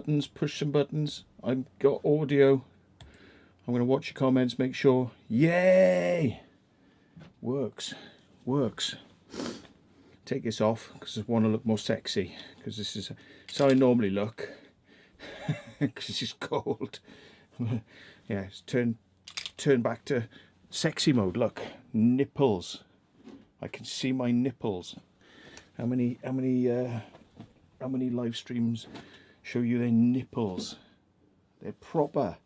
buttons, push some buttons. I've got audio. I'm going to watch your comments, make sure. Yay! Works. Works. Take this off because I want to look more sexy, because this is how I normally look because it's cold. Yeah, it's turn back to sexy mode. Look, nipples. I can see my nipples. How many live streams show you their nipples? They're proper.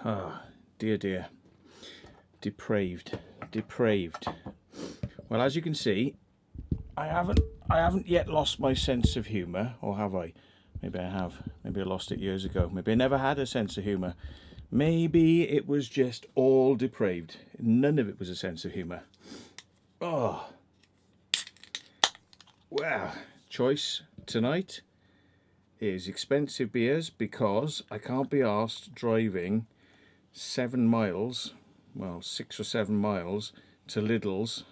Ah, dear, dear. Depraved. Well, as you can see, I haven't yet lost my sense of humour, or have I? Maybe I have. Maybe I lost it years ago. Maybe I never had a sense of humour. Maybe it was just all depraved. None of it was a sense of humour. Oh. Well, choice tonight is expensive beers, because I can't be arsed driving 7 miles, well, 6 or 7 miles to Lidl's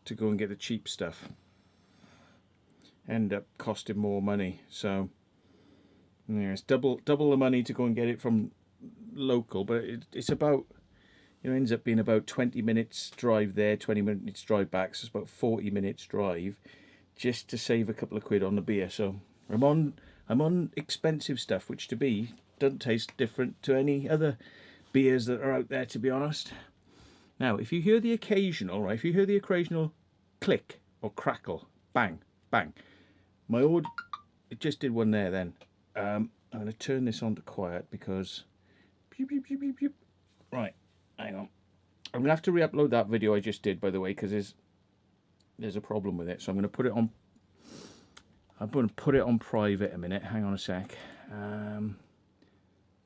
to go and get the cheap stuff. End up costing more money. So yeah, it's double the money to go and get it from local, but it's about, you know, ends up being about 20 minutes drive there, 20 minutes drive back, so it's about 40 minutes drive just to save a couple of quid on the beer. So I'm on expensive stuff, which to me doesn't taste different to any other beers that are out there, to be honest. Now, if you hear the occasional, right, if you hear the occasional click or crackle, bang, bang, it just did one there then. I'm going to turn this on to quiet because, pew, pew, pew, pew, pew. Right, hang on. I'm going to have to re-upload that video I just did, by the way, because there's a problem with it. So I'm going to put it on private a minute. Hang on a sec.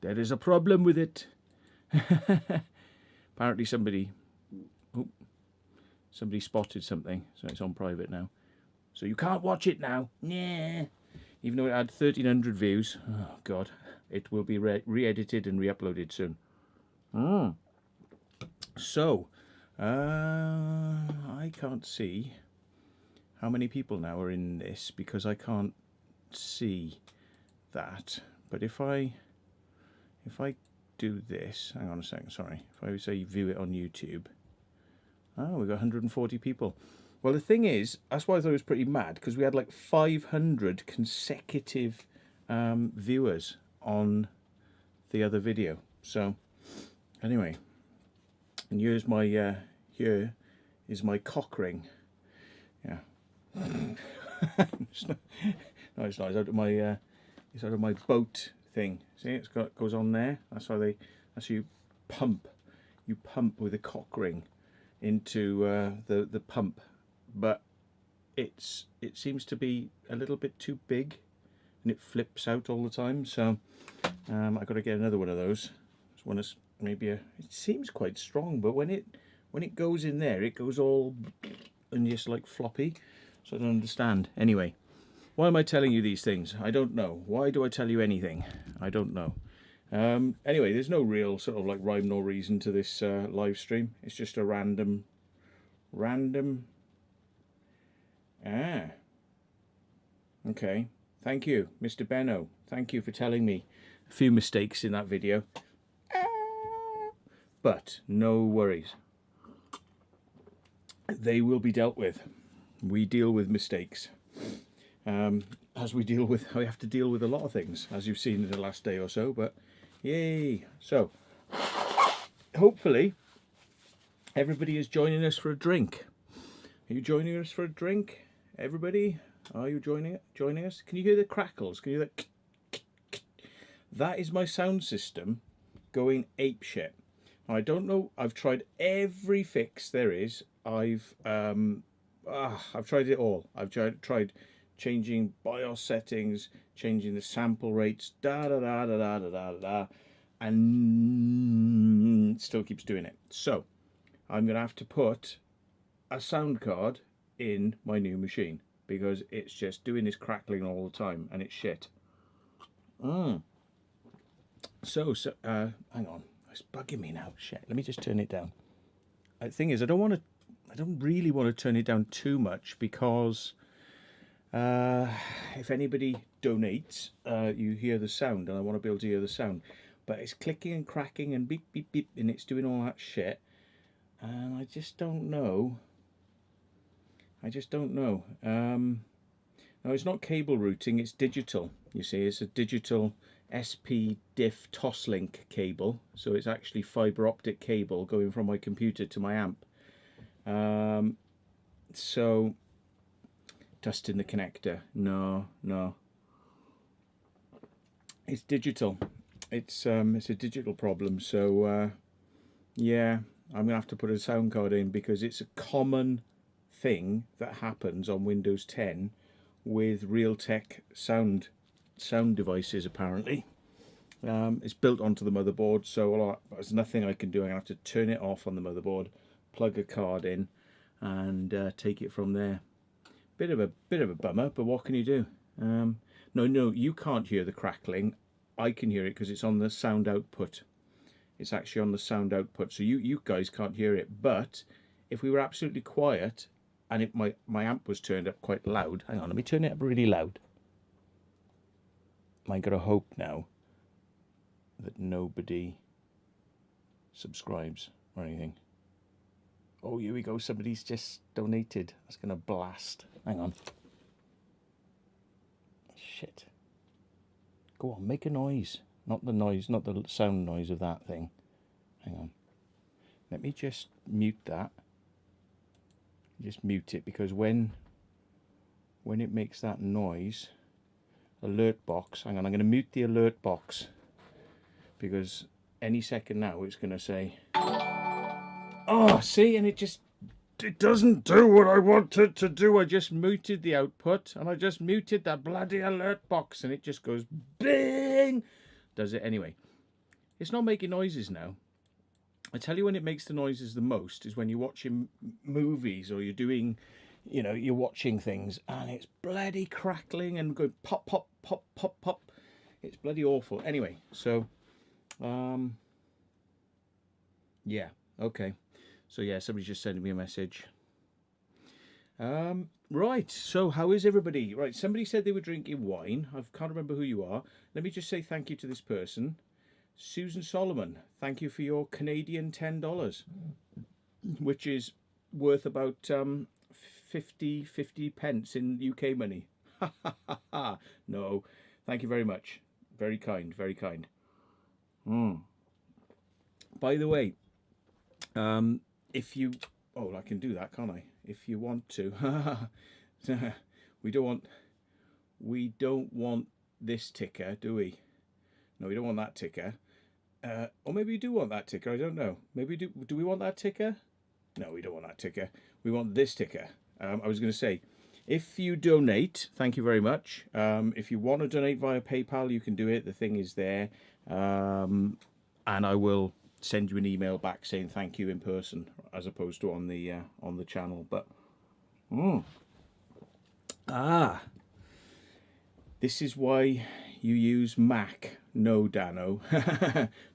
There is a problem with it. Apparently somebody spotted something, so it's on private now. So you can't watch it now. Nah. Even though it had 1,300 views. Oh God, it will be re-edited and re-uploaded soon. So, I can't see how many people now are in this, because I can't see that. But if I do this, hang on a second, sorry. If I say view it on YouTube, oh, we've got 140 people. Well, the thing is, that's why I thought it was pretty mad, because we had like 500 consecutive viewers on the other video. So, anyway, and here's my here is my cock ring. Yeah. It's not, no, it's not. It's out of my boat thing. See, it's goes on there. That's how you pump. You pump with a cock ring into the pump, but it seems to be a little bit too big, and it flips out all the time. So I got to get another one of those. It's one is maybe it seems quite strong, but when it goes in there, it goes all and just like floppy. So I don't understand. Anyway, why am I telling you these things? I don't know. Why do I tell you anything? I don't know. Anyway, there's no real sort of like rhyme nor reason to this live stream. It's just a random. Okay. Thank you, Mr. Benno. Thank you for telling me a few mistakes in that video. But no worries. They will be dealt with. We deal with mistakes. As we have to deal with a lot of things, as you've seen in the last day or so, but yay. So, hopefully, everybody is joining us for a drink. Are you joining us for a drink? Everybody? Are you joining us? Can you hear the crackles? Can you hear that? That is my sound system going apeshit. I don't know, I've tried every fix there is. I've tried it all. I've tried changing BIOS settings, changing the sample rates, and it still keeps doing it. So I'm gonna have to put a sound card in my new machine, because it's just doing this crackling all the time and it's shit. So hang on, it's bugging me now. Shit, let me just turn it down. The thing is, I don't really want to turn it down too much, because If anybody donates, you hear the sound, and I want to be able to hear the sound. But it's clicking and cracking and beep, beep, beep, and it's doing all that shit. And I just don't know. No, it's not cable routing, it's digital. You see, it's a digital SP diff Toslink cable. So it's actually fiber optic cable going from my computer to my amp. So, dust in the connector. No. It's digital. It's a digital problem. So, yeah, I'm gonna have to put a sound card in because it's a common thing that happens on Windows 10 with Realtek sound devices. Apparently, it's built onto the motherboard, so there's nothing I can do. I'm gonna have to turn it off on the motherboard, plug a card in, and take it from there. Bit of a bummer, but what can you do? No, you can't hear the crackling. I can hear it because it's on the sound output. It's actually on the sound output, so you guys can't hear it. But if we were absolutely quiet and my amp was turned up quite loud, hang on, let me turn it up really loud. I gotta hope now that nobody subscribes or anything. Oh, here we go, somebody's just donated. That's gonna blast. Hang on. Shit. Go on, make a noise. Not the noise, not the sound noise of that thing. Hang on. Let me just mute that. Just mute it, because when it makes that noise, alert box, hang on, I'm going to mute the alert box, because any second now it's going to say, oh, see, and it doesn't do what I want it to do. I just muted the output, and I just muted that bloody alert box, and it just goes bing. Does it anyway. It's not making noises now. I tell you when it makes the noises the most is when you're watching movies, or you're doing, you're watching things, and it's bloody crackling and going pop, pop, pop, pop, pop. It's bloody awful. Anyway, so, yeah, okay. So yeah, somebody's just sending me a message. Right, so how is everybody? Right, somebody said they were drinking wine. I can't remember who you are. Let me just say thank you to this person. Susan Solomon, thank you for your Canadian $10, which is worth about 50 pence in UK money. No, thank you very much. Very kind, very kind. By the way, if you, oh, I can do that, can't I? If you want to, we don't want this ticker, do we? No, we don't want that ticker. Or maybe we do want that ticker. I don't know. Maybe do we want that ticker? No, we don't want that ticker. We want this ticker. I was going to say, if you donate, thank you very much. If you want to donate via PayPal, you can do it. The thing is there, and I will send you an email back saying thank you in person, as opposed to on the channel. But this is why you use Mac. No, Dano.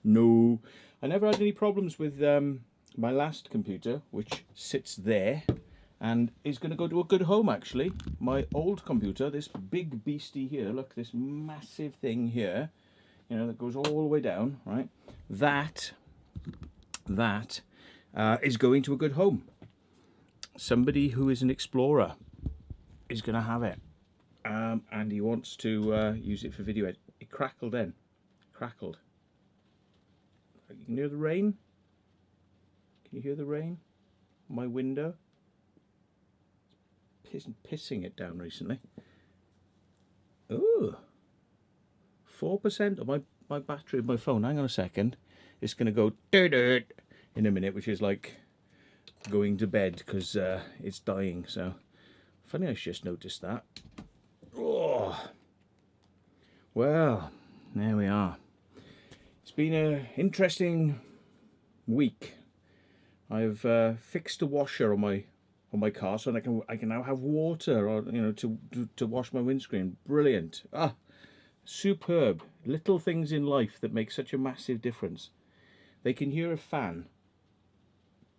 No. I never had any problems with my last computer, which sits there and is going to go to a good home, actually. My old computer, this big beastie here, look, this massive thing here, that goes all the way down, right? That is going to a good home. Somebody who is an explorer is going to have it. And he wants to use it for video. It crackled then. Crackled. You can hear the rain? Can you hear the rain? My window? Pissing it down recently. Ooh. 4% of my battery of my phone. Hang on a second. It's going to go dirt in a minute, which is like going to bed because it's dying. So funny, I just noticed that. Oh. Well, there we are. It's been an interesting week. I've fixed a washer on my car, so I can now have water, or to wash my windscreen. Brilliant. Superb. Little things in life that make such a massive difference. They can hear a fan.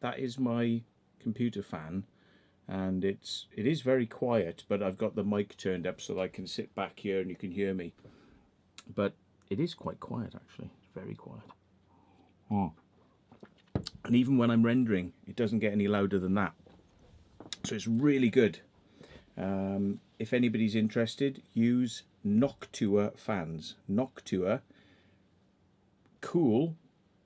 That is my computer fan. and it is very quiet, but I've got the mic turned up so that I can sit back here and you can hear me. But it is quite quiet, actually. It's very quiet. And even when I'm rendering, it doesn't get any louder than that. So it's really good. If anybody's interested, use Noctua fans. Noctua cool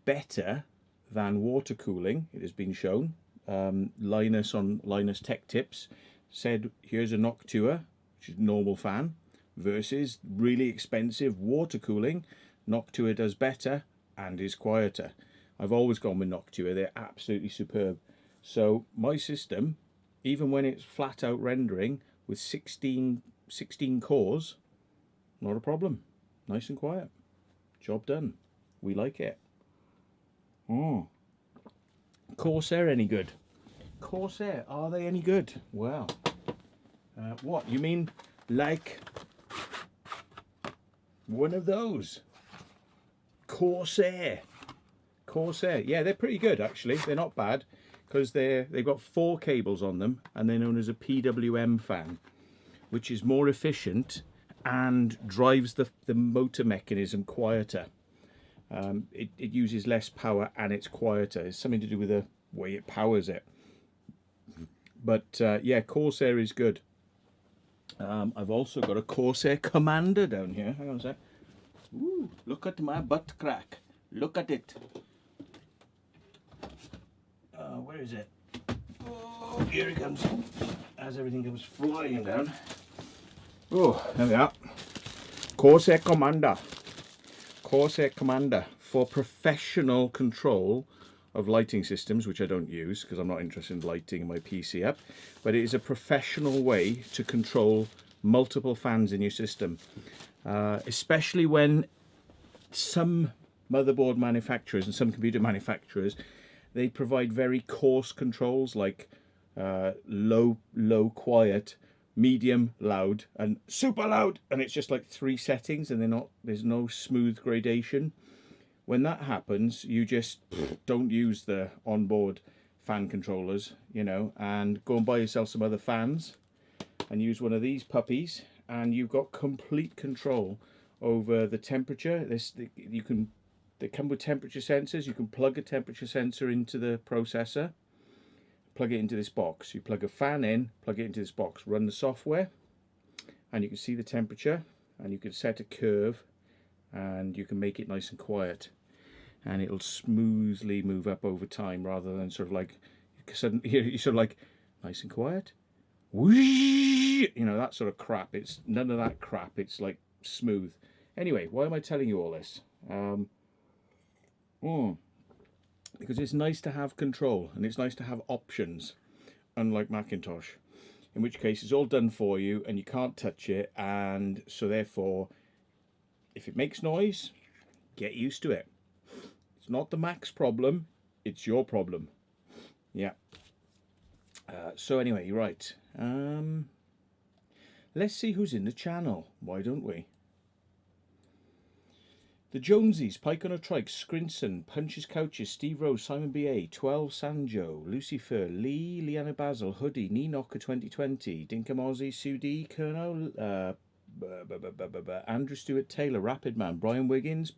better than water cooling, it has been shown. Linus on Linus Tech Tips said, here's a Noctua, which is a normal fan, versus really expensive water cooling. Noctua does better and is quieter. I've always gone with Noctua, they're absolutely superb. So my system, even when it's flat out rendering with 16 cores, not a problem. Nice and quiet. Job done. We like it. Corsair any good? Corsair, are they any good? Well, what, you mean like one of those? Corsair, yeah, they're pretty good actually. They're not bad because they've got 4 cables on them, and they're known as a PWM fan, which is more efficient and drives the motor mechanism quieter. It uses less power and it's quieter. It's something to do with the way it powers it. But yeah, Corsair is good. I've also got a Corsair Commander down here. Hang on a sec. Ooh, look at my butt crack. Look at it. Where is it? Oh, here it comes. As everything comes flying down. Oh, there we are. Corsair Commander. Corsair Commander for professional control of lighting systems, which I don't use because I'm not interested in lighting my PC up, but it is a professional way to control multiple fans in your system, especially when some motherboard manufacturers and some computer manufacturers, they provide very coarse controls like low quiet, medium loud, and super loud, and it's just like 3 settings and there's no smooth gradation. When that happens, you just don't use the onboard fan controllers, you know, and go and buy yourself some other fans and use one of these puppies, and you've got complete control over the temperature. They come with temperature sensors. You can plug a temperature sensor into the processor, plug it into this box. You plug a fan in, plug it into this box, run the software, and you can see the temperature, and you can set a curve, and you can make it nice and quiet, and it'll smoothly move up over time rather than sort of like suddenly you're sort of like nice and quiet, whoosh, you know, that sort of crap. It's none of that crap. It's like smooth. Anyway, why am I telling you all this? Because it's nice to have control and it's nice to have options, unlike Macintosh, in which case it's all done for you and you can't touch it, and so therefore if it makes noise, get used to it. It's not the Mac's problem, it's your problem. Yeah. So anyway, right. Let's see who's in the channel. Why don't we? The Jonesies, Pike on a Trike, Scrinson, Punches Couches, Steve Rose, Simon B.A., 12 Sanjo, Lucifer, Lee, Leanna Basil, Hoodie, Knocker 2020, Dinkum Aussie, Sudi, Kerno, Andrew Stewart Taylor, Rapid Man, Brian Wiggins,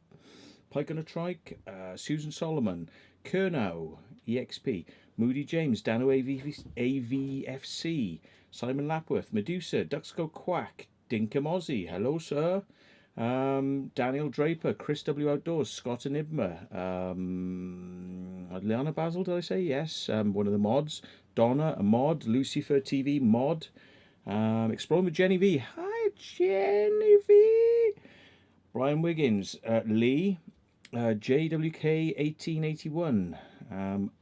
Pike on a Trike, Susan Solomon, Kernow, EXP, Moody James, Dano AVFC, Simon Lapworth, Medusa, Ducks Go Quack, Dinkum Aussie, hello sir, Daniel Draper, Chris W Outdoors, Scott Enigma, Liana Basil, did I say? Yes, one of the mods, Donna, a mod, Lucifer TV mod, Exploring with Jenny V, hi Jenny V, Brian Wiggins, Lee, JWK 1881,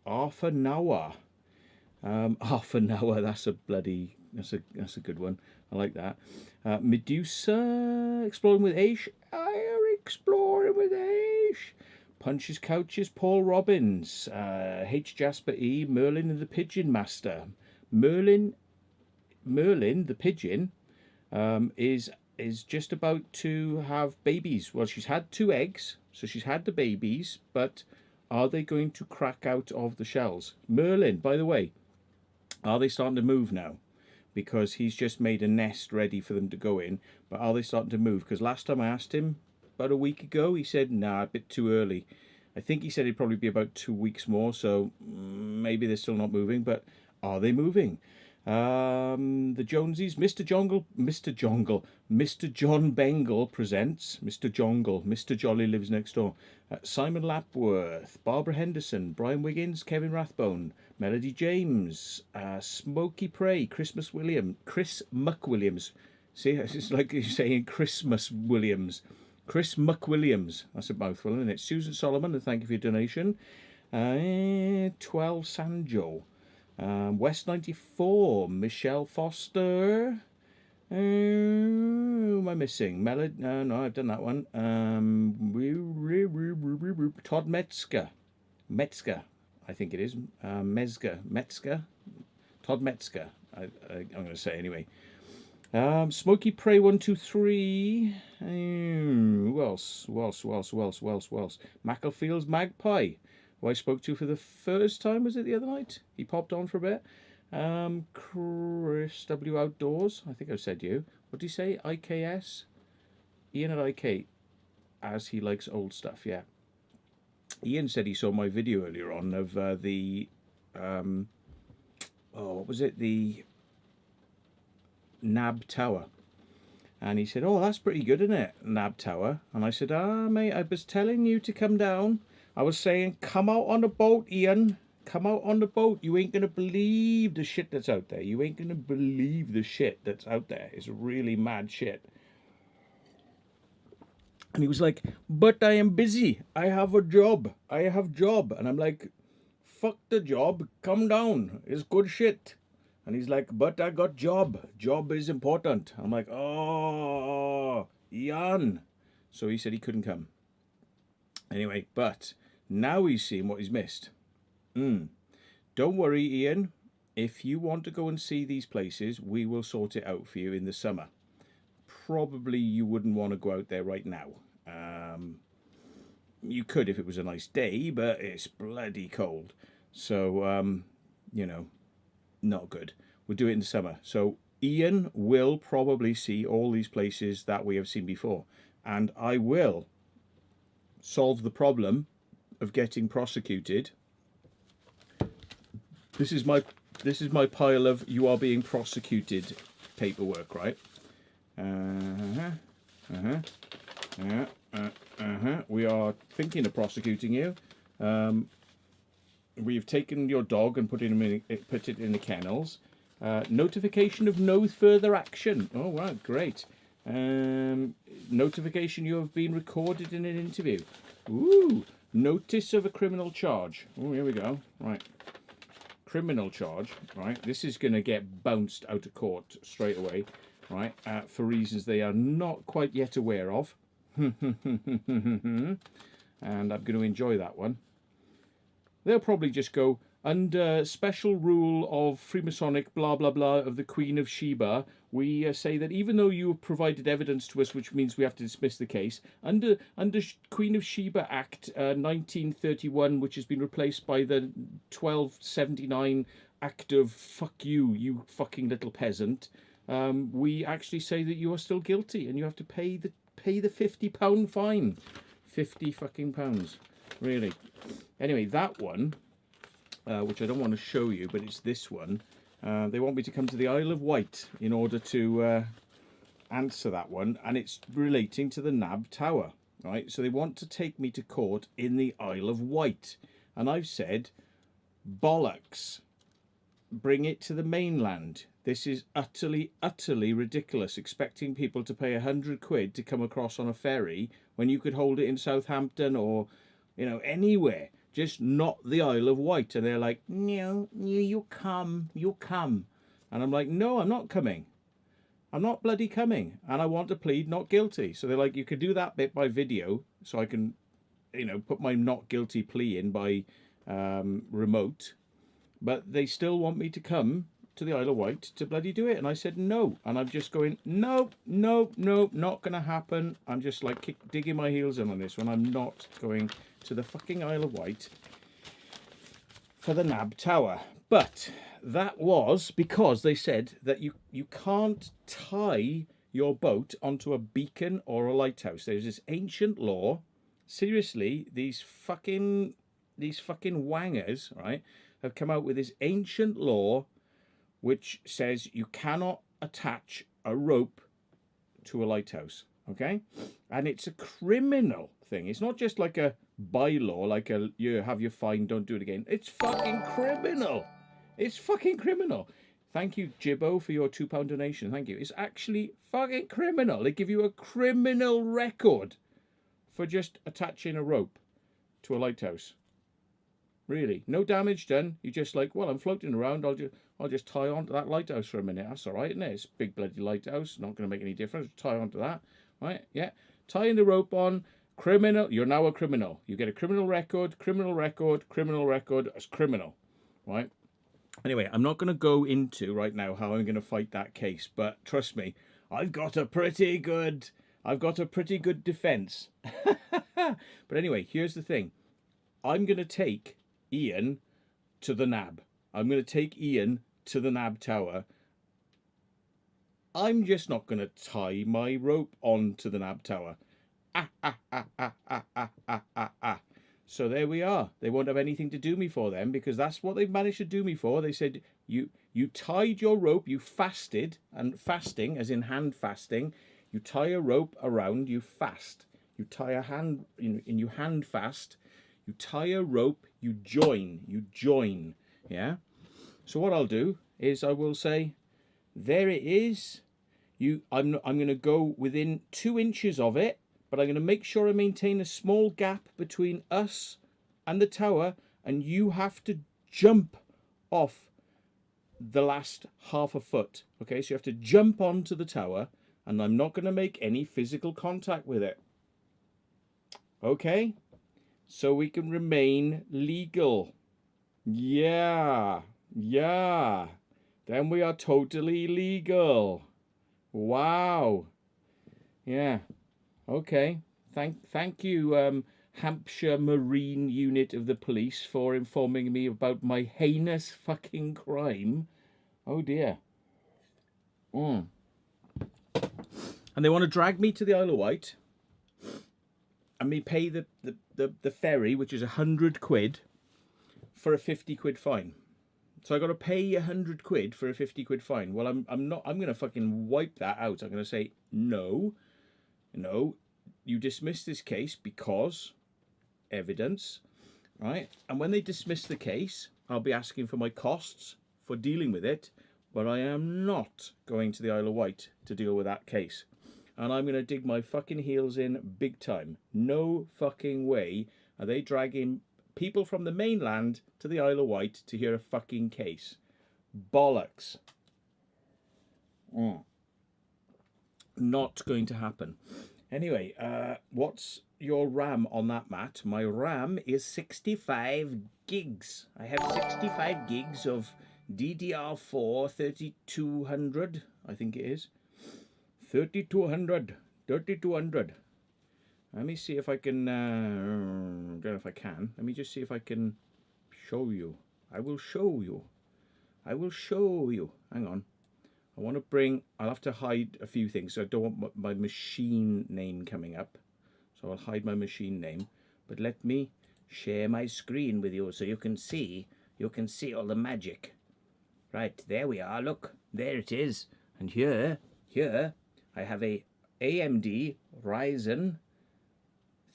Arthur Noah, that's a good one. I like that. Medusa, Exploring with Aish, Exploring with Aish, Punches Couches, Paul Robbins, H Jasper E, Merlin and the Pigeon Master. Merlin the pigeon is just about to have babies. Well, she's had 2 eggs, so she's had the babies, but are they going to crack out of the shells? Merlin, by the way, Are they starting to move now? Because he's just made a nest ready for them to go in. But are they starting to move? Because last time I asked him, about a week ago, he said, nah, a bit too early. I think he said it'd probably be about 2 weeks more, so maybe they're still not moving, but are they moving? The Jonesies, Mr. John Bengal presents Mr. Jongle, Mr. Jolly Lives Next Door, Simon Lapworth, Barbara Henderson, Brian Wiggins, Kevin Rathbone, Melody James, Smokey Prey, Chris McWilliams. See, it's like you're saying Christmas Williams. Chris McWilliams, that's a mouthful, isn't it? Susan Solomon, and thank you for your donation. 12 Sanjo. West 94, Michelle Foster. Who am I missing? No, I've done that one. Todd Metzger, I think it is. Metzger. Todd Metzger, I'm going to say anyway. Smoky Prey 123. Who else? Macclefield's Magpie, who I spoke to for the first time. Was it the other night? He popped on for a bit. Chris W Outdoors. I think I've said you. What did he say? IKS. Ian at IK, as he likes old stuff. Yeah. Ian said he saw my video earlier on of the what was it? The Nab Tower, and he said, oh, that's pretty good, isn't it, Nab Tower? And I said, mate, I was telling you to come down. I was saying, come out on the boat, Ian, come out on the boat. You ain't gonna believe the shit that's out there. You ain't gonna believe the shit that's out there. It's really mad shit. And he was like, but I am busy, I have a job, and I'm like, fuck the job, come down, it's good shit. And he's like, but I got job is important. I'm like, oh, Ian. So he said he couldn't come. Anyway, but now he's seen what he's missed. Don't worry, Ian. If you want to go and see these places, we will sort it out for you in the summer. Probably you wouldn't want to go out there right now. You could if it was a nice day, but it's bloody cold. So, you know, not good. We'll do it in the summer. So Ian will probably see all these places that we have seen before, and I will solve the problem of getting prosecuted. This is my pile of you are being prosecuted paperwork, right? We are thinking of prosecuting you. We've taken your dog and put it in the kennels. Notification of no further action. Oh, right, great. Notification you have been recorded in an interview. Ooh, notice of a criminal charge. Oh, here we go. Right. Criminal charge. Right. This is going to get bounced out of court straight away. Right. For reasons they are not quite yet aware of. And I'm going to enjoy that one. They'll probably just go, under special rule of Freemasonic blah blah blah of the Queen of Sheba, we say that even though you have provided evidence to us, which means we have to dismiss the case, under Queen of Sheba Act 1931, which has been replaced by the 1279 Act of fuck you, you fucking little peasant, we actually say that you are still guilty and you have to pay the £50 fine. 50 fucking pounds, really. Anyway, that one, which I don't want to show you, but it's this one. They want me to come to the Isle of Wight in order to answer that one, and it's relating to the Nab Tower, right? So they want to take me to court in the Isle of Wight, and I've said, bollocks, bring it to the mainland. This is utterly, utterly ridiculous, expecting people to pay £100 to come across on a ferry when you could hold it in Southampton or, you know, anywhere. Just not the Isle of Wight. And they're like, no, you come. And I'm like, no, I'm not coming. I'm not bloody coming. And I want to plead not guilty. So they're like, you could do that bit by video so I can, you know, put my not guilty plea in by remote. But they still want me to come to the Isle of Wight to bloody do it. And I said no. And I'm just going, no, not going to happen. I'm just like digging my heels in on this one. I'm not going to the fucking Isle of Wight for the NAB tower. But that was because they said that you can't tie your boat onto a beacon or a lighthouse. There's this ancient law. Seriously, these fucking wangers, right, have come out with this ancient law which says you cannot attach a rope to a lighthouse, okay? And it's a criminal thing. It's not just like a bylaw, like a you have your fine, don't do it again. It's fucking criminal. It's fucking criminal. Thank you, Jibbo, for your £2 donation. Thank you. It's actually fucking criminal. They give you a criminal record for just attaching a rope to a lighthouse. Really, no damage done. You're just like, well, I'm floating around. I'll just tie onto that lighthouse for a minute. That's all right, isn't it? It's a big bloody lighthouse. Not going to make any difference. Tie onto that, right? Yeah, tying the rope on. Criminal. You're now a criminal. You get a criminal record. Criminal record. Criminal record. As criminal, right? Anyway, I'm not going to go into right now how I'm going to fight that case, but trust me, I've got a pretty good defense. But anyway, here's the thing. I'm going to take Ian to the NAB. I'm going to take Ian to the NAB tower. I'm just not going to tie my rope onto the NAB tower. So there we are. They won't have anything to do me for them, because that's what they've managed to do me for. They said you tied your rope, you fasted, and fasting as in hand fasting. You tie a rope around, you fast. You tie a hand, and you hand fast. You tie a rope, you join, yeah? So what I'll do is I will say, there it is. I'm going to go within 2 inches of it, but I'm going to make sure I maintain a small gap between us and the tower, and you have to jump off the last half a foot, okay? So you have to jump onto the tower, and I'm not going to make any physical contact with it, okay? So we can remain legal. Yeah. Then we are totally legal. Wow. Yeah. Okay. Thank you, Hampshire Marine Unit of the Police, for informing me about my heinous fucking crime. Oh dear. And they want to drag me to the Isle of Wight, and me pay the ferry, which is 100 quid, for a 50 quid fine. So I got to pay 100 quid for a 50 quid fine. Well, I'm going to fucking wipe that out. I'm going to say, no, you dismiss this case because evidence, right? And when they dismiss the case, I'll be asking for my costs for dealing with it, but I am not going to the Isle of Wight to deal with that case. And I'm going to dig my fucking heels in big time. No fucking way are they dragging people from the mainland to the Isle of Wight to hear a fucking case. Bollocks. Not going to happen. Anyway, what's your RAM on that, Matt? My RAM is 65 gigs. I have 65 gigs of DDR4 3200, I think it is. 3200. Let me see if I can, don't know if I can. Let me just see if I can show you. I will show you. Hang on. I want to bring, I'll have to hide a few things. So I don't want my machine name coming up. So I'll hide my machine name. But let me share my screen with you so you can see all the magic. Right, there we are. Look, there it is. And here, I have a AMD Ryzen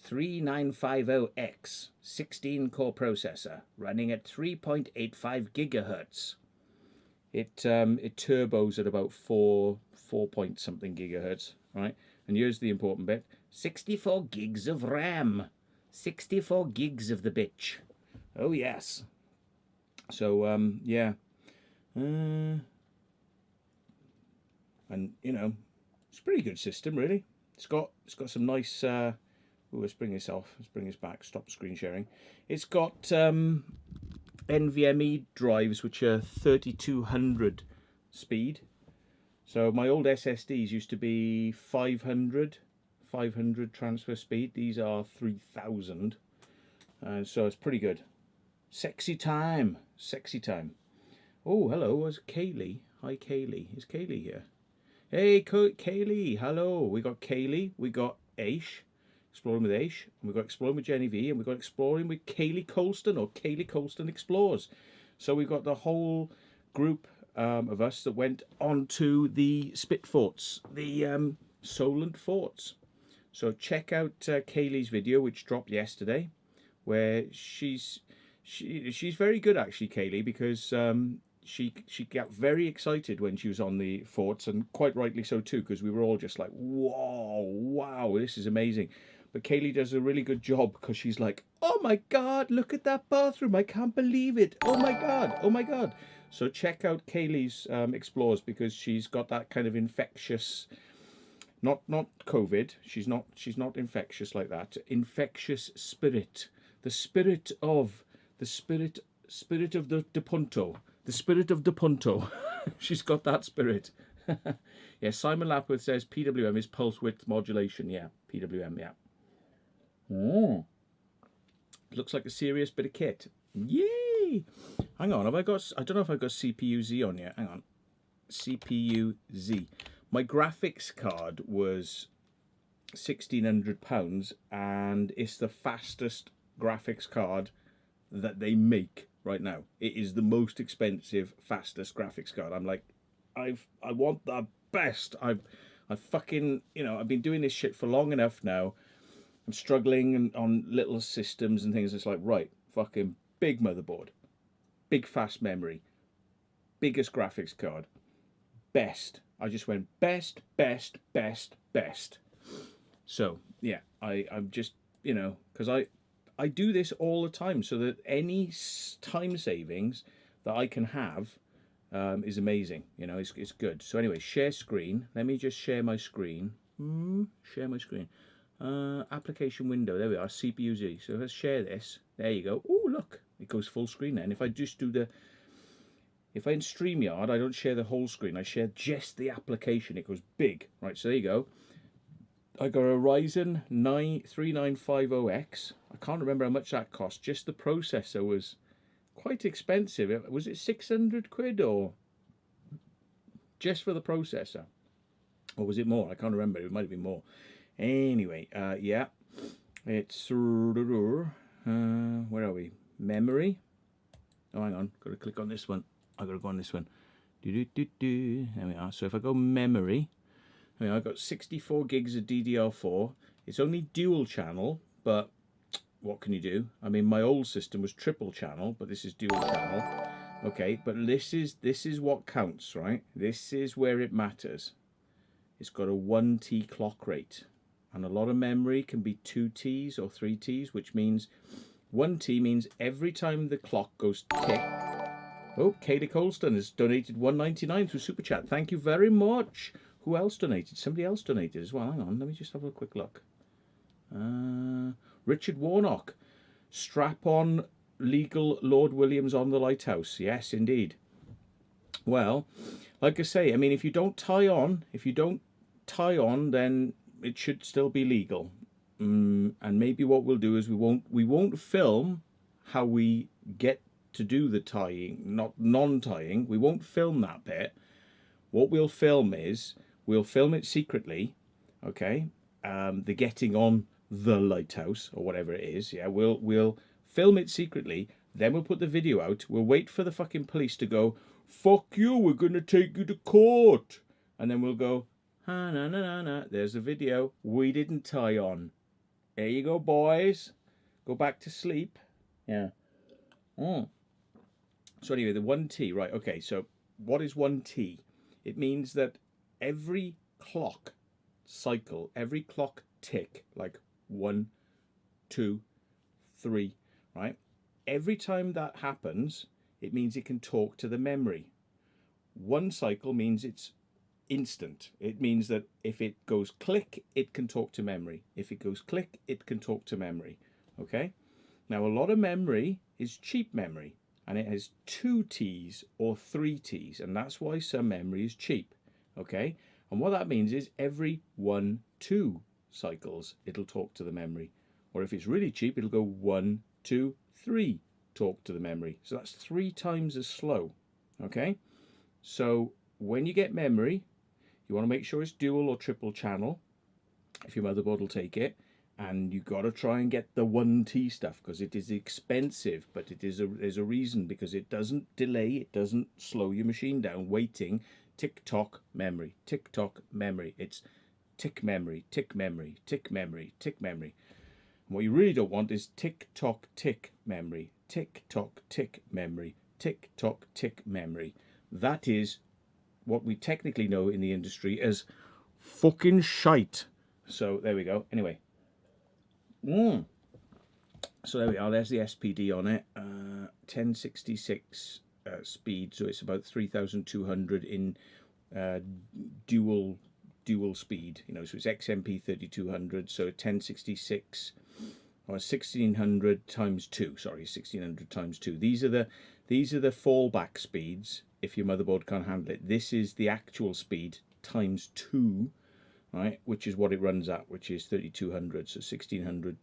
3950X 16-core processor running at 3.85 gigahertz. It turbos at about 4 point something gigahertz, right? And here's the important bit: 64 gigs of RAM, 64 gigs of the bitch. Oh yes. So yeah, and you know, it's a pretty good system, really. It's got some nice. Let's bring this off. Let's bring this back. Stop screen sharing. It's got NVMe drives which are 3200 speed. So my old SSDs used to be 500 transfer speed. These are 3000, so it's pretty good. Sexy time. Sexy time. Oh, hello. It's Kaylee. Hi, Kaylee. Is Kaylee here? Hey, Kaylee. Hello. We got Kaylee. We got Aish. Exploring with Aish. And we got Exploring with Jenny V. And we got Exploring with Kaylee Colston, or Kaylee Colston Explores. So we've got the whole group of us that went onto the Spit Forts, the Solent Forts. So check out Kaylee's video, which dropped yesterday, where she's very good actually, Kaylee, because she got very excited when she was on the forts, and quite rightly so too, because we were all just like, whoa, wow, this is amazing. But Kaylee does a really good job, because she's like, oh my god, look at that bathroom, I can't believe it, oh my god, oh my god. So check out Kaylee's Explores, because she's got that kind of infectious, not COVID, she's not infectious like that, infectious spirit, the spirit of the spirit of the Punto, the spirit of the Punto. She's got that spirit. Yeah, Simon Lapworth says PWM is pulse width modulation. Yeah, PWM. Yeah. Looks like a serious bit of kit. Yay! Hang on, have I got? I don't know if I've got CPU Z on yet. Hang on, CPU Z. My graphics card was £1,600, and it's the fastest graphics card that they make right now. It is the most expensive, fastest graphics card. I'm like, I want the best. I fucking, I've been doing this shit for long enough now. I'm struggling on little systems and things. It's like, right, fucking big motherboard, big fast memory, biggest graphics card, best. I just went best, best, best, best. So yeah, I'm just, because I do this all the time, so that any time savings that I can have is amazing. It's good. So anyway, share screen. Let me just share my screen. Share my screen. Application window. There we are. CPU Z. So let's share this. There you go. Oh, look, it goes full screen then. If I just do if I in StreamYard, I don't share the whole screen. I share just the application. It goes big. Right. So there you go. I got a Ryzen 3950X. I can't remember how much that cost. Just the processor was quite expensive. Was it 600 quid or just for the processor? Or was it more? I can't remember. It might have been more. Anyway, yeah. It's... where are we? Memory. Oh, hang on. Got to click on this one. I got to go on this one. There we are. So if I go memory... I've got 64 gigs of DDR4. It's only dual channel, but what can you do? I mean, my old system was triple channel, but this is dual channel. Okay, but this is what counts, right? This is where it matters. It's got a 1T clock rate, and a lot of memory can be 2Ts or 3Ts, which means 1T means every time the clock goes tick. Oh, Kaylee Colston has donated $1.99 through Super Chat. Thank you very much. Who else donated? Somebody else donated as well. Hang on, let me just have a quick look. Richard Warnock. Strap on legal Lord Williams on the lighthouse. Yes, indeed. Well, like I say, I mean, if you don't tie on, then it should still be legal. And maybe what we'll do is we won't film how we get to do the tying, not non-tying. We won't film that bit. What we'll film is, we'll film it secretly, okay? The getting on the lighthouse or whatever it is, yeah. We'll film it secretly. Then we'll put the video out. We'll wait for the fucking police to go, fuck you, we're gonna take you to court. And then we'll go, na. There's the video. We didn't tie on. There you go, boys. Go back to sleep. Yeah. So anyway, the 1T, right? Okay. So what is 1T? It means that every clock cycle, every clock tick, like 1, 2, 3, right? Every time that happens, it means it can talk to the memory. One cycle means it's instant. It means that if it goes click, it can talk to memory. If it goes click, it can talk to memory. Okay? Now, a lot of memory is cheap memory, and it has 2 Ts or 3 Ts, and that's why some memory is cheap. Okay? And what that means is every 1, 2 cycles, it'll talk to the memory. Or if it's really cheap, it'll go 1, 2, 3 talk to the memory. So that's 3 times as slow. Okay, so when you get memory, you want to make sure it's dual or triple channel, if your motherboard will take it. And you got to try and get the 1T stuff, because it is expensive, but there's a reason, because it doesn't delay, it doesn't slow your machine down waiting. Tick tock memory, tick tock memory. It's tick memory, tick memory, tick memory, tick memory. And what you really don't want is tick tock tick memory, tick tock tick memory, tick tock tick memory. That is what we technically know in the industry as fucking shite. So there we go. Anyway. So there we are, there's the SPD on it, 1066 speed, so it's about 3,200 in dual speed, you know, so it's XMP 3200, so 1066 or 1600 times 2, sorry, 1600 times 2. These are the fallback speeds if your motherboard can't handle it. This is the actual speed times 2, right, which is what it runs at, which is 3200. So 1600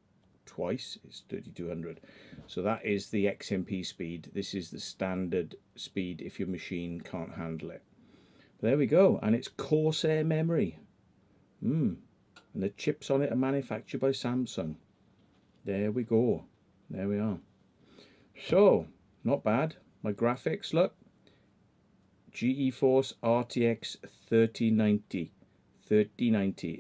twice is 3200. So that is the XMP speed. This is the standard speed if your machine can't handle it. There we go, and it's Corsair memory. And the chips on it are manufactured by Samsung. There we go. There we are. So not bad. My graphics, look, GeForce RTX 3090.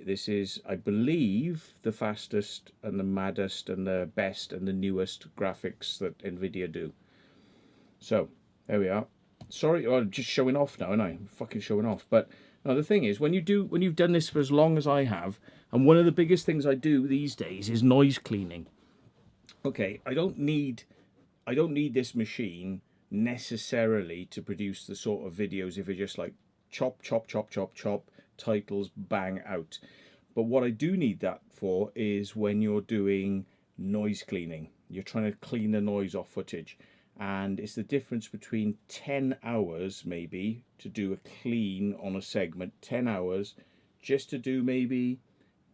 This is, I believe, the fastest and the maddest and the best and the newest graphics that Nvidia do. So there we are. Sorry, I'm just showing off now, and I'm fucking showing off. But no, the thing is, when you've done this for as long as I have, and one of the biggest things I do these days is noise cleaning. Okay, I don't need this machine necessarily to produce the sort of videos if it's just like chop, chop, chop, chop, chop, titles, bang out. But what I do need that for is when you're doing noise cleaning. You're trying to clean the noise off footage. And it's the difference between 10 hours maybe to do a clean on a segment, 10 hours just to do maybe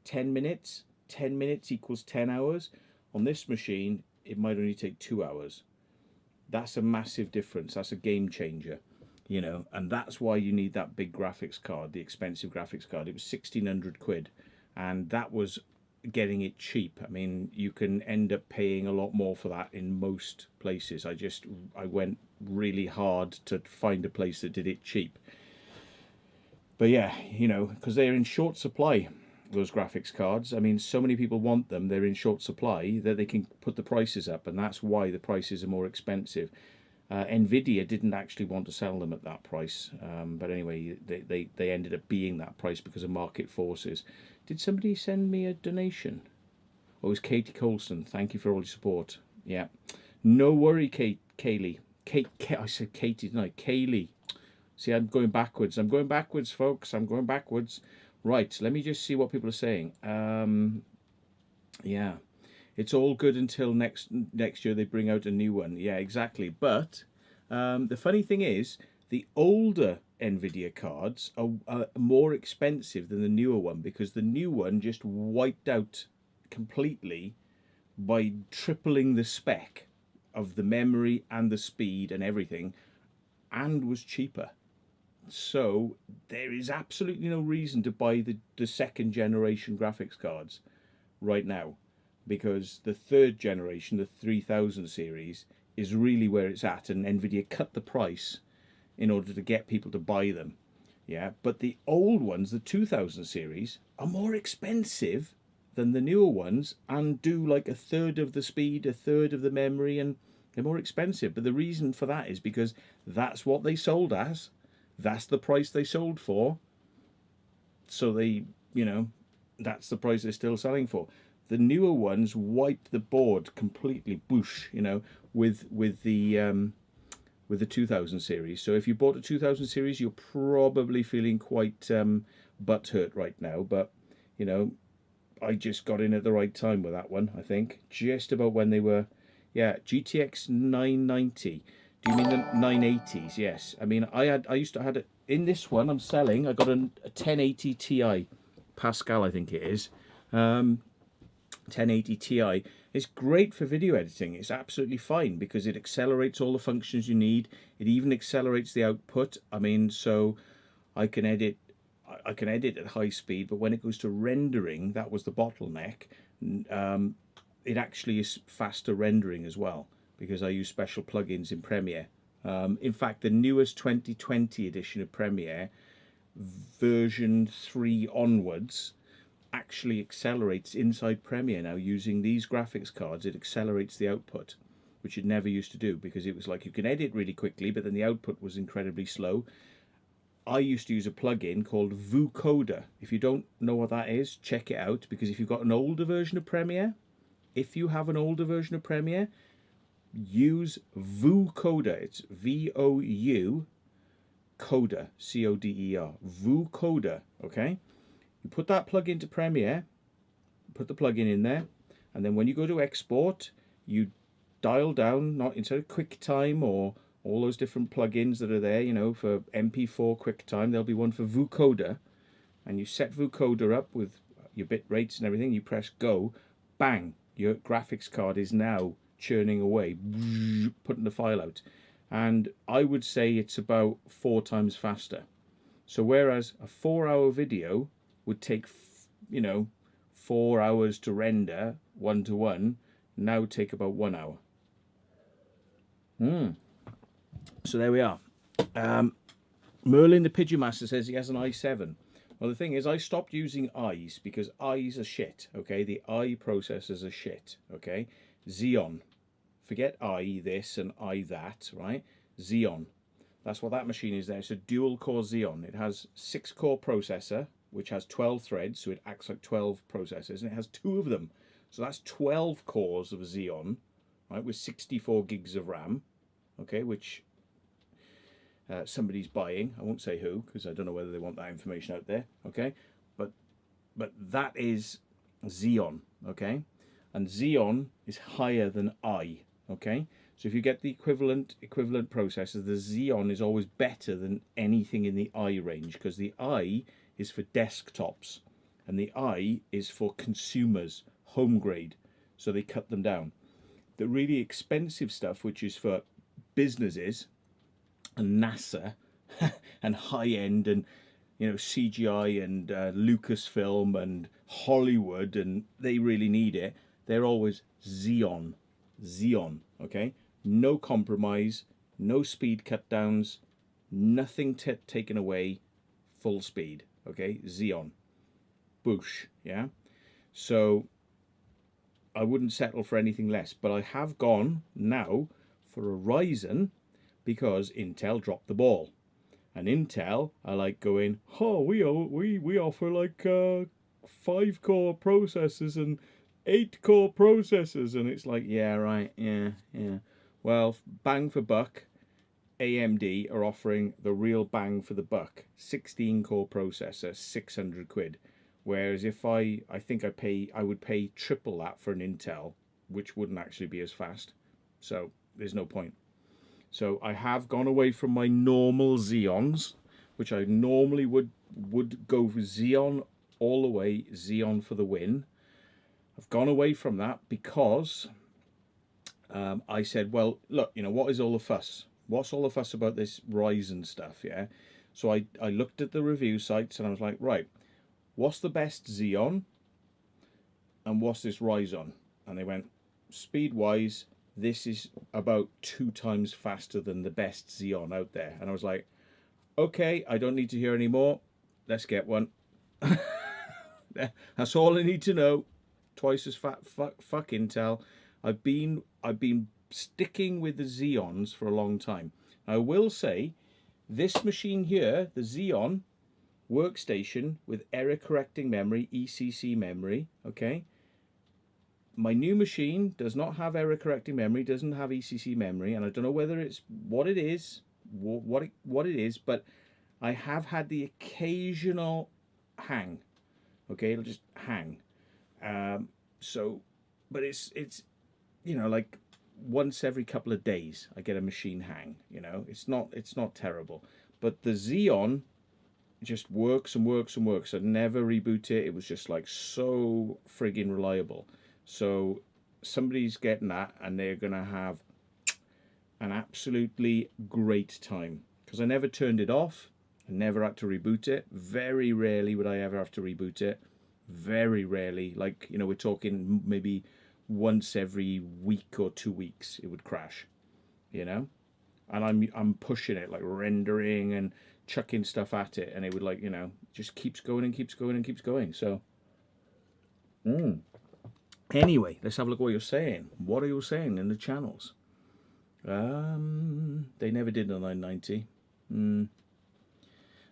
10 minutes. 10 minutes equals 10 hours. On this machine, it might only take 2 hours. That's a massive difference. That's a game changer, you know, and that's why you need that big graphics card, the expensive graphics card. It was 1,600 quid, and that was getting it cheap. I mean, you can end up paying a lot more for that in most places. I went really hard to find a place that did it cheap. But yeah, you know, because they're in short supply, those graphics cards. I mean, so many people want them, they're in short supply, that they can put the prices up, and that's why the prices are more expensive. Nvidia didn't actually want to sell them at that price, but anyway, they ended up being that price because of market forces. Did somebody send me a donation? Oh, it was Katie Colston. Thank you for all your support. Yeah, no worry, Kaylee. I said Katie, didn't I? Kaylee. See, I'm going backwards. I'm going backwards, folks. I'm going backwards. Right, let me just see what people are saying. Yeah, it's all good until next year they bring out a new one. Yeah, exactly. But the funny thing is, the older Nvidia cards are more expensive than the newer one, because the new one just wiped out completely by tripling the spec of the memory and the speed and everything, and was cheaper. So there is absolutely no reason to buy the second generation graphics cards right now, because the third generation, the 3000 series, is really where it's at, and Nvidia cut the price in order to get people to buy them. Yeah, but the old ones, the 2000 series, are more expensive than the newer ones, and do like a third of the speed, a third of the memory, and they're more expensive. But the reason for that is because that's what they sold as. That's the price they sold for. So they, you know, that's the price they're still selling for. The newer ones wiped the board completely, boosh, you know, with the 2000 series. So if you bought a 2000 series, you're probably feeling quite butthurt right now. But, you know, I just got in at the right time with that one, I think. Just about when they were, yeah, GTX 990. Do you mean the 980s? Yes. I mean, I used to have it in this one. I'm selling. I got a 1080 Ti Pascal, I think it is. 1080 Ti is great for video editing. It's absolutely fine because it accelerates all the functions you need. It even accelerates the output. I mean, so I can edit at high speed, but when it goes to rendering, that was the bottleneck. It actually is faster rendering as well because I use special plugins in Premiere. In fact, the newest 2020 edition of Premiere, version 3 onwards, actually accelerates inside Premiere now using these graphics cards. It accelerates the output, which it never used to do, because it was like you can edit really quickly, but then the output was incredibly slow. I used to use a plugin called Vocoder. If you don't know what that is, check it out, because if you've got an older version of Premiere, use Vocoder. It's VOU Coder, CODER, Vocoder, okay? You put that plug into Premiere, put the plugin in there, and then when you go to export, you dial down, not instead of QuickTime or all those different plugins that are there, you know, for MP4 QuickTime, there'll be one for Vocoder, and you set Vocoder up with your bit rates and everything, you press go, bang, your graphics card is now churning away, putting the file out. And I would say it's about 4 times faster. So whereas a 4-hour video would take, you know, 4 hours to render 1:1, now take about 1 hour. So there we are. Merlin the Pigeon Master says he has an i7. Well, the thing is, I stopped using I's because I's are shit, okay? The I processors are shit, okay? Xeon. Forget I this and I that, right? Xeon. That's what that machine is there. It's a dual-core Xeon. It has 6-core processor, which has 12 threads, so it acts like 12 processors, and it has 2 of them. So that's 12 cores of Xeon, right, with 64 gigs of RAM, okay, which somebody's buying. I won't say who, because I don't know whether they want that information out there, okay? But that is Xeon, okay? And Xeon is higher than I, okay? So if you get the equivalent processor, the Xeon is always better than anything in the I range, because the I is for desktops and the I is for consumers, home grade. So they cut them down. The really expensive stuff, which is for businesses and NASA and high end and, you know, CGI and Lucasfilm and Hollywood, and they really need it, they're always Xeon, okay? No compromise, no speed cut downs, nothing taken away, full speed, okay? Xeon, boosh, yeah? So I wouldn't settle for anything less, but I have gone now for a Ryzen because Intel dropped the ball. And Intel are like going, oh, we offer like 5-core processors and 8-core processors, and it's like, yeah, right, yeah. Well, bang for buck, AMD are offering the real bang for the buck, 16-core processor, 600 quid. Whereas if I think I would pay triple that for an Intel, which wouldn't actually be as fast. So there's no point. So I have gone away from my normal Xeons, which I normally would go for Xeon all the way, Xeon for the win. I've gone away from that because I said, well, look, you know, what is all the fuss? What's all the fuss about this Ryzen stuff, yeah? So I looked at the review sites and I was like, right, what's the best Xeon and what's this Ryzen? And they went, speed-wise, this is about 2 times faster than the best Xeon out there. And I was like, okay, I don't need to hear any more. Let's get one. That's all I need to know. Twice as fat. Fuck Intel. I've been sticking with the Xeons for a long time. I will say, this machine here, the Xeon workstation with error correcting memory, ECC memory, okay? My new machine does not have error correcting memory, doesn't have ECC memory, and I don't know whether it's what it is, but I have had the occasional hang. Okay, it'll just hang. But it's you know, like once every couple of days I get a machine hang. You know, it's not terrible. But the Xeon just works and works and works. I never reboot it. It was just like so friggin' reliable. So somebody's getting that, and they're going to have an absolutely great time. Because I never turned it off. I never had to reboot it. Very rarely would I ever have to reboot it. Very rarely. Like, you know, we're talking maybe once every week or 2 weeks it would crash, you know? And I'm pushing it, like rendering and chucking stuff at it, and it would, like, you know, just keeps going and keeps going and keeps going. So anyway, let's have a look at what you're saying. What are you saying in the channels? They never did a 990.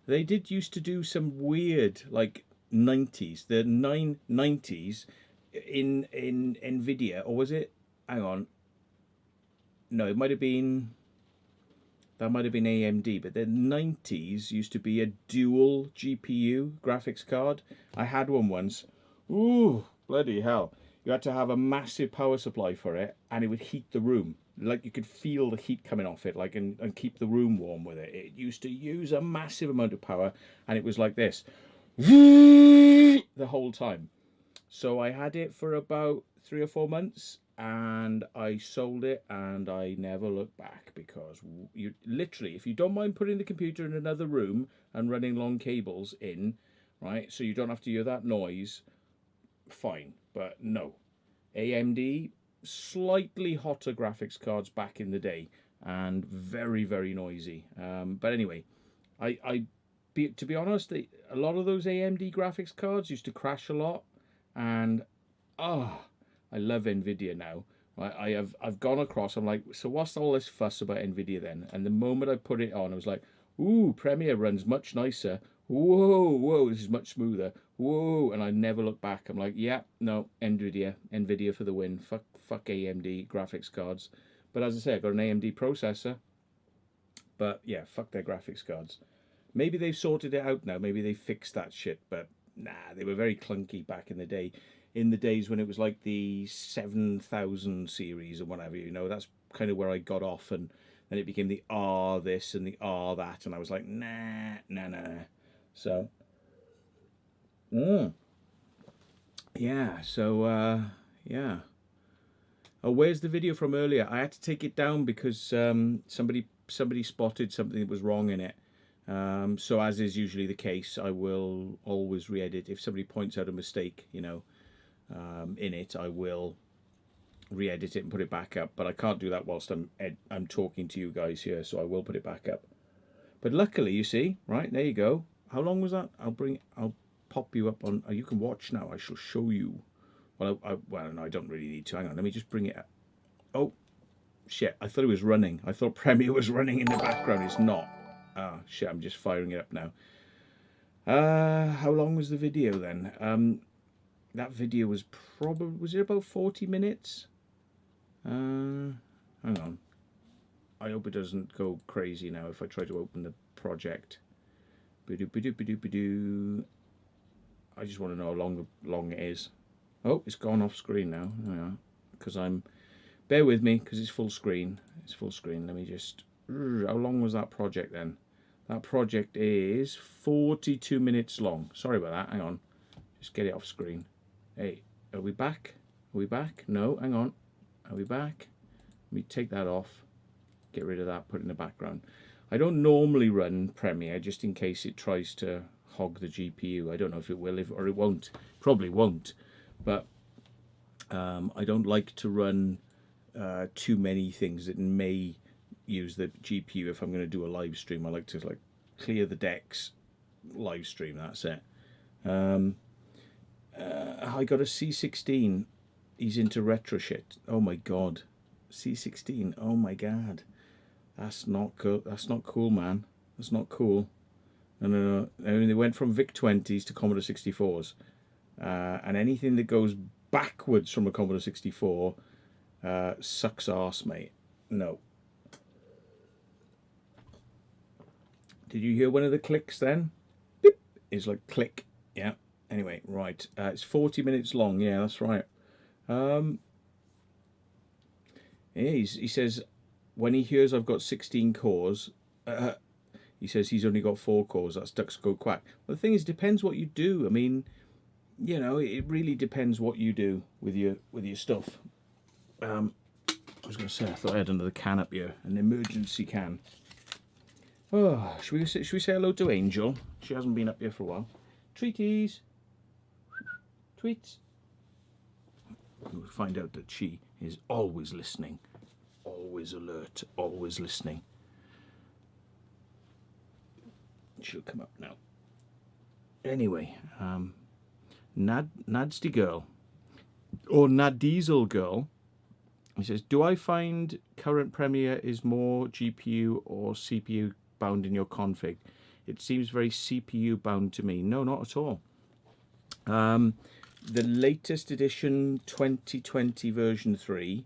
They did used to do some weird, like, 90s, the 990s in Nvidia, or was it, hang on, no, it might have been, that might have been AMD, but the 90s used to be a dual GPU graphics card. I had one once. Ooh, bloody hell. You had to have a massive power supply for it, and it would heat the room. Like, you could feel the heat coming off it, like, and keep the room warm with it. It used to use a massive amount of power, and it was like this the whole time. So I had it for about 3 or 4 months, and I sold it, and I never looked back, because you literally, if you don't mind putting the computer in another room and running long cables in, right, so you don't have to hear that noise, fine. But no, AMD, slightly hotter graphics cards back in the day, and very, very noisy. But anyway, to be honest, a lot of those AMD graphics cards used to crash a lot, and I love Nvidia now. I've gone across. I'm like, so what's all this fuss about Nvidia then? And the moment I put it on, I was like, ooh, Premiere runs much nicer. Whoa, this is much smoother. Whoa, and I never look back. I'm like, yeah, no, Nvidia for the win. Fuck AMD graphics cards. But as I say, I got an AMD processor. But yeah, fuck their graphics cards. Maybe they've sorted it out now. Maybe they fixed that shit. But nah, they were very clunky back in the day. In the days when it was like the 7000 series or whatever, you know, that's kind of where I got off, and then it became the R this and the R that, and I was like, nah. So, yeah, so, yeah. Oh, where's the video from earlier? I had to take it down because somebody spotted something that was wrong in it. So as is usually the case, I will always re-edit. If somebody points out a mistake, you know, in it, I will re-edit it and put it back up. But I can't do that whilst I'm talking to you guys here, so I will put it back up. But luckily, you see, right, there you go. How long was that? I'll pop you up on. Oh, you can watch now. I shall show you. Well, well, no, I don't really need to. Hang on, let me just bring it up. Oh, shit! I thought it was running. I thought Premiere was running in the background. It's not. Ah, shit! I'm just firing it up now. How long was the video then? That video was was it about 40 minutes? Hang on. I hope it doesn't go crazy now if I try to open the project. I just want to know how long it is. Oh, it's gone off screen now. Because bear with me, because it's full screen. It's full screen. Let me just, how long was that project then? That project is 42 minutes long. Sorry about that. Hang on. Just get it off screen. Hey, are we back? Are we back? No, hang on. Are we back? Let me take that off. Get rid of that, put it in the background. I don't normally run Premiere just in case it tries to hog the GPU. I don't know if it will or it won't. Probably won't. But I don't like to run too many things that may use the GPU if I'm going to do a live stream. I like to like clear the decks, live stream. That's it. I got a C16. He's into retro shit. Oh my god, C16. Oh my god, that's not cool. That's not cool, man. That's not cool. No. I mean, they went from VIC 20s to Commodore 64s, and anything that goes backwards from a Commodore 64 sucks arse, mate. No. Did you hear one of the clicks then? Beep. It's like click. Yeah. Anyway, right. It's 40 minutes long. Yeah, that's right. Yeah, he says when he hears I've got 16 cores, he says he's only got 4 cores. That's ducks go quack. Well, the thing is, it depends what you do. I mean, you know, it really depends what you do with your stuff. I was going to say, I thought I had another can up here, an emergency can. Oh, should we say hello to Angel? She hasn't been up here for a while. Treaties. Tweets. We'll find out that she is always listening, always alert, always listening. She'll come up now. Anyway, Nadsty Girl, or Nadiesel Girl, he says, do I find current Premiere is more GPU or CPU bound in your config? It seems very CPU bound to me. No, not at all. The latest edition 2020 version 3,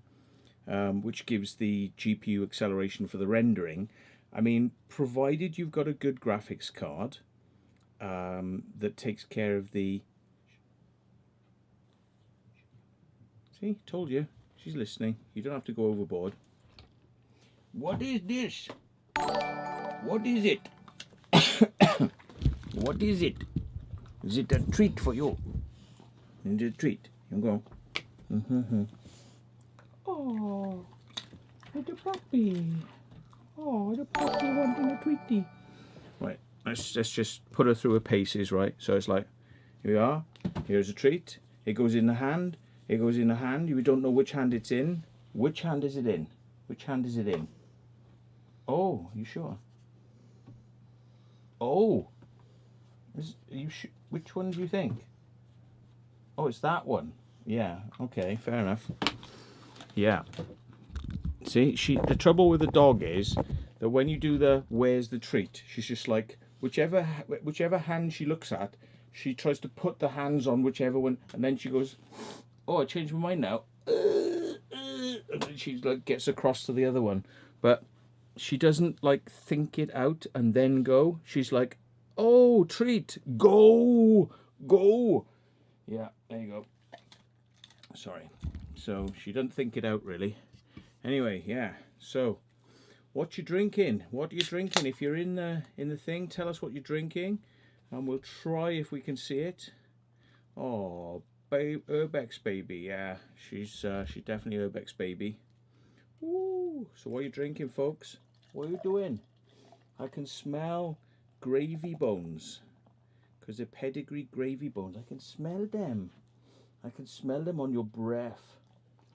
which gives the GPU acceleration for the rendering, I mean, provided you've got a good graphics card that takes care of the... See, told you, she's listening. You don't have to go overboard. What is this? What is it? What is it? Is it a treat for you? Is it a treat? You go. Oh, little puppy. Oh, the puppy wanting a treaty. Right, let's just put her through her paces, right? So it's like, here we are. Here's a treat. It goes in the hand. It goes in the hand. You don't know which hand it's in. Which hand is it in? Which hand is it in? Oh, you sure? Oh, which one do you think? Oh, it's that one. Yeah. Okay. Fair enough. Yeah. See, the trouble with the dog is that when you do the where's the treat, she's just like whichever hand she looks at, she tries to put the hands on whichever one, and then she goes, oh, I changed my mind now. And then she like gets across to the other one, but she doesn't like think it out and then go. She's like, oh, treat, go. Yeah, there you go. Sorry. So she doesn't think it out really. Anyway, yeah. So, what you drinking? What are you drinking? If you're in the thing, tell us what you're drinking, and we'll try if we can see it. Oh, Urbex baby. Yeah, she's definitely Urbex baby. Woo! So what are you drinking, folks? What are you doing? I can smell gravy bones, because they're pedigree gravy bones. I can smell them. I can smell them on your breath.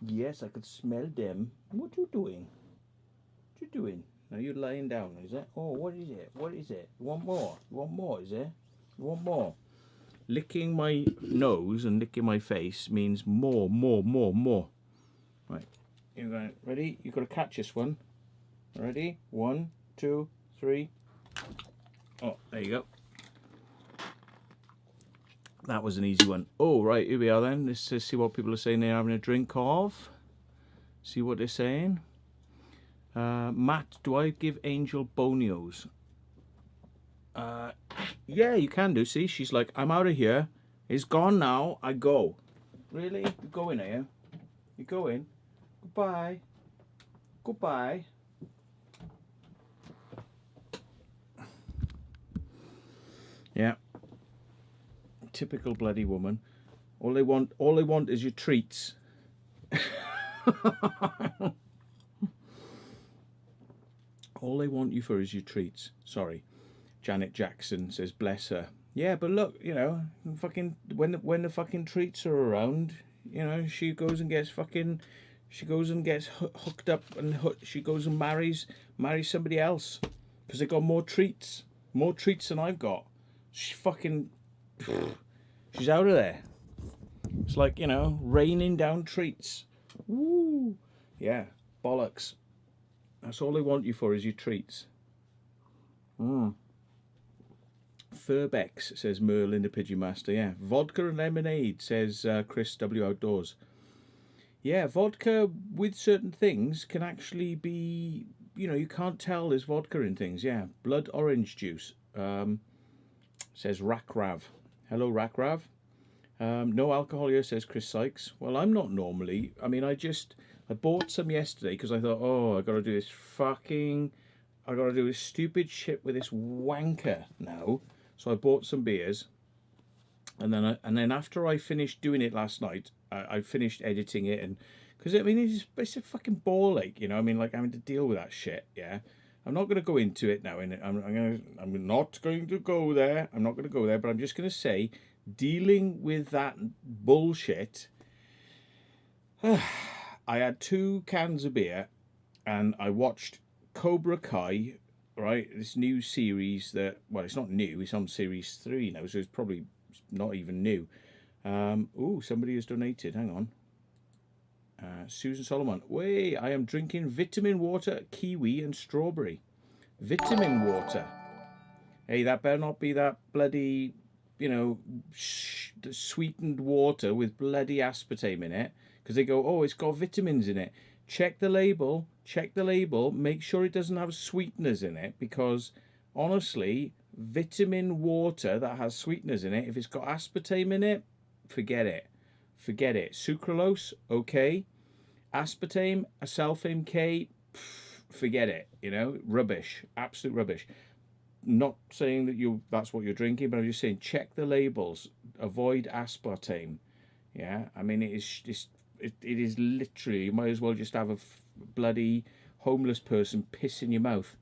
Yes, I can smell them. What are you doing? What you doing? Now you're lying down, is it? Oh, what is it? What is it? You want more? You want more, is it? You want more? Licking my nose and licking my face means more. Right. You're going, ready? You've got to catch this one. Ready? 1, 2, 3. Oh, there you go. That was an easy one. Oh, right, here we are then. Let's see what people are saying they're having a drink of. See what they're saying. Matt, do I give Angel bonios? Yeah, you can do. See, she's like, I'm out of here. It's gone now. I go. Really? You're going, are you? You're going? Goodbye. Goodbye. Yeah. Typical bloody woman. All they want is your treats. All they want you for is your treats. Sorry. Janet Jackson says, bless her. Yeah, but look, you know, fucking when the fucking treats are around, you know, she goes and gets fucking, she goes and gets hooked up, and she goes and marries somebody else because they got more treats than I've got. She fucking, she's out of there. It's like, you know, raining down treats. Woo! Yeah, bollocks. That's all they want you for is your treats. Furbex, says Merlin the Pigeon Master. Yeah, vodka and lemonade, says Chris W Outdoors. Yeah, vodka with certain things can actually be, you know, you can't tell there's vodka in things. Yeah, blood orange juice, says Rackrav. Hello, Rackrav. No alcohol here, says Chris Sykes. Well, I'm not normally. I mean, I bought some yesterday because I thought, oh, I got to do this stupid shit with this wanker now. So I bought some beers, And then after I finished doing it last night, I finished editing it, and because I mean it's a fucking ball ache, you know. I mean, like having to deal with that shit. Yeah, I'm not going to go into it now. I'm not going to go there. I'm not going to go there. But I'm just going to say, dealing with that bullshit. I had 2 cans of beer, and I watched Cobra Kai. Right, this new series that, well, it's not new. It's on series 3 now, so it's probably not even new. Oh, somebody has donated. Hang on. Susan Solomon. Wait, I am drinking vitamin water, kiwi and strawberry. Vitamin water. Hey, that better not be that bloody, you know, sweetened water with bloody aspartame in it. Because they go, oh, it's got vitamins in it. Check the label. Check the label. Make sure it doesn't have sweeteners in it. Because, honestly, vitamin water that has sweeteners in it, if it's got aspartame in it, forget it. Forget it. Sucralose, okay. Aspartame, asulfame K, forget it. You know, rubbish. Absolute rubbish. Not saying that that's what you're drinking, but I'm just saying check the labels. Avoid aspartame. Yeah, I mean it is literally, you might as well just have a bloody homeless person piss in your mouth.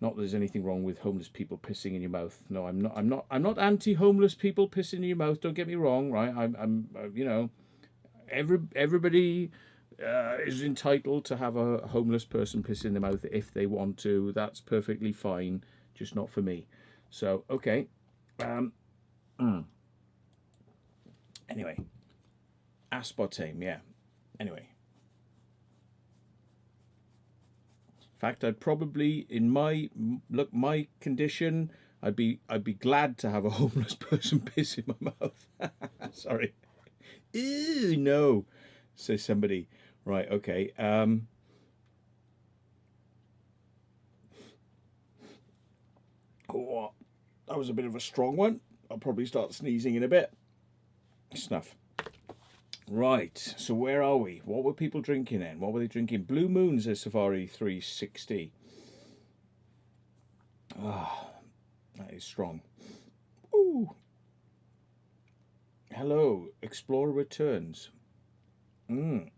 Not that there's anything wrong with homeless people pissing in your mouth. No, I'm not anti-homeless people pissing in your mouth. Don't get me wrong, right? I'm you know, everybody is entitled to have a homeless person piss in their mouth if they want to. That's perfectly fine. Just not for me. So okay. Anyway, aspartame. Yeah. Anyway. In fact, I'd probably, in my condition, I'd be glad to have a homeless person piss in my mouth. Sorry. Ew, no, says somebody. Right, okay. Oh, that was a bit of a strong one. I'll probably start sneezing in a bit. Snuff. Right, so where are we? What were people drinking then? What were they drinking? Blue Moon, says Safari 360. Ah, that is strong. Ooh. Hello, Explorer Returns. I'm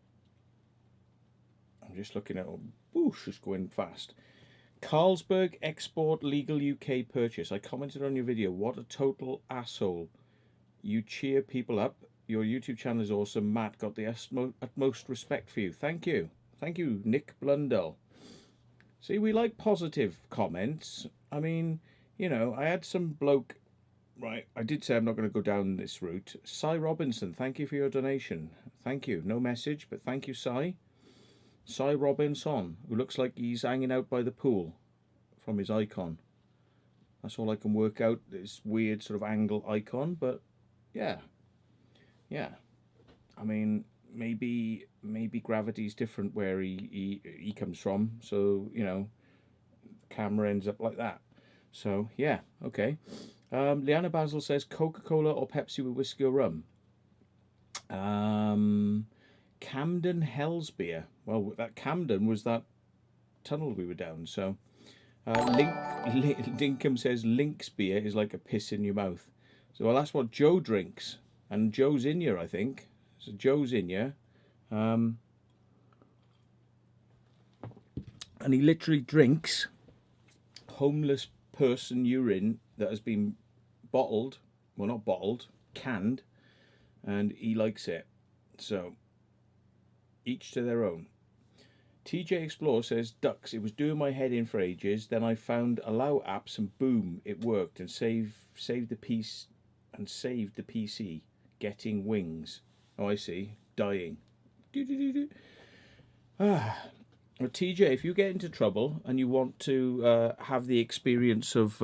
just looking at, whoosh, it's going fast. Carlsberg Export Legal UK Purchase. I commented on your video. What a total asshole. You cheer people up. Your YouTube channel is awesome. Matt, got the utmost respect for you. Thank you. Thank you, Nick Blundell. See, we like positive comments. I mean, you know, I had some bloke... Right, I did say I'm not going to go down this route. Cy Robinson, thank you for your donation. Thank you. No message, but thank you, Cy. Cy Robinson, who looks like he's hanging out by the pool from his icon. That's all I can work out, this weird sort of angle icon, but yeah. Yeah. I mean, maybe gravity's different where he comes from, so, you know, camera ends up like that. So, yeah, okay. Liana Basil says Coca-Cola or Pepsi with whiskey or rum. Camden Hell's beer. Well, that Camden was that tunnel we were down. So, Dinkum says Link's beer is like a piss in your mouth. So, well, that's what Joe drinks, and Joe's in here, I think. So Joe's in here, and he literally drinks homeless person urine that has been bottled, well, not bottled, canned, and he likes it. So, each to their own. TJ Explorer says, Ducks, it was doing my head in for ages, then I found allow apps and boom, it worked, and saved the PC getting wings. Oh, I see. Dying. Well, TJ, if you get into trouble and you want to have the experience of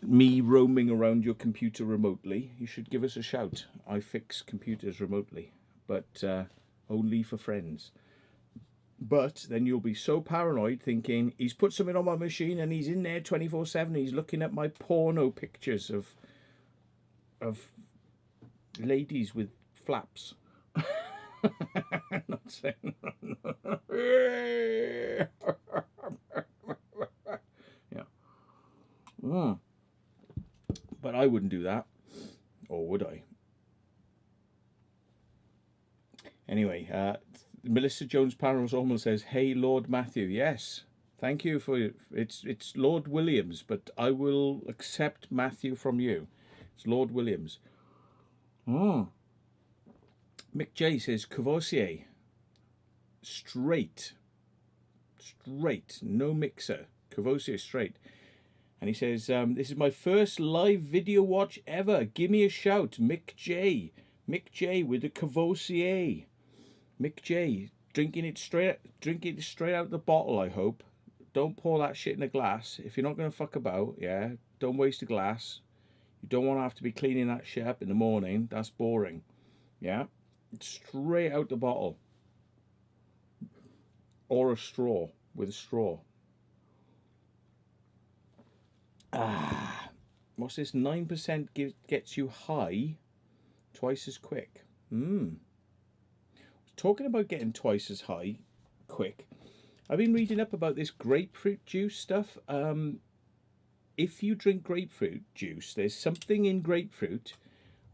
me roaming around your computer remotely, you should give us a shout. I fix computers remotely, but only for friends. But then you'll be so paranoid thinking he's put something on my machine and he's in there 24/7. He's looking at my porno pictures of ladies with flaps. I'm not saying. Yeah. But I wouldn't do that. Or would I? Anyway, Melissa Jones Paranormal says, "Hey, Lord Matthew." Yes, thank you for it's Lord Williams, but I will accept Matthew from you. It's Lord Williams. Oh. Mick J says, "Courvoisier, straight, no mixer. Courvoisier straight." And he says, "This is my first live video watch ever. Give me a shout, Mick J. Mick J with the Courvoisier. Mick J, drinking it straight out the bottle, I hope. Don't pour that shit in a glass. If you're not going to fuck about, yeah, don't waste a glass. You don't want to have to be cleaning that shit up in the morning. That's boring. Yeah? Straight out the bottle. Or a straw, with a straw. What's this? 9% gets you high twice as quick. Talking about getting twice as high quick, I've been reading up about this grapefruit juice stuff. If you drink grapefruit juice, there's something in grapefruit,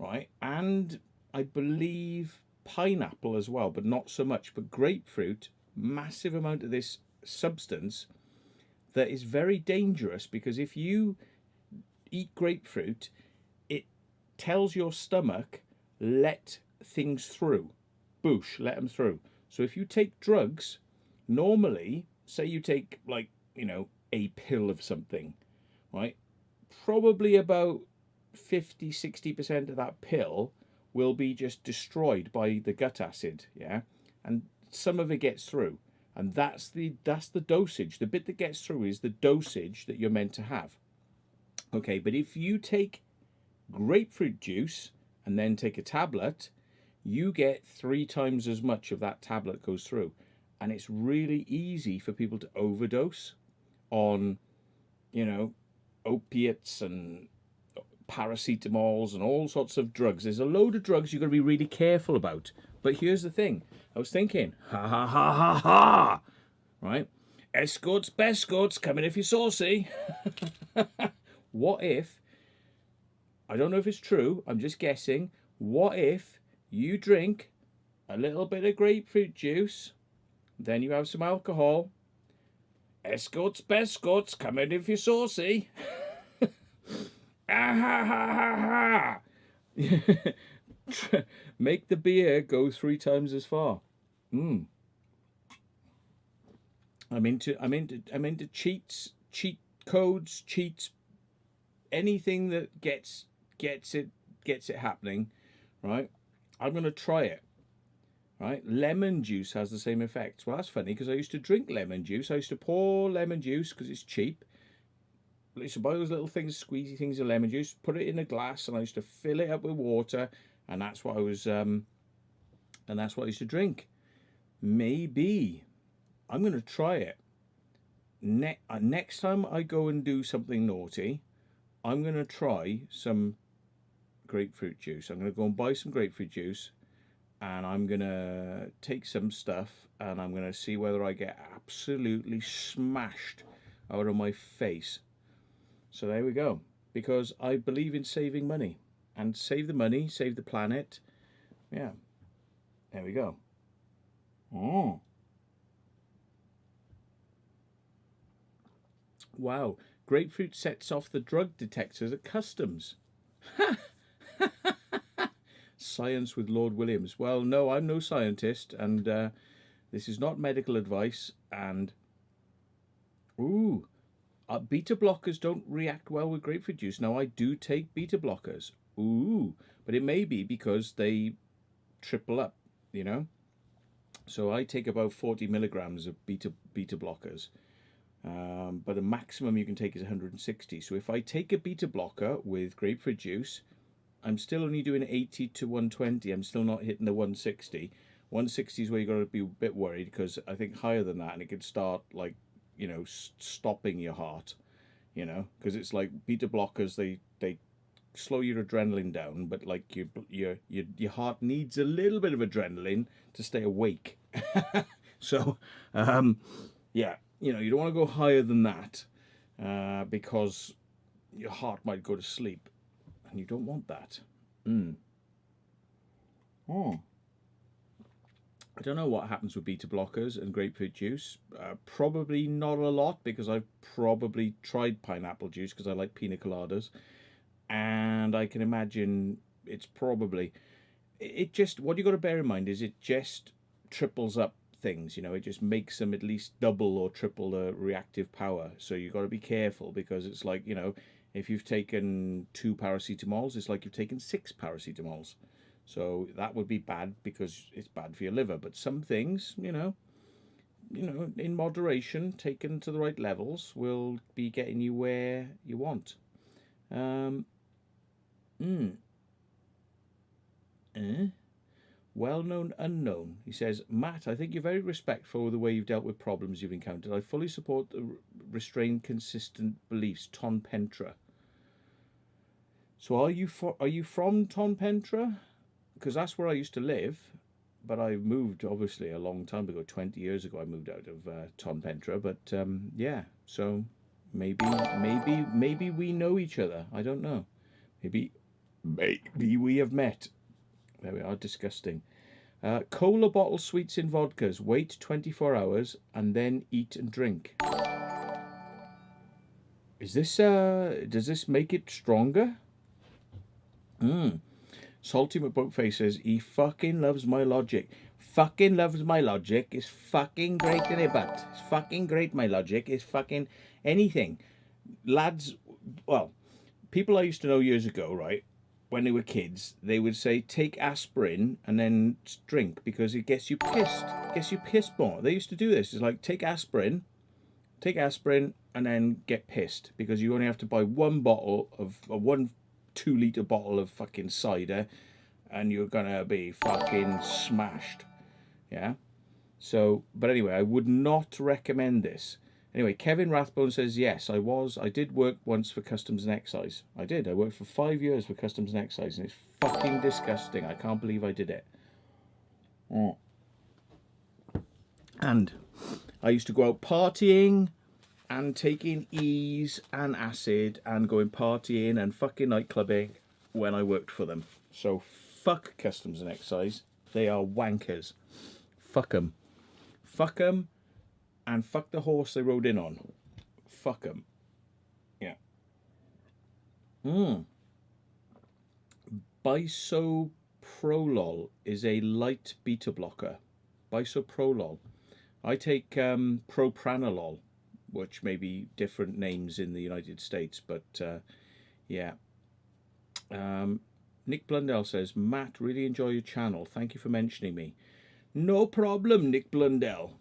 right? And I believe pineapple as well, but not so much. But grapefruit, massive amount of this substance that is very dangerous, because if you eat grapefruit, it tells your stomach, let things through. Boosh, let them through. So if you take drugs, normally, say you take, like, you know, a pill of something, right? Probably about 50-60% of that pill will be just destroyed by the gut acid, yeah? And some of it gets through. And that's the dosage. The bit that gets through is the dosage that you're meant to have. Okay, but if you take grapefruit juice and then take a tablet, you get 3 times as much of that tablet goes through. And it's really easy for people to overdose on, you know, opiates and paracetamols and all sorts of drugs. There's a load of drugs you've got to be really careful about. But here's the thing. I was thinking, right? Escorts, bescorts, come in if you're saucy. What if, I don't know if it's true, I'm just guessing, what if you drink a little bit of grapefruit juice, then you have some alcohol, escorts, bescorts, come in if you're saucy. Make the beer go 3 times as far. I'm into cheats, cheat codes, cheats, anything that gets it happening, right? I'm gonna try it. Right, lemon juice has the same effect. Well, that's funny, because I used to drink lemon juice. I used to pour lemon juice because it's cheap. I used to buy those little things, squeezy things of lemon juice, put it in a glass, and I used to fill it up with water, and that's what I was, and that's what I used to drink. Maybe I'm going to try it. Next time I go and do something naughty, I'm going to try some grapefruit juice. I'm going to go and buy some grapefruit juice, and I'm going to take some stuff, and I'm going to see whether I get absolutely smashed out of my face. So there we go. Because I believe in saving money. And save the money, save the planet. Yeah. There we go. Oh. Wow. Grapefruit sets off the drug detectors at customs. Science with Lord Williams. Well, no, I'm no scientist, and this is not medical advice. And beta blockers don't react well with grapefruit juice. Now, I do take beta blockers. But it may be because they triple up, you know. So I take about 40 milligrams of beta blockers. But the maximum you can take is 160. So if I take a beta blocker with grapefruit juice, I'm still only doing 80 to 120. I'm still not hitting the 160. 160 is where you've got to be a bit worried, because I think higher than that, and it could start, like, you know, stopping your heart, you know, because it's like beta blockers, they slow your adrenaline down, but like your heart needs a little bit of adrenaline to stay awake. So, yeah, you know, you don't want to go higher than that, because your heart might go to sleep. And you don't want that. Mm. Oh. I don't know what happens with beta blockers and grapefruit juice. Probably not a lot, because I've probably tried pineapple juice because I like pina coladas. And I can imagine it's probably... It just... What you got to bear in mind is it just triples up things, you know. It just makes them at least double or triple the reactive power. So you got to be careful, because it's like, you know, if you've taken 2 paracetamols, it's like you've taken 6 paracetamols. So that would be bad, because it's bad for your liver. But some things, you know, in moderation, taken to the right levels, will be getting you where you want. Well-known unknown. He says, Matt, I think you're very respectful of the way you've dealt with problems you've encountered. I fully support the restrained, consistent beliefs. Ton Pentra. So are you from Ton Pentra? Because that's where I used to live, but I moved obviously a long time ago. 20 years ago, I moved out of Ton Pentra. But yeah, so maybe we know each other. I don't know. Maybe we have met. There we are. Disgusting. Cola bottle sweets in vodkas. Wait 24 hours and then eat and drink. Is this does this make it stronger? Salty McBoatface says he fucking loves my logic. Fucking loves my logic. It's fucking great in it, but it's fucking great. My logic is fucking anything. Lads, well, people I used to know years ago, right? When they were kids, they would say take aspirin and then drink because it gets you pissed. It gets you pissed more. They used to do this. It's like take aspirin and then get pissed, because you only have to buy one bottle of one 2-litre bottle of fucking cider and you're gonna be fucking smashed. Yeah. So, but anyway, I would not recommend this. Anyway, Kevin Rathbone says, yes, I did work once for Customs and Excise. I did. I worked for 5 years for Customs and Excise, and it's fucking disgusting. I can't believe I did it. And I used to go out partying and taking E's and acid and going partying and fucking nightclubbing when I worked for them. So fuck Customs and Excise. They are wankers. Fuck them. Fuck them. And fuck the horse they rode in on. Fuck them. Yeah. Bisoprolol is a light beta blocker. Bisoprolol. I take propranolol, which may be different names in the United States, but yeah. Nick Blundell says, Matt, really enjoy your channel. Thank you for mentioning me. No problem, Nick Blundell.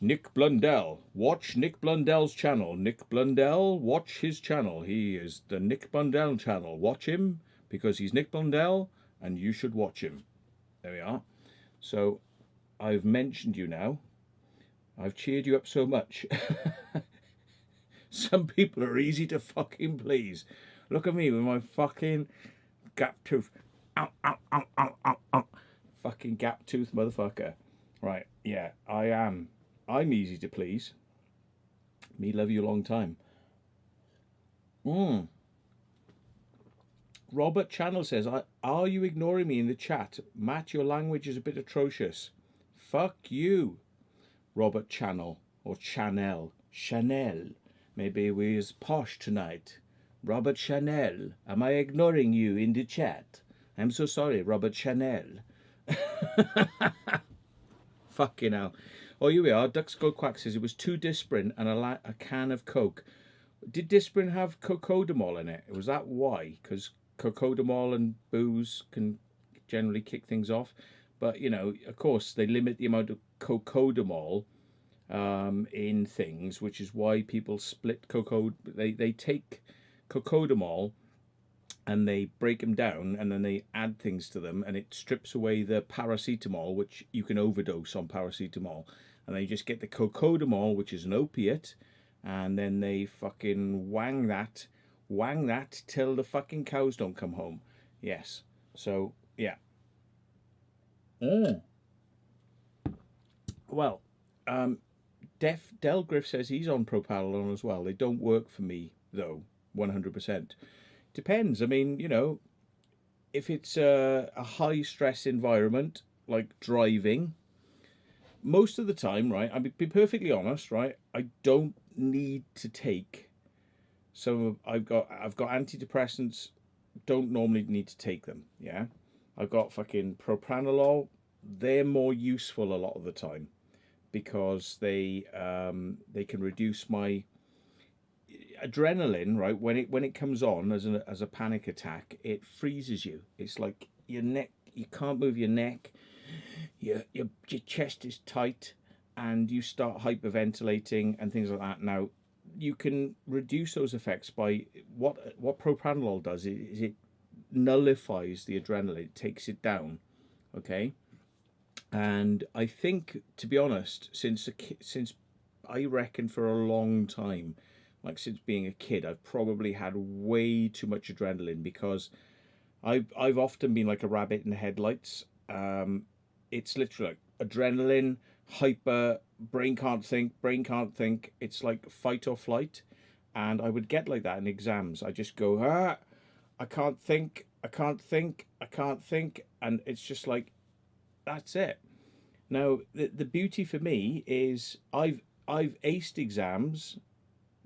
Nick Blundell. Watch Nick Blundell's channel. Nick Blundell, watch his channel. He is the Nick Blundell channel. Watch him because he's Nick Blundell and you should watch him. There we are. So I've mentioned you now. I've cheered you up so much. Some people are easy to fucking please. Look at me with my fucking gap tooth. Ow, ow, ow, ow, ow, ow. Fucking gap tooth motherfucker. Right, yeah, I am. I'm easy to please. Me love you a long time. Robert Channel says, are you ignoring me in the chat? Matt, your language is a bit atrocious. Fuck you, Robert Channel. Or Chanel. Chanel. Maybe we're posh tonight. Robert Chanel. Am I ignoring you in the chat? I'm so sorry, Robert Chanel. Fucking hell. Oh, here we are. Duck's Gold Quack says it was 2 Disprin and a can of Coke. Did Disprin have cocodamol in it? Was that why? Because cocodamol and booze can generally kick things off. But, you know, of course, they limit the amount of cocodamol in things, which is why people split They take cocodamol and they break them down and then they add things to them and it strips away the paracetamol, which you can overdose on paracetamol. And they just get the cocodamol, which is an opiate, and then they fucking wang that till the fucking cows don't come home. Yes. So, yeah. Well, Del Griff says he's on propranolol as well. They don't work for me, though, 100%. Depends. I mean, you know, if it's a high stress environment like driving, most of the time, right? I'll be perfectly honest, right? I don't need to take. So I've got antidepressants. Don't normally need to take them. Yeah, I've got fucking propranolol. They're more useful a lot of the time because they can reduce my adrenaline. Right, when it comes on as a panic attack, it freezes you. It's like your neck. You can't move your neck. Your chest is tight, and you start hyperventilating and things like that. Now, you can reduce those effects by what propranolol does is it nullifies the adrenaline, it takes it down. Okay, and I think, to be honest, since I reckon for a long time, like since being a kid, I've probably had way too much adrenaline because I've often been like a rabbit in the headlights. It's literally like adrenaline, hyper, brain can't think. It's like fight or flight. And I would get like that in exams. I just go, I can't think, I can't think, I can't think. And it's just like, that's it. Now, the beauty for me is I've aced exams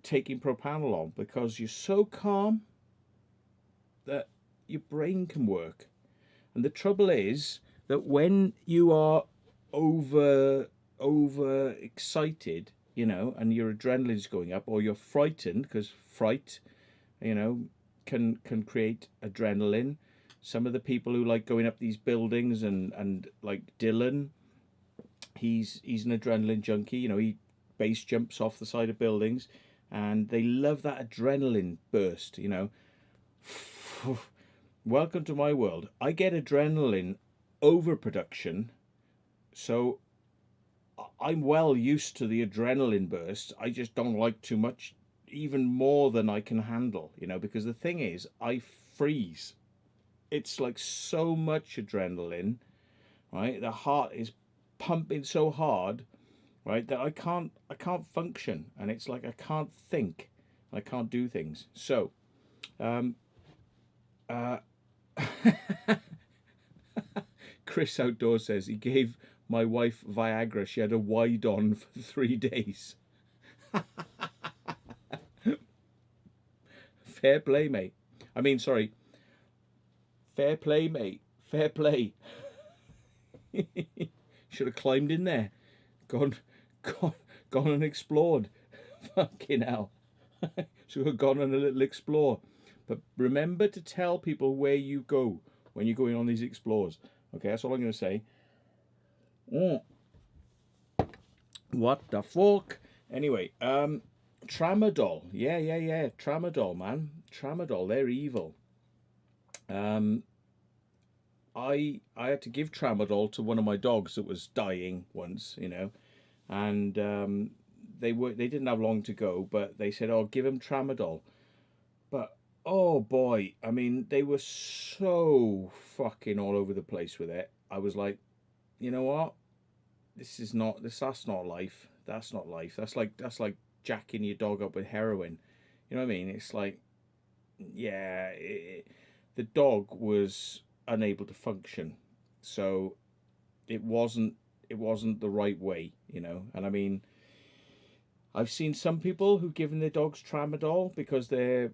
taking propranolol because you're so calm that your brain can work. And the trouble is that when you are over excited, and your adrenaline's going up, or you're frightened, because fright, you know, can create adrenaline. Some of the people who like going up these buildings and like Dylan, he's an adrenaline junkie. He base jumps off the side of buildings, and they love that adrenaline burst. Welcome to my world. I get adrenaline overproduction, so I'm well used to the adrenaline burst. I just don't like too much, even more than I can handle, because the thing is, I freeze. It's like so much adrenaline, right? The heart is pumping so hard, right, that I can't function, and it's like I can't think, I can't do things. So, Chris Outdoor says he gave my wife Viagra. She had a wide on for 3 days. Fair play, mate. I mean, sorry. Fair play, mate. Fair play. Should have climbed in there. Gone and explored. Fucking hell. Should have gone on a little explore. But remember to tell people where you go when you're going on these explores. Okay, that's all I'm going to say. What the fuck? Anyway, tramadol. Yeah. Tramadol, man. Tramadol, they're evil. I had to give tramadol to one of my dogs that was dying once, and they didn't have long to go, but they said, "Oh, give him tramadol." But oh boy, I mean, they were so fucking all over the place with it. I was like, you know what? That's not life. That's not life. That's like jacking your dog up with heroin. You know what I mean? It's like, yeah, the dog was unable to function, so it wasn't the right way, And I mean, I've seen some people who've given their dogs tramadol because they've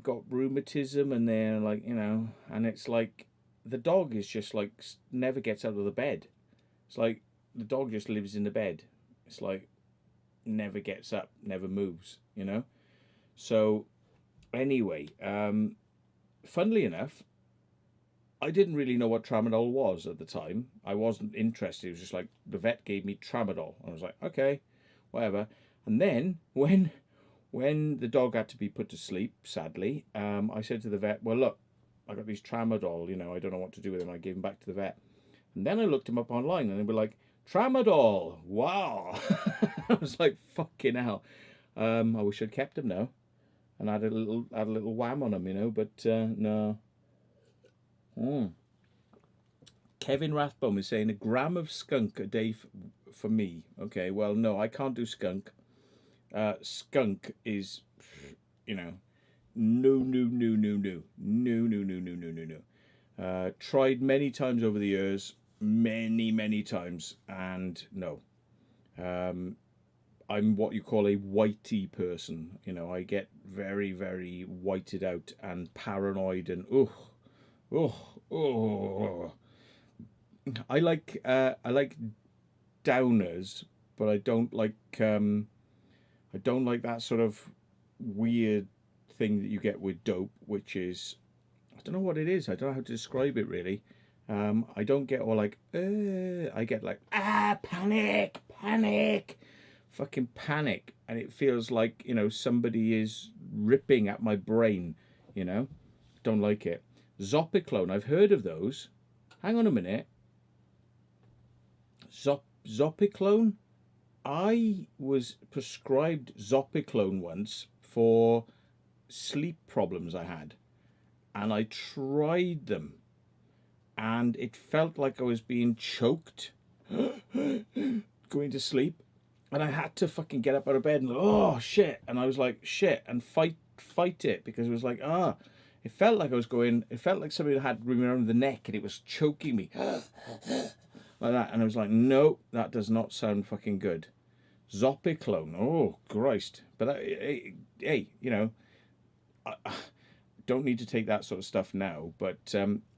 got rheumatism, and they're like, and it's like the dog is just like never gets out of the bed. It's like the dog just lives in the bed. It's like never gets up, never moves, So anyway, funnily enough, I didn't really know what tramadol was at the time. I wasn't interested. It was just like the vet gave me tramadol. I was like, okay, whatever. And then when the dog had to be put to sleep, sadly, I said to the vet, well, look, I got these tramadol, I don't know what to do with them. I gave them back to the vet. And then I looked them up online, and they were like, tramadol, wow. I was like, fucking hell. I wish I'd kept them now and had a little wham on them, but no. Kevin Rathbone is saying 1 gram of skunk a day for me. Okay, well, no, I can't do skunk. Skunk is, no. Tried many times over the years, many times, and no. I'm what you call a whitey person. You know, I get very whited out and paranoid and oh. I like downers, but I don't like that sort of weird thing that you get with dope, which is, I don't know what it is. I don't know how to describe it really. I don't get all like, I get like, panic, fucking panic. And it feels like, you know, somebody is ripping at my brain, you know. Don't like it. Zopiclone, I've heard of those. Hang on a minute. Zopiclone? I was prescribed Zopiclone once for sleep problems I had. And I tried them. And it felt like I was being choked going to sleep. And I had to fucking get up out of bed and oh shit. And I was like shit and fight it, because it was like it felt like I was going. It felt like somebody had me around the neck and it was choking me like that. And I was like, no, that does not sound fucking good. Zopiclone, oh Christ! But hey, you know, I don't need to take that sort of stuff now. But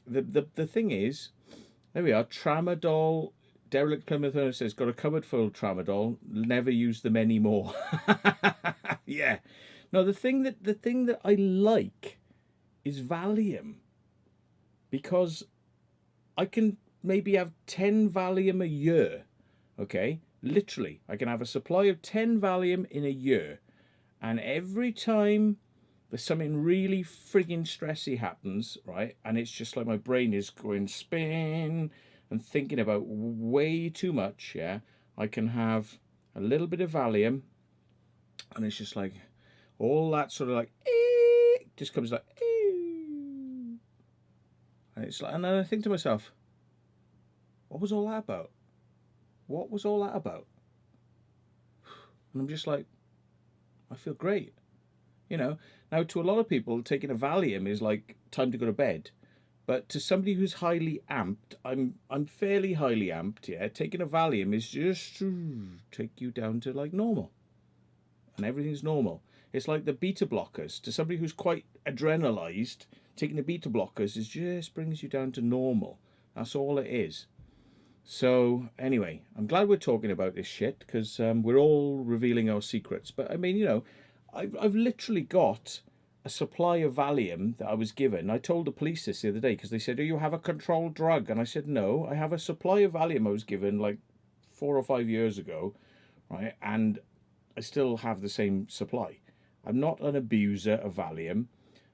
the thing is, there we are. Tramadol. Derelict Plymouth says, got a cupboard full of tramadol. Never use them anymore. Yeah. No, the thing that I like is Valium, because I can maybe have 10 Valium a year. Okay, literally, I can have a supply of 10 Valium in a year, and every time there's something really frigging stressy happens, right, and it's just like my brain is going spin and thinking about way too much, yeah, I can have a little bit of Valium, and it's just like all that sort of like just comes like and it's like, and then I think to myself, what was all that about? What was all that about? And I'm just like, I feel great, you know. Now, to a lot of people, taking a Valium is like time to go to bed. But to somebody who's highly amped, I'm fairly highly amped, yeah. Taking a Valium is just to take you down to like normal. And everything's normal. It's like the beta blockers. To somebody who's quite adrenalized, taking the beta blockers is just brings you down to normal. That's all it is. So anyway, I'm glad we're talking about this shit, because we're all revealing our secrets. But I mean, you know, I've literally got a supply of Valium that I was given. I told the police this the other day, because they said, do you have a controlled drug? And I said, no, I have a supply of Valium I was given like 4 or 5 years ago, right? And I still have the same supply. I'm not an abuser of Valium,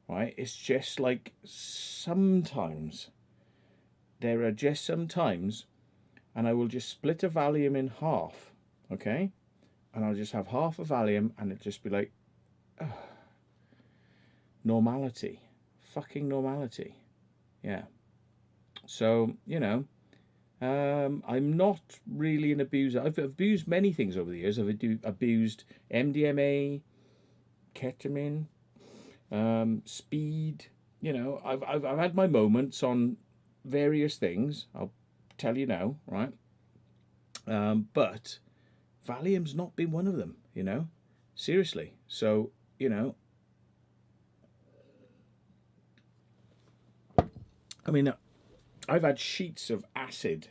right? It's just like sometimes, there are just some times, and I will just split a Valium in half, okay? And I'll just have half a Valium, and it'll just be like, normality, fucking normality, yeah. So, you know, I'm not really an abuser. I've abused many things over the years. I've abused MDMA, ketamine, speed. You know, I've had my moments on various things. I'll tell you now, right? But Valium's not been one of them. You know, seriously. So, you know, I mean, I've had sheets of acid.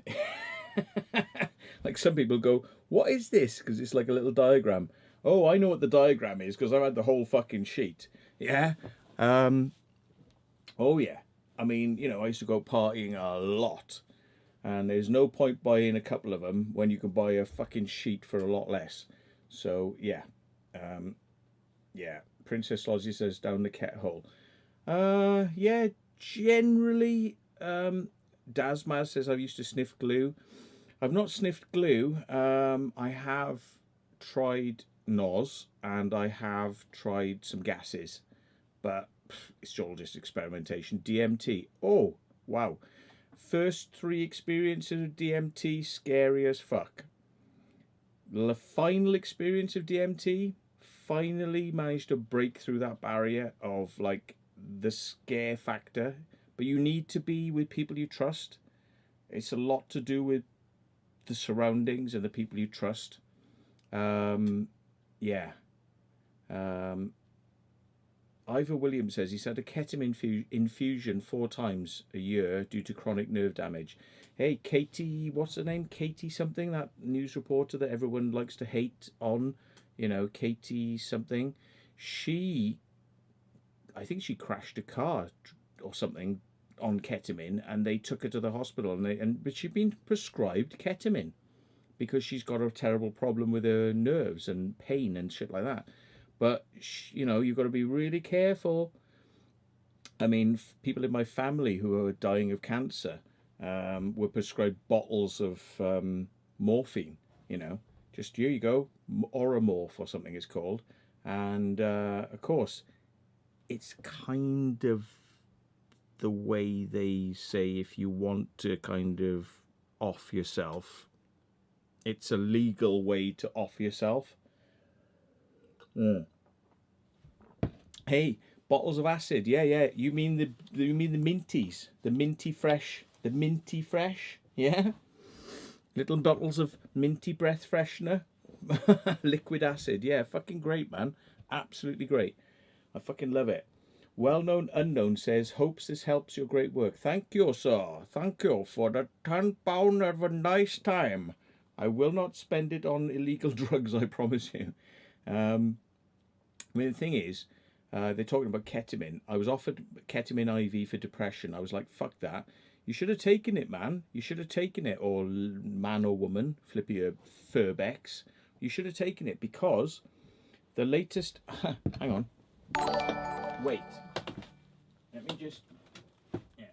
Like some people go, what is this? Because it's like a little diagram. Oh, I know what the diagram is, because I've had the whole fucking sheet. Yeah. Oh, yeah. I mean, you know, I used to go partying a lot. And there's no point buying a couple of them when you can buy a fucking sheet for a lot less. So, yeah. Yeah. Princess Lozzie says, down the cat hole. Yeah, generally, Dasmaz says, I've used to sniff glue. I've not sniffed glue. I have tried NOS, and I have tried some gases, but it's all just experimentation. DMT. Oh, wow. First 3 experiences of DMT, scary as fuck. The final experience of DMT, finally managed to break through that barrier of like the scare factor, But you need to be with people you trust. It's a lot to do with the surroundings and the people you trust. Yeah. Ivor Williams says he's had a ketamine infusion 4 times a year due to chronic nerve damage. Hey, Katie, what's her name? Katie something, that news reporter that everyone likes to hate on, you know, Katie something. I think she crashed a car or something on ketamine, and they took her to the hospital, but she'd been prescribed ketamine because she's got a terrible problem with her nerves and pain and shit like that. But, you know, you've got to be really careful. I mean, people in my family who are dying of cancer were prescribed bottles of morphine, you know. Just, here you go, Oromorph or something it's called. And, of course, it's kind of the way they say if you want to kind of off yourself, it's a legal way to off yourself. Hey, bottles of acid. Yeah. You mean the minties, the minty fresh, yeah. Little bottles of minty breath freshener, liquid acid. Yeah, fucking great, man. Absolutely great. I fucking love it. Well-known unknown says, hopes this helps your great work. Thank you, sir. Thank you for the £10 of a nice time. I will not spend it on illegal drugs, I promise you. I mean, the thing is, they're talking about ketamine. I was offered ketamine IV for depression. I was like, fuck that. You should have taken it, man. You should have taken it, or man or woman, flippy your Furbex. You should have taken it because the latest... Hang on. Wait. Let me just... Yeah.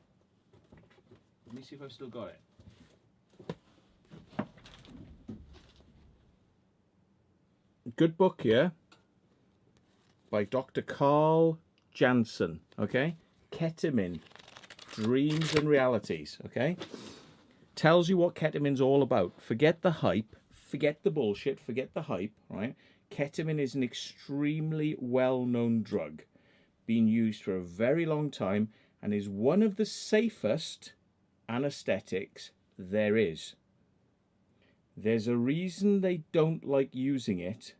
Let me see if I've still got it. Good book here by Dr. Carl Jansen, okay? Ketamine, Dreams and Realities, okay? Tells you what ketamine's all about. Forget the hype, forget the bullshit, forget the hype, right? Ketamine is an extremely well-known drug, been used for a very long time, and is one of the safest anesthetics there is. There's a reason they don't like using it,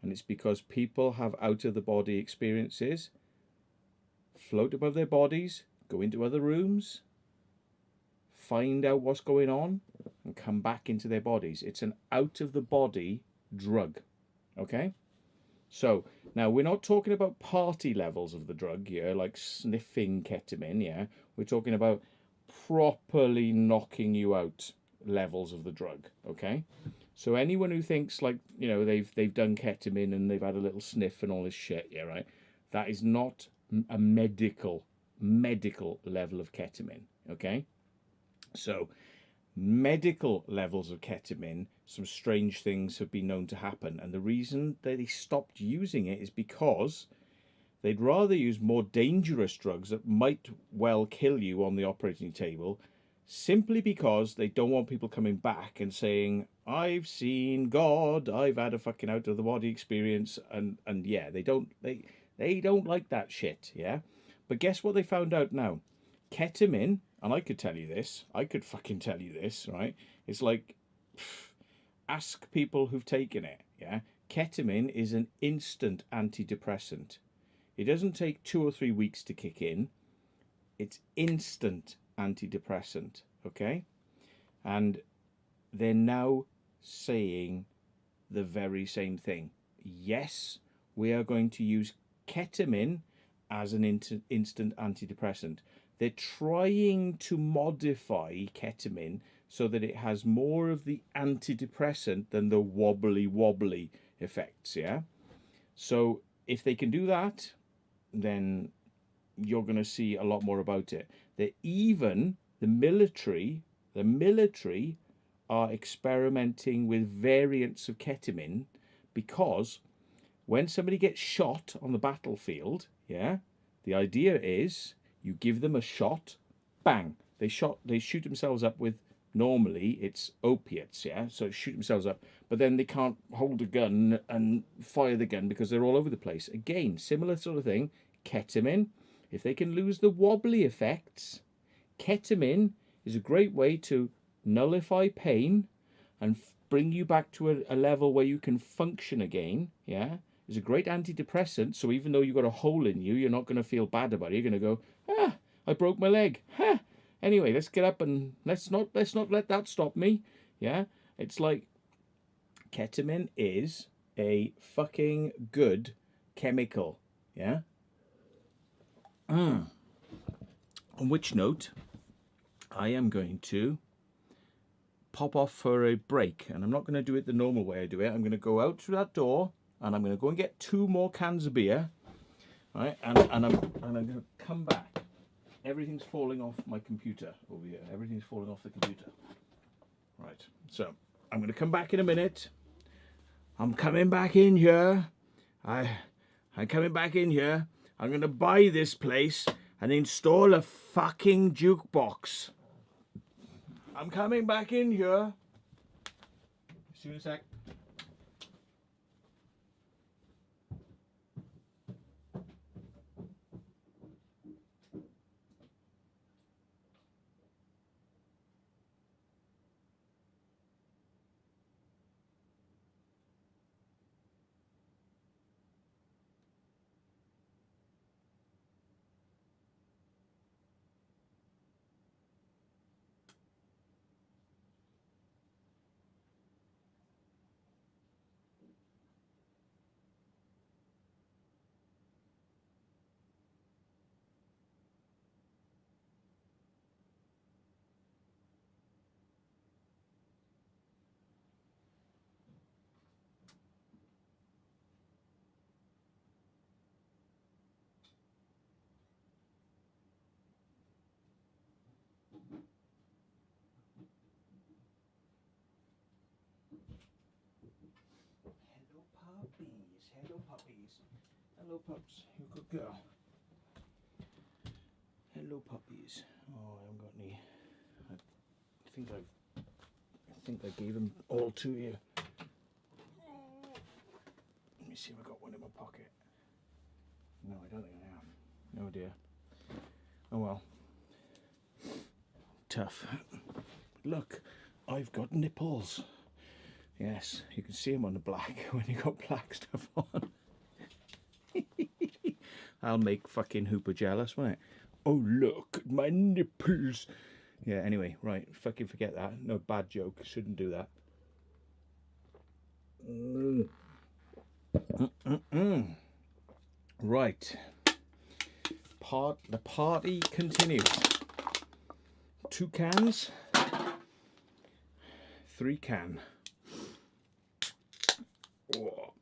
and it's because people have out-of-the-body experiences, float above their bodies, go into other rooms, find out what's going on, and come back into their bodies. It's an out-of-the-body drug, okay? So, now we're not talking about party levels of the drug here, like sniffing ketamine, yeah? We're talking about properly knocking you out levels of the drug, okay? So anyone who thinks, like, you know, they've done ketamine and they've had a little sniff and all this shit, yeah, right? That is not a medical level of ketamine, okay? So medical levels of ketamine, some strange things have been known to happen, and the reason that they stopped using it is because they'd rather use more dangerous drugs that might well kill you on the operating table, simply because they don't want people coming back and saying, I've seen God, I've had a fucking out of the body experience, and yeah, they don't like that shit, yeah? But guess what they found out now? Ketamine, and I could tell you this, I could fucking tell you this, right? It's like, ask people who've taken it, yeah? Ketamine is an instant antidepressant. It doesn't take 2 or 3 weeks to kick in. It's instant antidepressant, okay? And they're now saying the very same thing. Yes, we are going to use ketamine as an instant antidepressant. They're trying to modify ketamine so that it has more of the antidepressant than the wobbly effects, yeah? So if they can do that, then you're going to see a lot more about it. Even the military are experimenting with variants of ketamine, because when somebody gets shot on the battlefield, yeah, the idea is you give them a shot, bang, they shoot themselves up with, normally it's opiates, yeah, so shoot themselves up, but then they can't hold a gun and fire the gun because they're all over the place. Again, similar sort of thing, ketamine, if they can lose the wobbly effects, ketamine is a great way to nullify pain and bring you back to a level where you can function again. Yeah, it's a great antidepressant. So even though you've got a hole in you, you're not going to feel bad about it. You're going to go, I broke my leg. Anyway, let's get up and let's not let that stop me. Yeah, it's like ketamine is a fucking good chemical. Yeah. On which note, I am going to pop off for a break, and I'm not going to do it the normal way I do it. I'm going to go out through that door, and I'm going to go and get 2 more cans of beer, right? And I'm going to come back. Everything's falling off my computer over here. Everything's falling off the computer. Right. So I'm going to come back in a minute. I'm coming back in here. I'm coming back in here. I'm going to buy this place and install a fucking jukebox. I'm coming back in here. See you in a sec. Hello puppies. Hello pups. You good girl. Hello puppies. Oh, I haven't got any. I think I gave them all to you. Let me see if I got one in my pocket. No, I don't think I have. Oh dear. Oh well. Tough. Look, I've got nipples. Yes, you can see them on the black when you got black stuff on. I'll make fucking Hooper jealous, won't it? Oh, look at my nipples. Yeah, anyway, right, fucking forget that. No, bad joke. Shouldn't do that. Right. The party continues. 2 cans. 3 can. Oh.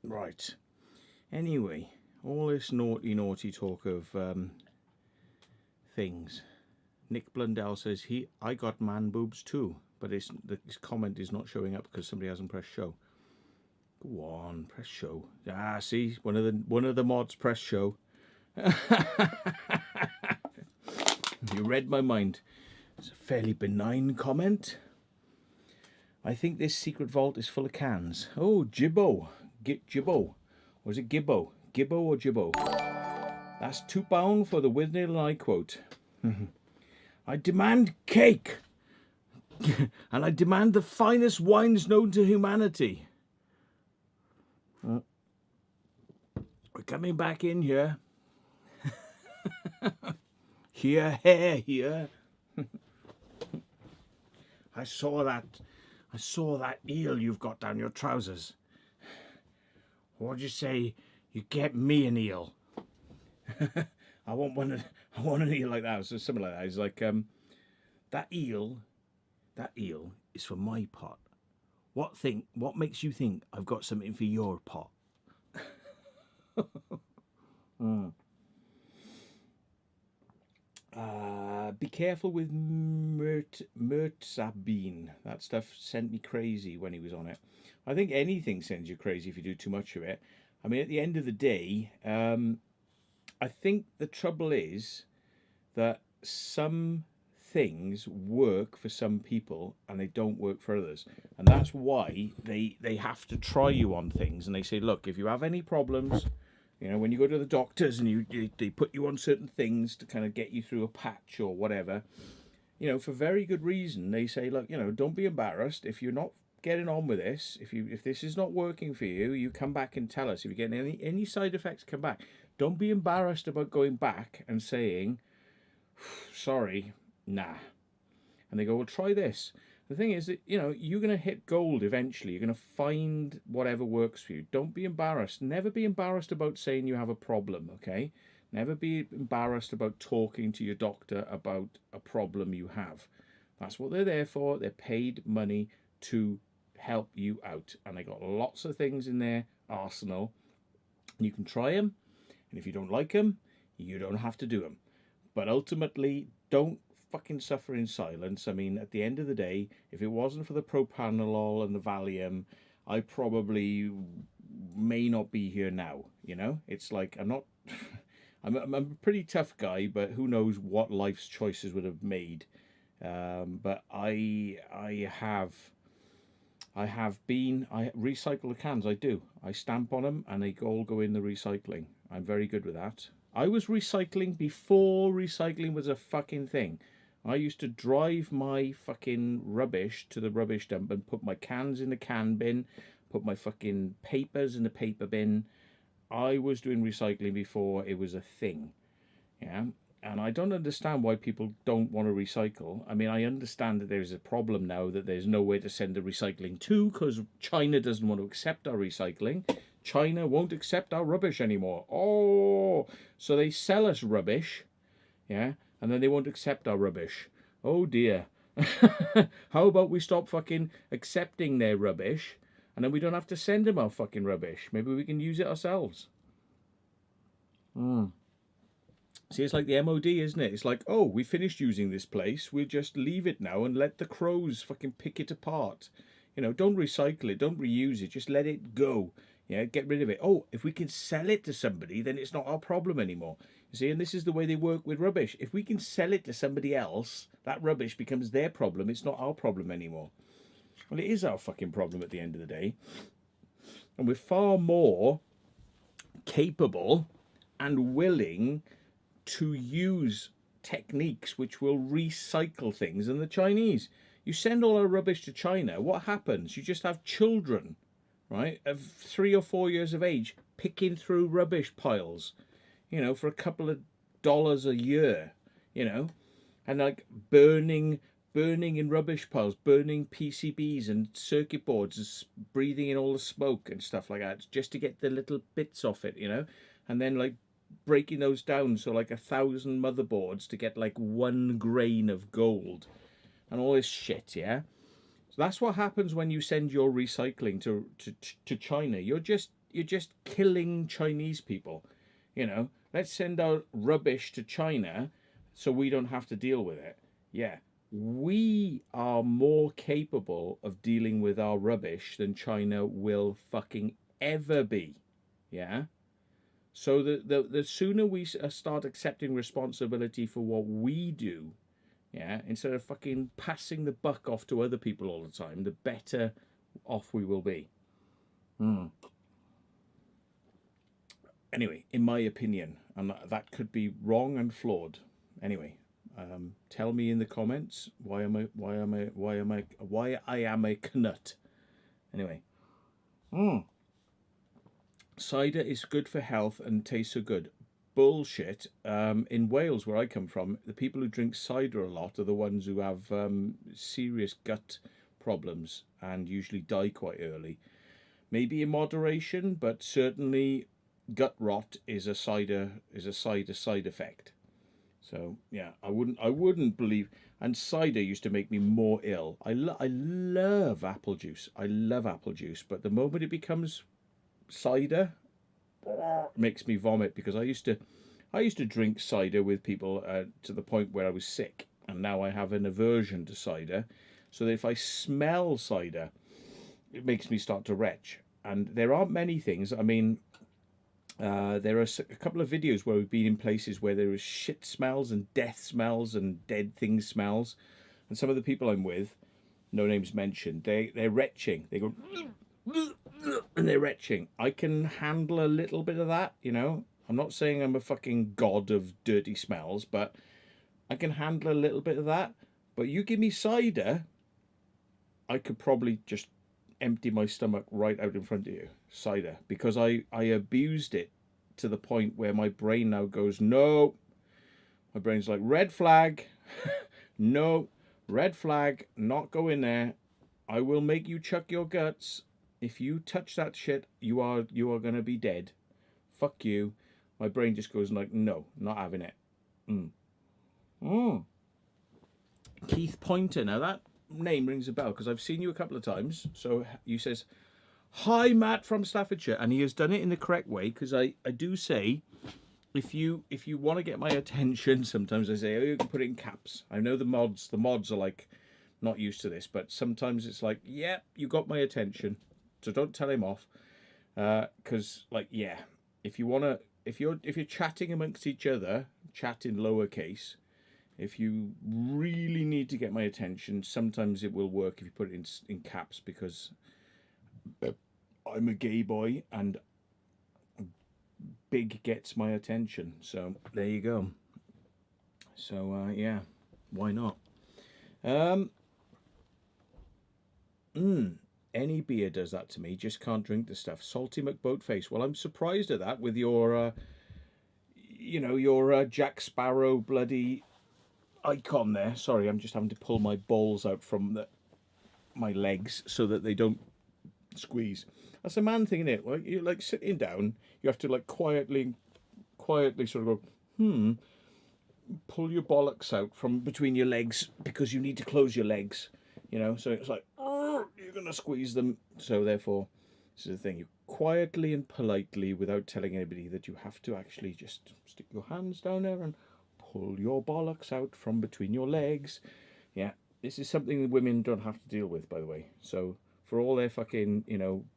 Right. Anyway, all this naughty talk of things. Nick Blundell says I got man boobs too, but his comment is not showing up because somebody hasn't pressed show. Go on, press show. Ah, see, one of the mods press show. You read my mind. It's a fairly benign comment. I think this secret vault is full of cans. Oh, Gibbo. Gibbo. Or is it Gibbo? Gibbo or Gibbo? That's £2 for the Withnail and I quote. I demand cake. And I demand the finest wines known to humanity. We're coming back in here. Here. I saw that eel you've got down your trousers. What'd you say? You get me an eel. I want an eel like that. So similar like that. It's like that eel is for my pot. What makes you think I've got something for your pot? Be careful with Mirtzabine. That stuff sent me crazy when he was on it. I think anything sends you crazy if you do too much of it. I mean, at the end of the day, I think the trouble is that some things work for some people and they don't work for others. And that's why they have to try you on things. And they say, look, if you have any problems, You know, when you go to the doctors and they put you on certain things to kind of get you through a patch or whatever, you know, for very good reason. They say, look, you know, don't be embarrassed if you're not getting on with this. If this is not working for you, you come back and tell us. If you're getting any side effects, come back. Don't be embarrassed about going back and saying, sorry, nah. And they go, well, try this. The thing is that, you know, you're going to hit gold eventually. You're going to find whatever works for you. Don't be embarrassed. Never be embarrassed about saying you have a problem, okay? Never be embarrassed about talking to your doctor about a problem you have. That's what they're there for. They're paid money to help you out. And they got lots of things in their arsenal. You can try them. And if you don't like them, you don't have to do them. But ultimately, don't fucking suffer in silence. I mean, at the end of the day, if it wasn't for the propranolol and the Valium, I probably may not be here now. You know, it's like I'm not. I'm a pretty tough guy, but who knows what life's choices would have made. But I recycle the cans. I do. I stamp on them, and they all go in the recycling. I'm very good with that. I was recycling before recycling was a fucking thing. I used to drive my fucking rubbish to the rubbish dump and put my cans in the can bin, put my fucking papers in the paper bin. I was doing recycling before it was a thing. Yeah. And I don't understand why people don't want to recycle. I mean, I understand that there's a problem now that there's nowhere to send the recycling to because China doesn't want to accept our recycling. China won't accept our rubbish anymore. Oh, so they sell us rubbish, yeah, and then they won't accept our rubbish. Oh dear. How about we stop fucking accepting their rubbish, and then we don't have to send them our fucking rubbish. Maybe we can use it ourselves. See, it's like the MOD, isn't it? It's like, oh, we finished using this place. We'll just leave it now and let the crows fucking pick it apart. You know, don't recycle it. Don't reuse it. Just let it go. Yeah, get rid of it. Oh, if we can sell it to somebody, then it's not our problem anymore. You see, and this is the way they work with rubbish. If we can sell it to somebody else, that rubbish becomes their problem. It's not our problem anymore. Well, it is our fucking problem at the end of the day. And we're far more capable and willing to use techniques which will recycle things than the Chinese. You send all our rubbish to China, what happens? You just have children, right, of 3 or 4 years of age picking through rubbish piles, you know, for a couple of dollars a year, you know, and like burning in rubbish piles, burning PCBs and circuit boards, and breathing in all the smoke and stuff like that, just to get the little bits off it, you know, and then like breaking those down, so like 1,000 motherboards to get like 1 grain of gold and all this shit, yeah. So that's what happens when you send your recycling to China. You're just killing Chinese people, you know. Let's send our rubbish to China so we don't have to deal with it. Yeah, we are more capable of dealing with our rubbish than China will fucking ever be. Yeah. So the sooner we start accepting responsibility for what we do, yeah, instead of fucking passing the buck off to other people all the time, the better off we will be. Anyway, in my opinion, and that could be wrong and flawed. Anyway, tell me in the comments why I am a knut. Anyway, cider is good for health and tastes so good. Bullshit. In Wales, where I come from, the people who drink cider a lot are the ones who have serious gut problems and usually die quite early. Maybe in moderation, but certainly gut rot is a cider side effect. So yeah, I wouldn't believe. And cider used to make me more ill. I love apple juice. I love apple juice, but the moment it becomes cider, makes me vomit, because I used to drink cider with people to the point where I was sick, and now I have an aversion to cider, so that if I smell cider, it makes me start to retch. And there aren't many things. I mean, there are a couple of videos where we've been in places where there is shit smells and death smells and dead things smells, and some of the people I'm with, no names mentioned, they're retching. They go and they're retching. I can handle a little bit of that, you know. I'm not saying I'm a fucking god of dirty smells, but I can handle a little bit of that. But you give me cider, I could probably just empty my stomach right out in front of you. Cider. Because I abused it to the point where my brain now goes, no. My brain's like, red flag. No. Red flag. Not go in there. I will make you chuck your guts. If you touch that shit, you are going to be dead. Fuck you. My brain just goes like, no, not having it. Keith Pointer. Now that name rings a bell because I've seen you a couple of times. So you says, hi Matt from Staffordshire, and he has done it in the correct way, because I do say, if you want to get my attention, sometimes I say, oh, you can put it in caps. I know the mods are like not used to this, but sometimes it's like, yeah, you got my attention, so don't tell him off, because like, yeah, if you're chatting amongst each other, chat in lowercase. If you really need to get my attention, sometimes it will work if you put it in caps, because I'm a gay boy and big gets my attention. So there you go. So yeah, why not? Any beer does that to me. Just can't drink the stuff. Salty McBoatface. Well, I'm surprised at that with your, your Jack Sparrow bloody icon there. Sorry, I'm just having to pull my balls out from my legs so that they don't squeeze. That's a man thing, isn't it? Like, you're like sitting down, you have to like quietly sort of go, pull your bollocks out from between your legs because you need to close your legs, you know. So it's like, you're gonna squeeze them. So therefore, this is the thing: you quietly and politely, without telling anybody, that you have to actually just stick your hands down there and pull your bollocks out from between your legs. Yeah, this is something that women don't have to deal with, by the way. So for all their fucking,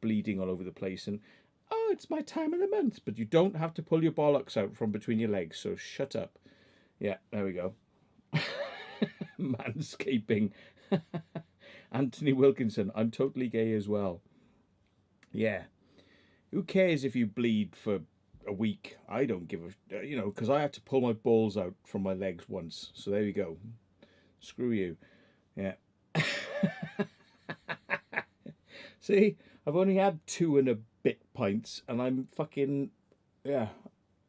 bleeding all over the place and, oh, it's my time of the month, but you don't have to pull your bollocks out from between your legs, so shut up. Yeah, there we go. Manscaping. Anthony Wilkinson, I'm totally gay as well. Yeah. Who cares if you bleed for a week? I don't give a, because I had to pull my balls out from my legs once. So there you go. Screw you. Yeah. See, I've only had 2 and a bit pints, and I'm fucking, yeah,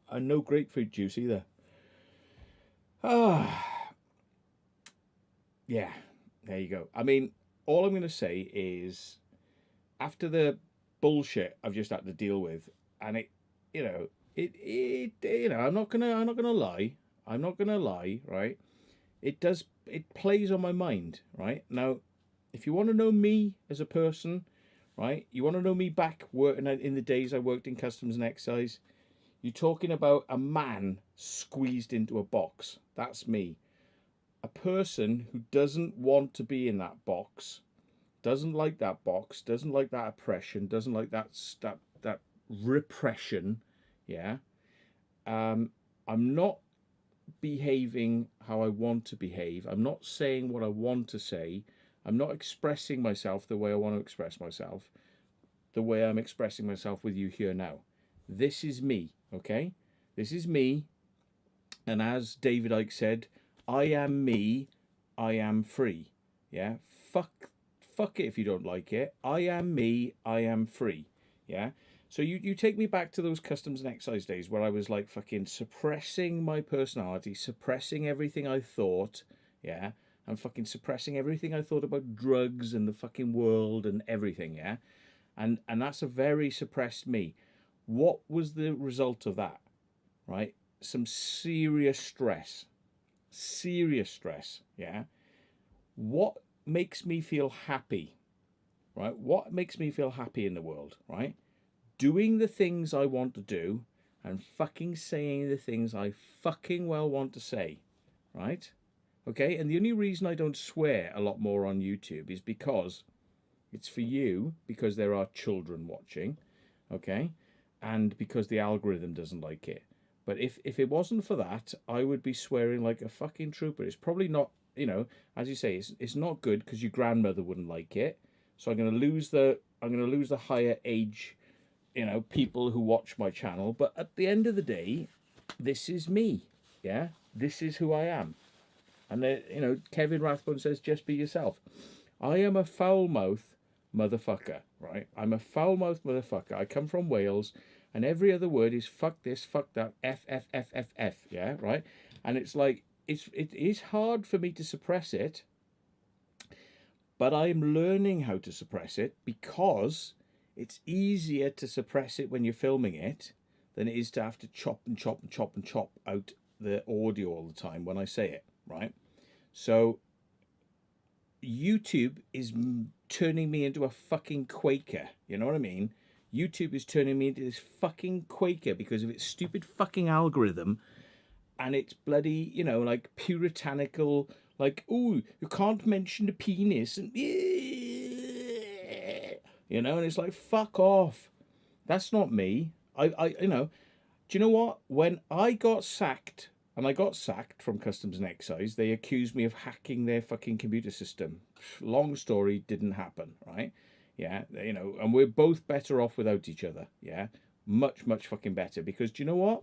and no grapefruit juice either. Yeah, there you go. I mean, all I'm going to say is, after the bullshit I've just had to deal with, and I'm not gonna lie, right? It plays on my mind, right? Now, if you want to know me as a person, right? You want to know me back working in the days I worked in customs and excise. You're talking about a man squeezed into a box. That's me. A person who doesn't want to be in that box, doesn't like that box, doesn't like that oppression, doesn't like that repression. Yeah. I'm not behaving how I want to behave. I'm not saying what I want to say. I'm not expressing myself the way I want to express myself, the way I'm expressing myself with you here now. This is me, okay? This is me. And as David Icke said, I am me, I am free. Yeah? Fuck it if you don't like it. I am me, I am free. Yeah? So you take me back to those customs and excise days where I was like fucking suppressing my personality, suppressing everything I thought, yeah? And fucking suppressing everything I thought about drugs and the fucking world and everything, yeah? And that's a very suppressed me. What was the result of that, right? Some serious stress, yeah? What makes me feel happy, right? What makes me feel happy in the world, right? Doing the things I want to do and fucking saying the things I fucking well want to say, right? Okay, and the only reason I don't swear a lot more on YouTube is because it's for you, because there are children watching, okay? And because the algorithm doesn't like it. But if it wasn't for that, I would be swearing like a fucking trooper. It's probably not, as you say, it's not good because your grandmother wouldn't like it. So I'm going to lose the I'm going to lose the higher age, you know, people who watch my channel. But at the end of the day, this is me. Yeah, this is who I am. And you know, Kevin Rathbone says, just be yourself. I am a foul-mouthed motherfucker, right? I'm a foul-mouthed motherfucker. I come from Wales, and every other word is fuck this, fuck that, F, F, F, F, F, yeah, right? And it's like, it is hard for me to suppress it, but I'm learning how to suppress it, because it's easier to suppress it when you're filming it than it is to have to chop and chop and chop and chop out the audio all the time when I say it, right? So YouTube is turning me into a fucking Quaker. You know what I mean? YouTube is turning me into this fucking Quaker because of its stupid fucking algorithm and it's bloody, you know, like puritanical, like, oh, you can't mention the penis, and you know, and it's like, fuck off. That's not me. You know, do you know what? When I got sacked, and I got sacked from Customs and Excise, they accused me of hacking their fucking computer system. Long story, didn't happen, right? Yeah, you know, and we're both better off without each other, yeah? Much, much fucking better, because do you know what?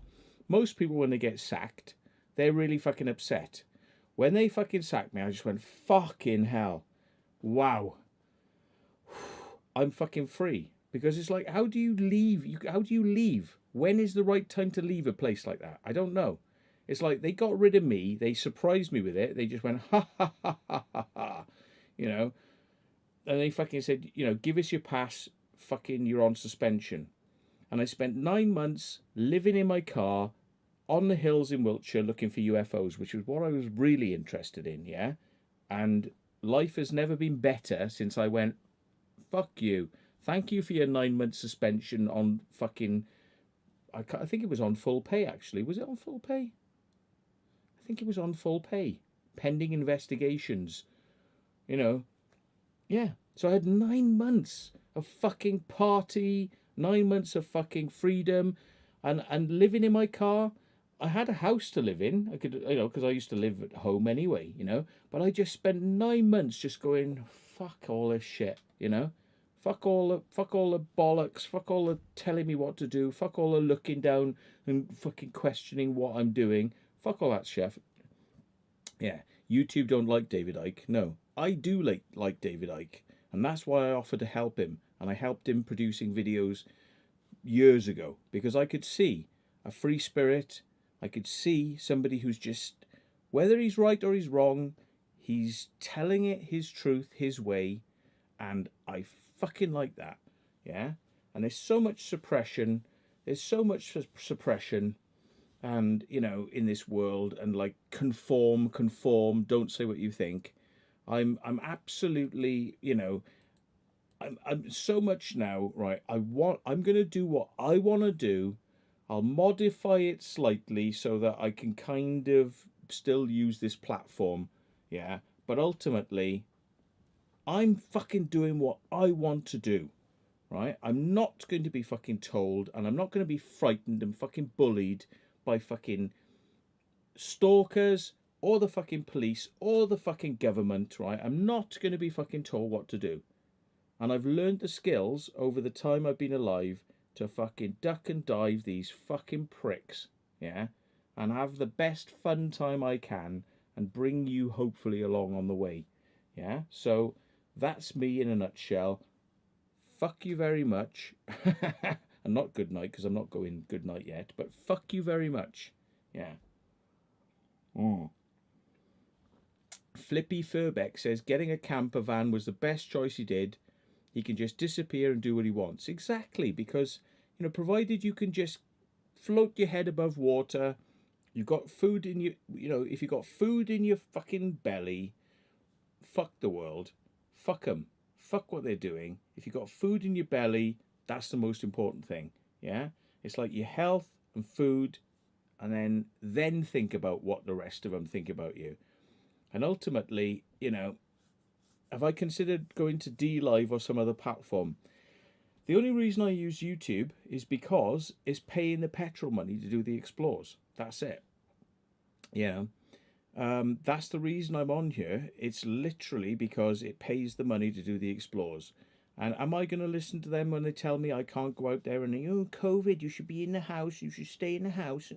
Most people, when they get sacked, they're really fucking upset. When they fucking sacked me, I just went, fucking hell. Wow. I'm fucking free. Because it's like, how do you leave? How do you leave? When is the right time to leave a place like that? I don't know. It's like they got rid of me. They surprised me with it. They just went, ha, ha, ha, ha, ha, ha. You know? And they fucking said, you know, give us your pass. Fucking, you're on suspension. And I spent 9 months living in my car on the hills in Wiltshire looking for UFOs, which was what I was really interested in, yeah? And life has never been better since I went, fuck you. Thank you for your 9 month suspension on fucking... I think it was on full pay, actually. Was it on full pay? I think it was on full pay. Pending investigations. You know? Yeah. So I had 9 months of fucking party, 9 months of fucking freedom, and living in my car. I had a house to live in. I could, you know, because I used to live at home anyway, you know. But I just spent 9 months just going, fuck all this shit, you know. Fuck all the bollocks. Fuck all the telling me what to do. Fuck all the looking down and fucking questioning what I'm doing. Fuck all that shit. Yeah, YouTube don't like David Icke. No, I do like David Icke, and that's why I offered to help him. And I helped him producing videos years ago because I could see a free spirit. I could see somebody who's just, whether he's right or he's wrong, he's telling it his truth, his way, and I fucking like that, yeah? And there's so much suppression, and, you know, in this world, and like conform, don't say what you think. I'm absolutely, you know, I'm so much now, right? I'm going to do what I want to do. I'll modify it slightly so that I can kind of still use this platform, yeah? But ultimately, I'm fucking doing what I want to do, right? I'm not going to be fucking told, and I'm not going to be frightened and fucking bullied by fucking stalkers or the fucking police or the fucking government, right? I'm not going to be fucking told what to do. And I've learned the skills over the time I've been alive to fucking duck and dive these fucking pricks, yeah? And have the best fun time I can and bring you hopefully along on the way, yeah? So that's me in a nutshell. Fuck you very much. And not good night, because I'm not going good night yet, but fuck you very much, yeah. Flippy Furbeck says getting a camper van was the best choice he did. He can just disappear and do what he wants. Exactly, because, you know, provided you can just float your head above water, you've got food in your, you know, if you've got food in your fucking belly, fuck the world. Fuck them. Fuck what they're doing. If you've got food in your belly, that's the most important thing, yeah? It's like your health and food, and then think about what the rest of them think about you. And ultimately, you know, have I considered going to DLive or some other platform? The only reason I use YouTube is because it's paying the petrol money to do the explores. That's it. You know, that's the reason I'm on here. It's literally because it pays the money to do the explores. And am I going to listen to them when they tell me I can't go out there and, oh, COVID, you should be in the house, you should stay in the house.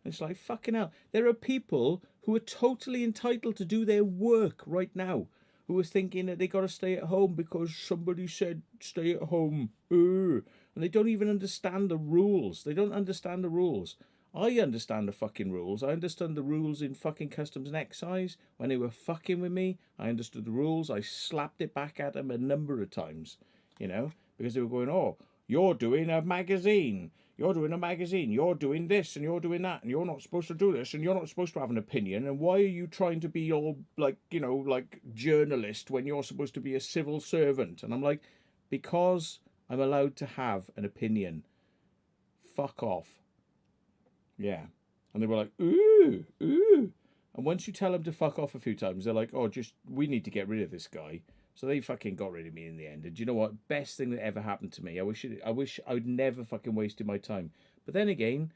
It's like, fucking hell. There are people who are totally entitled to do their work right now, who are thinking that they got to stay at home because somebody said stay at home. And they don't even understand the rules. They don't understand the rules. I understand the fucking rules. I understand the rules in fucking customs and excise. When they were fucking with me, I understood the rules. I slapped it back at them a number of times, you know, because they were going, oh, you're doing a magazine. You're doing a magazine. You're doing this and you're doing that. And you're not supposed to do this. And you're not supposed to have an opinion. And why are you trying to be all like, you know, like journalist when you're supposed to be a civil servant? And I'm like, because I'm allowed to have an opinion. Fuck off. Yeah. And they were like, ooh, ooh. And once you tell them to fuck off a few times, they're like, oh, we need to get rid of this guy. So they fucking got rid of me in the end. And do you know what? Best thing that ever happened to me. I wish I'd never fucking wasted my time. But then again,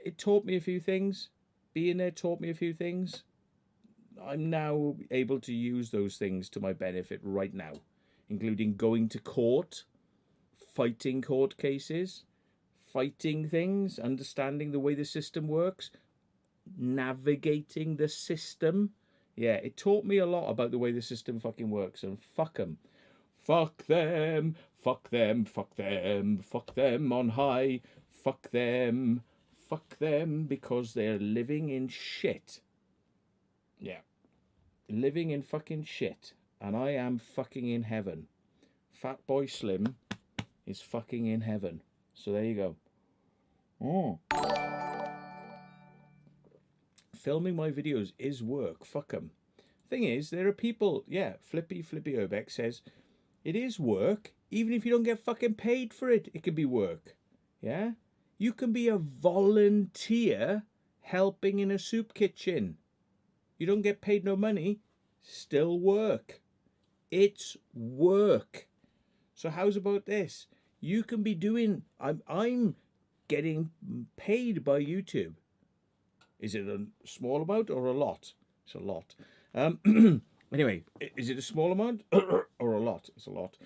it taught me a few things. Being there taught me a few things. I'm now able to use those things to my benefit right now, including going to court, fighting court cases, fighting things, understanding the way the system works, navigating the system. Yeah, it taught me a lot about the way the system fucking works, and fuck them. Fuck them, fuck them, fuck them, fuck them on high, fuck them, because they're living in shit. Yeah, living in fucking shit, and I am fucking in heaven. Fatboy Slim is fucking in heaven. So there you go. Filming my videos is work. Fuck them. Thing is, there are people, yeah, Flippy Urbex says, it is work. Even if you don't get fucking paid for it, it can be work. Yeah? You can be a volunteer helping in a soup kitchen. You don't get paid no money, still work. It's work. So how's about this? You can be doing, I'm getting paid by YouTube. Is it a small amount or a lot? It's a lot. Anyway, is it a small amount or a lot? It's a lot.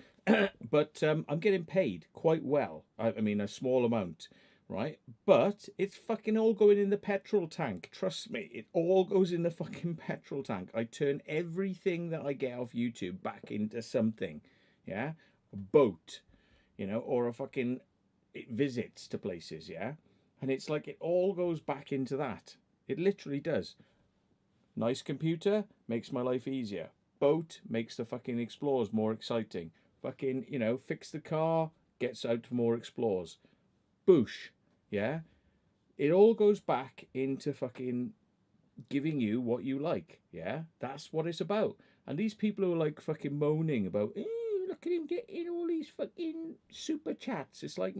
But I'm getting paid quite well. I mean, a small amount, right? But it's fucking all going in the petrol tank. Trust me, it all goes in the fucking petrol tank. I turn everything that I get off YouTube back into something. Yeah? A boat, you know, or a fucking visits to places, yeah? And it's like it all goes back into that. It literally does. Nice computer makes my life easier. Boat makes the fucking explores more exciting. Fucking, you know, fix the car, gets out more explores. Boosh, yeah? It all goes back into fucking giving you what you like, yeah? That's what it's about. And these people who are like fucking moaning about, look at him getting all these fucking super chats. It's like,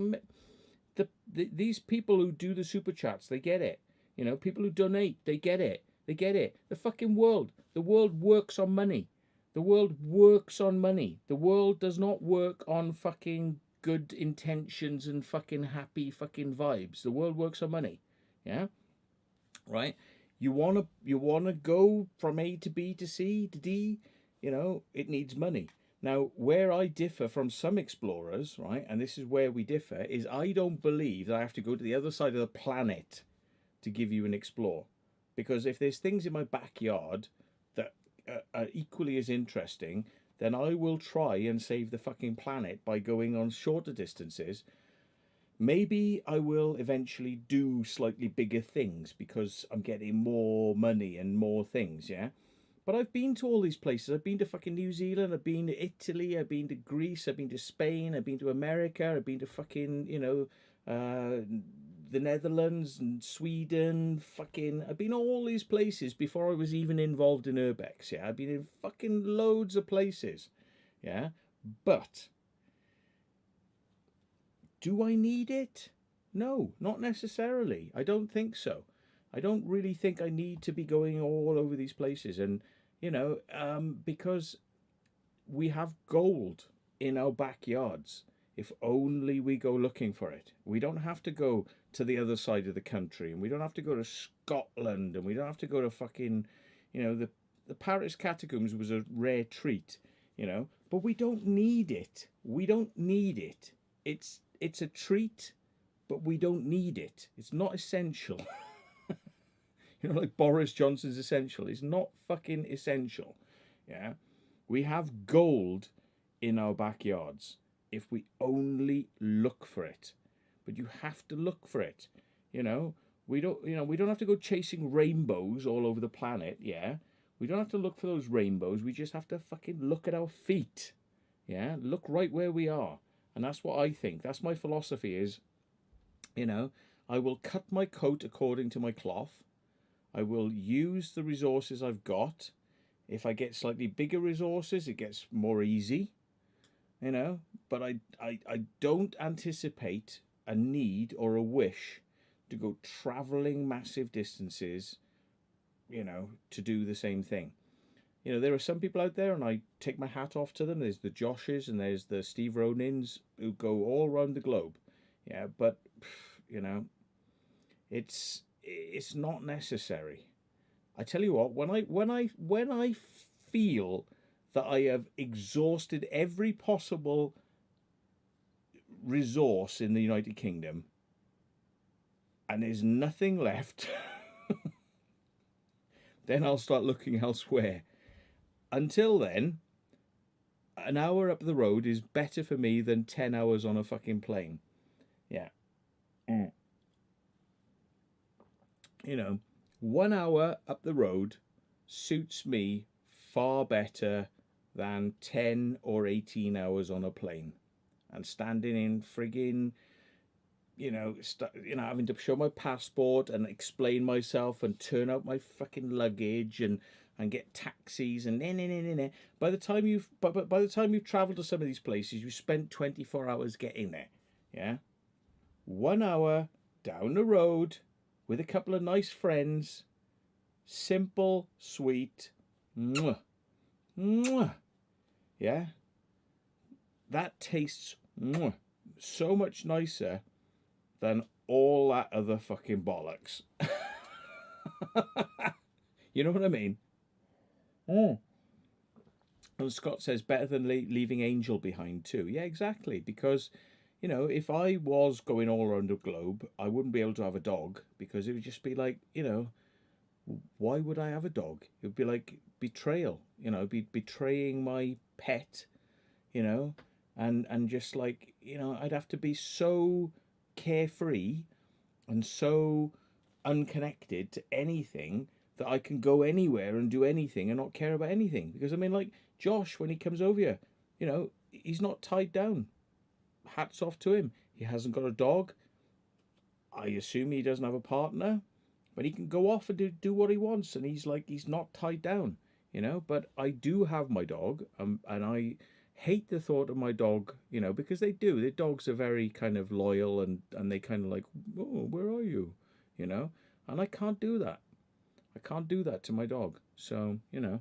these people who do the super chats, they get it. You know, people who donate, they get it. They get it. The fucking world. The world works on money. The world works on money. The world does not work on fucking good intentions and fucking happy fucking vibes. The world works on money. Yeah? Right? You wanna go from A to B to C to D, you know, it needs money. Now, where I differ from some explorers, right, and this is where we differ, is I don't believe that I have to go to the other side of the planet to give you an explore. Because if there's things in my backyard that are equally as interesting, then I will try and save the fucking planet by going on shorter distances. Maybe I will eventually do slightly bigger things because I'm getting more money and more things, yeah? But I've been to all these places. I've been to fucking New Zealand, I've been to Italy, I've been to Greece, I've been to Spain, I've been to America, I've been to fucking, you know, the Netherlands and Sweden, fucking, I've been all these places before I was even involved in Urbex, yeah? I've been in fucking loads of places, yeah? But do I need it? No, not necessarily. I don't think so. I don't really think I need to be going all over these places. And, you know, because we have gold in our backyards. If only we go looking for it. We don't have to go to the other side of the country. And we don't have to go to Scotland. And we don't have to go to fucking, you know, the Paris catacombs was a rare treat. you know, but we don't need it. We don't need it. It's a treat, but we don't need it. It's not essential. You know, like Boris Johnson's essential. It's not fucking essential. Yeah. We have gold in our backyards if we only look for it. But you have to look for it. You know, we don't have to go chasing rainbows all over the planet, yeah. We don't have to look for those rainbows. We just have to fucking look at our feet. Yeah? Look right where we are. And that's what I think. That's my philosophy is, you know, I will cut my coat according to my cloth. I will use the resources I've got. If I get slightly bigger resources, it gets more easy, you know. But I don't anticipate a need or a wish to go traveling massive distances, you know, to do the same thing. You know, there are some people out there, and I take my hat off to them. There's the Joshes and there's the Steve Ronins who go all around the globe. Yeah, but, you know, it's not necessary. I tell you what, when I feel that I have exhausted every possible resource in the United Kingdom and there's nothing left, then I'll start looking elsewhere. Until then, an hour up the road is better for me than 10 hours on a fucking plane. Yeah. You know, 1 hour up the road suits me far better than 10 or 18 hours on a plane. And standing in friggin', having to show my passport and explain myself and turn out my fucking luggage and get taxis and nah. By the time you've travelled to some of these places, you spent 24 hours getting there. Yeah, 1 hour down the road with a couple of nice friends, simple, sweet, mwah, mwah. Yeah, that tastes mwah, so much nicer than all that other fucking bollocks. You know what I mean? And Scott says better than leaving Angel behind too. Yeah, exactly. Because, you know, if I was going all around the globe, I wouldn't be able to have a dog because it would just be like, you know, why would I have a dog? It would be like betrayal, you know, be betraying my pet, you know, and just like, you know, I'd have to be so carefree and so unconnected to anything that I can go anywhere and do anything and not care about anything. Because I mean, like Josh, when he comes over here, you know, he's not tied down. Hats off to him. He hasn't got a dog. I assume he doesn't have a partner, but he can go off and do what he wants, and he's not tied down, you know. But I do have my dog, and I hate the thought of my dog, you know, because they do. Their dogs are very kind of loyal and they kind of like, oh, where are you? You know? And I can't do that. I can't do that to my dog. So, you know.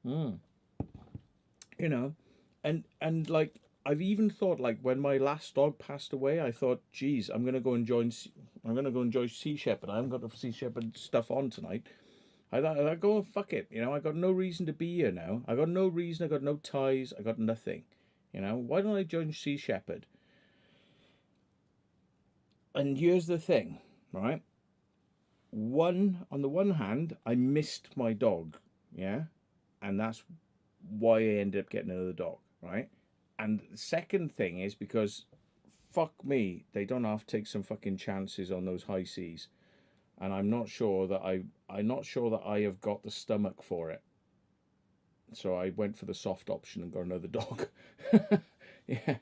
You know. And like, I've even thought, like, when my last dog passed away, I thought, geez, I'm gonna go enjoy Sea Shepherd. I haven't got the Sea Shepherd stuff on tonight. I go, fuck it, you know, I got no reason to be here now. I got no reason, I got no ties, I got nothing. You know, why don't I join Sea Shepherd? And here's the thing, right? On the one hand, I missed my dog, yeah? And that's why I ended up getting another dog, right? And the second thing is because, fuck me, they don't have to take some fucking chances on those high seas. And I'm not sure that I have got the stomach for it. So I went for the soft option and got another dog. Yeah,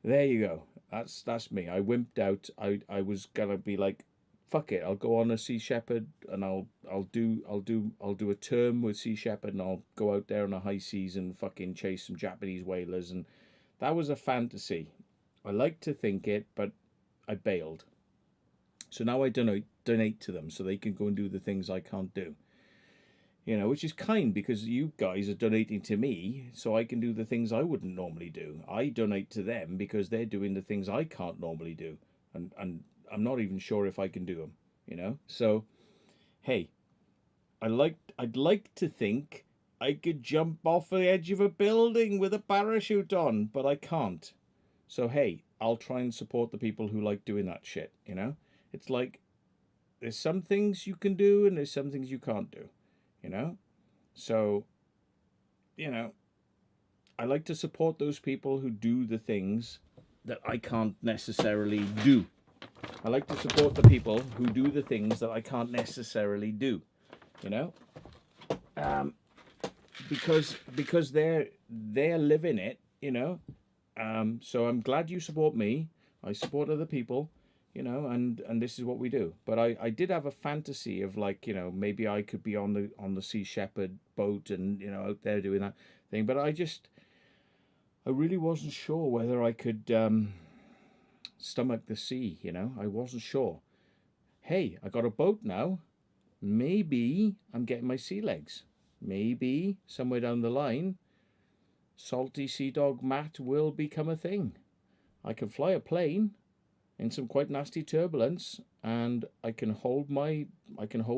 there you go. That's me. I wimped out. I was gonna be like, fuck it. I'll go on a Sea Shepherd and I'll do a term with Sea Shepherd and I'll go out there on a high seas and fucking chase some Japanese whalers, and that was a fantasy. I like to think it, but I bailed. So now I donate to them so they can go and do the things I can't do. You know, which is kind because you guys are donating to me so I can do the things I wouldn't normally do. I donate to them because they're doing the things I can't normally do. And I'm not even sure if I can do them, you know? So, hey, I'd like to think I could jump off the edge of a building with a parachute on, but I can't. So, hey, I'll try and support the people who like doing that shit, you know? It's like, there's some things you can do and there's some things you can't do, you know? So, you know, I like to support those people who do the things that I can't necessarily do. I like to support the people who do the things that I can't necessarily do, you know? Because they're living it, you know? So I'm glad you support me. I support other people, you know, and this is what we do. But I did have a fantasy of, like, you know, maybe I could be on the Sea Shepherd boat and, you know, out there doing that thing. But I really wasn't sure whether I could stomach the sea, you know. I wasn't sure. Hey, I got a boat now. Maybe I'm getting my sea legs. Maybe somewhere down the line, salty sea dog Matt will become a thing. I can fly a plane in some quite nasty turbulence, and I can hold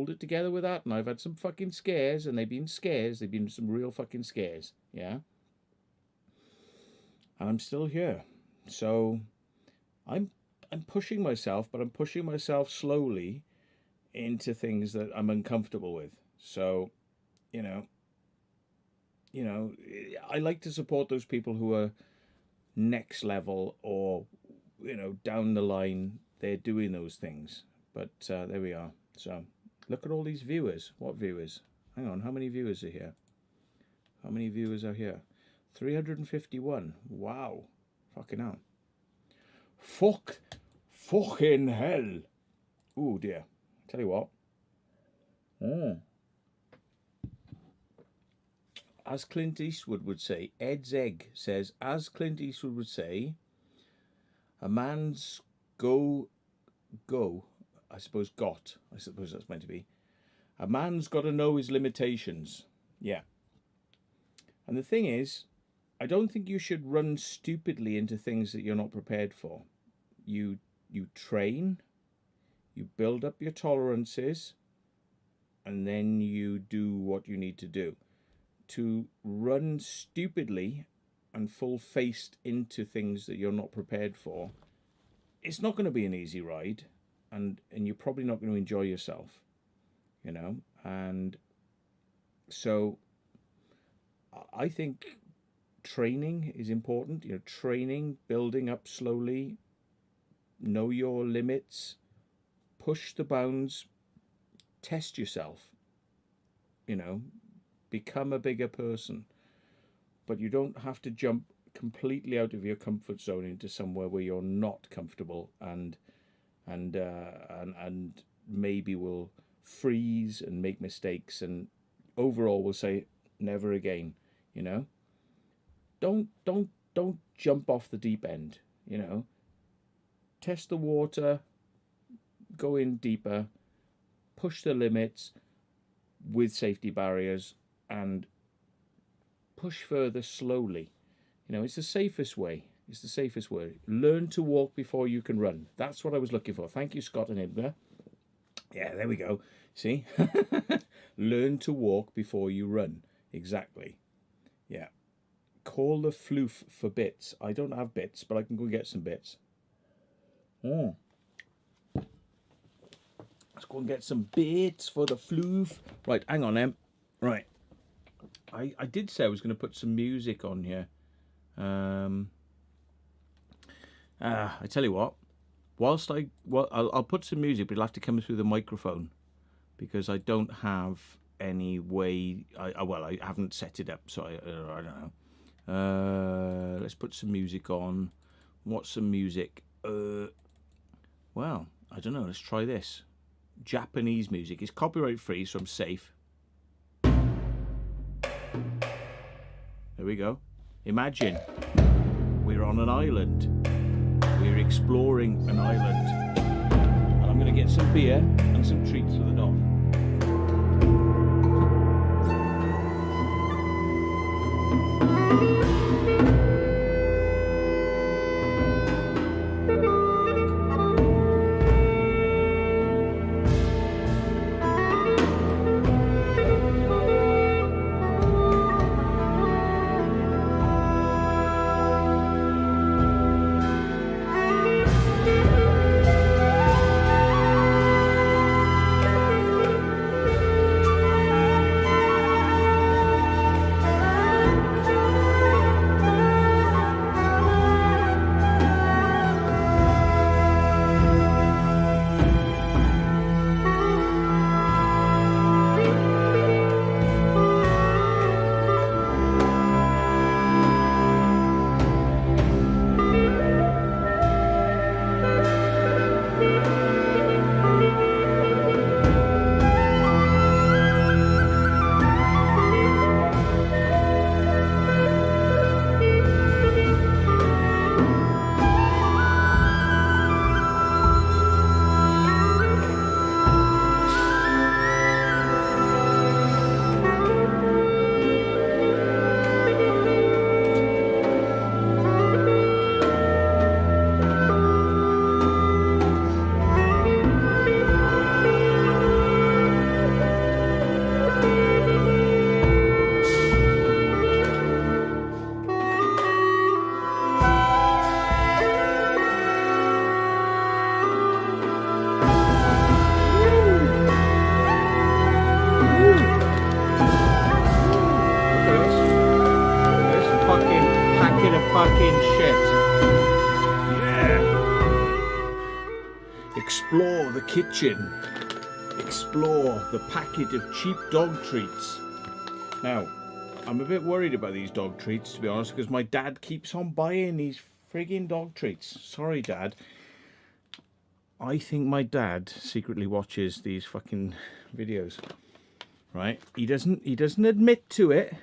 it together with that. And I've had some fucking scares, and they've been scares. They've been some real fucking scares, yeah. And I'm still here, so I'm pushing myself, but I'm pushing myself slowly into things that I'm uncomfortable with. So, you know, I like to support those people who are next level or, you know, down the line, they're doing those things. But there we are. So look at all these viewers. What viewers? Hang on, how many viewers are here? How many viewers are here? 351. Wow. Fucking hell. Fucking hell. Oh dear. Tell you what. As Clint Eastwood would say, Ed's Egg says, as Clint Eastwood would say, a man's I suppose that's meant to be. A man's got to know his limitations. Yeah. And the thing is, I don't think you should run stupidly into things that you're not prepared for. You train, you build up your tolerances, and then you do what you need to do. To run stupidly and full-faced into things that you're not prepared for, it's not going to be an easy ride, and you're probably not going to enjoy yourself, you know. And so I think training is important, you know, training, building up slowly, know your limits, push the bounds, test yourself, you know, become a bigger person. But you don't have to jump completely out of your comfort zone into somewhere where you're not comfortable and maybe will freeze and make mistakes and overall will say never again, you know. Don't jump off the deep end, you know. Test the water, go in deeper, push the limits with safety barriers, and push further slowly. You know, it's the safest way. It's the safest way. Learn to walk before you can run. That's what I was looking for. Thank you, Scott and Ibner. Yeah, there we go. See? Learn to walk before you run. Exactly. Yeah. Call the floof for bits. I don't have bits, but I can go get some bits. Let's go and get some bits for the floof. Right, hang on, Em. Right. I did say I was going to put some music on here. I tell you what. I'll put some music, but it'll have to come through the microphone because I don't have any way. I haven't set it up, so I don't know. Let's put some music on. What's some music? Well, I don't know. Let's try this. Japanese music. It's copyright free, so I'm safe. There we go. Imagine we're on an island. We're exploring an island. And I'm going to get some beer and some treats for the dog. shit. Yeah. Explore the kitchen. Explore the packet of cheap dog treats. Now, I'm a bit worried about these dog treats, to be honest, because my dad keeps on buying these frigging dog treats. Sorry, Dad. I think my dad secretly watches these fucking videos. Right? He doesn't admit to it.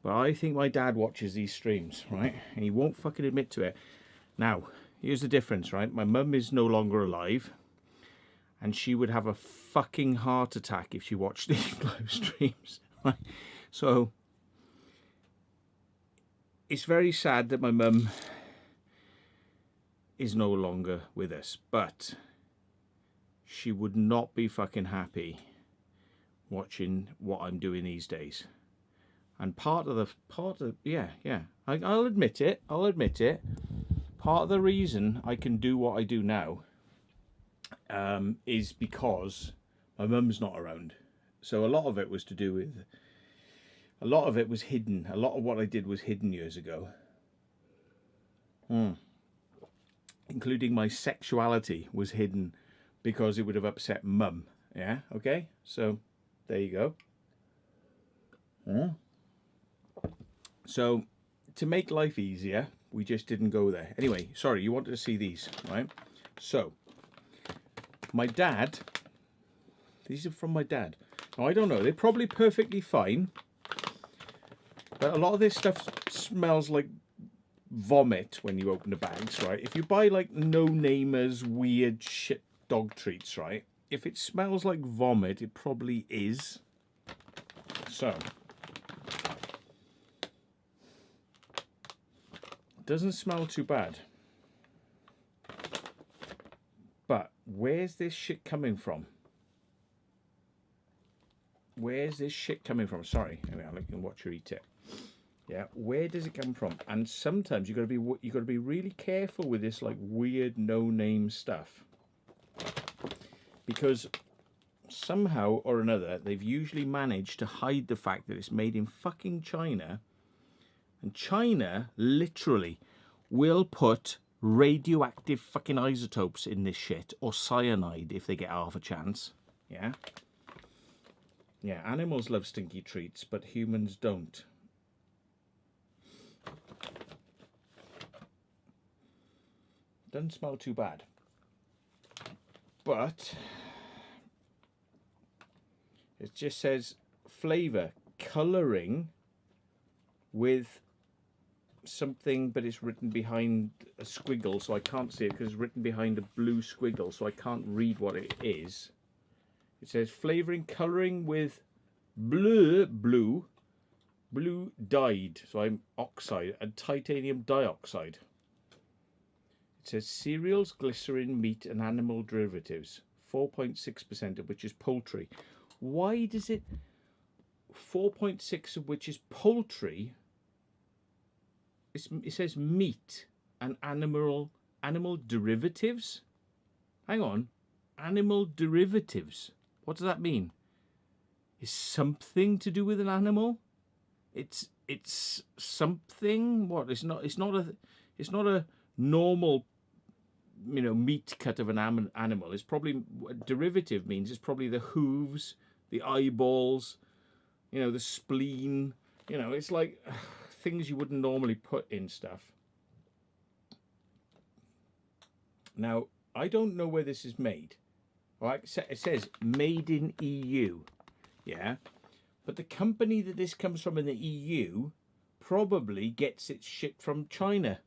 But I think my dad watches these streams, right? And he won't fucking admit to it. Now, here's the difference, right? My mum is no longer alive. And she would have a fucking heart attack if she watched these live streams. Right? So, it's very sad that my mum is no longer with us. But she would not be fucking happy watching what I'm doing these days. And I'll admit it. Part of the reason I can do what I do now is because my mum's not around. So a lot of it was to do with, a lot of it was hidden. A lot of what I did was hidden years ago. Including my sexuality was hidden because it would have upset mum. Yeah, okay? So, there you go. So, to make life easier, we just didn't go there. Anyway, sorry, you wanted to see these, right? So, my dad, these are from my dad. Now, I don't know, they're probably perfectly fine. But a lot of this stuff smells like vomit when you open the bags, right? If you buy like no-namers, weird shit dog treats, right? If it smells like vomit, it probably is. So, doesn't smell too bad. But where's this shit coming from? Where's this shit coming from? Sorry, anyway, I'll let you watch her eat it. Yeah, where does it come from? And sometimes you got to be really careful with this like weird no-name stuff, because somehow or another they've usually managed to hide the fact that it's made in fucking China, and China literally will put radioactive fucking isotopes in this shit, or cyanide if they get half a chance. Yeah. Yeah, animals love stinky treats, but humans don't. Doesn't smell too bad. But it just says flavour, colouring with something, but it's written behind a squiggle, so I can't see it because it's written behind a blue squiggle, so I can't read what it is. It says flavouring, colouring with blue dyed, so I'm oxide, and titanium dioxide. It says cereals, glycerin, meat and animal derivatives, 4.6% of which is poultry. Why does it 4.6 of which is poultry? It says meat and animal derivatives. Hang on, animal derivatives. What does that mean? Is something to do with an animal? It's something. What? It's not a normal, you know, meat cut of an animal. It's probably, what derivative means, it's probably the hooves, the eyeballs, you know, the spleen. You know, it's like things you wouldn't normally put in stuff. Now, I don't know where this is made. Right? It says made in EU. Yeah. But the company that this comes from in the EU probably gets its shit from China.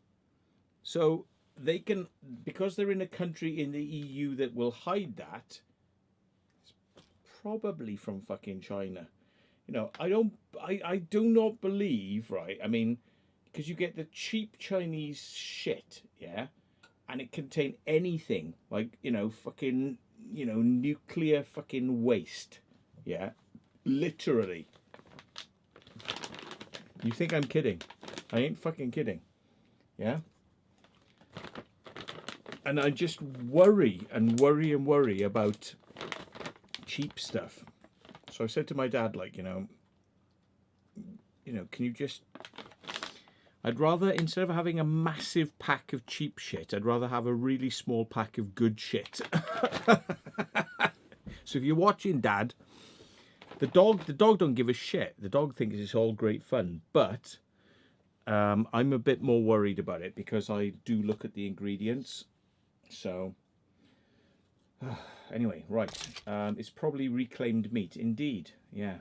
So they can, because they're in a country in the EU that will hide that, it's probably from fucking China. You know, I do not believe, right? I mean, because you get the cheap Chinese shit, yeah, and it contain anything like, you know, fucking, you know, nuclear fucking waste, yeah, literally. You think I'm kidding? I ain't fucking kidding, yeah. And I just worry about cheap stuff. So I said to my dad, like, you know, can you just I'd rather, instead of having a massive pack of cheap shit, I'd rather have a really small pack of good shit. So if you're watching, Dad, the dog don't give a shit. The dog thinks it's all great fun, but I'm a bit more worried about it because I do look at the ingredients. So anyway, right, it's probably reclaimed meat. Indeed, yeah.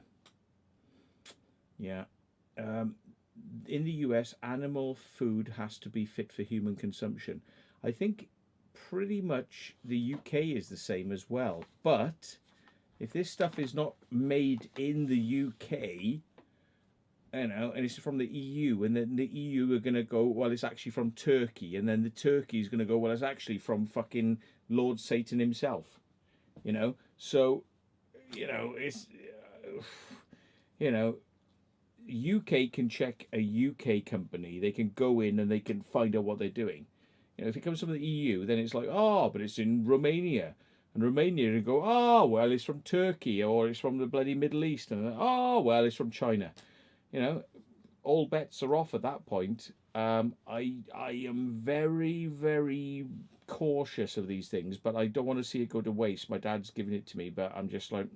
In the US, animal food has to be fit for human consumption. I think pretty much the UK is the same as well, but if this stuff is not made in the UK, you know, and it's from the EU, and then the EU are going to go, well, it's actually from Turkey, and then the Turkey is going to go, well, it's actually from fucking Lord Satan himself, you know. So, you know, it's, you know, UK can check a UK company. They can go in and they can find out what they're doing. You know, if it comes from the EU, then it's like, oh, but it's in Romania. And Romania, you go, oh, well, it's from Turkey, or it's from the bloody Middle East. And oh, well, it's from China. You know, all bets are off at that point. I am very, very cautious of these things, but I don't want to see it go to waste. My dad's giving it to me, but I'm just like,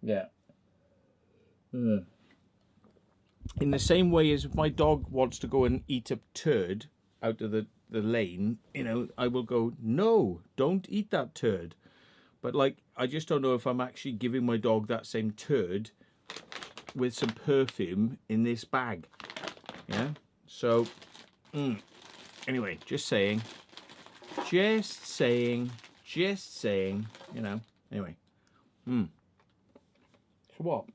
yeah. In the same way as if my dog wants to go and eat a turd out of the lane, you know, I will go, no, don't eat that turd. But like, I just don't know if I'm actually giving my dog that same turd with some perfume in this bag. Yeah. So, anyway, just saying, you know, anyway. So what?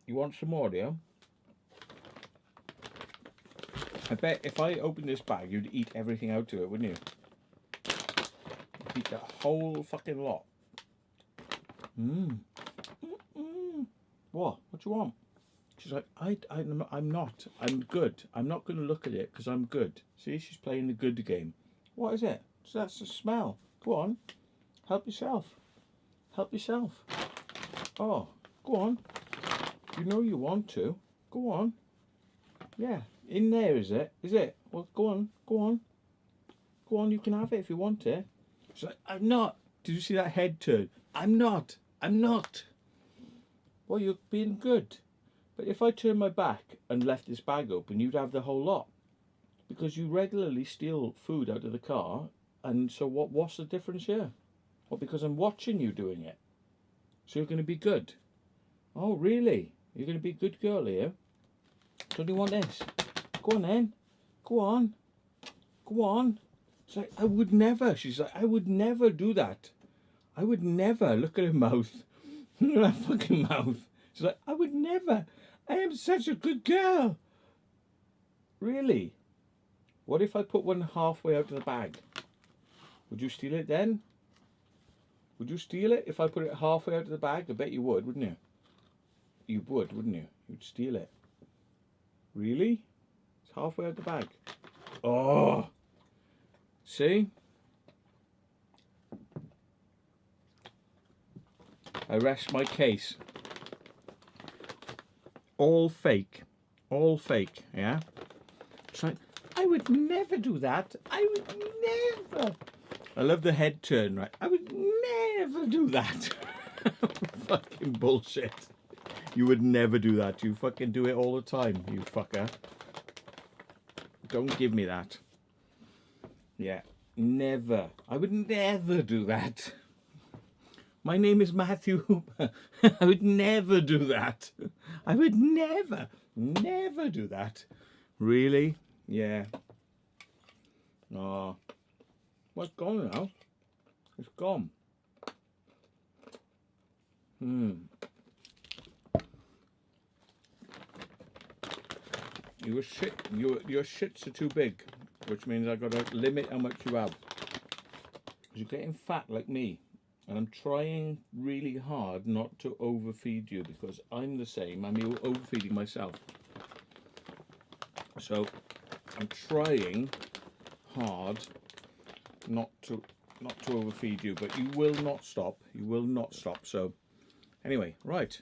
You want some more, do you? I bet if I opened this bag, you'd eat everything out of it, wouldn't you? You'd eat that whole fucking lot. What? What do you want? She's like, I'm not. I'm good. I'm not going to look at it because I'm good. See, she's playing the good game. What is it? So that's the smell. Go on. Help yourself. Help yourself. Oh, go on. You know you want to. Go on. Yeah. In there, is it? Is it? Well, go on. Go on. Go on, you can have it if you want it. She's like, I'm not. Did you see that head turn? I'm not. I'm not. Well, you're being good. But if I turned my back and left this bag open, you'd have the whole lot. Because you regularly steal food out of the car. And so what's the difference here? Well, because I'm watching you doing it. So you're going to be good. Oh, really? You're going to be a good girl here? Don't you want this? Go on then. Go on. Go on. She's like, I would never. She's like, I would never do that. I would never. Look at her mouth. Look at that fucking mouth. She's like, I would never. I am such a good girl. Really? What if I put one halfway out of the bag? Would you steal it then? Would you steal it if I put it halfway out of the bag? I bet you would, wouldn't you? You would, wouldn't you? You'd steal it. Really? It's halfway out the bag. Oh! See? I rest my case. All fake. All fake, yeah? It's like, I would never do that. I would never. I love the head turn, right? I would never do that. Fucking bullshit. You would never do that. You fucking do it all the time, you fucker. Don't give me that. Yeah, never. I would never do that. My name is Matthew. I would never do that. I would never do that. Really? Yeah. Oh. Well, it's gone now. It's gone. Your shits are too big, which means I've got to limit how much you have. You're getting fat like me, and I'm trying really hard not to overfeed you because I'm the same. I'm overfeeding myself. So I'm trying hard not to overfeed you, but you will not stop. You will not stop. So anyway, right.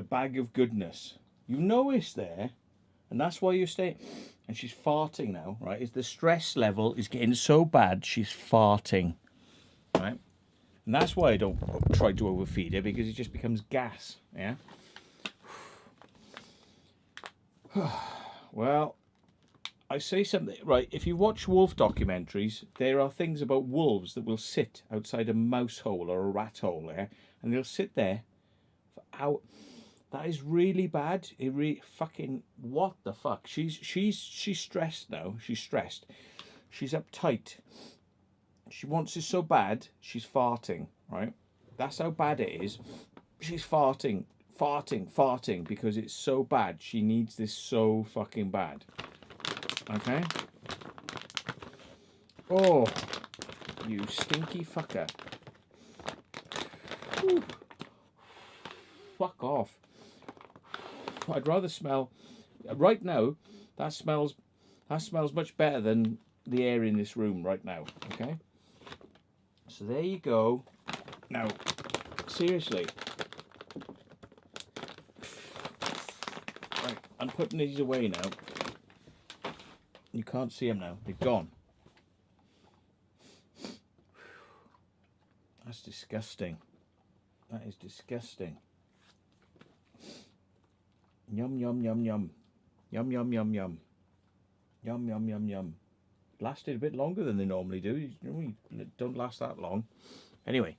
The bag of goodness. You know it's there, and that's why you're staying. And she's farting now, right? Is the stress level is getting so bad, she's farting, right? And that's why I don't try to overfeed her, because it just becomes gas, yeah? Well, I say something, right, if you watch wolf documentaries, there are things about wolves that will sit outside a mouse hole or a rat hole there, and they'll sit there for hours. That is really bad. It really fucking, what the fuck? She's stressed now. She's stressed. She's uptight. She wants it so bad, she's farting, right? That's how bad it is. She's farting, because it's so bad. She needs this so fucking bad. Okay? Oh, you stinky fucker. Whew. Fuck off. I'd rather smell, right now, that smells much better than the air in this room right now, okay? So there you go. Now, seriously. Right, I'm putting these away now. You can't see them now, they're gone. That's disgusting. That is disgusting. Yum, yum, yum, yum. Yum, yum, yum, yum. Yum, yum, yum, yum. Lasted a bit longer than they normally do. You don't last that long. Anyway.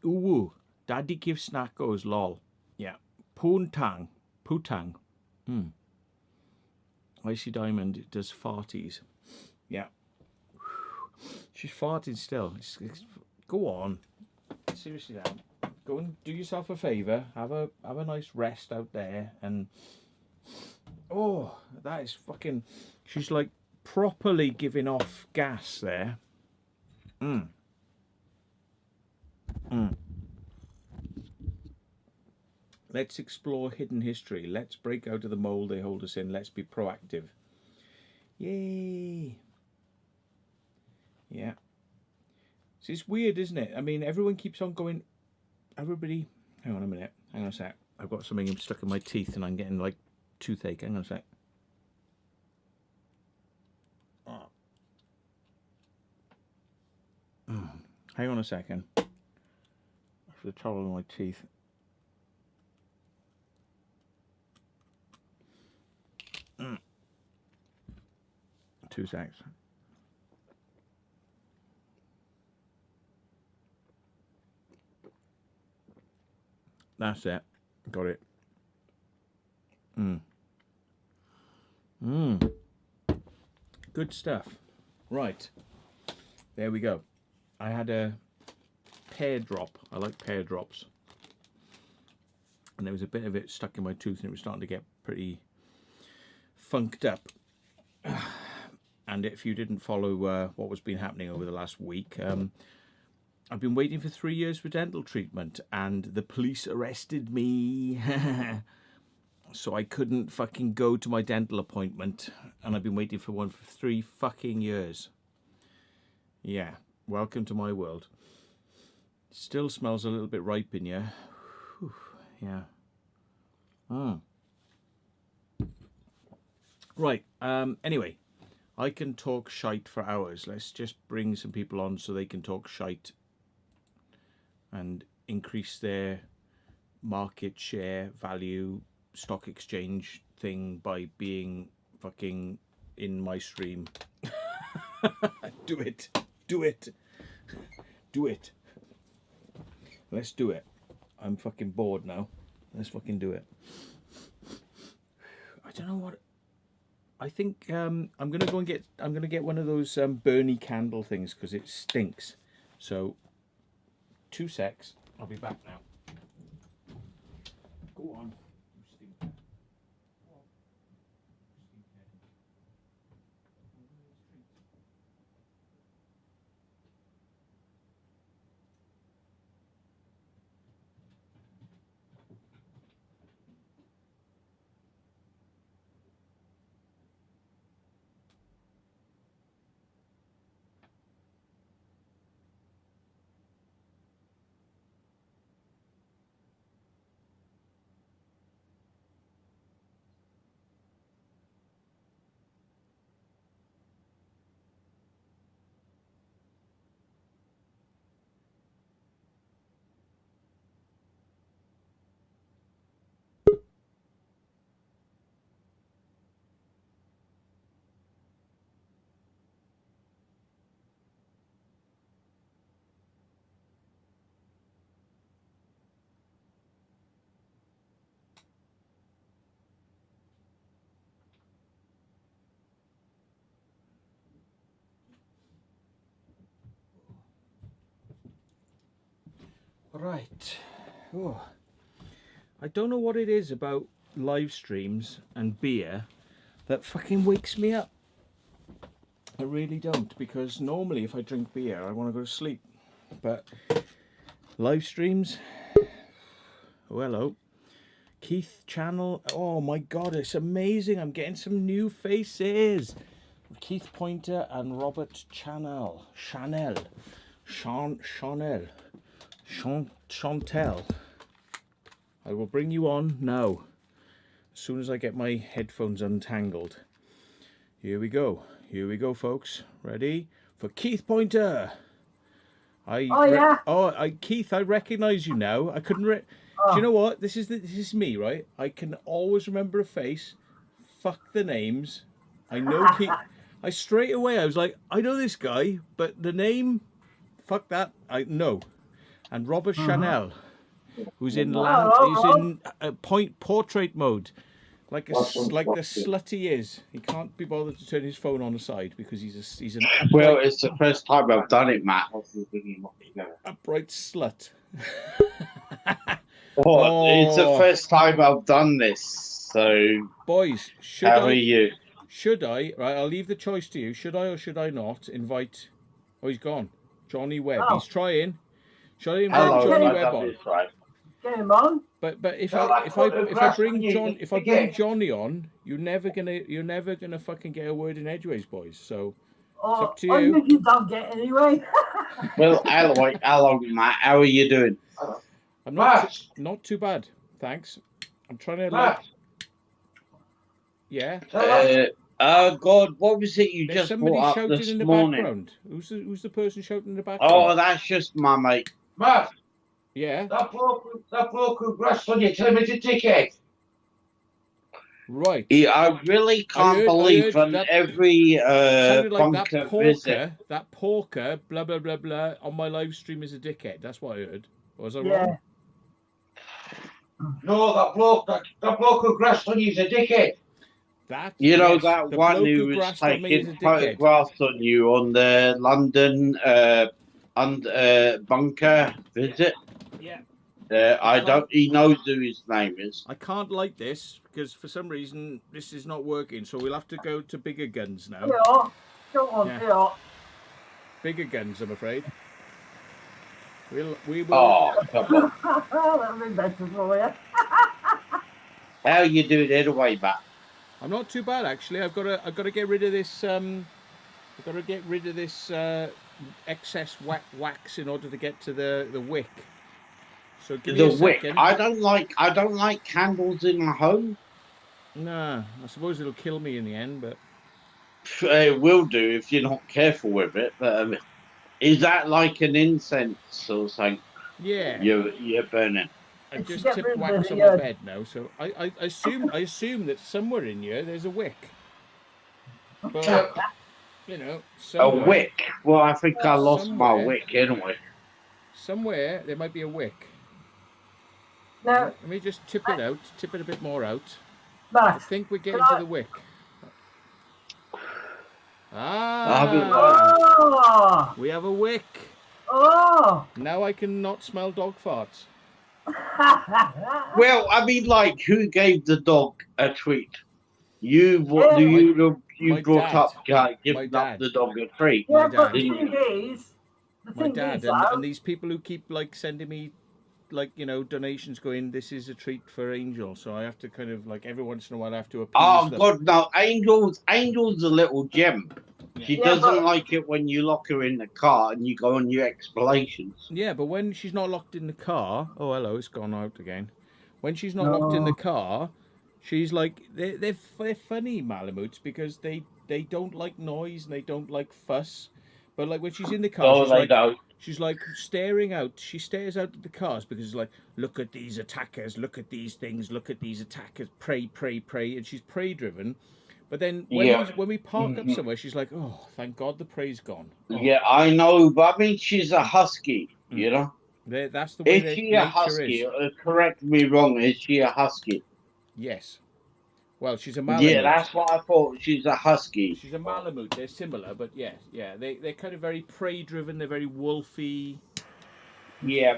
Ooh. Daddy gives snackos, lol. Yeah. Poontang. Pootang. Icy Diamond does farties. Yeah. She's farting still. Go on. Seriously now. Go and do yourself a favour. Have a nice rest out there, and oh, that is fucking. She's like properly giving off gas there. Let's explore hidden history. Let's break out of the mold they hold us in. Let's be proactive. Yay! Yeah. See, it's weird, isn't it? I mean, everyone keeps on going. Everybody, hang on a minute. Hang on a sec. I've got something stuck in my teeth, and I'm getting like toothache. Hang on a sec. Oh. Hang on a second. For the trouble with my teeth. 2 seconds. That's it. Got it. Good stuff. Right. There we go. I had a pear drop. I like pear drops. And there was a bit of it stuck in my tooth, and it was starting to get pretty funked up. And if you didn't follow what was been happening over the last week, I've been waiting for 3 years for dental treatment, and the police arrested me. So I couldn't fucking go to my dental appointment, and I've been waiting for one for 3 fucking years. Yeah, welcome to my world. Still smells a little bit ripe in here. Whew, yeah. Right, anyway, I can talk shite for hours. Let's just bring some people on so they can talk shite and increase their market share, value, stock exchange thing by being fucking in my stream. Do it. Do it. Do it. Let's do it. I'm fucking bored now. Let's fucking do it. I don't know what. I think I'm gonna go and get. I'm gonna get one of those Bernie candle things because it stinks. So 2 secs. I'll be back now. Go on. Right. Oh. I don't know what it is about live streams and beer that fucking wakes me up. I really don't, because normally if I drink beer I want to go to sleep. But live streams, oh hello, Keith channel, oh my god, it's amazing. I'm getting some new faces. Keith Pointer and Robert Chanel. Chantel. I will bring you on now, as soon as I get my headphones untangled. Here we go, folks. Ready for Keith Pointer? Keith, I recognise you now. I couldn't. Do you know what? This is me, right? I can always remember a face. Fuck the names. I know Keith. I straight away I was like, I know this guy, but the name, fuck that. I know. And Robert Chanel, who's in portrait mode, like the slut he is. He can't be bothered to turn his phone on the side because he's an upright, well, it's the first time I've done it, Matt. Upright slut. It's the first time I've done this. So, boys, how are you? Should I? Right, I'll leave the choice to you. Should I or should I not invite? Oh, he's gone. Johnny Webb. He's trying. Shall I invite Johnny Webb on? Right. Get him on. But if I bring Johnny on, you're never gonna fucking get a word in edgeways, boys. So it's up to you. I think you don't get anyway. Well, hello, Matt. How are you doing? I'm not too bad, thanks. I'm trying to yeah. God, what was it you There's just somebody brought up shouting this in the morning? background. Who's the person shouting in the background? Oh, that's just my mate. Matt, yeah. that bloke who grassed on you, tell him it's a dickhead. Right. I really can't believe on every bunker visit. That porker, blah blah blah blah, on my live stream is a dickhead. That's what I heard. Was I wrong? No, that bloke who grassed on you is a dickhead. That one who was taking photographs on you on the London bunker visit. Yeah. He knows who his name is. I can't like this because for some reason this is not working, so we'll have to go to bigger guns now. Yeah, go on, Bigger guns, I'm afraid. We will. Oh, come on. That'll be better for you. How are you doing anyway, Matt? I'm not too bad actually. I've got to get rid of this. I've got to get rid of this excess wax in order to get to the wick. So give me a second. I don't like candles in my home. Nah, I suppose it'll kill me in the end, but it will do if you're not careful with it. But is that like an incense or something? Yeah. You're burning. I just tipped wax on my bed now, so I assume that somewhere in here there's a wick. But you know, a wick. Well, I think I lost my wick anyway. Somewhere there might be a wick. Now, let me just tip it a bit more out. Matt, I think we're getting to the wick. We have a wick. Oh. Now I can not smell dog farts. Well, I mean, like, who gave the dog a treat? You brought up giving up the dog a treat. Yeah, but the thing is, my dad and these people who keep like sending me donations going, this is a treat for Angel, so I have to kind of like every once in a while I have to appease them. God, no, Angel's a little gem. She doesn't like it when you lock her in the car and you go on your explanations. Yeah, but when she's not locked in the car, oh hello, it's gone out again. When she's not locked in the car, she's like they're funny Malamutes because they don't like noise and they don't like fuss. But like when she's in the car, she's like staring out. She stares out at the cars because it's like, look at these attackers, look at these things, look at these attackers, prey, prey, prey, and she's prey driven. But then when we park up somewhere, she's like, oh, thank God the prey's gone. Oh. Yeah, I know, but I mean, she's a husky, you know. That's the way. Is she a husky? Correct me wrong. Is she a husky? Yes. Well, she's a Malamute. Yeah, that's what I thought. She's a husky. She's a Malamute. They're similar, but yeah. They're kind of very prey-driven. They're very wolfy. Yeah.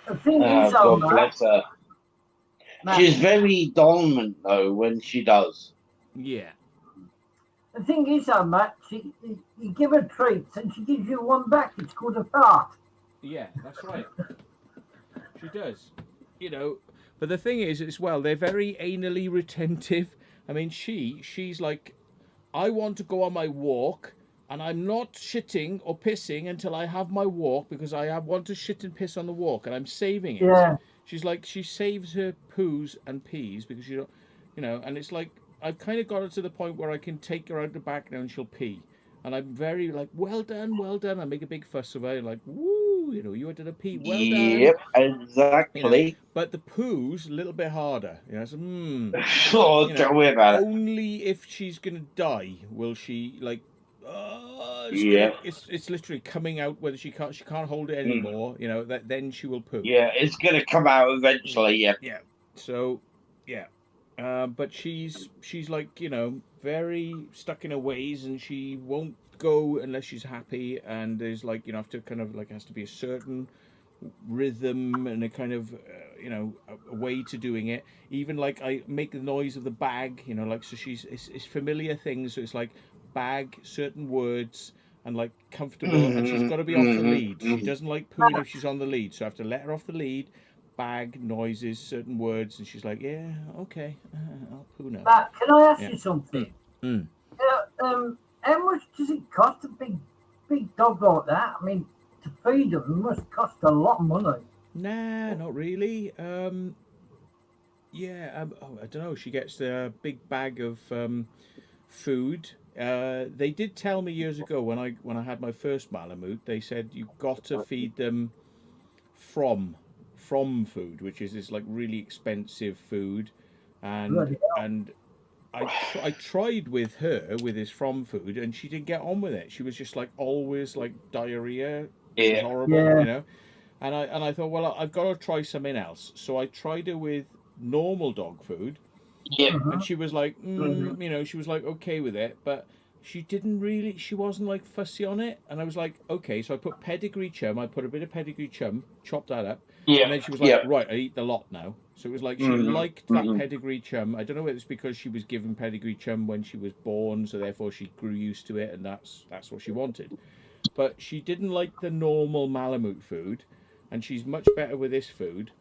The thing is, God Matt, bless her. Matt, She's very dominant though when she does. Yeah. the thing is, Matt, you give her treats and she gives you one back. It's called a fart. Yeah, that's right. She does. You know, but the thing is, as well, they're very anally retentive. I mean, she's like, I want to go on my walk, and I'm not shitting or pissing until I have my walk because want to shit and piss on the walk, and I'm saving it. Yeah. She's like, she saves her poos and pees because you know, and it's like I've kind of got her to the point where I can take her out the back now and she'll pee, and I'm very like, well done, well done. I make a big fuss of her, like, woo, you know, you did a pee, well done. Yep, exactly. You know, but the poo's a little bit harder. You know, so, Oh, you know, don't worry about it. only if she's gonna die will she like. Yeah. It's literally coming out whether she can't hold it anymore. You know that then she will poo. Yeah, it's gonna come out eventually. Yeah. Yeah. So, yeah. But she's like, you know, very stuck in her ways, and she won't go unless she's happy. And there's like, you know, have to kind of like has to be a certain rhythm and a kind of you know a way to doing it. Even like I make the noise of the bag, you know, like so it's familiar things. So it's like bag, certain words, and like comfortable, and she's got to be off the lead. She doesn't like pooing if she's on the lead, so I have to let her off the lead. Bag, noises, certain words, and she's like, yeah, okay, I'll poo now. Matt, can I ask you something? Mm. How much does it cost a big dog like that? I mean, to feed them must cost a lot of money. Nah, not really. Yeah, I don't know. She gets a big bag of food. They did tell me years ago when I had my first Malamute, they said you've got to feed them from food, which is this like really expensive food, and I tried with her with this from food, and she didn't get on with it. She was just like always like diarrhea. It was horrible, you know. And I thought, well, I've got to try something else. So I tried her with normal dog food. Yeah. And she was like, you know, she was like okay with it, but she wasn't like fussy on it. And I was like, okay, so I put pedigree chum, I put a bit of pedigree chum, chopped that up. Yeah. And then she was like, right, I eat the lot now. So it was like she liked that pedigree chum. I don't know whether it's because she was given pedigree chum when she was born, so therefore she grew used to it, and that's what she wanted. But she didn't like the normal Malamute food, and she's much better with this food.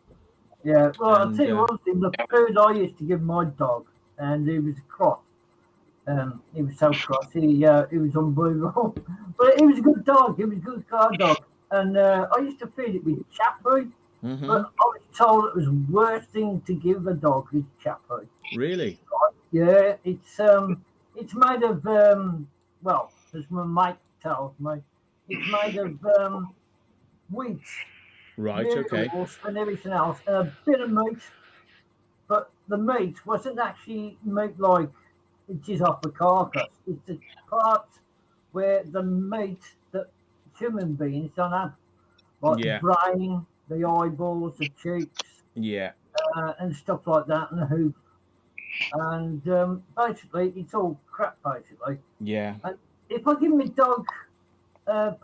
Yeah, well, I'll tell you one thing, the food I used to give my dog, and he was cross. He was so cross, he was unbelievable. But he was a good dog, he was a good car dog. And I used to feed it with chap food, but I was told it was the worst thing to give a dog is chap food. Really? Yeah, it's made of, well, as my mate tells me, it's made of wheat. Right, okay. And everything else, and a bit of meat, but the meat wasn't actually meat like it is off the carcass. It's the part where the meat that human beings don't have, like the brain, the eyeballs, the cheeks, and stuff like that, and the hoof. And basically, it's all crap, basically. Yeah. And if I give my dog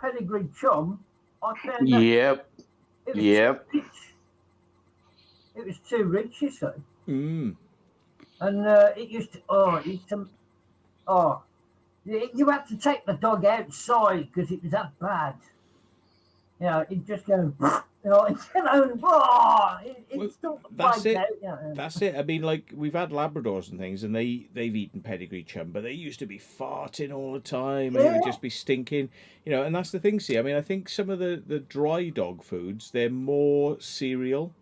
pedigree chum, I found that it was too rich, you see. And it used to, you had to take the dog outside because it was that bad. You know, it just goes, that's it. That's it. I mean, like we've had Labradors and things, and they've eaten pedigree chum, but they used to be farting all the time, and it would just be stinking, you know. And that's the thing. See, I mean, I think some of the dry dog foods, they're more cereal,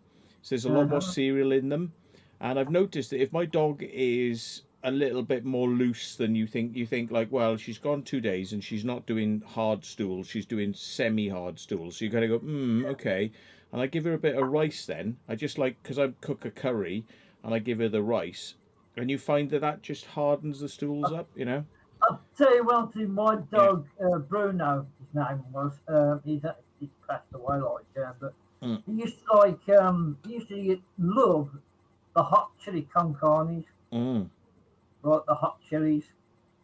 so there's a lot more cereal in them. And I've noticed that if my dog is a little bit more loose than you think like, well, she's gone 2 days and she's not doing hard stool, she's doing semi-hard stool, so you gotta go, okay. And I give her a bit of rice then. I just like, because I cook a curry and I give her the rice, and you find that just hardens the stools up, you know. I'll tell you one thing, my dog Bruno, his name was, he's passed away but he used to love the hot chili con carnes. Like the hot chilies.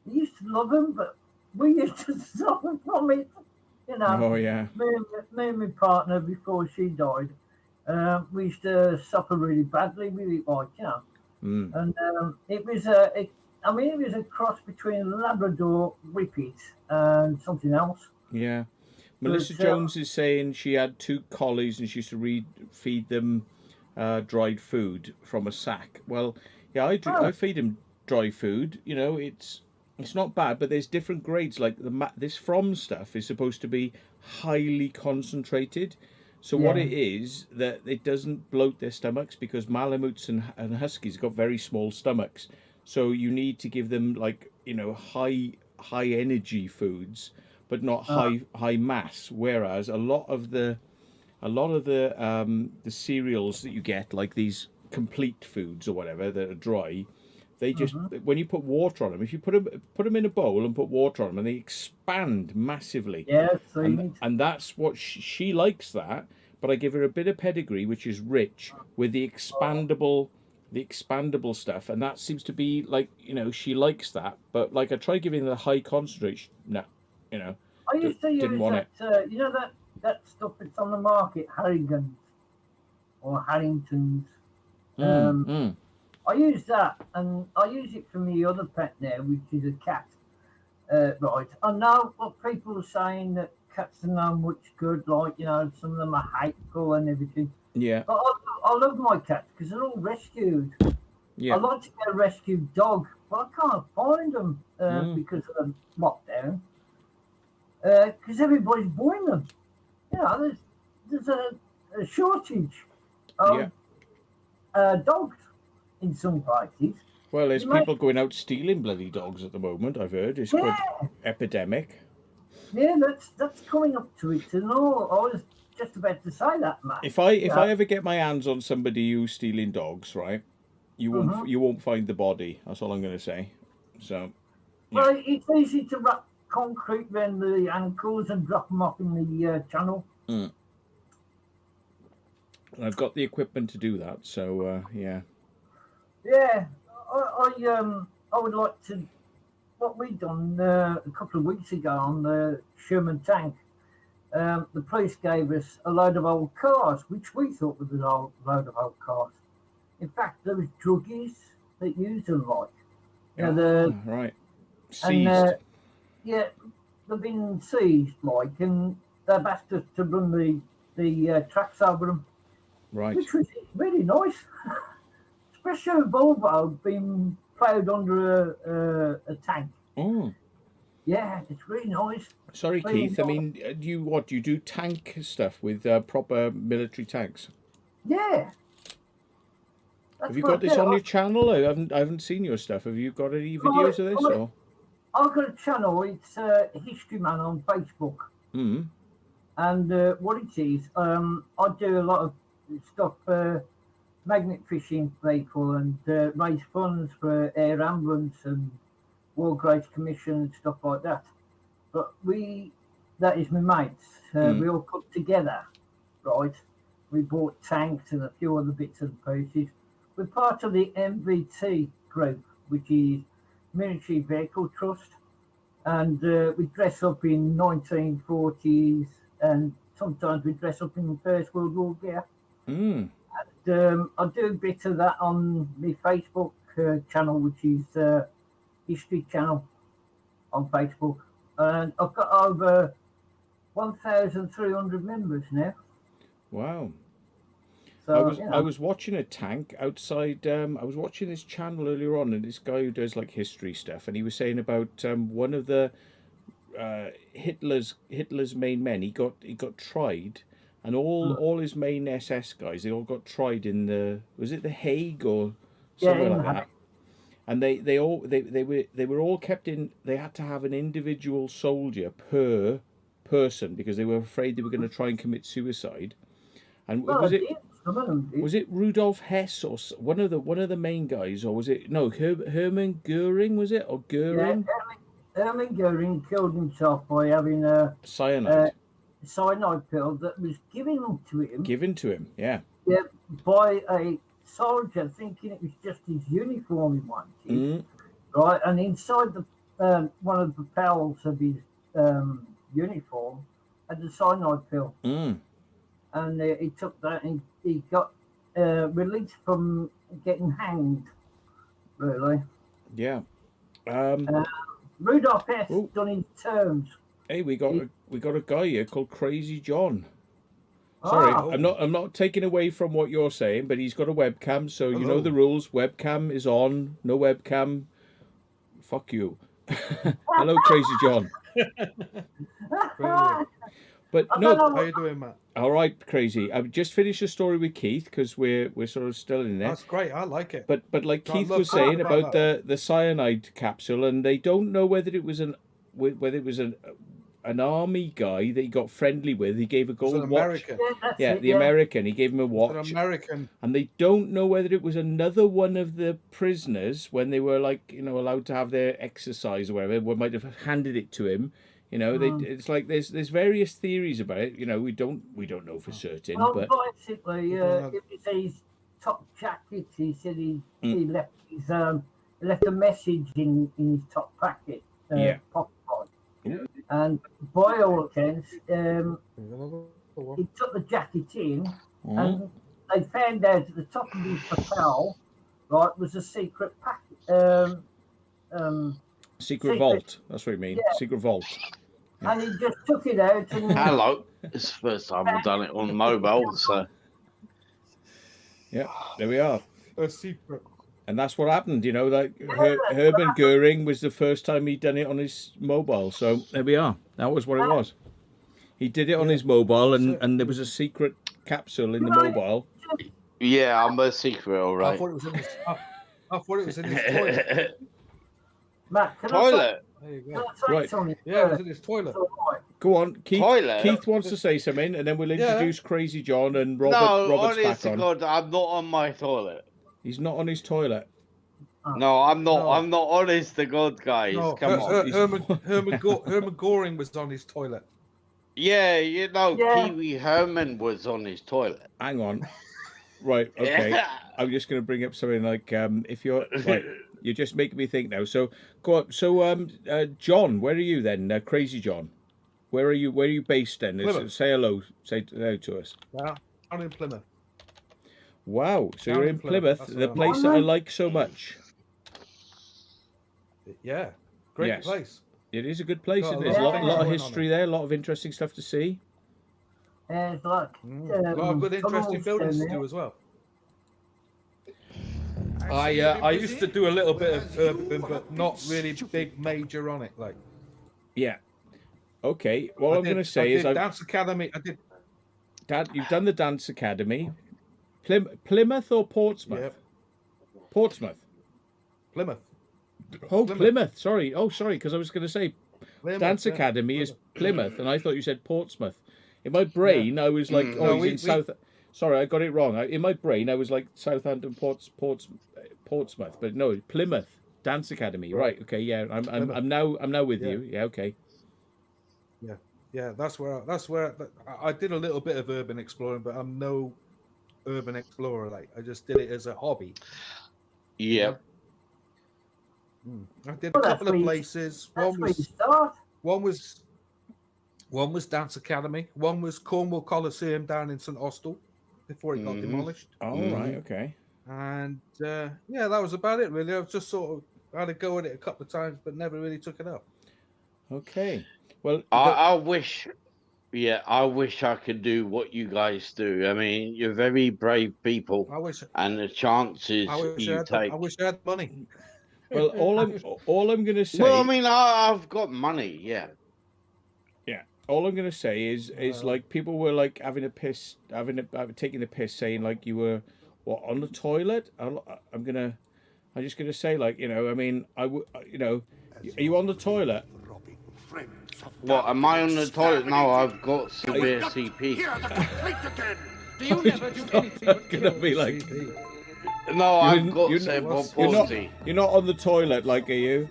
He used to love them, but we used to suffer from it. You know, Oh, yeah. Me and my partner, before she died, We used to suffer really badly with it, like, you know. Mm. And it was it was a cross between a Labrador Whippet and something else. Yeah. Melissa But, Jones is saying she had 2 collies and she used to feed them dried food from a sack. Well, yeah, I do. I feed them dry food. You know, it's not bad, but there's different grades. Like this from stuff is supposed to be highly concentrated. So what Yeah. it is that it doesn't bloat their stomachs because Malamutes and Huskies got very small stomachs. So you need to give them like, you know, high energy foods, but not high mass. Whereas a lot of the cereals that you get, like these complete foods or whatever that are dry, they just when you put water on them, if you put them in a bowl and put water on them, and they expand massively. Yeah, so And that's what she likes that. But I give her a bit of pedigree, which is rich with the expandable stuff, and that seems to be like, you know, she likes that. But like I try giving her the high concentration, no, you know, I used to didn't use want that, you know, that stuff that's on the market, Harrigan's or Harrington's. I use that, and I use it for my other pet now, which is a cat. Right. I know what people are saying, that cats are not much good, like, you know, some of them are hateful and everything. Yeah. But I love my cats because they're all rescued. Yeah. I'd like to get a rescued dog, but I can't find them because of the lockdown. Because everybody's buying them. You know, there's a shortage of dogs in some places. Well, there's people going out stealing bloody dogs at the moment. I've heard it's quite epidemic. Yeah, that's coming up to it, and all. I was just about to say that, Matt. If I ever get my hands on somebody who's stealing dogs, right, you won't find the body. That's all I'm going to say. So. Yeah. Well, it's easy to wrap concrete around the ankles and drop them off in the channel. And I've got the equipment to do that, so yeah. Yeah, I would like to. What we done a couple of weeks ago on the Sherman tank, the police gave us a load of old cars, which we thought was a load of old cars. In fact, there was druggies that used them, like. You know, right. Seized. And, yeah, they've been seized, like, and they've asked us to run the tracks over them. Right. Which was really nice. Especially a Volvo being ploughed under a tank. Oh. Yeah, it's really nice. Sorry, really Keith. Nice. I mean, do you do tank stuff with proper military tanks? Yeah. Have you got this on your channel? I haven't seen your stuff. Have you got any videos of this? Or? I've got a channel. It's History Man on Facebook. And what it is, I do a lot of stuff for magnet fishing people and raise funds for air ambulance and War Graves Commission and stuff like that. But that is my mates. We all put together, right? We bought tanks and a few other bits and pieces. We're part of the MVT group, which is Military Vehicle Trust. And we dress up in 1940s and sometimes we dress up in First World War gear. And I do a bit of that on my Facebook channel, which is History Channel on Facebook. And I've got over 1,300 members now. Wow. So, I was watching a tank outside. I was watching this channel earlier on, and this guy who does like history stuff, and he was saying about one of the Hitler's main men. He got tried, and all his main SS guys, they all got tried in was it the Hague or somewhere like that? And they were all kept in. They had to have an individual soldier per person because they were afraid they were going to try and commit suicide. And was it Rudolf Hess or one of the main guys, or was it Hermann Goering? Was it, or Goering? Yeah, Hermann Goering killed himself by having a cyanide pill that was given to him. Given to him, yeah. Yeah, by a soldier, thinking it was just his uniform he wanted, right? And inside the one of the lapels of his uniform had the cyanide pill. and he took that and he got released from getting hanged. Really, Yeah. Rudolph S. Ooh. done his terms. Hey, we got a guy here called Crazy John. Sorry, Ah. I'm not taking away from what you're saying, but he's got a webcam, so you know the rules. Webcam is on. No webcam. Fuck you. Hello, Crazy John. But no, How you doing, Matt? all right, Crazy. I've just finished a story with Keith because we're sort of still in there. That's great. I like it. But like I Keith love was talking saying about about the cyanide capsule, and they don't know whether it was an army guy that he got friendly with. He gave a It's an gold watch. American. Yeah, the American. He gave him a It's watch. an American. And they don't know whether it was another one of the prisoners when they were like, you know, allowed to have their exercise or whatever. We might have handed it to him. You know, it's like there's various theories about it. You know, we don't know for certain. Well, but basically, it was his top jacket. He said he left his left a message in his top pocket. Pocket. And by all accounts, he took the jacket in, and they found out at the top of his lapel, right, was a secret packet. secret vault. That's what you mean. Yeah. Secret vault. And he just took it out. And Hello. It's the first time I've done it on mobile, so. Yeah, there we are. A secret. And that's what happened, you know, like Hermann Goering was the first time he'd done it on his mobile. So there we are. That was what it was. He did it on his mobile, and there was a secret capsule in the mobile. Yeah, I'm a secret, all right. I thought it was in his toilet. Matt, Toilet? There you go. Right. Yeah, it was in his toilet. Go on, Keith. Toilet? Keith wants to say something, and then we'll introduce Crazy John and Robert's honest back to on. God, I'm not on my toilet. He's not on his toilet. No, I'm not. No. I'm not honest to God, guys. No, Come on. Herman Goring was on his toilet. Yeah, you know, Yeah. Kiwi Herman was on his toilet. Hang on. Right, okay. I'm just going to bring up something like, if you're... Right, you're just making me think now. So, go on. So, John, where are you then? Crazy John. Where are you based then? Plymouth. Say hello. Say hello to us. Yeah, down in Plymouth. Wow. So Down you're in in Plymouth, Plymouth, that's the where I'm place that I like so much. Yeah, great Yes. place. It is a good place. Got a And there's a lot lot of going on history there, a lot of interesting stuff to see. It's like A lot of good, interesting buildings to do as well. I used to do a little bit of urban, but not really big major on it. Like, Yeah. Okay. What I'm going to say is, Dance Academy. you've done the Dance Academy. Plymouth or Portsmouth? Yeah. Portsmouth. Plymouth. Oh, Plymouth. Sorry. Oh, sorry, because I was going to say Plymouth, Dance yeah. Academy is Plymouth, and I thouth you said Portsmouth. In my brain, I was like, oh, No, he's in South. Sorry, I got it wrong. In my brain, I was like Southampton, Portsmouth, but no, Plymouth Dance Academy. Right. Okay. Yeah. I'm now with you. Yeah. Okay. Yeah, that's where I did a little bit of urban exploring, but I'm no urban explorer. Like, I just did it as a hobby. Yeah. I did a couple of places. One was Dance Academy. One was Cornwall Coliseum down in St Austell before it got demolished. All right. Okay. And yeah, that was about it really. I was just sort of had a go at it a couple of times, but never really took it up. Okay. Well, I wish I could do what you guys do. I mean, you're very brave people, and the chances you take. I wish I had money. Well, all I'm going to say. Well, I mean, I've got money. Yeah. Yeah. All I'm going to say is like people were like having a piss, taking the piss, saying like you were on the toilet. I'm just gonna say like, you know, I mean, are you on the toilet? What, am I on the toilet? No, I've got severe CP. Do you never do anything but Gonna be like, No, I've got cerebral palsy. You're not on the toilet, like, are you?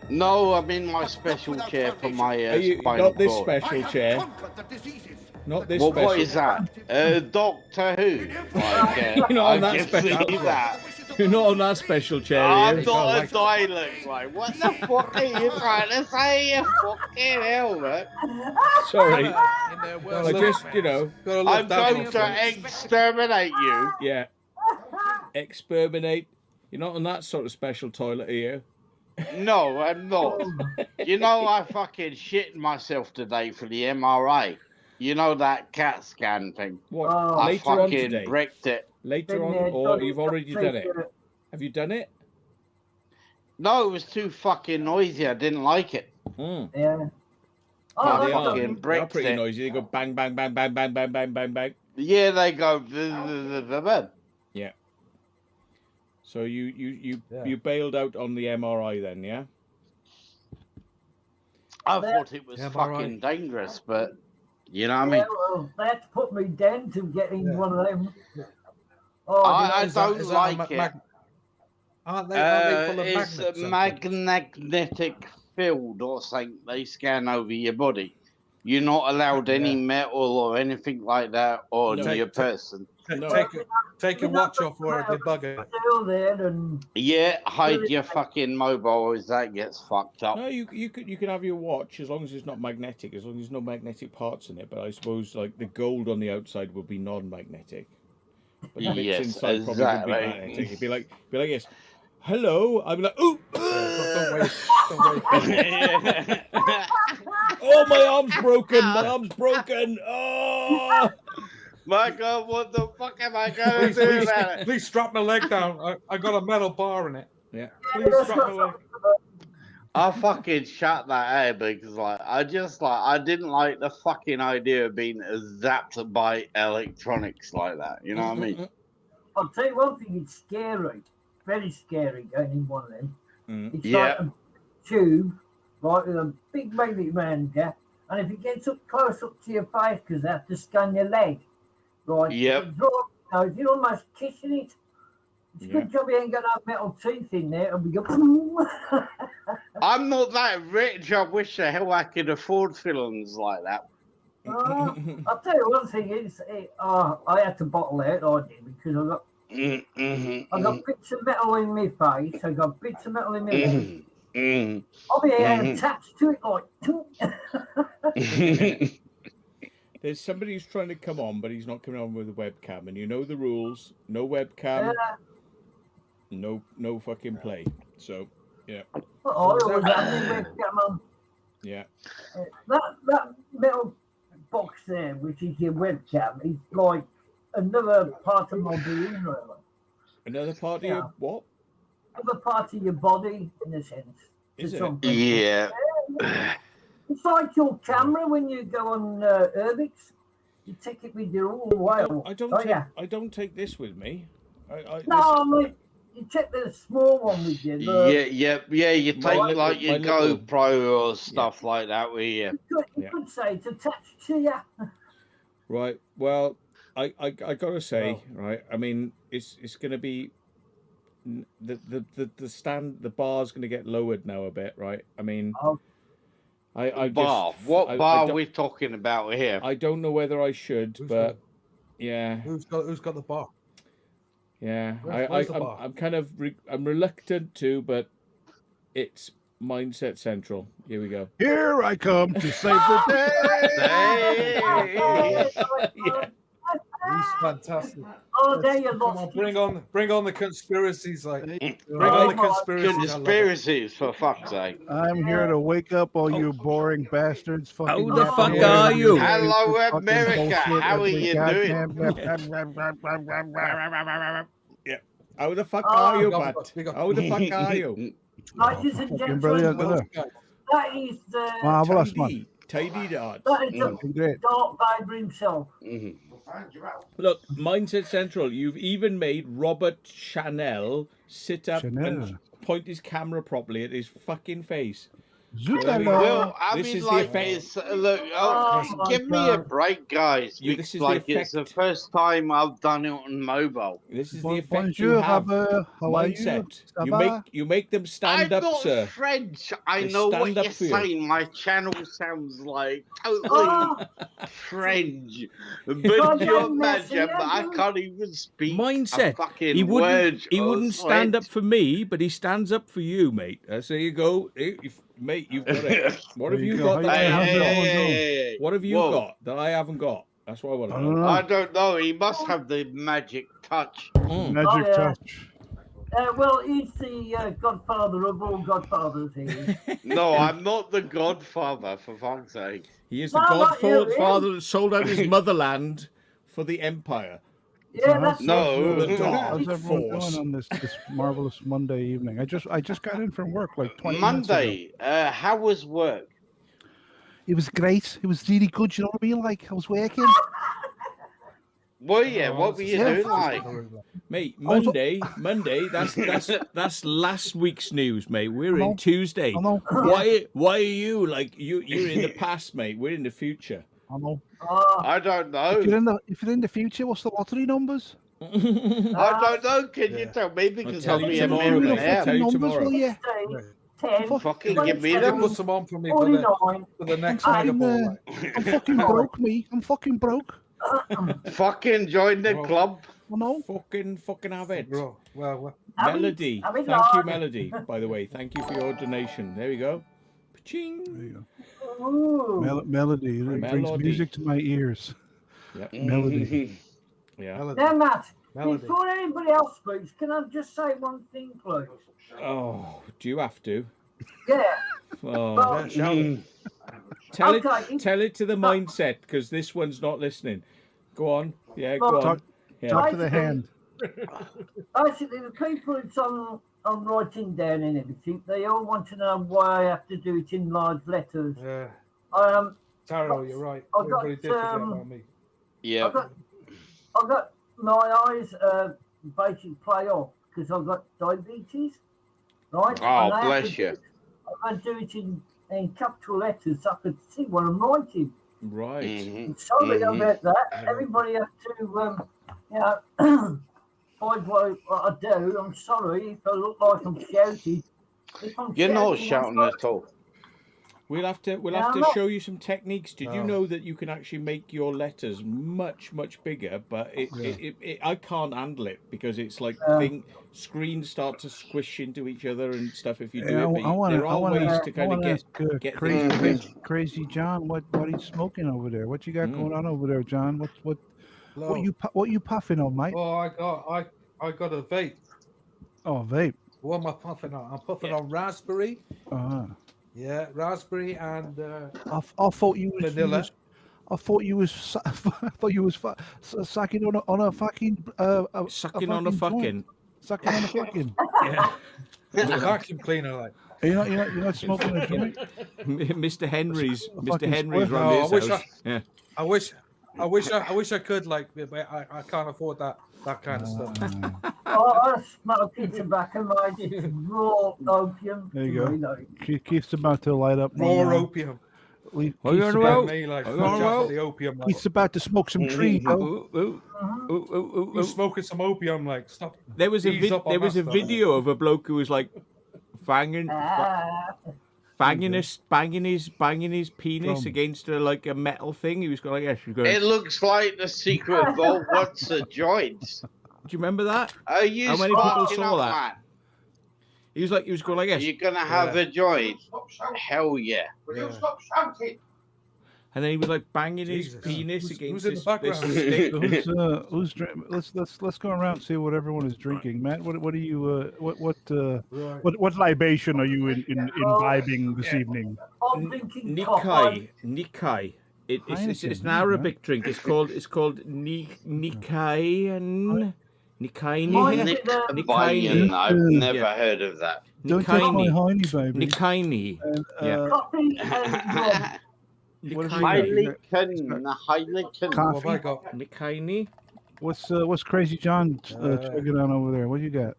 No, I'm in my special chair for my spinal not this cord. special chair. Not this Well, special. what is that? Doctor Who? You're not on that I can special. see that. You're not on that special chair. I'm Here. not a toilet, mate. What the fuck are you trying to say? You fucking hell, man. Sorry. In their I worst just, nightmare. you know, I'm going to exterminate you. yeah. Exterminate. You're not on that sort of special toilet here. No, I'm not. You know, I fucking shit myself today for the MRI. You know that CAT scan thing. What? Oh. I Later on fucking today. bricked it. Later Been on, there, or done it, you've already done it? it. Have you done it? No, it was too fucking noisy. I didn't like it. Mm. Yeah. I They are. fucking They're bricked pretty it. noisy. They go bang, bang, bang, bang, bang, bang, bang, bang, bang. Yeah, they go. Blah, blah, blah, blah. Yeah. So you Yeah. bailed out on the MRI then, yeah? I thought it was Yeah, fucking dangerous, but you know what I Yeah, mean? well, they had to put me down to getting Yeah. one of them. Oh, I Is that- don't is that a like it. Aren't they full of It's magnets? a and magnetic field or something. They scan over your body. You're not allowed any metal or anything like that on No. your person. things? No. Take your watch off or they bug it. still there and Yeah, hide your fucking mobile as that gets fucked up. No, you can have your watch as long as it's not magnetic, as long as there's no magnetic parts in it. But I suppose like the gold on the outside would be non-magnetic. But the bits Yes, inside probably would be exactly. magnetic. It'd be like yes. Hello, I'd be like, ooh, Don't wait. Don't wait. oh, my arm's broken, my arm's broken. Oh, My God, what the fuck am I going to do about it? Please strap my leg down. I got a metal bar in it. yeah. Please strap my leg. I fucking shut that out because I didn't like the fucking idea of being zapped by electronics like that. You know what I mean? I'll tell you one thing, it's scary. Very scary going in one of them. Mm. It's Yeah. like a tube, right, with a big magnet around you, and if it gets up close up to your face, because they have to scan your leg, right? Yep. You're almost kissing it. It's a Yeah. good job you ain't got no metal teeth in there, and we go. I'm not that rich. I wish the hell I could afford films like that. I'll tell you one thing, I had to bottle out, I did, because I got bits of metal in my face, I got bits of metal in my leg. I'll be attached to it like. There's somebody who's trying to come on, but he's not coming on with a webcam, and you know the rules: no webcam, no fucking play. So yeah, I always had my webcam on. yeah. That metal box there, which is your webcam, is like another part of my being, really. Another part of your what? Another part of your body, in a sense. to Is it? some people. Yeah. It's like your camera when you go on Urbix. You take it with you all the way. I don't take this with me. No, I mean, you take the small one with you. Yeah. You take My like your little- GoPro or stuff like that with you. You could say it's attached to you. Right. Well, I gotta say, right. I mean, it's gonna be the bar's gonna get lowered now a bit, right? I mean, What bar are we talking about here? I don't know whether I should, but yeah. Who's got the bar? Yeah, Where's the bar? I'm kind of I'm reluctant to, but it's Mindset Central. Here we go. Here I come to save the day. Yeah. He's fantastic. Oh, there you Come on, bring on the conspiracies, like bring Right. on the conspiracies. I love it. Conspiracies, for fuck's sake. I'm here to wake up all you boring bastards. Fucking Who the yapping fuck here. are you? Hello, Fucking America. bullshit How are every you goddamn- Yeah. How the fuck Oh, are you, we got- Pat? we got- How the fuck are you? Ladies and Fucking brilliant, gentlemen, isn't it? that is the Marvelous, man. Tidy dot. that is the Great. Dark Vader himself. Look, Mindset Central, you've even made Robert Chanel sit up Chanel. and point his camera properly at his fucking face. Zootala. Well, I This mean, is the like, effect- it's look. Oh, my Give me a God. break, guys. You- Because this is the like it's the effect. first time I've done it on mobile. This is the effect you Bonjour, have. Robert. How are you? Mindset. Ça You va? make them stand I'm up, not sir. French. I They know what stand up you're for you. saying. My channel sounds like totally Oh, French. Can't But you you mess imagine, it but I up? can't even speak Mindset. a fucking He wouldn't. word. He or wouldn't stand up sweat. for me, but he stands up for you, mate. So you go, mate. You've got it. What There have you you go. got that I How's haven't got? everyone doing? Hey. What have you Whoa. got that I haven't got? That's what I want I to don't know. know. I don't know. He must have the magic touch. Magic Oh, yeah. touch. Well, he's the godfather of all godfathers here. No, I'm not the godfather, for fuck's sake. He is the No, not you, godfather that sold out his motherland for the empire. Yeah, that's No. The dark How's everyone force. doing on this marvelous Monday evening? I just got in from work like 20 minutes Monday, how was work? ago. It was great. It was really good. You know what I mean? Like I was working. Well, yeah, what were you Yeah. doing like? Mate, was- Monday. That's last week's news, mate. We're I know. in Tuesday. I know. Why are you like you're in the past, mate? We're in the future. I know. I don't know. If you're in the future, what's the lottery numbers? I don't know. Can you Yeah. tell me? Because tell I'll you be a tomorrow, million mate. I'll tell you numbers, tomorrow. will you? 10, Fucking give me You them. put some on for me for 49. the next I'm, Mega Ball. I'm fucking broke, me. I'm fucking broke. Fucking join the Well, club. I know. Fucking have it. Bro, well, Melody. have it Thank you, on. Melody. By the way, thank you for your donation. There we go. Paching. There you go. Ooh. Melody. It brings Melody. music to my ears. Yep. Melody. Yeah. Melody. Now, Matt, Melody. before anybody else speaks, can I just say one thing, please? Oh, do you have to? Yeah. Oh, Well, Yeah, shout it. tell okay. it to the mindset because this one's not listening. Go on. Yeah, Well, go on. Talk, Yeah. talk to the hand. Basically, the people it's on writing down and everything, they all want to know why I have to do it in large letters. Yeah. Taro, You're right. I've got, Everybody did forget about me. Yeah. I've got my eyes basically play off because I've got diabetes, right? Oh, And I have bless to do you. it- I do it in capital letters so I could see what I'm writing. Right. Mhm. I'm sorry Mhm. about that. Everybody has to, find what I do. I'm sorry if I look like I'm shouting. If I'm You're not I'm shouting sorry. at all. We'll have to Yeah, I'm not- show you some techniques. Did you Oh. know that you can actually make your letters much bigger? But I can't handle it because it's like screens start to squish into each other and stuff if you do Yeah, it. But there are ways to kind of get things crazy, crazy John. What he's smoking over there? What you got going on over there, John? What you puffing on, mate? Oh, I got a vape. Oh, vape. What am I puffing on? I'm puffing on raspberry. Uh-huh. Yeah, raspberry and I thought you was. vanilla. I thought you was. I thought you was sucking on a fucking. sucking on a fucking. Sucking on a fucking. Yeah. The vacuum cleaner, like. You're not smoking a joint. Mr. Henry's fucking Henry's spliff. run No, I his wish house. Yeah. I wish I could, like, but I can't afford that kind of stuff. I smoke tobacco, mate. It's raw opium. There you go. You know. Keith's about to light up. Raw opium. Keith's Oh, you're about, right. Me, like, Oh, watch out well. for the opium. Like, Keith's about to smoke some tree. Though. Ooh, ooh, ooh, ooh, ooh, who's ooh. smoking some opium? Like, stop. There was a Ease up on there was that a stuff. video of a bloke who was like banging banging his penis Drum. against like a metal thing. He was going like, "Yes, going." It looks like the secret vault wants a joint. Do you remember that? Are you How many people sparking saw up, that? man? He was going like, Are "Yes," you gonna have a joint? Hell yeah. Will you stop shouting? and then he was like banging Jesus. his penis Who's against in the this background? stick. Who's let's go around and see what everyone is drinking. Matt, what are you Right. what libation are you imbibing this evening? I'm drinking coffee. Nikai. It's Heineken, an Arabic drink. It's called Nikai. Mine is Bayan, I've never Yeah. heard of that. Don't touch my Nikaini. hiney, baby. Nikaini. And, Yeah. coffee and rum. What have you got? Heineken. Coffee. What have I got? Nikaini. What's Crazy John chugging on over there? What you got?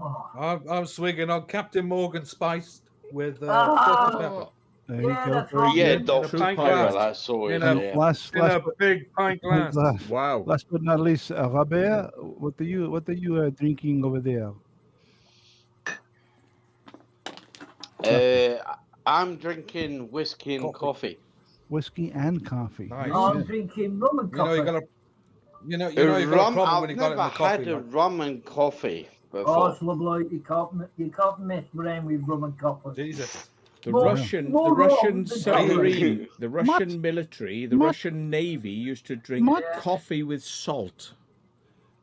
Oh, I'm swinging on Captain Morgan Spice. with salt and pepper. There you Yeah, go. that's Very right. Yeah, good. Dr. True Pepper, pirate. that's always You know, yeah. Last, In a last, big pint glass. Wow. last but not least, Robert, what are you drinking over there? I'm drinking whiskey and coffee. Whiskey and coffee. Nice. I'm drinking rum and You know, coffee. you got a, you know, you got a problem when you got it in the I've coffee. never had a Like, rum and coffee Oh, before. it's lovely. You can't mess around with rum and coffee. Jesus. The More- Russian more wrong than submarine, the Russian military, the Matt. Russian Navy used to drink Matt. coffee with salt.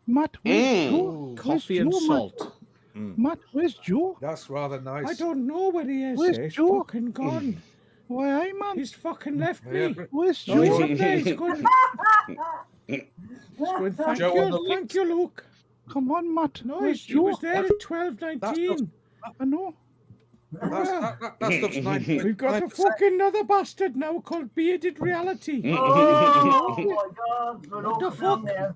Matt, where's Joe? Coffee Where's and Joe, salt. Matt, where's Joe? That's rather nice. I don't know where he is. Where's He's Joe? fucking gone. Why, aye, man? He's fucking left Yeah, me. but- Where's No, he's Joe? up there. He's going. He's going, thank Joe on the you, thank you, Luke. Come on, Matt. No, Where's he Joe? was there at 12:19. I know. that stuff's 9. We've got a fucking another bastard now called Bearded Reality. Oh my God! We're What the all fuck? down there.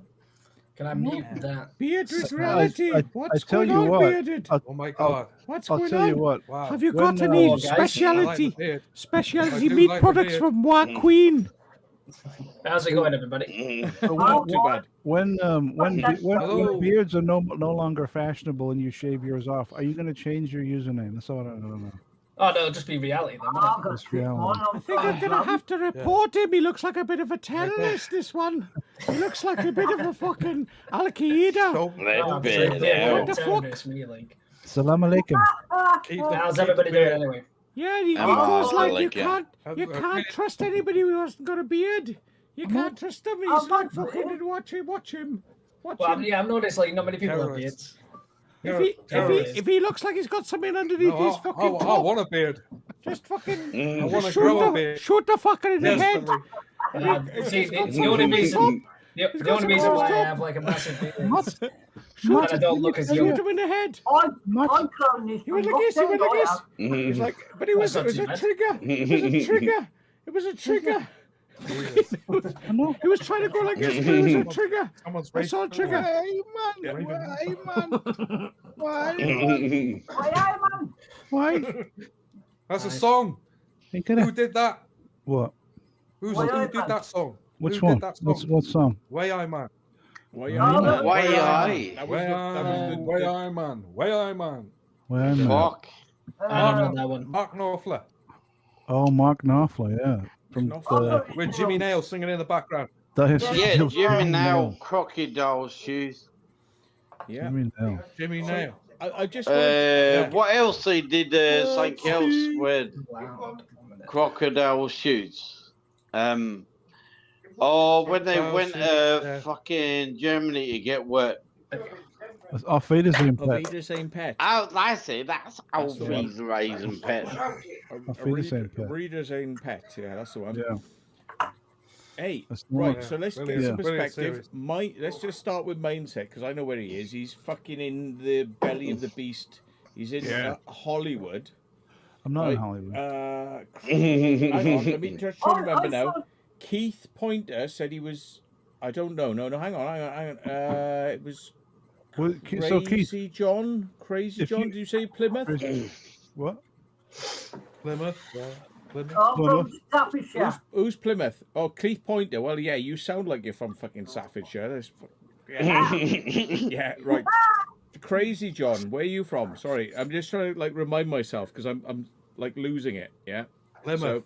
Can I mute that? Bearded Reality. I What's tell going you on, what, Bearded? Oh my god! What's I'll going tell on? you what. Wow. Have you When, got any guys, I like the speciality beard. I specialty do meat like the products beard. from War Queen? How's it going, everybody? So Not too bad. when Hello. beards are no longer fashionable and you shave yours off, are you going to change your username? That's all I don't know. Oh no, it'll just be reality then. won't I've got That's shit reality. on. I think I'm going to have to report him. He looks like a bit of a terrorist, this one. He looks like a bit of a fucking Al-Qaeda. So, it? Let's Oh, be I'm there. What the fuck? terrorist, me, like. Salam alaikum. keep the- How's keep everybody the beard. doing anyway? Yeah, he I'm goes like, like, yeah. you can't trust anybody who hasn't got a beard. You can't trust him. He's I'm like not fucking, beard. watch him. Well, him. I've noticed like not many people have Terrorists. beards. If he looks like he's got something underneath No, his fucking I top, want a beard. just fucking I want to shoot grow a the, beard. shoot the fucker in the head. Desperately. See, got the only something reason, the got only reason some why I top. have like a massive beard Matt, is that I don't look as Shoot young. him in the head. I'm Matt, throwing this. He went from like this. He went like lockdown, this. I He's like, but it was That's a not too bad. trigger. It was a trigger. It was a trigger. I know. He was trying to go like this, but it was a trigger. Someone's I saw a trigger. Hey man, why? am. Why, man? Why? That's a song. Ain't Who gonna did that? what? Who Why did that song? Which Who one? did that song? What song? Way I man. Why No, are no. Why That was Way the I man. Way I man. Where am I? Fuck. I don't know that one. Mark Knopfler Oh, Mark Knopfler, yeah, from Knopfler. the with Jimmy Nail singing in the background. Yeah, Jimmy Nail, crocodile shoes. Yeah. Jimmy Nail. Jimmy Nail. I just wanted, What else he did? Something else with Wow. crocodile shoes. Oh, when they Crocodile went shoes, yeah. fucking Germany to get work. Auf Wiedersehen, Auf Pet. Wiedersehen, Pet. Oh, that's it. That's That's the one. always raising pet. Auf Wiedersehen, Pet. Reader's own pet. Yeah, that's the one. Yeah. Hey, That's the right. one. So let's Brilliant. get some Brilliant perspective. Let's just start with mindset because I know where he is. He's fucking in the belly of the beast. He's in Hollywood. I'm not Right. in Hollywood. Hang on, let me just try to remember I now. saw- Keith Pointer said he was. I don't know. No, hang on. It was Well, so Keith, Crazy John. Crazy if John. you- Did you say Plymouth? what? Plymouth. Yeah. Plymouth. I'm No, from Staffordshire. Who's Plymouth? Oh, Keith Pointer. Well, yeah, you sound like you're from fucking Staffordshire. Yeah, right. Crazy John, where are you from? Sorry, I'm just trying to like remind myself because I'm like losing it. Yeah. Plymouth. So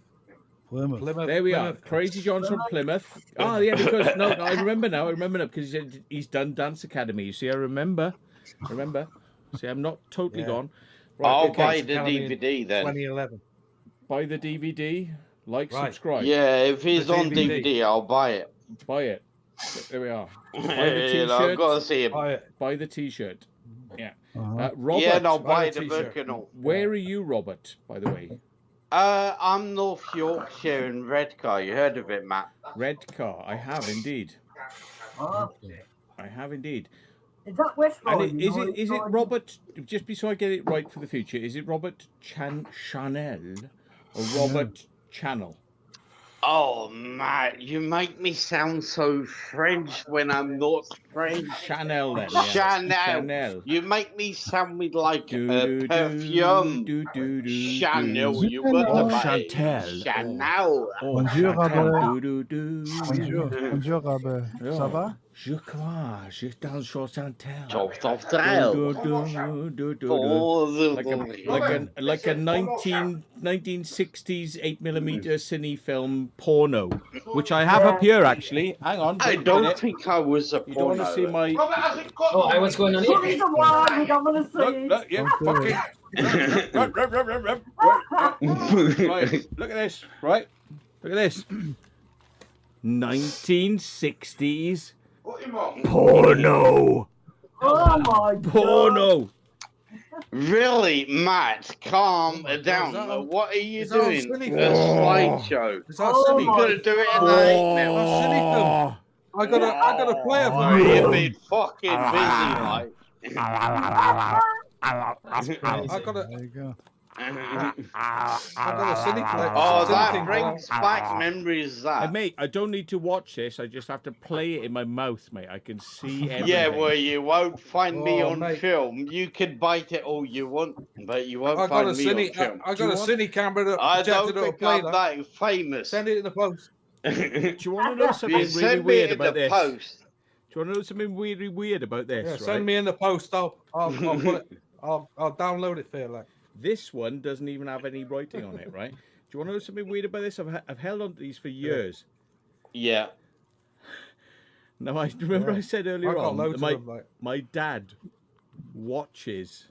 Plymouth. Plymouth. there we are. Plymouth. Crazy John's from Plymouth. Oh yeah, because no, I remember now. I remember now because he's done Dance Academy. You see, I remember. See, I'm not totally Yeah. gone. I'll okay, buy the Academy in DVD then. 2011. buy the DVD. Like, Right. subscribe. Yeah, if he's The on DVD. DVD, I'll buy it. Buy it. There we are. Buy the You know, I've T-shirt. got to see it. Buy it. Buy the T-shirt. Yeah. Uh-huh. Robert, Yeah, and I'll buy buy the the t-shirt. Birkenau. where are you, Robert? By the way, I'm North Yorkshire in Redcar. You heard of it, Matt? Redcar. I have indeed. Oh, I have indeed. is that West And Riding? is or it Riding? Robert? Just so I get it right for the future, is it Robert Chanel or Robert Channel? Oh, Matt, you make me sound so French when I'm not French. Chanel then. Yeah. Chanel. You make me sound with like a perfume. Chanel, you got Oh, to buy Chantel. Chanel. Oh, Bonjour, Chantel. Robert. Bonjour, bonjour, Robert. Ça va? Je crois, je danse sur Chantel. Like a 1960s 8mm cine film porno, which I have up here actually. Hang on. I don't think I was a You don't want to see my. Oh, what's going on here? Put the one, we don't want to see Look, it. look, yeah, fucking. Right, look at this. Right, look at this. 1960s porno. Oh my god. Porno. Really, Matt, calm down. What are you doing? A slideshow. Is that Oh silly? You gotta do it in the 8 mil. That's silly film. I gotta play it for You've you. been fucking busy, like. I gotta. There you go. I got a silly play. Oh, silly that thing. brings back memories. That. Mate, I don't need to watch this. I just have to play it in my mouth, mate. I can see everything. Yeah, well, you won't find me Oh, on mate. film. You can bite it all you want, but you won't I got find a me silly. on film. I got a silly camera that I projected don't it think play I'm that famous. Send it in the post. Do you want to know something You really send me weird in about the this? post. Do you want to know something really weird about this? Yeah, right? send me in the post. I'll put it. I'll download it for you. Like. This one doesn't even have any writing on it, right? Do you want to know something weird about this? I've held on to these for years. Yeah. Now, I remember I said earlier I got on, loads of them, like. my dad watches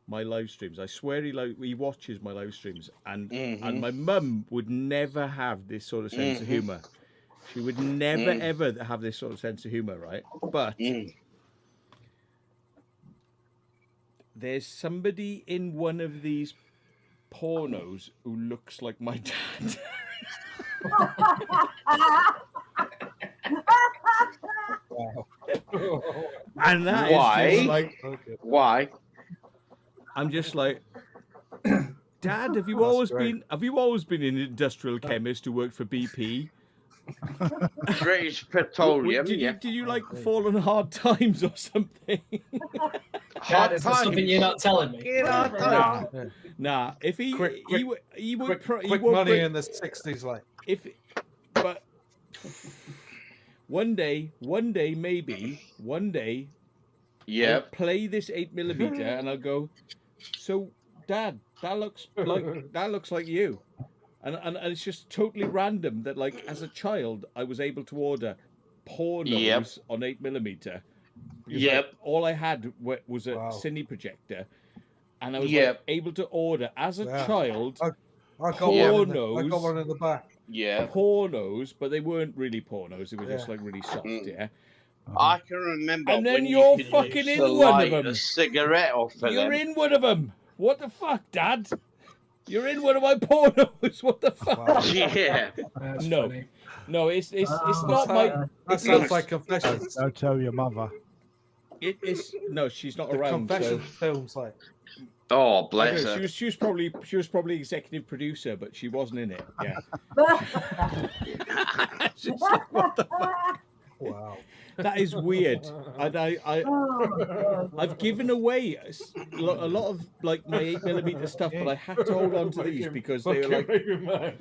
my live streams. I swear he watches my live streams, and my mum would never have this sort of sense of humor. She would never ever have this sort of sense of humor, right? But there's somebody in one of these pornos who looks like my dad. Wow. And that Why? is just like, Why? I'm just like, Dad, have you always been an industrial chemist who worked for BP? British Petroleum. Did Yeah. you like fall on hard times or something? Dad, is there something you're not telling me? Nah, if he Quick would money in the 60s, like. But one day, maybe, Yeah. I'll play this 8mm and I'll go, so Dad, that looks like you. And it's just totally random that, like, as a child, I was able to order pornos on 8mm. Like, all I had was a cine projector, and I was like, able to order as a child I got pornos. I got one in the back. Yeah. Pornos, but they weren't really pornos. They were just like really soft. Yeah. I can remember. And then when you're you could fucking use in to one of light them. A cigarette off of You're them. in one of them. What the fuck, Dad? You're in one of my pornos. What the fuck? Wow. Yeah. That's No. funny. No, it's not my. That sounds like confessions. I'll tell your mother. It's no, she's not The around. confession So. films, like. Oh, bless her. She was probably executive producer, but she wasn't in it. Yeah. It's just like, what the fuck? Wow. That is weird. And I've given away a lot of like my 8mm stuff, but I had to hold on to these because they were like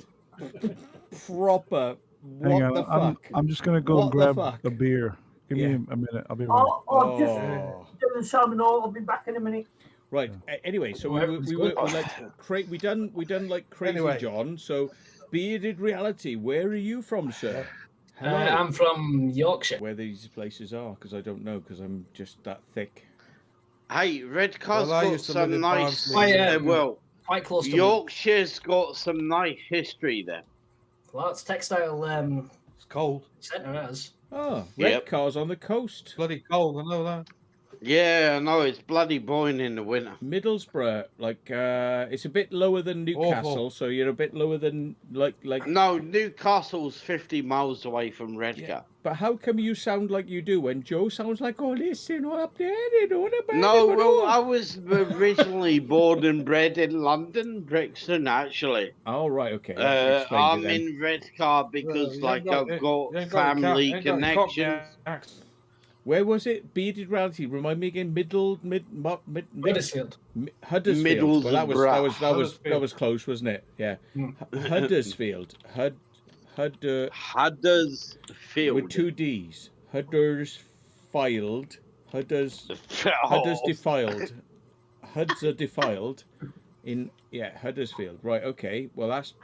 proper. Hang What on, the fuck? I'm just gonna go What and the grab fuck? a beer. Give me Yeah. a minute. I'll be right. I'll just Oh. do the seminar. I'll be back in a minute. Right. Anyway, so we were like we done like Crazy Anyway. John. So Bearded Reality, where are you from, sir? Hello. I'm from Yorkshire. Where these places are, because I don't know, because I'm just that thick. Hey, Redcar's Well, I got used to some live in nice. Barnsley. Well, Quite close to Yorkshire's got some nice history there. Well, it's textile It's cold. centre as. Oh, Yep. Redcar's on the coast. Bloody cold, I know that. Yeah, I know it's bloody boiling in the winter. Middlesbrough, like it's a bit lower than Newcastle, Awful. so you're a bit lower than like. No, Newcastle's 50 miles away from Redcar. But how come you sound like you do when Joe sounds like, oh, listen, up there, they know about No, it, well, I was originally born and bred in London, Brixton, actually. Oh, right, okay. that explains it I'm then. in Redcar because, You like, ain't got- I've you got ain't got family you ain't got a Cockney connections. accent. Where was it? Bearded Reality. Remind me again. Huddersfield. Huddersfield. Well, that Middlesbrough. was close, wasn't it? Yeah. Mm. Huddersfield. Huddersfield. With 2 D's. Huddersfield. Hudders defiled. Huds are defiled. Huddersfield. Right. Okay. Well, that's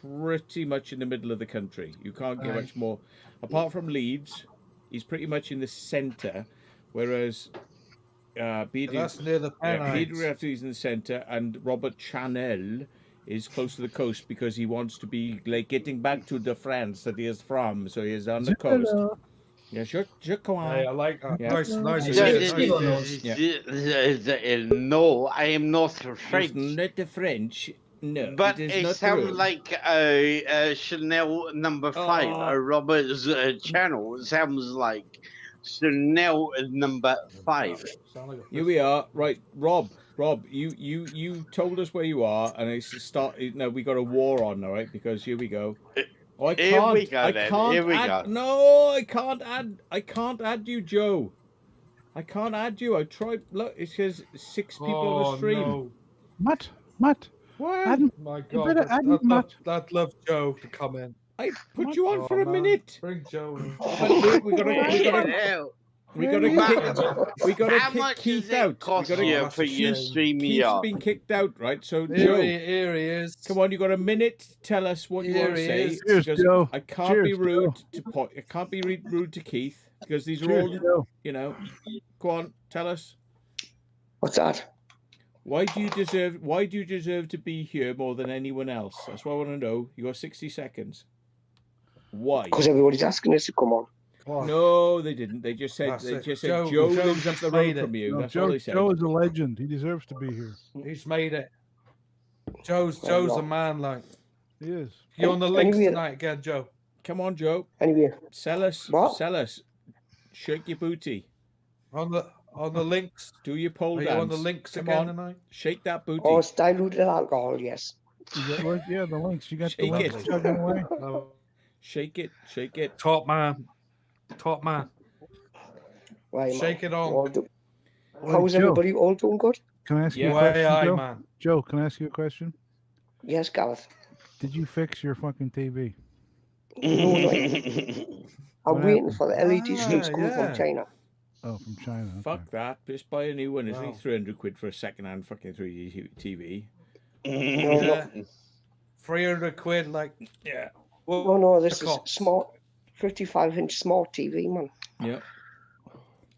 pretty much in the middle of the country. You can't get much more. Apart from Leeds, he's pretty much in the centre, whereas That's near the Bearded Reality is in the centre, and Robert Chanel is close to the coast because he wants to be like getting back to the France that he is from, so he is on the coast. Yeah, sure, come on. Hey, I like that. Yeah. Nice. No, I am not French. It's not the French. No, But it is it not sounds true. like Chanel number 5. Oh. Robert's channel sounds like Chanel number 5. Here we are, right, Rob. You told us where you are, and it's no, we got a war on, all right? Because here we go. Oh, I can't. Here we go, I then. can't Here we add, go. No, I can't add you, Joe. I can't add you. I tried. Look, it says 6 people on the stream. No. What? What? My You God, better add Matt. I'd love Joe to come in. I put you on Oh, for a man. minute. Bring Joe in. But we gotta How kick much Keith does it out. cost We gotta, you for you stream me Keith's up? been kicked out, right? So Here Joe, he is. come on, you got a minute to tell us what you Here want to he say. is. Cheers, Because Joe. I can't be Cheers, rude Joe. I can't be rude to Keith because these are Cheers, all, Joe. you know. Go on, tell us. What's that? Why do you deserve to be here more than anyone else? That's what I want to know. You got 60 seconds. Why? Because everybody's asking us to come on. No, they didn't. They just said Joe lives up the road from you. No, That's all Joe, they said. Joe is a legend. He deserves to be here. He's made it. Joe's the man. Like He is. you're on the links Anyway- tonight again, Joe. Come on, Joe. Anyway, Sell us. What? Sell us. Shake your booty. On the links. Do your pole Are dance. you on the links Come again on. tonight? Shake that booty. oh, it's diluted alcohol, yes. You got, right? Yeah, the links. You got the Shake links it. chugging away. No. Shake it. Shake it. Top man. Right, Shake it on. All do- Hey, How's Joe, everybody all doing good? Can I ask you Yeah. a Way question, aye, Joe? man. Joe, can I ask you a question? Yes, Gareth. Did you fix your fucking TV? No, no. I'm What waiting happened? for the LED strips coming yeah. from China. Oh, from China. Okay. Fuck that. Just buy a new one. It's only Wow. 300 quid for a second-hand fucking 3D TV. No, Yeah. no, 300 quid, like Yeah. no, this is cost. smart, 55-inch smart TV, man. Yeah.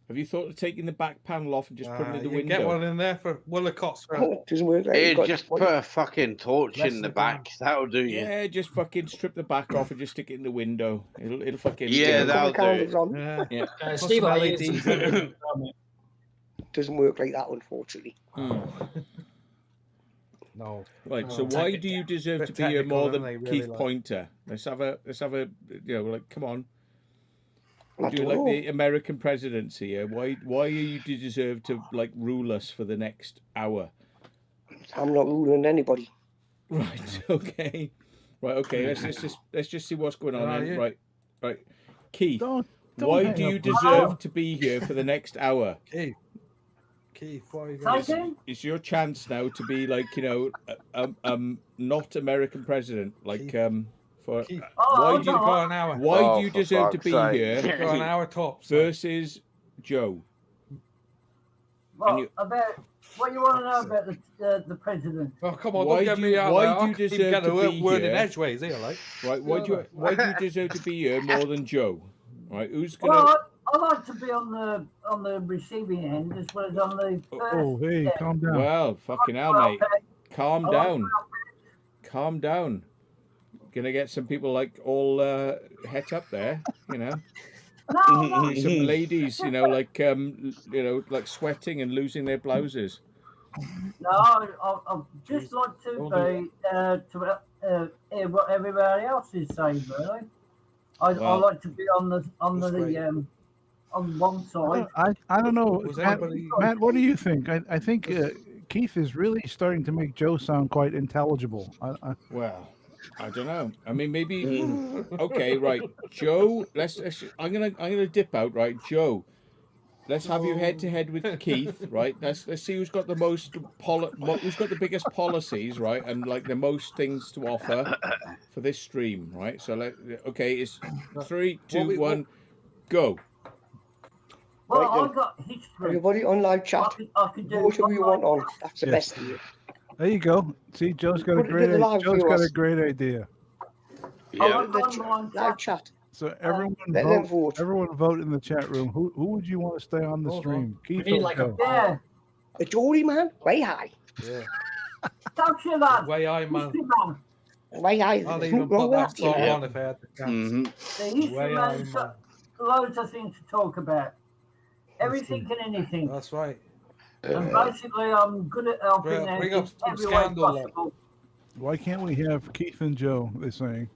Have you thought of taking the back panel off and just putting it in the you window? get one in there for Willicots for It doesn't work like Hey, you got just what- put a fucking torch Less in the than back. That'll do you. Yeah, just fucking strip the back off and just stick it in the window. It'll fucking Yeah, a couple of that'll do candles it. on. yeah. yeah. Steve, some I LEDs. use Doesn't work like that, unfortunately. Hmm. No. Right. So Oh, why tech- do you deserve bit to be here more technical, than isn't they, really, Keith like? Pointer? Let's have a you know, like, come on. I Do don't like know. the American presidency here? Why are you deserve to like rule us for the next hour? I'm not ruling anybody. Right. Okay. Right. Okay. Let's just see what's going on. Are Then. you? Right. Keith. Don't Why hang do you up. deserve to be here for the next hour? Keith, what are you going to say? Tyson? It's your chance now to be like, you know, not American president. Like for Keith, Oh, Why hold do you on. got an hour. why Oh, do you for deserve to fuck's be sake. here Got an hour tops. versus Joe? What, you- about what you want to know about the president? Oh, come on, Why don't get do me you- out why there. do I you can't even deserve get to a be word in here? edgeways here, like. Right? Why do you deserve to be here more than Joe? Right? Who's gonna? Well, I like to be on the receiving end as well as on the first Oh, hey, end. calm down. Well, fucking hell, Well, mate. Calm I like down. Calm down. Gonna get some people like all het up there, you know. No, no, Some ladies, you know, like like sweating and losing their blouses. no. I'd just like to hear what everybody else is saying. Really, I Well, like to be on that's great. on one side. I don't know. Was Matt, anybody- Matt, what do you think? I think Keith is really starting to make Joe sound quite intelligible. Well, I don't know. I mean, maybe. Okay, right, Joe. I'm gonna dip out. Right, Joe. let's have you head to head with Keith, right? Let's see who's got the who's got the biggest policies, right, and like the most things to offer for this stream, right? So okay, it's 3, 2, 1, go. Well, Right, I've got history. Everybody on live chat. I can do Whatever you want on. That's the Yes. best. There you go. See, Joe's got a Put it in the live Joe's got a viewers. great idea. Yeah. Live chat. So everyone Let them vote. vote. Everyone vote in the chat room. Who would you want to stay on the stream? Keith We need or like a Joe? Yeah. A Geordie man, way high. Yeah. Don't you, lad? Way I man. History man. Way high. I'll There's even nothing wrong put with that that, you song know. on if I had the chance. Mhm. The history Way I man's man. got loads of things to talk about. Everything and anything. That's right. And basically, I'm good at helping out Bring in up some every way scandal, lad. possible. Why can't we have Keith and Joe? They're saying.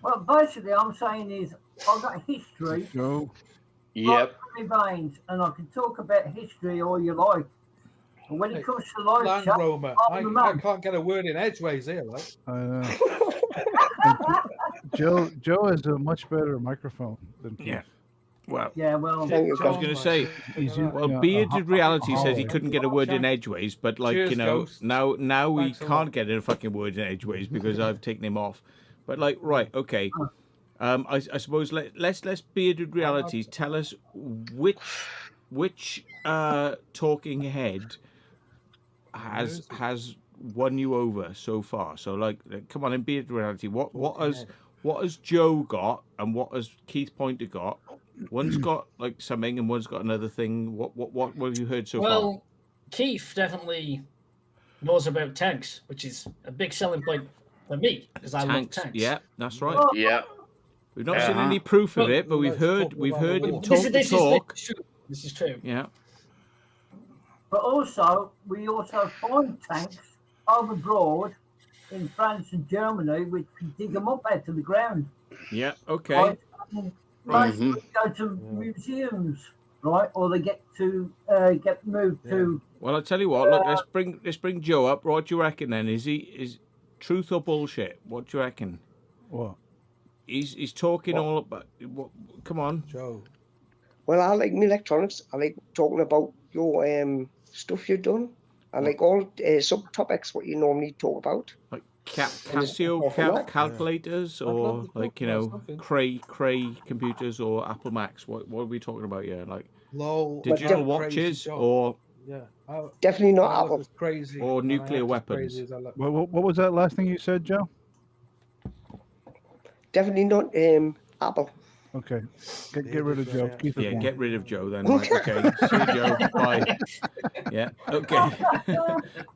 Well, basically, I'm saying is I've got history Joe. Yep. in my veins, and I can talk about history all you like. But when it comes to life, Land chat, Rover. I'm the I man. can't get a word in edgeways here, right? Joe has a much better microphone than Keith. Yeah. Well, Yeah, well, Thank you, I was guys. going to say, He's well, yeah, Bearded Reality says he Holly. couldn't get a word in edgeways, but like Cheers, you know, Ghost. now we Thanks a lot. can't get a fucking word in edgeways because I've taken him off. But like, right, okay. I suppose let's Bearded Realities tell us which talking head has won you over so far. So like, come on, in Bearded Reality, what has Joe got and what has Keith Pointer got? One's got like something and one's got another thing. What have you heard so far? Well, Keith definitely knows about tanks, which is a big selling point for me because I love tanks. Yeah, that's right. Yeah. We've not seen any proof of it, but we've heard him talk the talk. This is true. This is true. Yeah. but also we also find tanks over abroad in France and Germany, which can dig them up out of the ground. Yeah. Okay. Right? And Right. basically go to museums, right? Or they get moved to. Well, I'll tell you what. Look, let's bring Joe up. What do you reckon then? Is truth or bullshit? What do you reckon? What? He's talking all about. What, come on, Joe. Well, I like me electronics. I like talking about your stuff you've done. I like all subtopics what you normally talk about. like Casio calculators, I'd or love to talk like you about know something. Cray computers or Apple Macs. What are we talking about here? Like Low. digital Crazy watches Joe. or Yeah. Definitely not I look Apple. as crazy. Or and I nuclear act as weapons. crazy as I look. What was that last thing you said, Joe? Definitely not Apple. Okay. Get rid of Joe. Keith is yeah, one. get rid of Joe then. Right, okay, see you, Joe. Bye. Yeah. Okay.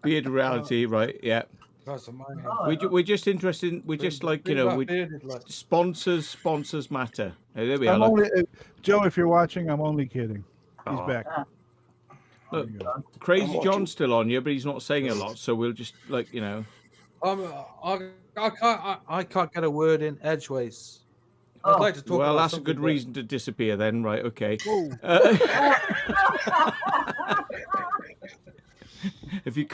Beard reality, right? Yeah. That's a mine. We're just interested. We're just like you know, we sponsors matter. Oh, there we are. I'm Look. only, Joe, if you're watching, I'm only kidding. He's Oh. back. Look, Crazy John's still on you, but he's not saying a lot. So we'll just like you know. I can't get a word in edgeways. I'd like to talk Well, about that's a good something, reason to disappear then, right? Okay. If you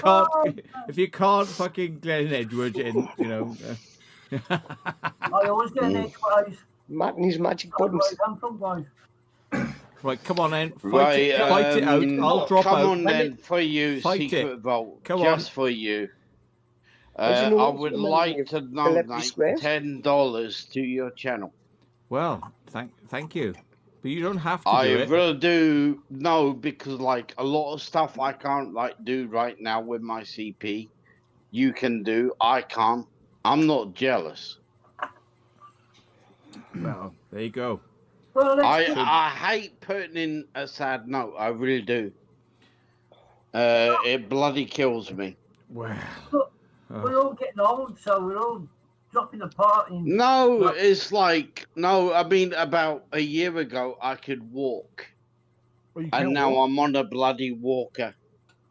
can't fucking get an Edward in, you know. I always get an edgeways. Matt and his magic buttons. Right, come on then. Right, Fight it out. I'll drop come out. on then for you, Fight Secret it. Vault. Come just on. for you. As you know, I would it's like to Celebrity donate Squares. $10 to your channel. Well, thank you. But you don't have to I do it. will do because like a lot of stuff I can't like do right now with my CP. You can do. I can't. I'm not jealous. Well, there you go. Well, I hate putting in a sad note. I really do. It bloody kills me. Well, we're all getting old, so we're all dropping apart. No, it's like I mean, about a year ago I could walk, and now I'm on a bloody walker.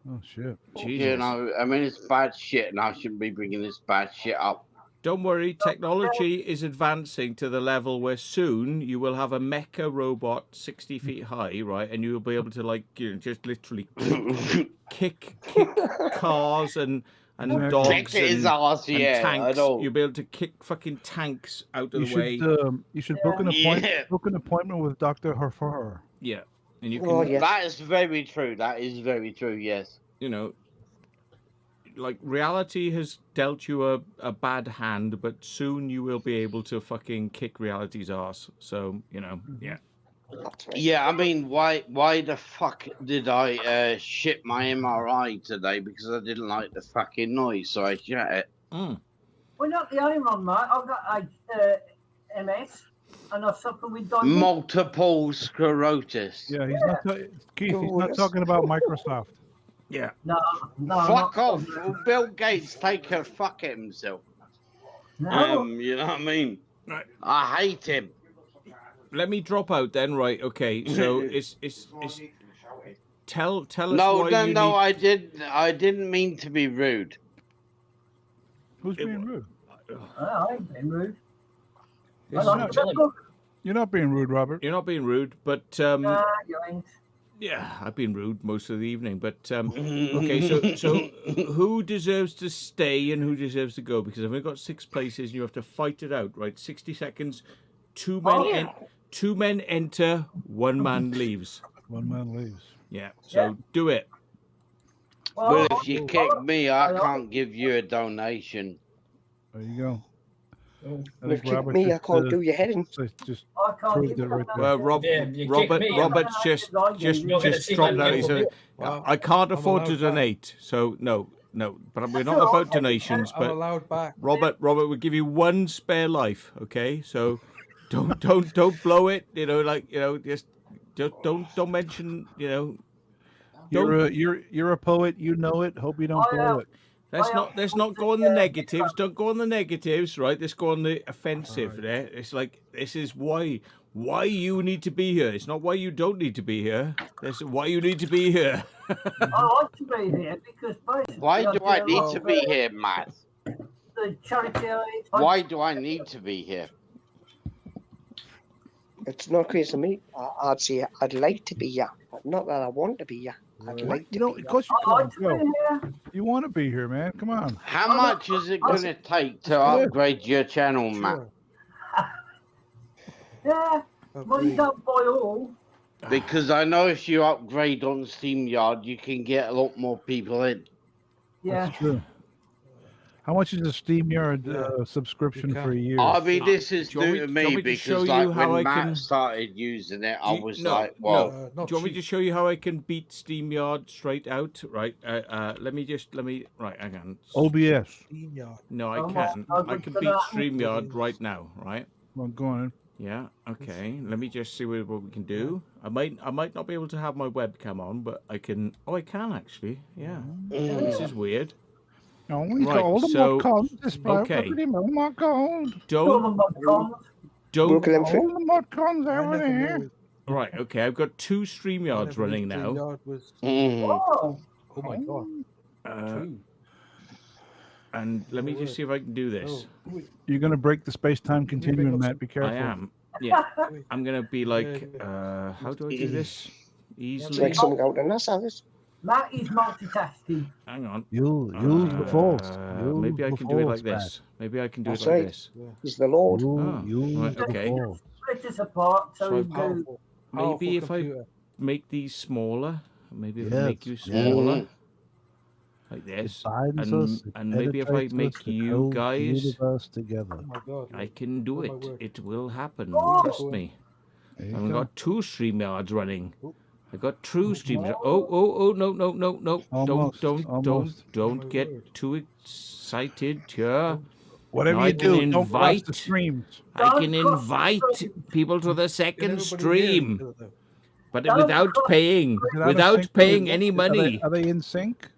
Oh shit! Jesus. You know, I mean, it's bad shit, and I shouldn't be bringing this bad shit up. Don't worry, technology is advancing to the level where soon you will have a mecha robot 60 feet high, right? And you'll be able to like, you know, just literally kick cars and dogs Kick his ass, and yeah, tanks. I know. You'll be able to kick fucking tanks out of You the way. should book an appointment. Yeah. Book an appointment with Dr. Harfar. Yeah. And you can, Oh, yes. That is very true. That is very true. Yes. you know, like reality has dealt you a bad hand, but soon you will be able to fucking kick reality's ass. So, you know, yeah. That's right. Yeah, I mean, why the fuck did I ship my MRI today? Because I didn't like the fucking noise, so I shut it. Mm. We're not the only one, mate. I've got MS, and I suffer with diabetes. Multiple sclerosis. Yeah, he's not. Keith, he's Oh, not yes. talking about Microsoft. Yeah. No, Fuck not- off. Bill Gates take a fuck at himself. No. You know what I mean? Right. I hate him. Let me drop out then. Right. Okay. So it's tell us No, why no, you no. need... I didn't mean to be rude. Who's being rude? I ain't been rude. I It's like not- that book. You're not being rude, Robert. You're not being rude, but Nah, you ain't. yeah, I've been rude most of the evening. But okay, so who deserves to stay and who deserves to go? Because I've only got 6 places, and you have to fight it out. Right, 60 seconds. 2 men. Oh, yeah. 2 men enter. 1 man leaves. One man leaves. Yeah. So do it. Well, if you kick me, I can't give you a donation. There you go. I You think kick Robert me, I just, can't do your head in. just I can't proved give it you right that. there. Well, Yeah, you kick Robert's me, just You're gonna see dropped my out. He said, people. Well, I can't I'm afford to allowed back. donate. So no. But we're not Sure, about okay. donations. I'm But allowed back. Robert will give you 1 spare life. Okay, so don't blow it. You know, like just don't mention. You know, You're a poet. You know it. Hope you don't blow it. let's not go on the negatives. Don't go on the negatives, right? Let's go on the offensive. There, it's like this is why you need to be here. It's not why you don't need to be here. That's why you need to be here. I like to be here because basically. Why do I do a need lot to of, be here, Matt? The charity. Why do I need to be here? It's not crazy to me. I'd say I'd like to be here, but not that I want to be here. I'd like to You know, be of here. course you I like to can. be Go. here. You want to be here, man. Come on. How much is it going to take to upgrade your channel, Matt? Sure. Yeah. Well, you don't buy all. Because I know if you upgrade on SteamYard, you can get a lot more people in. Yeah. That's true. How much is a SteamYard subscription You for a can. year? I mean, this is Do you want new to me- do you want me me to show because, you like, how when I Matt can- started using it, I was no, like, well, Not Do you want me to cheap. show you how I can beat SteamYard straight out? Right. Let me. Right. Hang on. OBS. SteamYard. No, I Oh, can't. I I would can put beat that- StreamYard right now. Right. Well, go on. Yeah. Okay. Let me just see what we can do. I might not be able to have my webcam on, but I can. Oh, I can actually. Yeah. This is weird. No, we Right, all the so- mod cons display. okay. Look at him, oh my god. Don't Look at them All for the mod cons I over never there. knew- Right. Okay. I've got 2 I StreamYards never running knew now. StreamYard was- Oh. Oh my god. Uh, Two. and let me just see if I can do this. Oh, You're going to break the space-time continuum, Matt. Be careful. I am. Yeah. I'm gonna be like, how do I do this? Easily. Take something out and that's how it is. Matt is multitasking. Hang on. You'll use the force. You'll Maybe I use can the do it force, like this. Maybe I can do That's it like right. this. He's the Lord. Oh, You'll right, use the okay. force. Split us apart so So we I've do. Powerful. Maybe if I computer. make these smaller, maybe if I Yes. make you Yeah. smaller, like this, Binds and- us, it and maybe if I penetrates make us, it you holds the guys- universe together. Oh my god. I can do Oh, my it. word. It will happen. Oh. Trust me. There you I've go. got 2 StreamYards running. Oh. I got 2 StreamYards. Oh, no. Almost, Don't almost. don't my get word. too excited here. Whatever No, you I do, can don't cross the invite- streams. I can Don't cross the invite stream. people to the Get second everybody stream, here, though. but Don't without cross- paying, Is it out of without sync? paying any money. Are they in sync?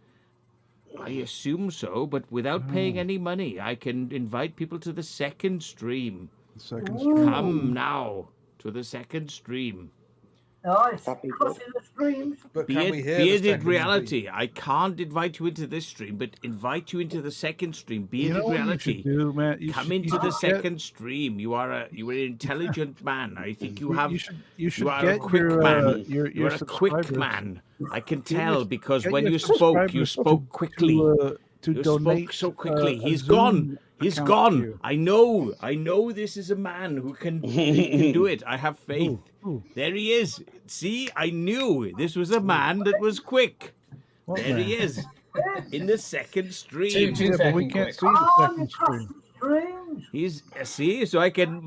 I assume so, but without paying any money, I can invite people to the second stream. The second Ooh. stream. Come now to the second stream. Nice. That'd be good. Crossing the streams. But can we hear the Bearded second reality. I can't invite you into this stream, but invite you into the second stream. You Bearded know what you reality. should do, man? You Come should- into you the should get- second stream. You are an intelligent man. I think you have. You should You are a get quick your, man. your You're a quick subscribers man. I can Get your- tell because get when your you spoke subscribers quickly. to You donate spoke so quickly. a He's Zoom gone. He's account gone. you. I know this is a man who can do it. I have faith. Who? There he is. See, I knew this was a man that was quick. What There he man? is. In the second stream. Two Yeah, but we fucking can't quick. see the Oh, second you screen. streams. He's see, so I can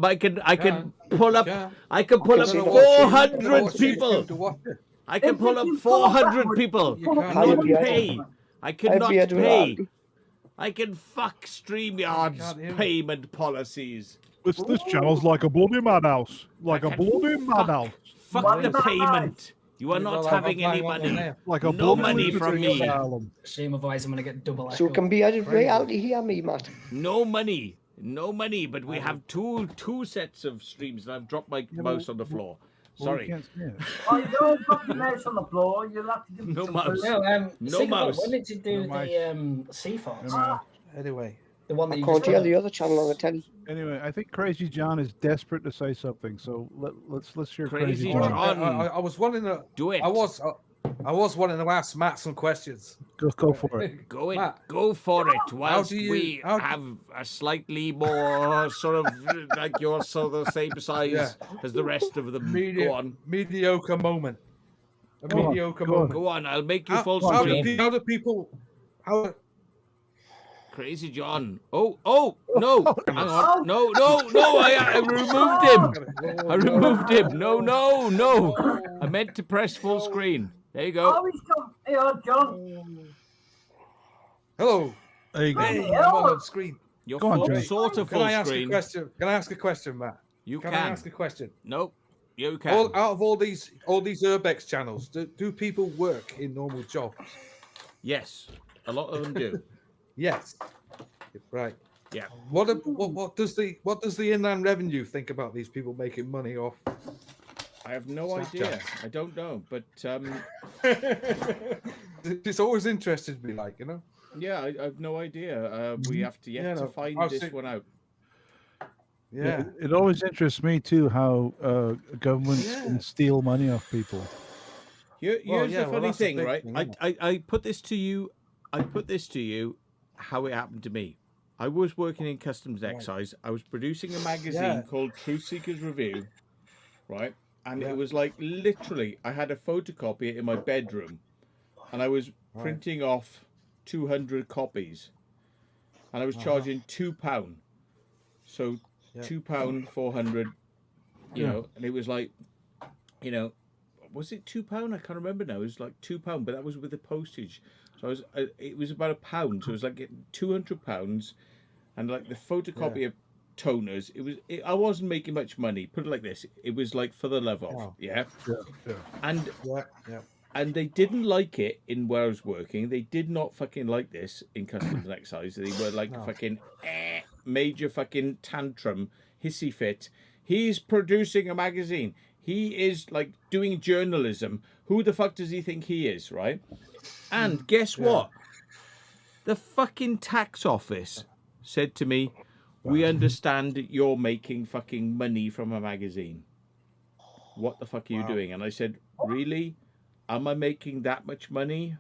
pull up. Yeah. I can pull can up see the 400 watch. people. To watch it. I can pull up If you pull up 400 backwards, people. you can't And not hear me. pay. I I'd cannot be able to pay. do I can fuck Can't StreamYard's hear me. payment policies. This channel's like a bloody madhouse. Like a can bloody madhouse. Fuck What the about payment. You are You've not got a having any flag on the money. name. Like a No bloody money from lunatic me. asylum. Shame otherwise I'm gonna get double echo. So it can be added reality here, me, Matt. No money. No money. But we have two sets of streams, and I've dropped my mouse on the floor. Well, we Sorry. can't see it. I don't put your mouse on the floor. You'll have to give me No some mouse. No, No Sigurd, mouse. when did you do No the Seafox? Anyway, The one that I you can't just hear put the up? other channel on the telly. Anyway, I think Crazy John is desperate to say something. So let's hear Crazy Crazy Well, John. John. I was wanting to. Do it. I was wanting to ask Matt some questions. Go for it. Go in, Matt, go for it. Whilst do you- we how- have a slightly more sort of like you're sort of the same size Yeah. as the rest of them. Go on, mediocre moment. A Go on, mediocre go on. moment. go on. I'll make you How, full how, screen. do people? How? Crazy John. Oh, no. Hang on. No. I removed him. I removed him. No. I meant to press full screen. There you go. Oh, he's come. Hey, John. Hello. There you go. Hey, I'm on the screen. You're Go on, full, Jake. sort of Can full I ask a screen. question? Can I ask a question, Matt? You Can can. I ask a question? Nope. You can. Out of all these Urbex channels, do people work in normal jobs? Yes, a lot of them do. Yes. Right. Yeah. What does the Inland Revenue think about these people making money off? I have no Snapchat. idea. I don't know, but It's always interested me, like, you know. yeah, I have no idea. We have to Yeah, to no, find I've this seen- one out. Yeah. It always interests me too how governments Yeah. can steal money off people. Here's Well, the yeah, well, funny that's a thing, big right? thing, I put this to you. I put this to you. How it happened to me. I was working in customs excise. I was producing a magazine Yeah. called Truth Seekers Review, right? And Yeah. it was like literally, I had a photocopy in my bedroom, and I was Right. printing off 200 copies, and I was charging £2. So Yeah. £2, 400, you Yeah. know, and it was like, you know, was it £2? I can't remember now. It was like £2, but that was with the postage. So it was about £1. So it was like getting £200, and like the photocopy of toners. I wasn't making much money. Put it like this: it was like for the love of, Wow. yeah. Yeah. And Yeah. and they didn't like it in where I was working. They did not fucking like this in customs and excise. They were like No. fucking major fucking tantrum, hissy fit. He's producing a magazine. He is like doing journalism. Who the fuck does he think he is, right? And guess what? The fucking tax office said to me, "We understand that you're making fucking money from a magazine. What the fuck are you doing?" And I said, "Really? Am I making that much money?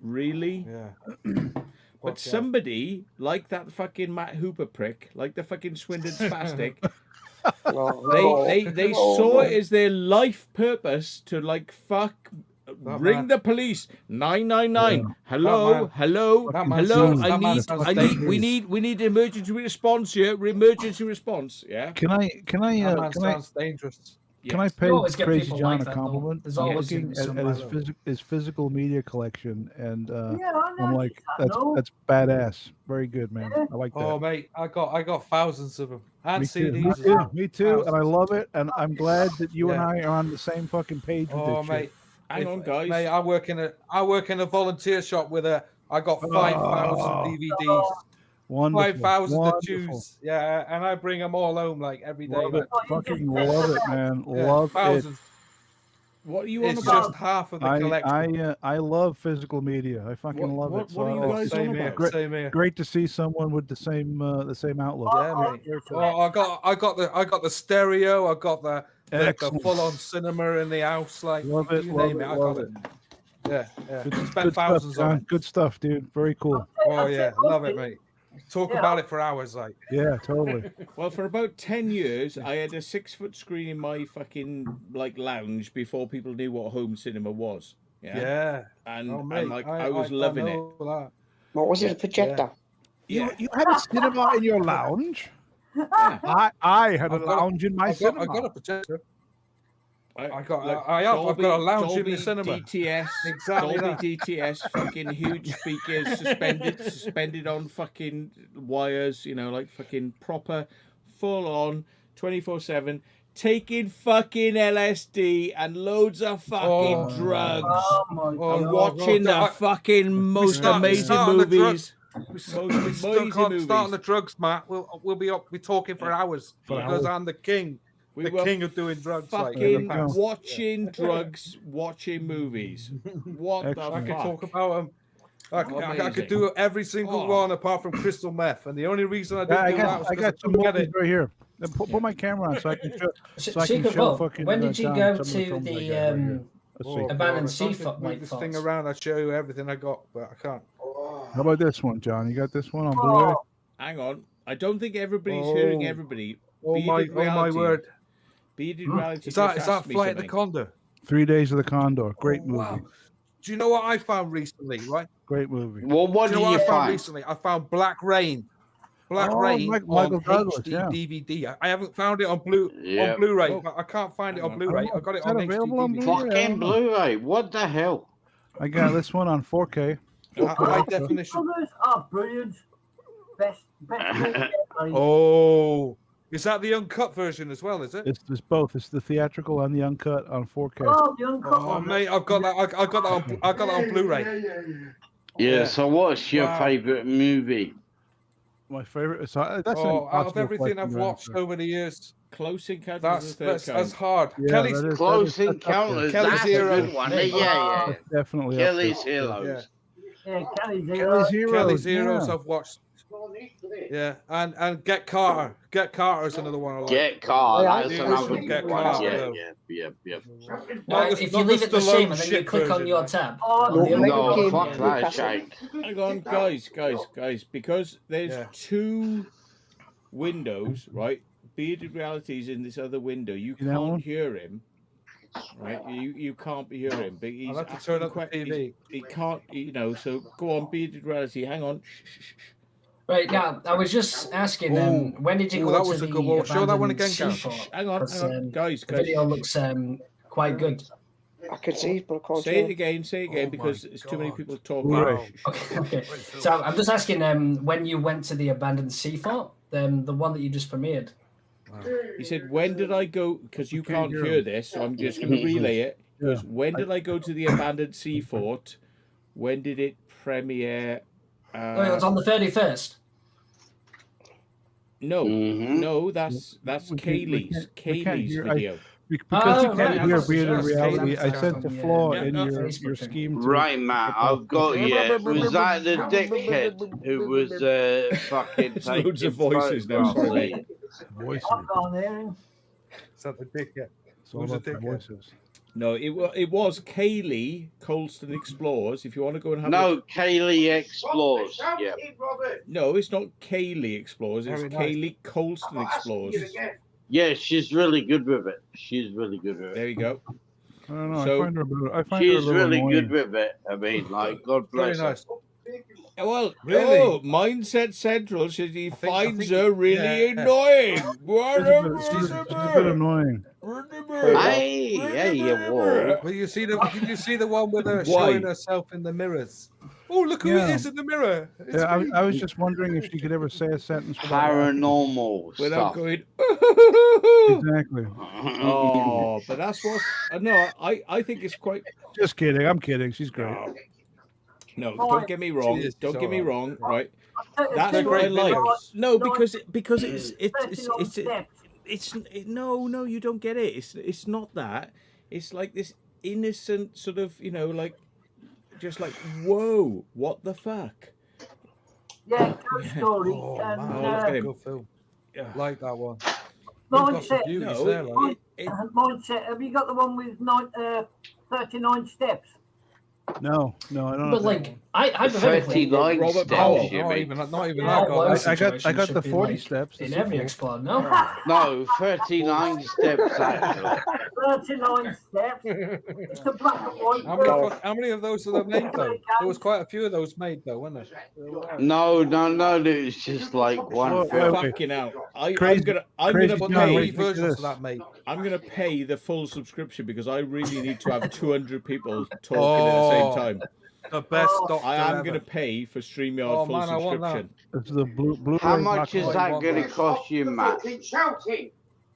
Really?" Yeah. But somebody like that fucking Matt Hooper prick, like the fucking Swindon spastic, they saw it as their life purpose to like fuck. Ring the police. 999. Hello. That man sounds We need emergency response here. Emergency response. Yeah. Can I sounds dangerous. Can I Yes. pay You always get Crazy people John like a that, though. compliment? There's I'm always looking some at like his physical media collection, and Yeah, I I'm know. like, I know. that's badass. Very good, man. I like that. Oh mate, I got thousands of them and Me too. CDs. Me as too. well. Me too. And I Thousands. love it. And I'm glad that you and Yeah. I are on the same fucking page with Oh this shit. mate, Hang on, guys. Mate, I work in a volunteer shop with I got 5,000 DVDs. Wonderful. 5,000 to Wonderful. choose. Yeah, and I bring them all home like every day. Love it. like, Fucking love it, man. yeah, Love it. thousands. What are you on It's about? just half of the collection. I love physical media. I fucking love it. what are you So, guys Same on here. about? Same here. great to see someone with the same outlook. Yeah, mate. Oh, I got the stereo. I got the Excellent. full on cinema in the house. Like Love it, you love name it, I love got it. Yeah. Good, Spent good stuff, thousands on John. it. Good stuff, dude. Very cool. Oh yeah, love it, mate. Talk about it for hours, like. Yeah, totally. Well, for about 10 years, I had a 6-foot screen in my fucking like lounge before people knew what home cinema was. Yeah. And, Oh, mate, and like I was loving it. That. What was it? A projector? Yeah. You had a cinema in your lounge? Yeah. I had a lounge in my cinema. I got a projector. I've got Dolby, a lounge Dolby in the cinema. DTS, Exactly Dolby DTS, fucking huge speakers suspended on fucking wires, you know, like fucking proper, full on, 24/7, taking fucking LSD and loads of fucking drugs, and watching the fucking most amazing movies. Starting the drugs, Matt. We'll be talking for hours because I'm the king. The king of doing drugs. Fucking watching drugs, watching movies. What the fuck? I could talk about them. I could do every single one apart from crystal meth, and the only reason I didn't do that was I got some movies right here. Put my camera on so I can show. So I can show fucking. When did you go to the the abandoned sea foot? This thing around, I show you everything I got, but I can't. How about this one, John? You got this one on Blu-ray? Hang on, I don't think everybody's hearing everybody. Oh my word! Bearded Reality. Is that Flight of the Condor? 3 Days of the Condor. Great movie. Wow. Do you know what I found recently? Right. Great movie. Well, what did you find recently? I found Black Rain. Black Rain Michael on Douglas, HD DVD. I haven't found it on Blu-ray. I can't find it on Blu-ray. I got it on HD. Fucking Blu-ray. What the hell? I got this one on 4K. High definition. Oh, brilliant. Best Oh, is that the uncut version as well? Is it? It's both. It's the theatrical and the uncut on 4K. Oh, the uncut Oh, mate, I've got that. I got that on Blu-ray. Yeah. So, what's your favorite movie? My favorite. So that's out of everything I've watched over the years, Close Encounters. That's hard. Yeah, Kelly's Close Encounters. That's a good one. Yeah. Definitely. Kelly's Heroes. Yeah, Kelly's Heroes. Kelly's Heroes. I've watched. Yeah, and Get Carter. Get Carter is another one I like. Get Carter. That's another Get good one. Carter. Yeah. If you leave it the same and then you click on your tab. No, fuck that shit. Hang on, guys, because there's two windows, right? Bearded Reality's in this other window. You can't hear him, right? You can't hear him. But he's I'll have to turn up the TV. He can't, you know. So go on, Bearded Reality. Hang on. Right now, I was just asking when did you go that to was a the good one. Show that one again, abandoned Gav. seafort? Hang on, guys. The video looks quite good. I can see it, but I can't Say it again, because it's too many people talking. Wow. Okay. So I'm just asking when you went to the abandoned seafort, the one that you just premiered. He said, when did I go? Because you can't hear this, so I'm just going to relay it. Because when did I go to the abandoned seafort? When did it premiere? It was on the 31st. No, that's Kaylee's video. Because you can't hear Bearded Reality, I sent the flaw in your scheme. Right, Matt, I've got you. Was that the dickhead who was fucking taking loads of voices now, sorry, mate. Voices. Is that the dickhead? It's all about the voices. No, it was Kaylee Colston Explores. If you want to go and have Kaylee Explores. Yeah. No, it's not Kaylee Explores. It's Kaylee Colston Explores. Yeah, she's really good with it. There you go. I don't know. So, I find she's her a little really annoying. good with it. I mean, like, God bless her. Well, Really? Mindset Central says he finds her really annoying. She's a bit annoying. Hey, you were. Well, did you see the one with her showing herself in the mirrors? Oh, look who it is in the mirror. Yeah, I was just wondering if she could ever say a sentence Paranormal without stuff. going. Exactly. Oh, but that's what. No, I think it's quite. Just kidding. I'm kidding. She's great. No, don't get me wrong. Don't get me wrong. Right. That's That's what I like. No, because it's no, you don't get it. It's not that. It's like this innocent sort of, like, just like, whoa, what the fuck? Yeah, good story. look at him. Good film. Like that one. Mindset. No, Mindset. Have you got the one with 39 steps? No, I don't. But like, I hypothetically, 39 Robert steps, Powell. you Not mean? even that all guy. those I got situations the should be, 40 like, steps. the in every sequel. Explode. No, No, 39 steps, actually. 39 steps. It's a black and white. How many of those are there made though? There was quite a few of those made though, wasn't there? No, it was just like one Wait, film. wait. Fucking hell. I'm Crazy gonna John, pay. wait. Versions of that made. I'm gonna pay the full subscription because I really need to have 200 people talking at the same time. The best doctor I am ever. gonna pay for StreamYard Oh, full man, I want that. subscription. This is the Blu-ray. How much is box. that going to cost you, Matt?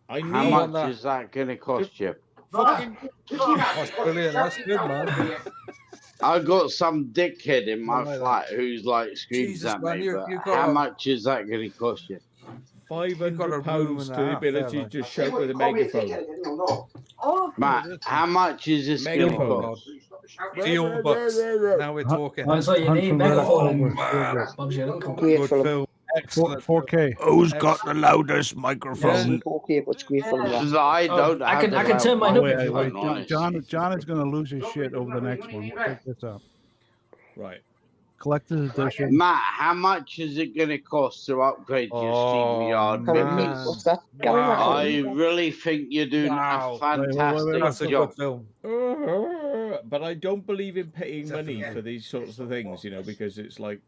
I How need much is that going to cost you? fucking That's brilliant. That's good, man. I got some dickhead in my Oh, my flat who's like screams Jesus, at man, me. you But got how a- much is that going to cost you? You've got a room £500 and to a the half ability there, to shout with a megaphone. Matt, how much is this going to Megaphone. cost? Deal bucks. Now we're talking. that's what you Hunt need. for Megaphone Red and Bob's your uncle. Great Good film. film. Excellent. 4K. Who's got the loudest microphone? 4K, but it's great film. that. Because I don't I have can- the I can turn mine loud up if you Wait, microphone on it. John is gonna lose his shit over the next one. Check this out. Right. Collector's edition. Matt, how much is it going to cost to upgrade your StreamYard? Currently, Because what's that? Gary Wow. I McAvoy? really think you're doing Wow. a fantastic That's a job. good film. But I don't believe in paying money for these sorts of things, you know, because it's like,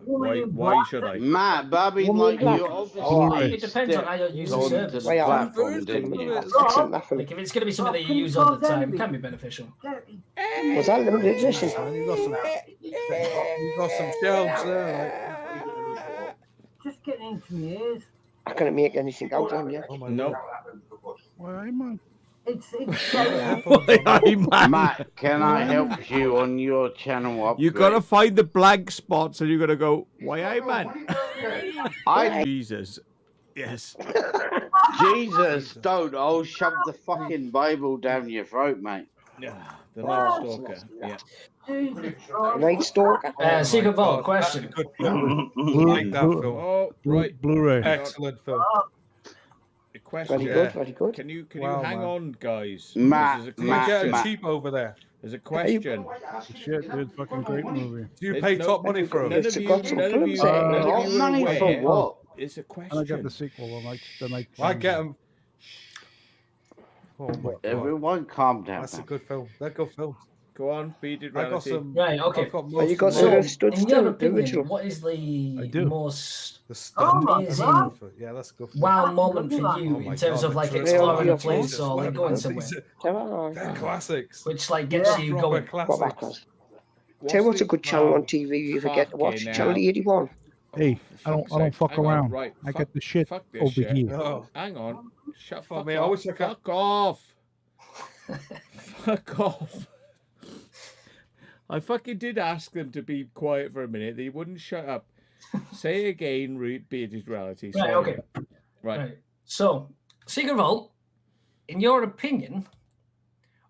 why should I? Matt, but I mean, like, you obviously It depends on how you use the onto service. the Well, yeah. platform, didn't you? Excellent, that film. Like if it's going to be something that you use all the time, it can be beneficial. Was that limited edition? Man, you got some shelves there. Just getting into my ears. I couldn't make anything out of him yet. Like, oh my No. God. Why, man? It's Matt, can I help you on your channel upgrade? You gotta find the blank spots and you're gonna go, why I man? Jesus. Yes. Jesus, don't. I'll shove the fucking Bible down your throat, mate. Yeah, the Night Stalker. Yeah. Night Stalker. Secret Vault, God, that's a question. good film. Like that film. Oh, right. Blu-ray. Excellent film. The question. Very Yeah. good, very good. Can you Wow, hang man. on, guys? Matt, There's a You get question. it cheap over there. There's a question. Shit, dude, fucking great movie. Do you There's pay no- top money for None it? of you, got some none of you, films there. none of What you are money for aware. what? It's a And I got the question. sequel, the night. I get them. Oh my God. Everyone calm down. That's a man. good film. They're good films. Go on, beaded I got reality. some. Right, okay. I've got Oh, you got most So, the stood in your still, the opinion, original. what is I the do. most the Oh stuff. my amazing God. Yeah, that's a good. Film. wow moment for you Oh my in terms God, of like the exploring a trilogy. place or like going somewhere, They're classics. which like gets you Proper going? What that classics. was. Tell you what's a good channel on TV you forget to watch. Fucking Channel hell. 81. Hey, I don't fuck Hang on, around. right, I fuck- get the shit fuck this over shit. here. Oh, Hang on. Shut Fuck fuck me, I off. wish I could- Fuck off. Fuck off. I fucking did ask them to be quiet for a minute. They wouldn't shut up. Say again, bearded reality. Right, Sorry. okay. Right. Right. So, Secret Vault, in your opinion,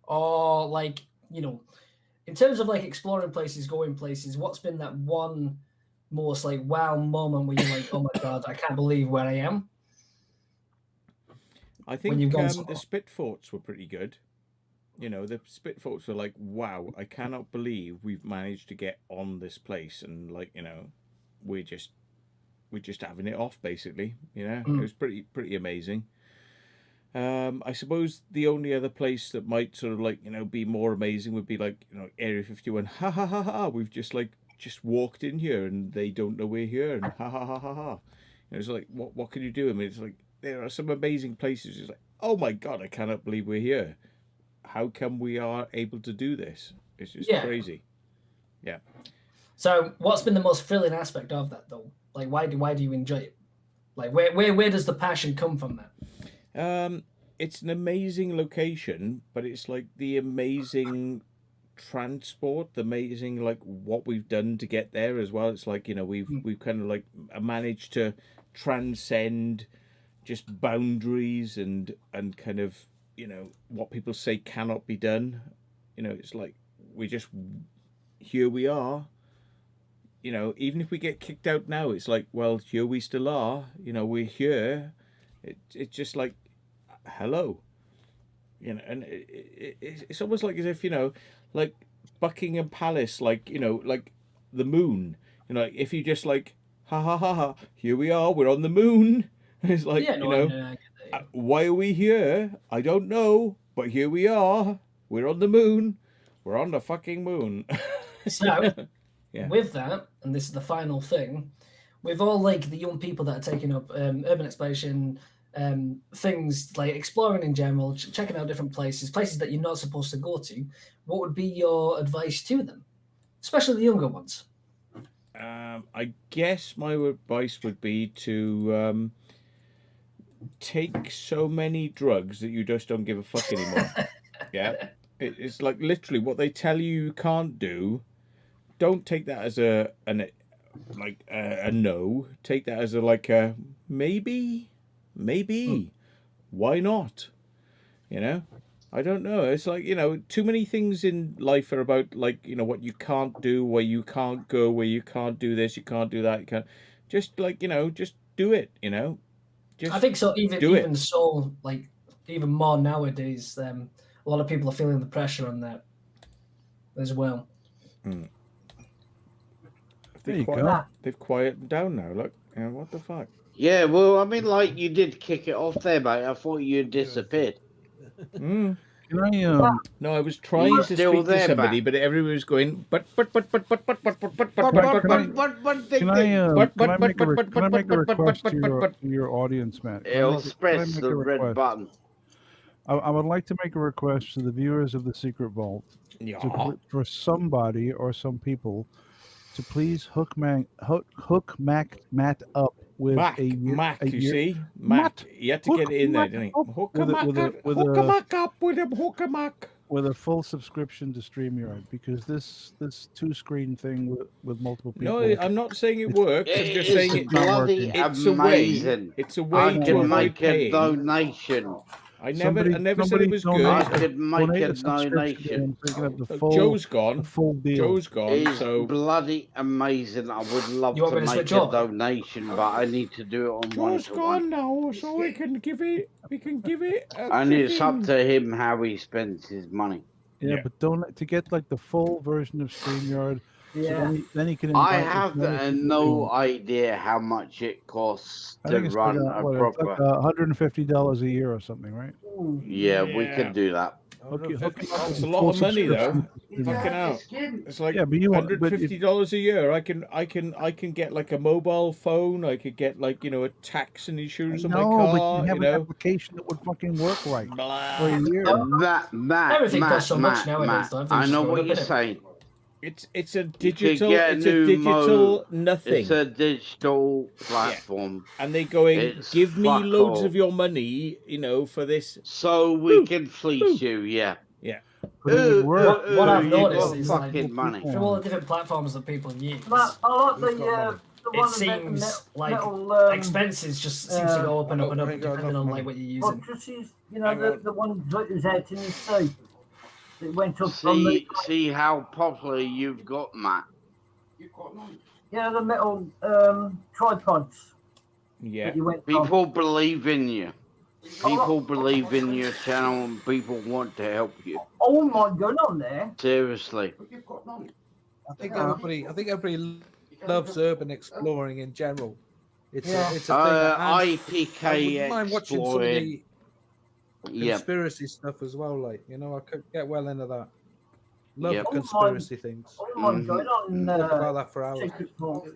or like, you know, in terms of like exploring places, going places, what's been that one most like wow moment where you're like, oh my God, I can't believe where I am? I think you've gone the somewhere. spit forts were pretty good. You know, the spit forts were like, wow, I cannot believe we've managed to get on this place, and like, you know, we're just having it off basically. You know, it was pretty amazing. I suppose the only other place that might sort of like, you know, be more amazing would be like, you know, Area 51. Ha ha ha ha! We've just walked in here and they don't know we're here, and ha ha ha ha ha. You know, it's like, what can you do? I mean, it's like there are some amazing places. It's like, oh my God, I cannot believe we're here. How come we are able to do this? It's just crazy. Yeah. So, what's been the most thrilling aspect of that, though? Like, why do you enjoy it? Like, where does the passion come from? That it's an amazing location, but it's like the amazing transport, the amazing like what we've done to get there as well. It's like, you know, we've kind of like managed to transcend just boundaries and kind of, you know, what people say cannot be done. You know, it's like here we are. You know, even if we get kicked out now, it's like, well, here we still are. You know, we're here. It's just like, hello. You know, and it's almost like as if, you know, like Buckingham Palace, like, you know, like the moon. You know, if you just like, ha ha ha ha, here we are, we're on the moon. It's like, Yeah, you no, know, I get that, yeah. why are we here? I don't know, but here we are. We're on the moon. We're on the fucking moon. So, Yeah. with that, and this is the final thing, with all like the young people that are taking up urban exploration, things like exploring in general, checking out different places that you're not supposed to go to, what would be your advice to them, especially the younger ones? I guess my advice would be to take so many drugs that you just don't give a fuck anymore. Yeah, it's like literally what they tell you can't do. Don't take that as a no. Take that as a maybe. Why not? You know, I don't know. It's like, you know, too many things in life are about, like, you know, what you can't do, where you can't go, where you can't do this, you can't do that. You can't just, like, you know, just do it. You know, just I think so. Even do it. so, like even more nowadays, a lot of people are feeling the pressure on that as well. They've quieted down now. Look, you know, what the fuck? Yeah, well, I mean, like, you did kick it off there, mate. I thought you disappeared. Mm. Can I No, I was trying You're to still speak to there, somebody, Matt. but everyone was going, but. Can I make a request to your audience, Matt? It'll Can I press make the a red request? button. I would like to make a request to the viewers of the Secret Vault for somebody or some people to please hook Matt up with Mac, you see? Mac. You had to get it in there, didn't you? Hook him up with him, hook him up. With a full subscription to StreamYard, because this two-screen thing with multiple people. No, I'm not saying it works. I'm just saying It's bloody it's amazing. a way to avoid make a paying. donation. I never said it was good. I could make a donation. Joe's gone. Joe's gone. It's So bloody amazing. I would love to make a donation, but I need to do it on Joe's one-to-one. gone now, so we can give it. And it's up to him how he spends his money. Yeah, but to get like the full version of StreamYard. Yeah. So then he can. I invite as have many people no as idea how much it costs I to think it's run like a it's proper. like $150 a year or something, right? Yeah, we could do that. It's a lot of money though. Fucking hell. It's like $150 a year. I can get like a mobile phone. I could get like, you know, a tax and insurance on my car. But you have you know, an application that would fucking work right for a year. Everything costs so much nowadays, though. I know what you're Everything's saying. It's a You could digital. get a It's a new digital nothing. It's a digital platform. And they going, It's give me fuck loads all. of your money, you know, for this. So we can fleece you, yeah. Yeah. But it would work. What I've you noticed got is like fucking money. through all the different platforms that people use, Matt, I like the it one seems like metal, expenses just seems to go up and up and up depending on like what you're using. mattresses, you know, the one that was out in the sea. It went up on the See how popular you've got, Matt. the metal tripods. Yeah. That you went on. People believe in you. People believe in your channel and people want to help you. Oh my god, on there. Seriously. I think everybody loves urban exploring in general. It's a thing. IPK I wouldn't mind watching some of the Yep. conspiracy stuff as well. Like, you know, I could get well into that. Love Yep. conspiracy things. Oh my god, on Talk about that for hours. Secret Vault.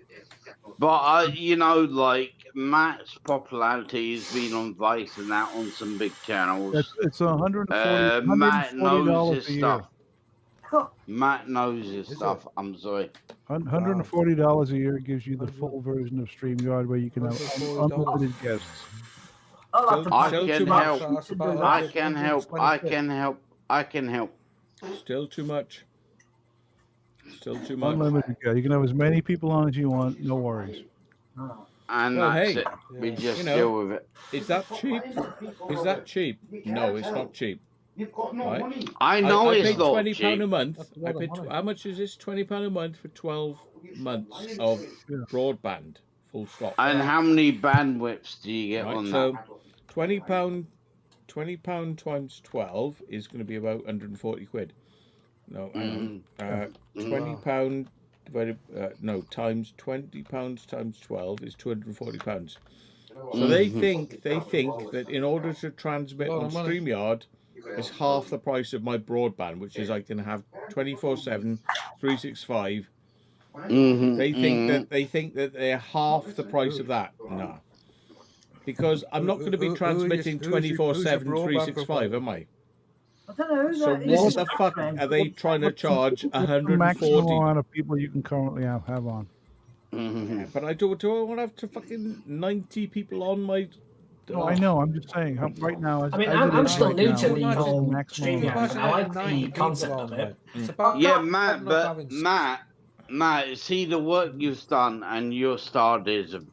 But you know, like Matt's popularity has been on Vice and that on some big channels. It's $140. Matt knows $140 his a year. stuff. Matt knows his stuff. I'm sorry. $140 a year gives you the full version of StreamYard where you can have unlimited guests. I can help. I can help. I can help. I can help. Still too much. Still too much. Unlimited guests. You can have as many people on as you want. No worries. And Well, that's hey, it. We just you know, deal with it. Is that cheap? Is that cheap? No, it's not cheap. Right? I know I it's paid not £20 cheap. a month. I paid how much is this? £20 a month for 12 months of broadband. Full stop. And how many bandwidths do you get Right, on so that? £20 times 12 is going to be about 140 quid. No, hang on. £20 divided, times £20 times 12 is £240. So they think that in order to transmit on StreamYard, it's half the price of my broadband, which is I can have 24/7, 365. They think that they're half the price of that. No, because I'm not going to be transmitting 24/7, 365, am I? I don't know. So what the fuck are they trying to charge The maximum 140? amount of people you can currently have on. Yeah, but I do I want to have to fucking 90 people on my... No, I know. I'm just saying. Right now, I mean, I'm still new to the whole StreamYard. I like the concept of it. Yeah, Matt, but Matt, see the work you've done and your stardism.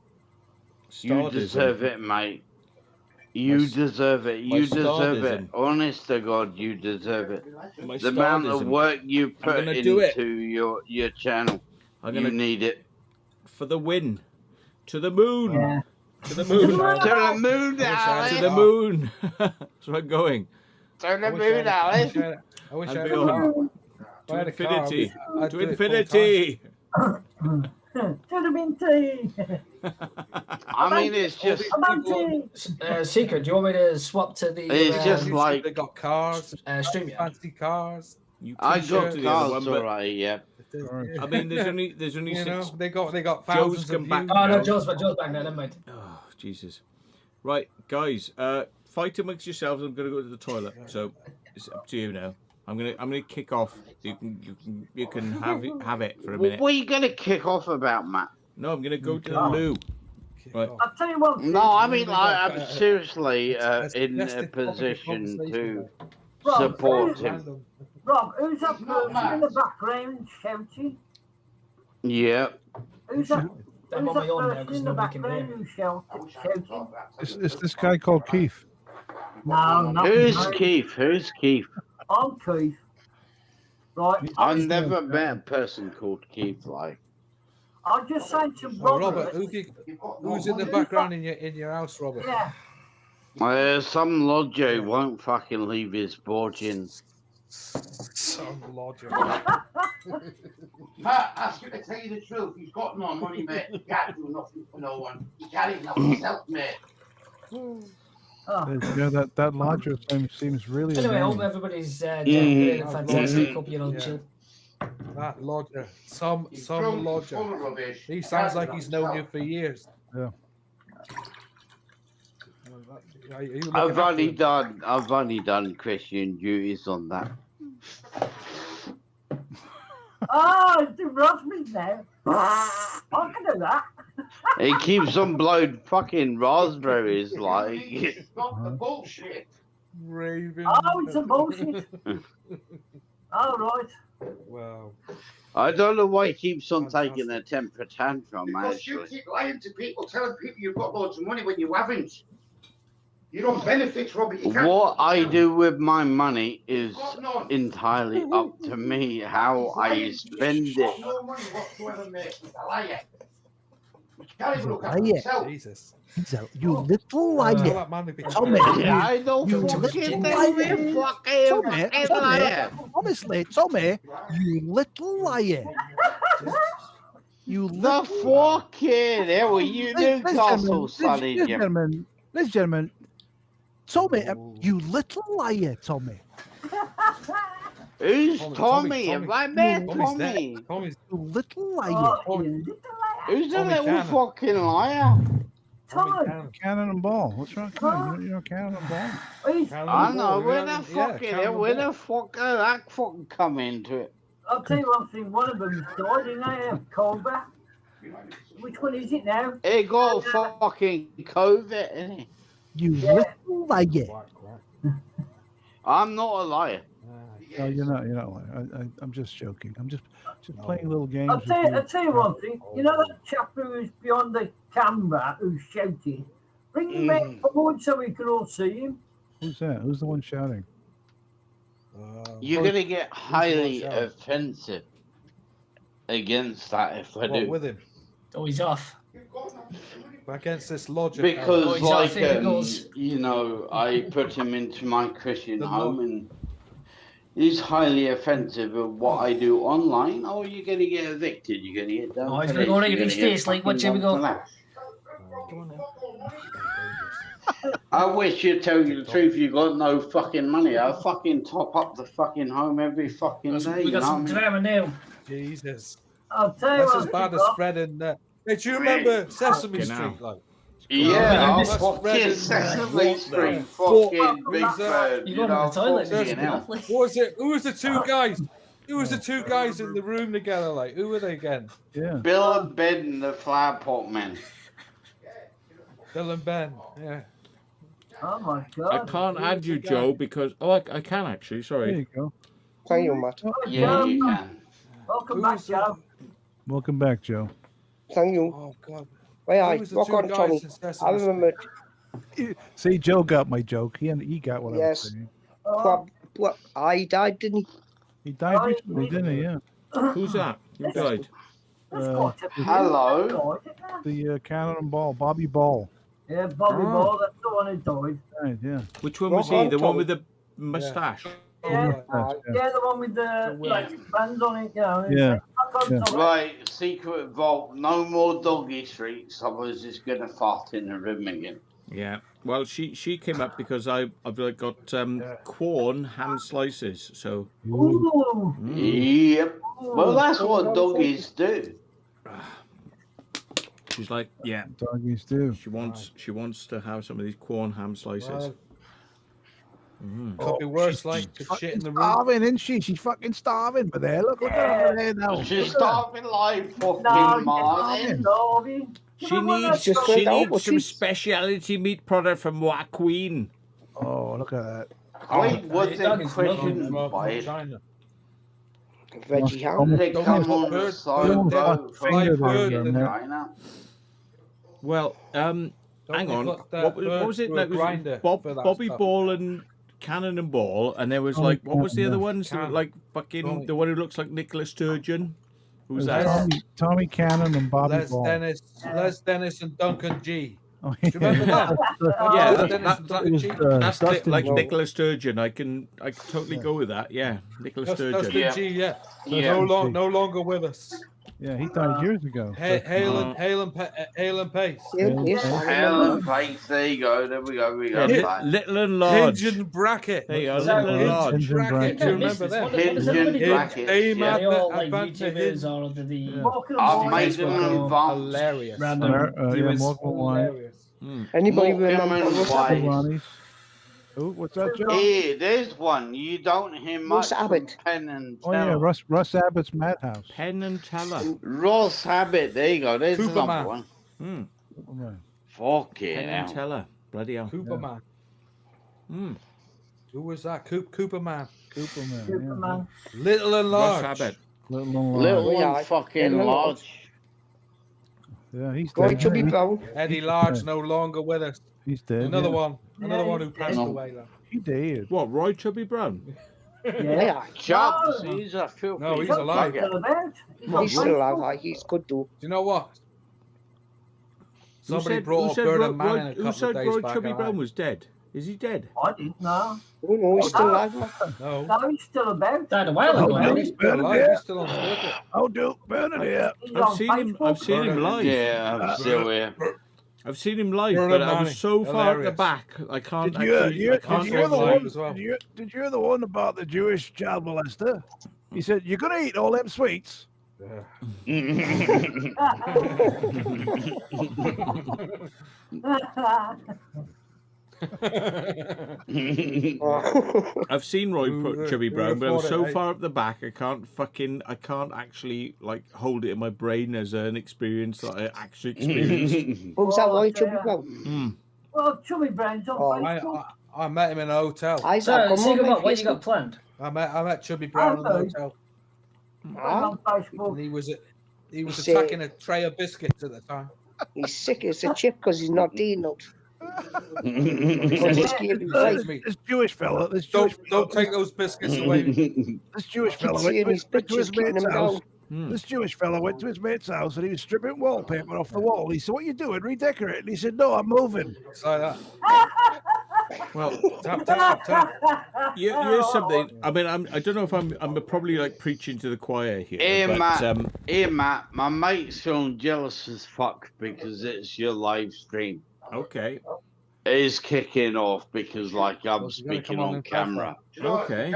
You deserve it, mate. You deserve it. You deserve it. Honest to God, you deserve it. The amount of work you put into your channel, you need it. For the win. To the moon. Yeah. To the moon. To the moon, Alex. To the moon. That's where I'm going. To the moon, Alex. I wish I And had a car. to infinity. I'd To do it infinity. I mean, it's just... Secret, do you want me to swap to the... It's just like... They got cars, StreamYard. fancy cars. I got cars, alright, yeah. I mean, there's only You know, six. they got Joe's thousands come of back. views. Oh, no, Joe's back now, never mind. Oh, Jesus. Right, guys. Fight amongst yourselves. I'm gonna go to the toilet. So it's up to you now. I'm gonna kick off. You can have it for a minute. What are you gonna kick off about, Matt? No, I'm gonna go to the loo. Right. I'll tell you what. No, I mean, I'm seriously in a position to support him. Rob, who's that person in the background shouting? Yeah. Who's that? I'm on my own now Person because in the nobody can hear. background who's shouting? It's this guy called Keith. No, not Who's me. Keith? Who's Keith? I'm Keith. Right. I've never met a person called Keith. Like, I'll just say to Oh, Robert. Robert, who's in the background in your house, Robert? Yeah. some lodger won't fucking leave his fortune. Some lodger. Matt, ask him to tell you the truth. He's got no money, mate. He can't do nothing for no one. He can't even help himself, mate. Yeah, that lodger thing seems really. Anyway, I hope annoying. everybody's doing a fantastic. Hope you're all chill. That lodger. Some drunk, lodger. full of rubbish. He sounds like he's known you for years. Yeah. Are you looking I've after only done Christian duties on that. Oh, it's the raspberries now. I can do that. He keeps on blowing fucking raspberries, like. He's got the bullshit. Raven. Oh, it's a bullshit. All right. Wow. I don't know why he keeps on taking a temper tantrum, Because you actually. keep lying to people, telling people you've got loads of money when you haven't. You don't benefit, Robbie. You can't. What I do with my money is Got none. entirely up to me how I spend He's got it. no money whatsoever, mate. He's a liar. He can't even look He's a after liar. himself. Jesus. You little Tell liar. that man to be Tommy, Yeah, I don't you fucking little think liar. you fucking liar. Honestly, Tommy, you little liar. You The little fucking hell, you Newcastle sonny, Jim. gentlemen, ladies and gentlemen, Tommy, you little liar, Tommy. Who's Tommy, Tommy? Have I met Tommy's dead. Tommy? Tommy's You little liar. Oh, you little liar. Who's the Tommy little Cannon. fucking liar? Tommy. Cannon and ball. What's wrong? Come on, you're cannon and ball. He's- I know, where the Yeah, fucking hell, Cannon where Ball. the fuck did that fucking come into it? I'll tell you one thing, one of them's died, didn't they? Cobra. Which one is it now? It got fucking COVID, innit? You Yeah. little liar. I'm not a liar. No, you're not. You're not lying. I'm just joking. I'm just playing little games. I'll with tell you one thing. You know that chap who's behind the camera who's shouting? Bring him back forward so we can all see him. Who's that? Who's the one shouting? You're gonna get highly watch out. offensive against that if I What, do. with him? Oh, he's off. Against this lodger. Because, he's off, like, here he goes. you know, I put him into my Christian The home Lord. and is highly offensive of what I do online, or you're going to get evicted. You're going to get done. Oh, he's going to go right against face. Like, watch here we go. I wish you'd tell you the truth. You got no fucking money. I fucking top up the fucking home every fucking day. We got some drama now. Jesus. I'll tell you That's what, as bad as Fred and. Hey, do you remember Sesame Street? Like? Yeah, that's fucking Sesame Street, Yeah. fucking Big Bird. You go to the toilet. What was it? Who was the two guys? Who was the two guys in the room together? Like, who were they again? Yeah. Bill and Ben, the flower pot men. Bill and Ben. Yeah. Oh my I God. can't add you, Joe, because I can actually. Sorry. There you go. Thank you, Matt. Yeah, you can. Welcome back, Joe. Welcome back, Joe. Thank you. Oh God. Wait, Who I was the walk two on, guys Tommy. in Sesame I remember. See, Joe got my joke. He got what I was Yes. saying. What? I died, didn't he? He died recently, didn't he? Yeah. Who's that? Who died? Hello. The Cannonball, Bobby Ball. Yeah, Bobby Ball, that's the one who died. Right, yeah. Which one was he? The one with the moustache? Yeah, yeah, the one with the like bands on it, you know. Yeah. Right, secret vault. No more doggy streets. Otherwise, it's gonna fart in the room again. Yeah. Well, she came up because I've like got corn ham slices. So. Ooh. Yep. Well, that's what doggies do. She's like, yeah. Doggies do. She wants to have some of these corn ham slices. Could be worse, like shit in the room. Starving, isn't she? She's fucking starving. But there, look at her there now. She's starving like fucking Martin. She needs some specialty meat product from Wa Queen. Oh, look at that. Wait, what's that question by it? Veggie ham. They come on the side Well, hang on. What was it? That was Bobby Ball and Cannonball, and there was like, what was the other ones? There were like fucking the one who looks like Nicola Sturgeon. Who's that? Tommy Cannon and Bobby Ball. Les Dennis and Duncan G. Oh, Do you remember that? That's like Nicola Sturgeon. I can totally go with that. Yeah, Nicola Sturgeon. Dustin G. Yeah. No longer with us. Yeah, he died years ago. Hale and Pace. Hale and Pace. There you go. There we go. Little and large. Hinge and Bracket. There you go. Little and large. Hinge and Bracket. Do you remember that? Hinge and Bracket. They all like YouTubers or the I've made them hilarious. Random viewers. Anybody remember Oh, what's that, Joe? Hey, there's one. You don't hear much Ross Abbott. from Penn and Oh Teller. yeah, Russ Abbott's Madhouse. Penn and Teller. Ross Abbott. There you go. There's another one. Right. Fucking Penn and hell. Teller. Bloody hell. Cooperman. Who was that? Cooperman. Superman. Little and large. Ross Abbott. Little one fucking large. Yeah, he's Roy dead. Chubby Brown. Eddie Large no longer with us. He's dead. Another yeah. one. Another one who passed away. Like. He did. What? Roy Chubby Brown? Yeah. Chubbs. He's a filthy. No, he's alive. He's still alive. He's good though. Do you know what? Somebody brought up Bernard Manning a couple of days Roy back. Chubby Brown was dead? Is he dead? I didn't know. Oh no, he's still alive. No. No, he's still about. Died a while ago. He's still alive. He's still on the circuit. Oh, Duke Bernard here. I've seen him live. Yeah, I'm still here. I've seen him live, Bernard but I Manning. was so far at the Hilarious. back, I can't. Did you hear the live one? as well. Did you hear the one about the Jewish child molester? He said, "You're gonna eat all them sweets." I've seen Roy Chubby Brown, but I'm so far up the back, I can't actually like hold it in my brain as an experience that I actually experienced. What was that, Roy Chubby Brown? Well, Chubby Brown's on Facebook. I met him in a hotel. So, Secret Vault, what you got planned? I met Chubby Brown in the hotel. On Facebook. And he was He's attacking a tray of biscuits at the time. He's sick as a chip because he's not dealing out. This Jewish fella. Don't take those biscuits away. This Jewish fella went to his mate's house. This Jewish fella went to his mate's house and he was stripping wallpaper off the wall. He said, "What are you doing? Redecorating?" He said, "No, I'm moving." It's like that. Well, tap. here's something. I mean, I don't know if I'm probably like preaching to the choir here. Hey, but, Matt, my mate's feeling jealous as fuck because it's your live stream. Okay. It is kicking off because, like, I'm speaking on camera. Okay.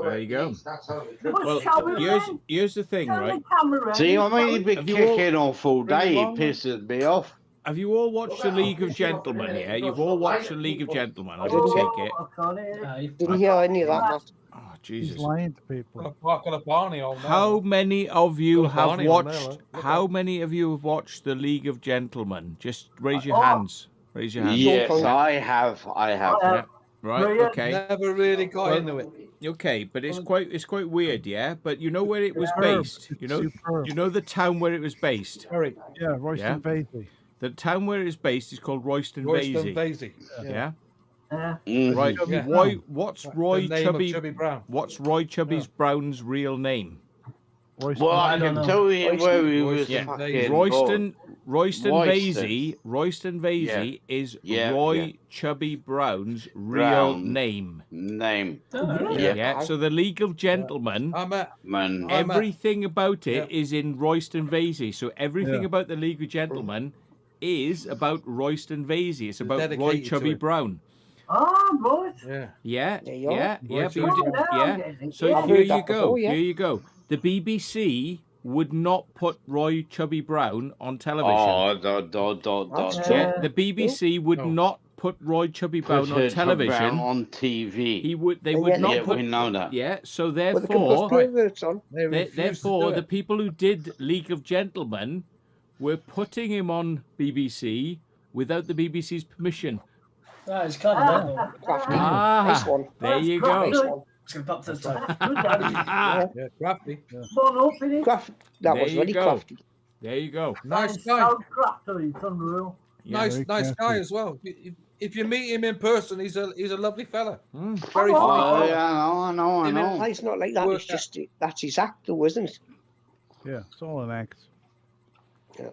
There you go. Well, here's the thing, right? See, I mean, he's been kicking off all day. It pisses me off. Have you all watched the League of Gentlemen? Yeah, you've all watched the League of Gentlemen. I would take it. Didn't hear any of that, Matt. Oh, Jesus. He's lying to people. How many of you have watched? How many of you have watched the League of Gentlemen? Just raise your hands. Raise your hands. Yes, I have. Yeah. Right. Okay. Never really got into it. Okay, but it's quite weird, yeah. But you know where it was based. You know the town where it was based. Yeah, Royston Vasey. The town where it is based is called Royston Vasey. Yeah. Right. Yeah. What's Roy Chubby Brown? What's Roy Chubby Brown's real name? Well, I can tell you where he was. Royston Vasey is Roy Chubby Brown's real name. Yeah. So the League of Gentlemen, everything about it is in Royston Vasey. So everything about the League of Gentlemen is about Royston Vasey. It's about Roy Chubby Brown. Oh, boys. Yeah. So here you go. Here you go. The BBC would not put Roy Chubby Brown on television. The BBC would not put Roy Chubby Brown on television. On TV. They would not put. We know that. Yeah. So therefore, the people who did League of Gentlemen were putting him on BBC without the BBC's permission. That is kind of Nice one. There you go. Crafty. That was really crafty. There you go. Nice guy. So crafty, it's unreal. Nice guy as well. If you meet him in person, he's a lovely fella. Very funny. I know. It's not like that. It's just that's his act, though, isn't it? Yeah, it's all an act. Yeah.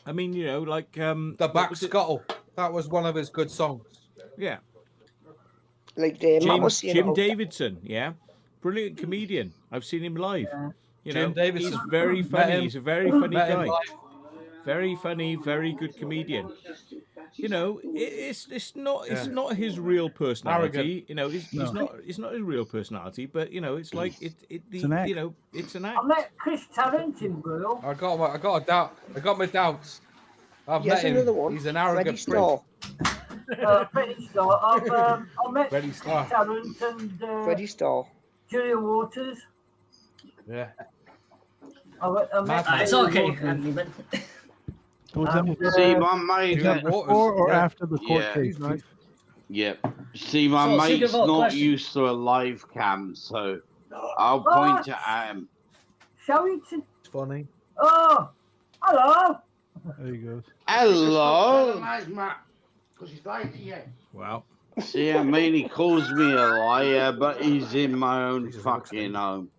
I mean, like the Back Scuttle. That was one of his good songs. Yeah. Like Jim Davidson, brilliant comedian. I've seen him live. Jim Davidson, he's very funny. He's a very funny guy. Very funny, very good comedian. It's not his real personality. It's not his real personality. But it's like it's an act. It's an act. I met Chris Tarrant, bro. I got a doubt. I got my doubts. I've met him. Another one. He's an arrogant prick. Freddie Starr. I met Freddie Starr. Tarrant and Freddie Starr. Julia Waters. Yeah. I met it's okay. See, my mate. Before or after the court case, right? Yeah. See, my mate's not used to a live cam, so I'll point it at him. Shall we? It's funny. Oh, hello. There he goes. Hello. Because he's lying to you. Wow. See, I mean, he calls me a liar, but he's in my own fucking home.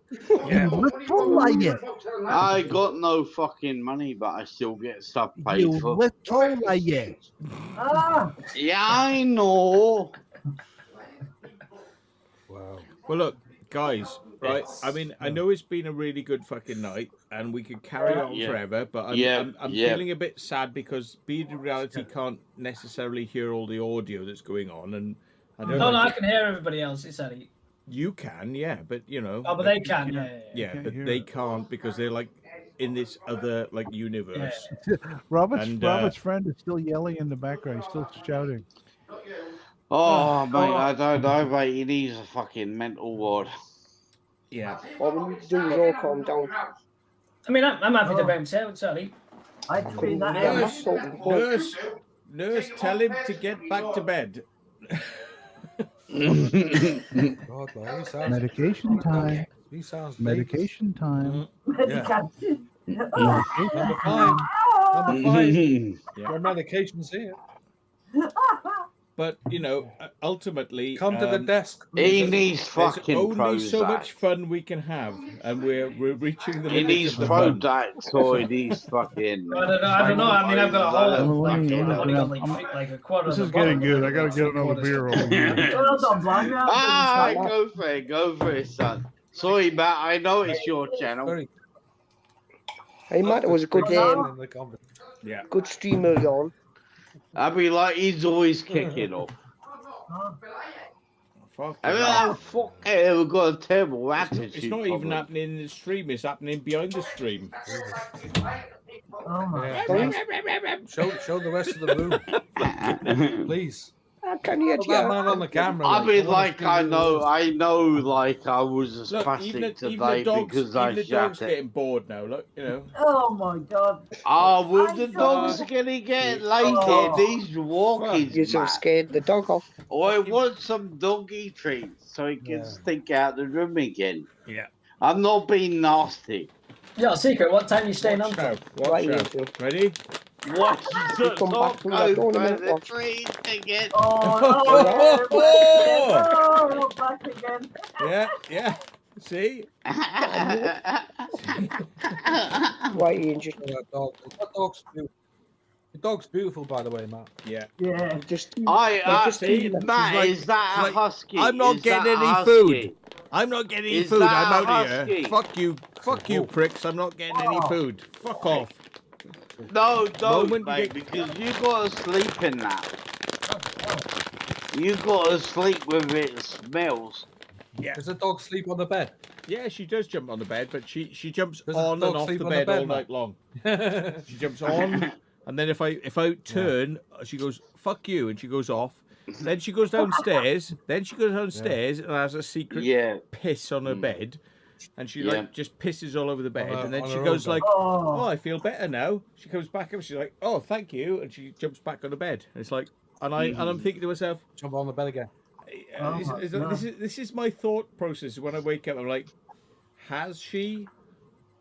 Yeah. Little liar. I got no fucking money, but I still get stuff paid You for. little liar. Yeah, I know. Wow. Well, look, guys, right? I mean, I know it's been a really good fucking night, and we could carry on forever, but I'm feeling a bit sad because Bearded Reality can't necessarily hear all the audio that's going on, and I don't I can hear everybody else. It's Eddie. You can, but Oh, but they can, but they can't because they're like in this other like universe. Robert's friend is still yelling in the background. He's still shouting. Oh, mate, I don't know, mate. He needs a fucking mental ward. Yeah. What we need to do is all calm down. I mean, I'm happy to bounce out, Sally. Nurse, tell him to get back to bed. Medication time. He sounds medication time. Medication. Number 5. Your medication's here. But you know, ultimately, Come to the desk. He needs there's fucking only so Prozac. much fun we can have, and we're reaching the He limit needs of the fun. Prozac, or he needs fucking. I don't know. I mean, I've got a whole Let me- I've only got I'm- like a quarter. This of is the bottle, getting good. I gotta like get another 3/4. beer over here. Well, don't blame me. Ah, go for it, son. Sorry, Matt. I know it's your channel. Very Hey, Matt, it was a good in the conversation. Yeah. good stream early on. I mean, like he's always kicking off. Fuck I mean, yeah. fuck it, we've got a terrible attitude. It's not even problem. happening in the stream. It's happening behind the stream. Oh my Yeah, God. show the rest of the room, please. I can hear Put that man on the camera. I mean, wanna like see I the know, rest. I know, like I was a Look, spastic even the today dogs, because even I the dogs shot it. getting bored now. Look, you know. Oh my God. Oh, well, the I dog's don't- gonna get Oh. lazy. These walkies, You're so man. scared the dog off. Oh, I want some doggy treats so he can Yeah. stink out the room again. Yeah. I'm not being nasty. Yeah, Secret, what time you staying on Watch till? out. Watch Right out. into. Ready? Watch the come dog back from that go door in a for minute, the watch. treats again. Oh, oh, back again. Yeah, yeah. See? Right, Ian, just, That dog's beautiful. The dog's beautiful, by the way, Matt. Yeah. Yeah. just see, Matt, like- is that a like, husky? I'm not Is getting that a any husky? food. I'm not getting any Is food. that I'm a out of husky? here. Fuck you. Fuck you, pricks. I'm not getting any food. Fuck off. No, don't, Moment you mate, get- because you gotta sleep in that. You gotta sleep with it smells. Does the dog sleep on the bed? Yeah, she does jump on the bed, but she jumps Does the on dog and off sleep the on the bed bed, all Matt? night long. She jumps on, and then if I turn, she goes "fuck you," and she goes off. Then she goes downstairs. and has a secret Yeah. piss on her bed, and she like just pisses all over the bed. And then on she her goes own like, bed. "Oh, I feel better now." She comes back up. She's like, "Oh, thank you," and she jumps back on the bed. And it's like, and I'm thinking to myself, Jump on the bed again. this is my thought process when I wake up. I'm like, has she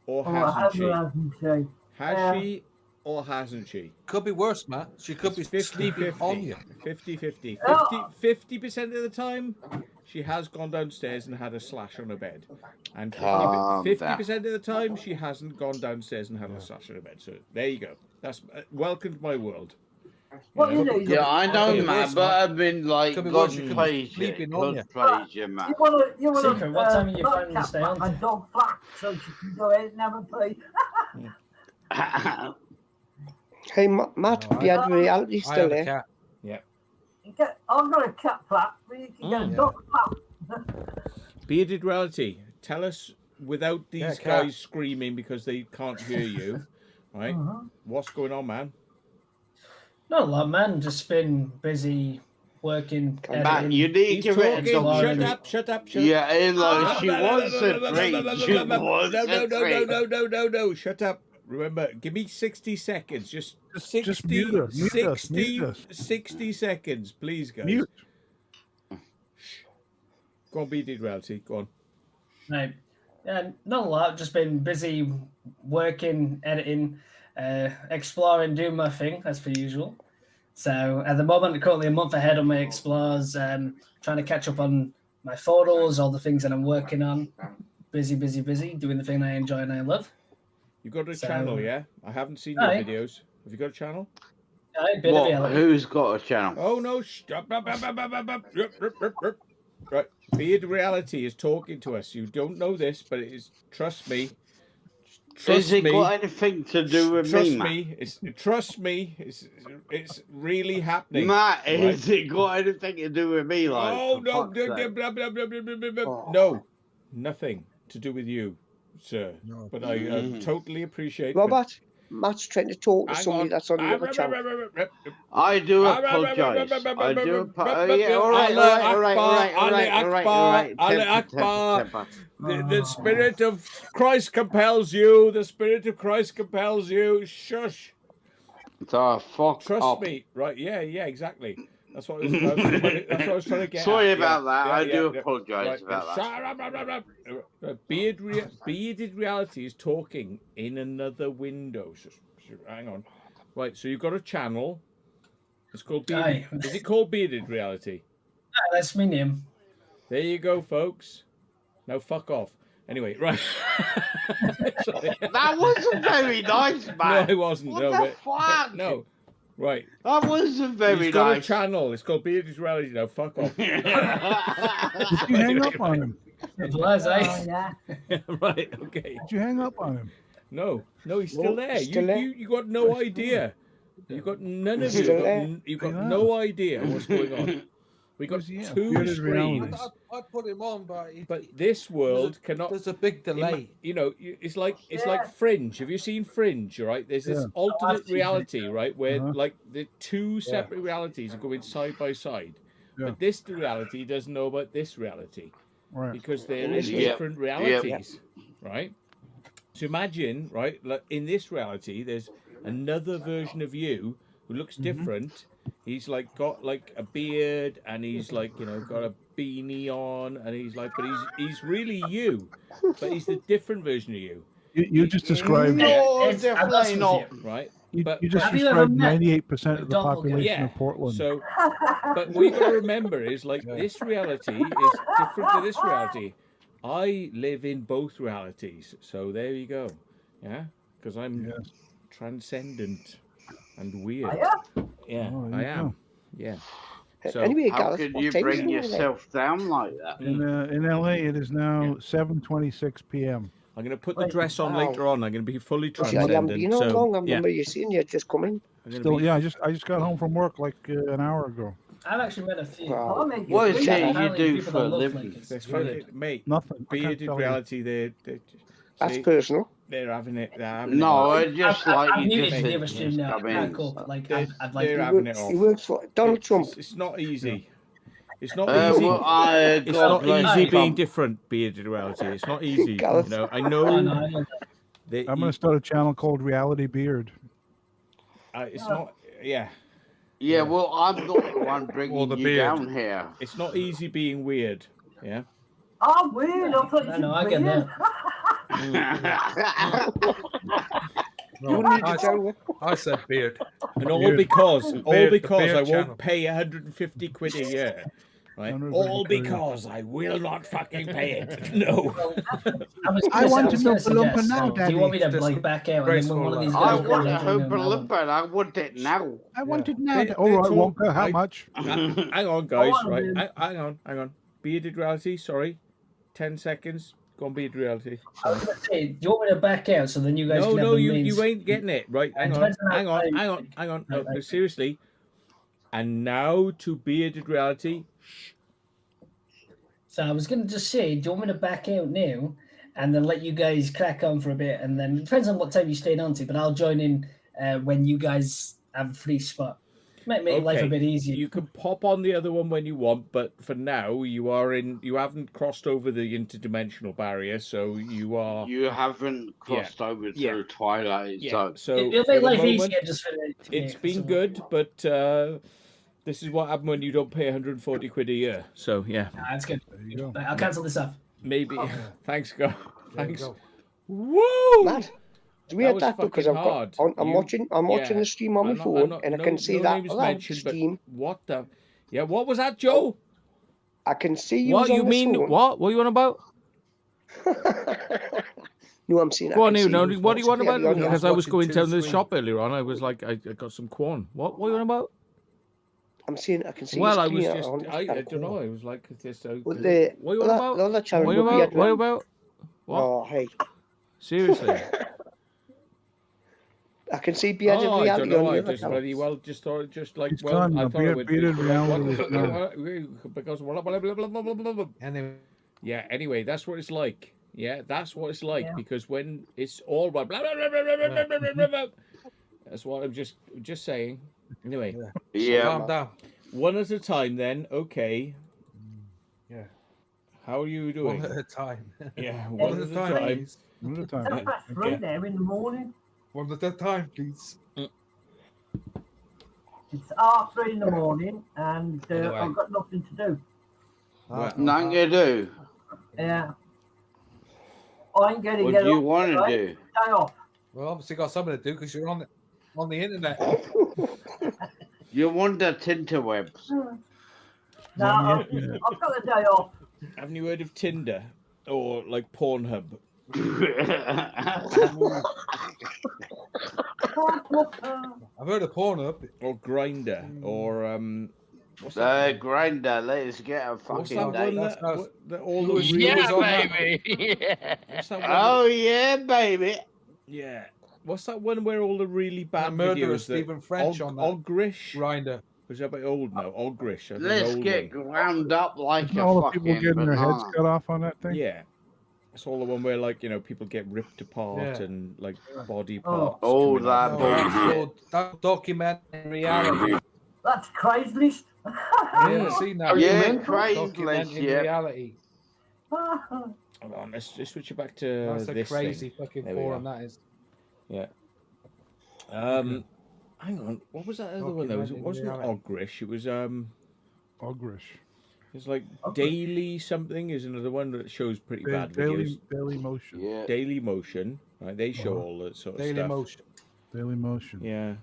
or Oh, hasn't she? hasn't she? Has she or hasn't she? Could be worse, Matt. She could be 50-50. on you. 50-50. Oh. 50% of the time, she has gone downstairs and had a slash on her bed. And Calm 50% of the time, she hasn't gone downstairs and had a slash on her bed. So there you go. That's welcome to my world. What You you know? do? Yeah, I know, Could be man, worse, but man. I've been like, Could be God worse, you could be plays you. sleeping on God you. plays you, man. You want Secret, what time are you planning to stay on? A dog flap so she can go out and have a pee. hey, Matt, No, you had reality I still have a there. cat. I've got a cat flap, but you can get a yeah. dog flap. Bearded Reality, tell us without these Yeah, cat. guys screaming because they can't hear you, right? What's going on, man? Not a lot, man. Just been busy working. Man, editing. you need to He's give it a talking. dog. Shut up, shut up, shut up. Yeah, it's like, she wants a treat. She wants a treat. No, shut up. Remember, give me 60 seconds. Just 60, mute us, mute us, 60, mute us. 60 seconds, please, guys. Mute. Go on, Bearded Reality. Go on. Right. Yeah, not a lot. Just been busy working, editing, exploring, doing my thing as per usual. So at the moment, currently a month ahead on my explores, trying to catch up on my photos, all the things that I'm working on. Busy, doing the thing I enjoy and I love. You got a So- channel, yeah? I haven't seen your Aye. videos. Have you got a channel? Aye, bit of What? reality. Who's got a channel? Oh no! Stop! Right, Beard Reality is talking to us. You don't know this, but it is. Trust me. Has it got anything to do with me, Matt? Trust me. It's really happening. Matt, right? has it got anything to do with me? Like, Oh for no! fuck's sake? No, nothing to do with you, sir. No. But I totally appreciate. Robert, Matt's trying to talk to Hang somebody on. that's on the other channel. I do apologise. I do apologise. Yeah, all right. The Spirit of Christ compels you. The Spirit of Christ compels you. Shush. So fuck Trust up. me. Right? Yeah. Exactly. That's what I was trying to get. Sorry at. about that. I do yeah. apologise Right. about that. Bearded Reality is talking in another window. So, hang on. Right. So you've got a channel. It's called bearded. Is it called bearded reality? That's my name. There you go, folks. Now fuck off. Anyway, right. That wasn't very nice, man. No, it wasn't. What no, the but, fuck? No. Right. That wasn't very He's got nice. a channel. It's called Bearded Reality. Now fuck off. Did you hang up on him? It was, yeah. Right. Okay. Did you hang up on him? No, he's still there. Still there. You got no idea. You got none of Still there. you got no idea what's going on. We got two Bearded reality. screens. I put him on, but This world cannot. There's a big delay. It's like Fringe. Have you seen Fringe? Right, there's this alternate reality, right, where like the two separate realities are going side by side. Yeah. But this reality doesn't know about this reality, Right. because they're in different realities, right? So imagine, right, like in this reality, there's another version of you who looks different. He's like got like a beard, and he's like got a beanie on, and he's like, but he's really you, but he's the different version of you. You just described. No, definitely not. Right. You But just Have you ever described met 98% of the population of Portland. So, but what you got to remember is like this reality is different to this reality. I live in both realities, so there you go. Yeah, because I'm transcendent and weird. Yeah, Oh, there I you am. go. Yeah. So Anyway, How Gareth, could what you time is bring it now, then? yourself down like that? In LA, it is now 7:26 p.m. I'm going to put the dress on later on. I'm going to be fully See, I transcendent. am, you know how so, long I yeah. remember you saying you're just coming. Still, I just got home from work like an hour ago. I've actually met a few. Wow. What is it you Apparently do people for a that look living? like it's That's weird. funny, mate. Nothing. I can't Bearded tell you. reality. That's see, personal. they're having it. They're having No, it. it's just I've like you muted just the other stream now. come in. Ah, cool. Like, I'd like They're to. having it off. He works for Donald Trump. It's not easy. It's not easy. Well, It's God not bless easy Trump. being different, bearded reality. It's not easy. Gareth. I Oh, know no, I know. that I'm going to start a channel called Reality Beard. it's not. Yeah, Yeah, well, I'm not the one bringing the you beard. down here. it's not easy being weird. Yeah. Oh, weird. I thought you I know, said I get weird. that. You need to tell me. I said beard. And all Beard. because The beard I won't channel. pay 150 quid a year. Right? 150 All quid a year. because I will not fucking pay it. No. I want to know suggest, the lumper now, do you want me to Daddy. like back out and then when one of these I guys want goes a into the Hooper room, Looper. I want it now. I want it now. They- Daddy. All right, talk- Wonka, how I- much? Hang on, guys. Oh, Right. dude. Hang on. Bearded reality. Sorry. 10 seconds. Go on, bearded reality. I was gonna say, do you want me to back out so then you guys can have the main you ain't getting it. Right. Hang on. depends on Hang on. how- No, seriously. And now to bearded reality. So I was gonna just say, do you want me to back out now and then let you guys crack on for a bit, and then it depends on what time you stayed on to, but I'll join in when you guys have a free spot. Might make life a bit easier. You can pop on the other one when you want, but for now you haven't crossed over the interdimensional barrier, so you are. You haven't crossed over through Twilight Zone. So It'll for make the life moment, easier just for the. it's been good, but this is what happened when you don't pay 140 quid a year. So yeah, That's good. There you go. Right, I'll cancel this off. maybe. Thanks, God. There you Thanks. go. Woo! Mad. Do we That have was that because fucking I've hard. got? I'm You- watching yeah. the stream on my I'm not- phone, not- and I no- can see no that names live mentioned, but stream. what the? Yeah, what was that, Joe? I can see you. What on you the mean? phone. What? What are you on about? No, I'm seeing. Go on, I can no, see what do you want about? clearly on your- Because I was watching going two down to the screens. shop earlier on. I was like, I got some corn. What are you on about? I'm seeing. I can see. Well, your I was screen just, on I the don't know. I was like, this. Well, what the are you on about? other channel What are you would be about? What are you about? What? Oh, hey. Seriously? I can see bearded Oh, I don't reality know. on I the other just channel. bloody well just thought just like It's well gone I now. thought it would Bearded reality is because blah, blah, blah, blah, blah, blah, blah, blah. Anyway, Yeah. Anyway, that's what it's like. Yeah, that's what it's like Yeah. because when it's all blah blah blah blah blah blah blah blah blah blah. That's what I'm just saying. Anyway, Yeah. calm down. one at a time then. Okay. Yeah. How are you doing? One at a time. Yeah, One one at at a a time, time. please. One at a time. 3 there in the morning. One at a time, please. It's 3:30 in the morning, and Anyway. I've got nothing to do. Nothing to do. Yeah. I ain't going to What get do you off want to today. do? Day off. Well, obviously got something to do because you're on the internet. You wonder tinterwebs. No, I've got a day off. Haven't you heard of Tinder or like Pornhub? I've heard of Pornhub or Grinder or what's that? Grinder. Let's get a fucking. What's that one that all the baby. What's that one? Oh yeah, baby. Yeah. What's that one where all the really bad murderer videos? Stephen French on that. Ogrish. Grinder. Was that a bit old now? Ogrish. Let's get ground up like Isn't a all the fucking people getting their heads cut off on that thing? Yeah. It's all the one where, like, you know, people get ripped apart and, like, body parts. Oh, that bullshit. That documentary reality. That's Craigslist. Yeah, seen that. Yeah, Craigslist. Yeah. Reality. Hold on, let's switch it back to That's a this crazy thing. fucking There we forum. are. That is. Yeah. Hang on. What was that other one? Though? It wasn't Ogrish. It was Ogrish. It's like Daily something is another one that shows pretty bad videos. Daily Motion. Yeah. Daily Motion. Right, they show all that sort of Daily stuff. Motion. Daily Motion. Yeah.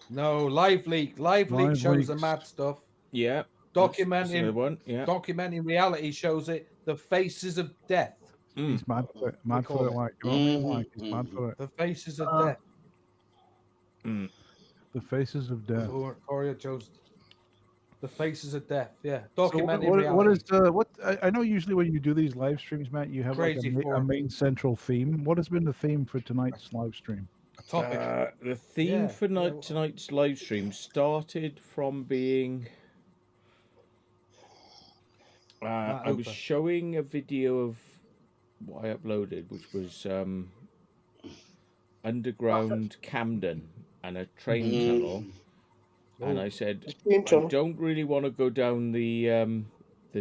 No, Live Leak. Live Leak shows the mad stuff. Yeah. Documenting another one. Yeah. Documenting reality shows it. The Faces of Death. He's mad for it. Mad for it. Like, he's mad for it. The Faces of Death. The Faces of Death. Coria chose The Faces of Death. Yeah. So Documenting what reality. is what I know usually when you do these live streams, Matt, you have like Crazy a forum. main central theme. What has been the theme for tonight's live stream? Topic. The theme for tonight's live stream started from being. I was showing a video of what I uploaded, which was underground Camden and a train tunnel, and I said I don't really want to go down the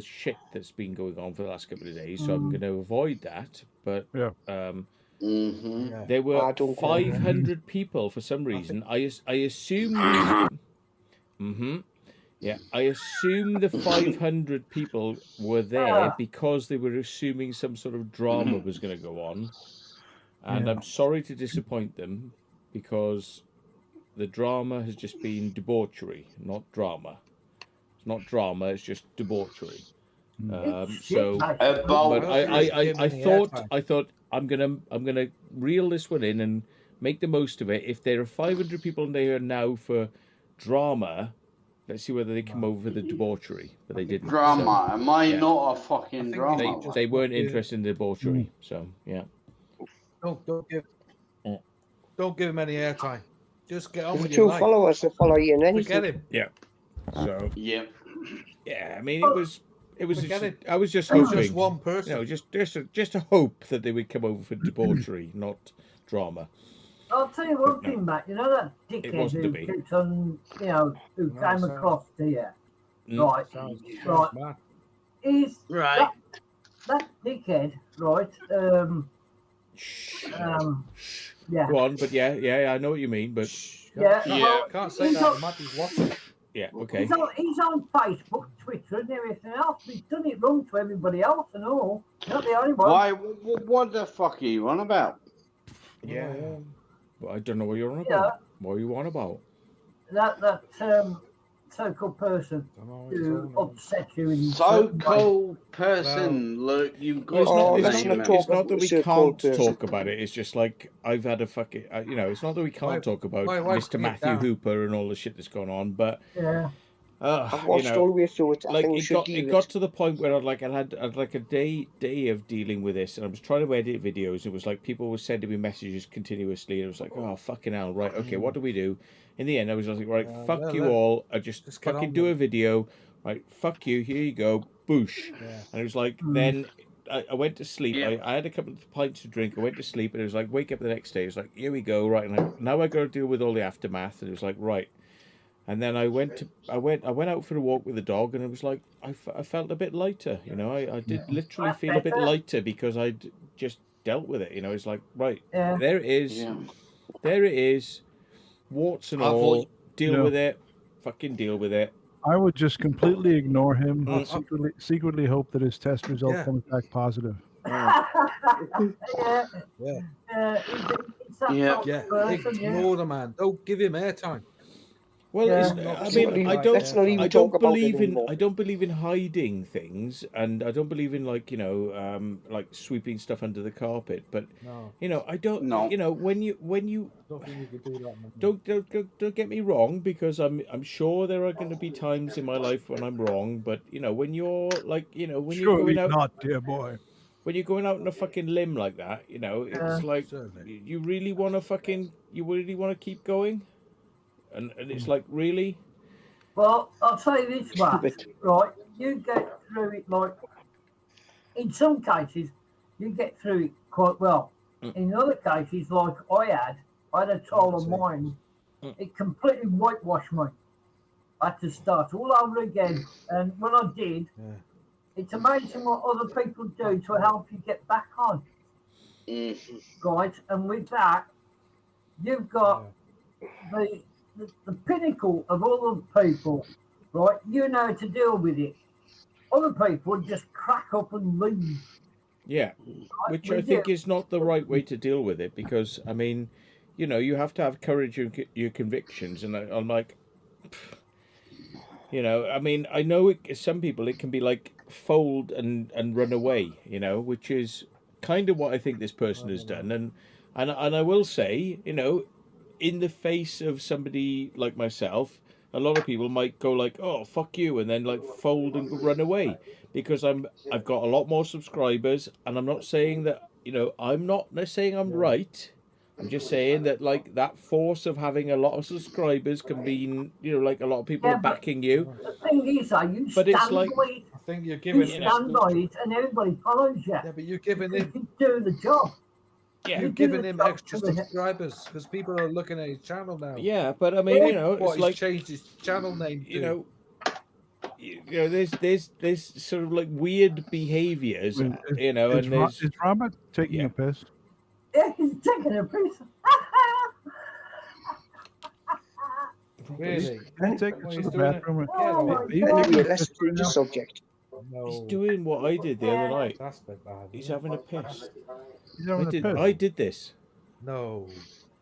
shit that's been going on for the last couple of days, so I'm going to avoid that. But there were 500 people for some reason. I assume. Yeah, I assume the 500 people were there because they were assuming some sort of drama was going to go on. And I'm sorry to disappoint them because the drama has just been debauchery, not drama. It's not drama, it's just debauchery. So but I thought I'm gonna reel this one in and make the most of it. If there are 500 people in there now for drama, let's see whether they come over the debauchery, but they didn't. Drama? So, am I not a fucking drama? They weren't interested in the debauchery, so yeah. Don't give him any airtime. Just get on There's with two your life. followers to follow you in anything. Forget him. Yeah. So yeah. I mean, it was. Forget it. I was just It was hoping. just one person. You know, just a hope that they would come over for debauchery, not drama. I'll tell you one thing, Matt. You know that dickhead who keeps on, who came across here, right? Right. He's right. That dickhead, right? Yeah. Go on, but yeah, I know what you mean, but Can't say that. Matt is watching. Yeah, okay. He's on Facebook, Twitter, and everything else. He's done it wrong to everybody else and all. Not the only one. Why? What the fuck are you on about? Yeah. Well, I don't know what you're on about. What are you on about? That so-called person who upset you in so-called person. Look, you've got. It's not that we can't talk about it. It's just like I've had a fucking. It's not that we can't talk about Mr. Matthew Hooper and all the shit that's gone on, but I've watched all the way through it. Like it got to the point where I'd had a day of dealing with this, and I was trying to edit videos. It was like people were sending me messages continuously, and it was like, oh fucking hell, right? Okay, what do we do? In the end, I was like, right, fuck you all. I just fucking do a video. Right, fuck you. Here you go. Boosh. And it was like, then I went to sleep. I had a couple of pints to drink. I went to sleep, and it was like, wake up the next day. It was like, here we go. Right, and now I got to deal with all the aftermath. And it was like, right. And then I went out for a walk with the dog, and it was like I felt a bit lighter. I did literally feel a bit lighter because I'd just dealt with it. It's like, right, there it is. There it is. Warts and all. Deal with it. Fucking deal with it. I would just completely ignore him, but secretly hope that his test result comes back positive. Ignore the man. Don't give him airtime. Well, Yeah. I mean, I don't. Let's not even I talk don't about it believe in. anymore. I don't believe in hiding things, and I don't believe in like like sweeping stuff under the carpet. But No, I don't. No. When you don't think you could do that. Man. don't get me wrong, because I'm sure there are going to be times in my life when I'm wrong. But when you're like when you're Surely going out, not, dear boy. when you're going out on a fucking limb like that, it's like Certainly. you really want to keep going, and it's like really. Well, I'll say this much, right? You get through it like, in some cases, you get through it quite well. In other cases, like I had a child of mine, it completely whitewashed me. I had to start all over again. And when I did, it's amazing what other people do to help you get back on. Right? And with that, you've got the pinnacle of all the people, right? You know to deal with it. Other people just crack up and leave. Yeah, Right? which I think is not the right way to deal with it, because I mean, you have to have courage in your convictions, and I'm like, I mean, I know some people it can be like fold and run away, which is kind of what I think this person has done, and I will say, in the face of somebody like myself, a lot of people might go like, "Oh, fuck you," and then like fold and run away, because I've got a lot more subscribers, and I'm not saying that I'm not saying I'm right. I'm just saying that like that force of having a lot of subscribers can mean like a lot of people are backing you. The thing is, you But stand it's like, by it. I think you're You giving stand by it, and everybody follows you. Yeah, but you're giving him. You do the job. Yeah, you're giving him extra subscribers because people are looking at his channel now. Yeah, but I mean, what it's he's like changed his channel name to. There's sort of like weird behaviors, and there's Is Robert taking a piss? Yeah, he's taking a piece. Really? Can I take it to the bathroom? Let's change the subject. He's doing what I did the other night. That's a bit bad. He's having a piss. He's having a piss. I did this. No.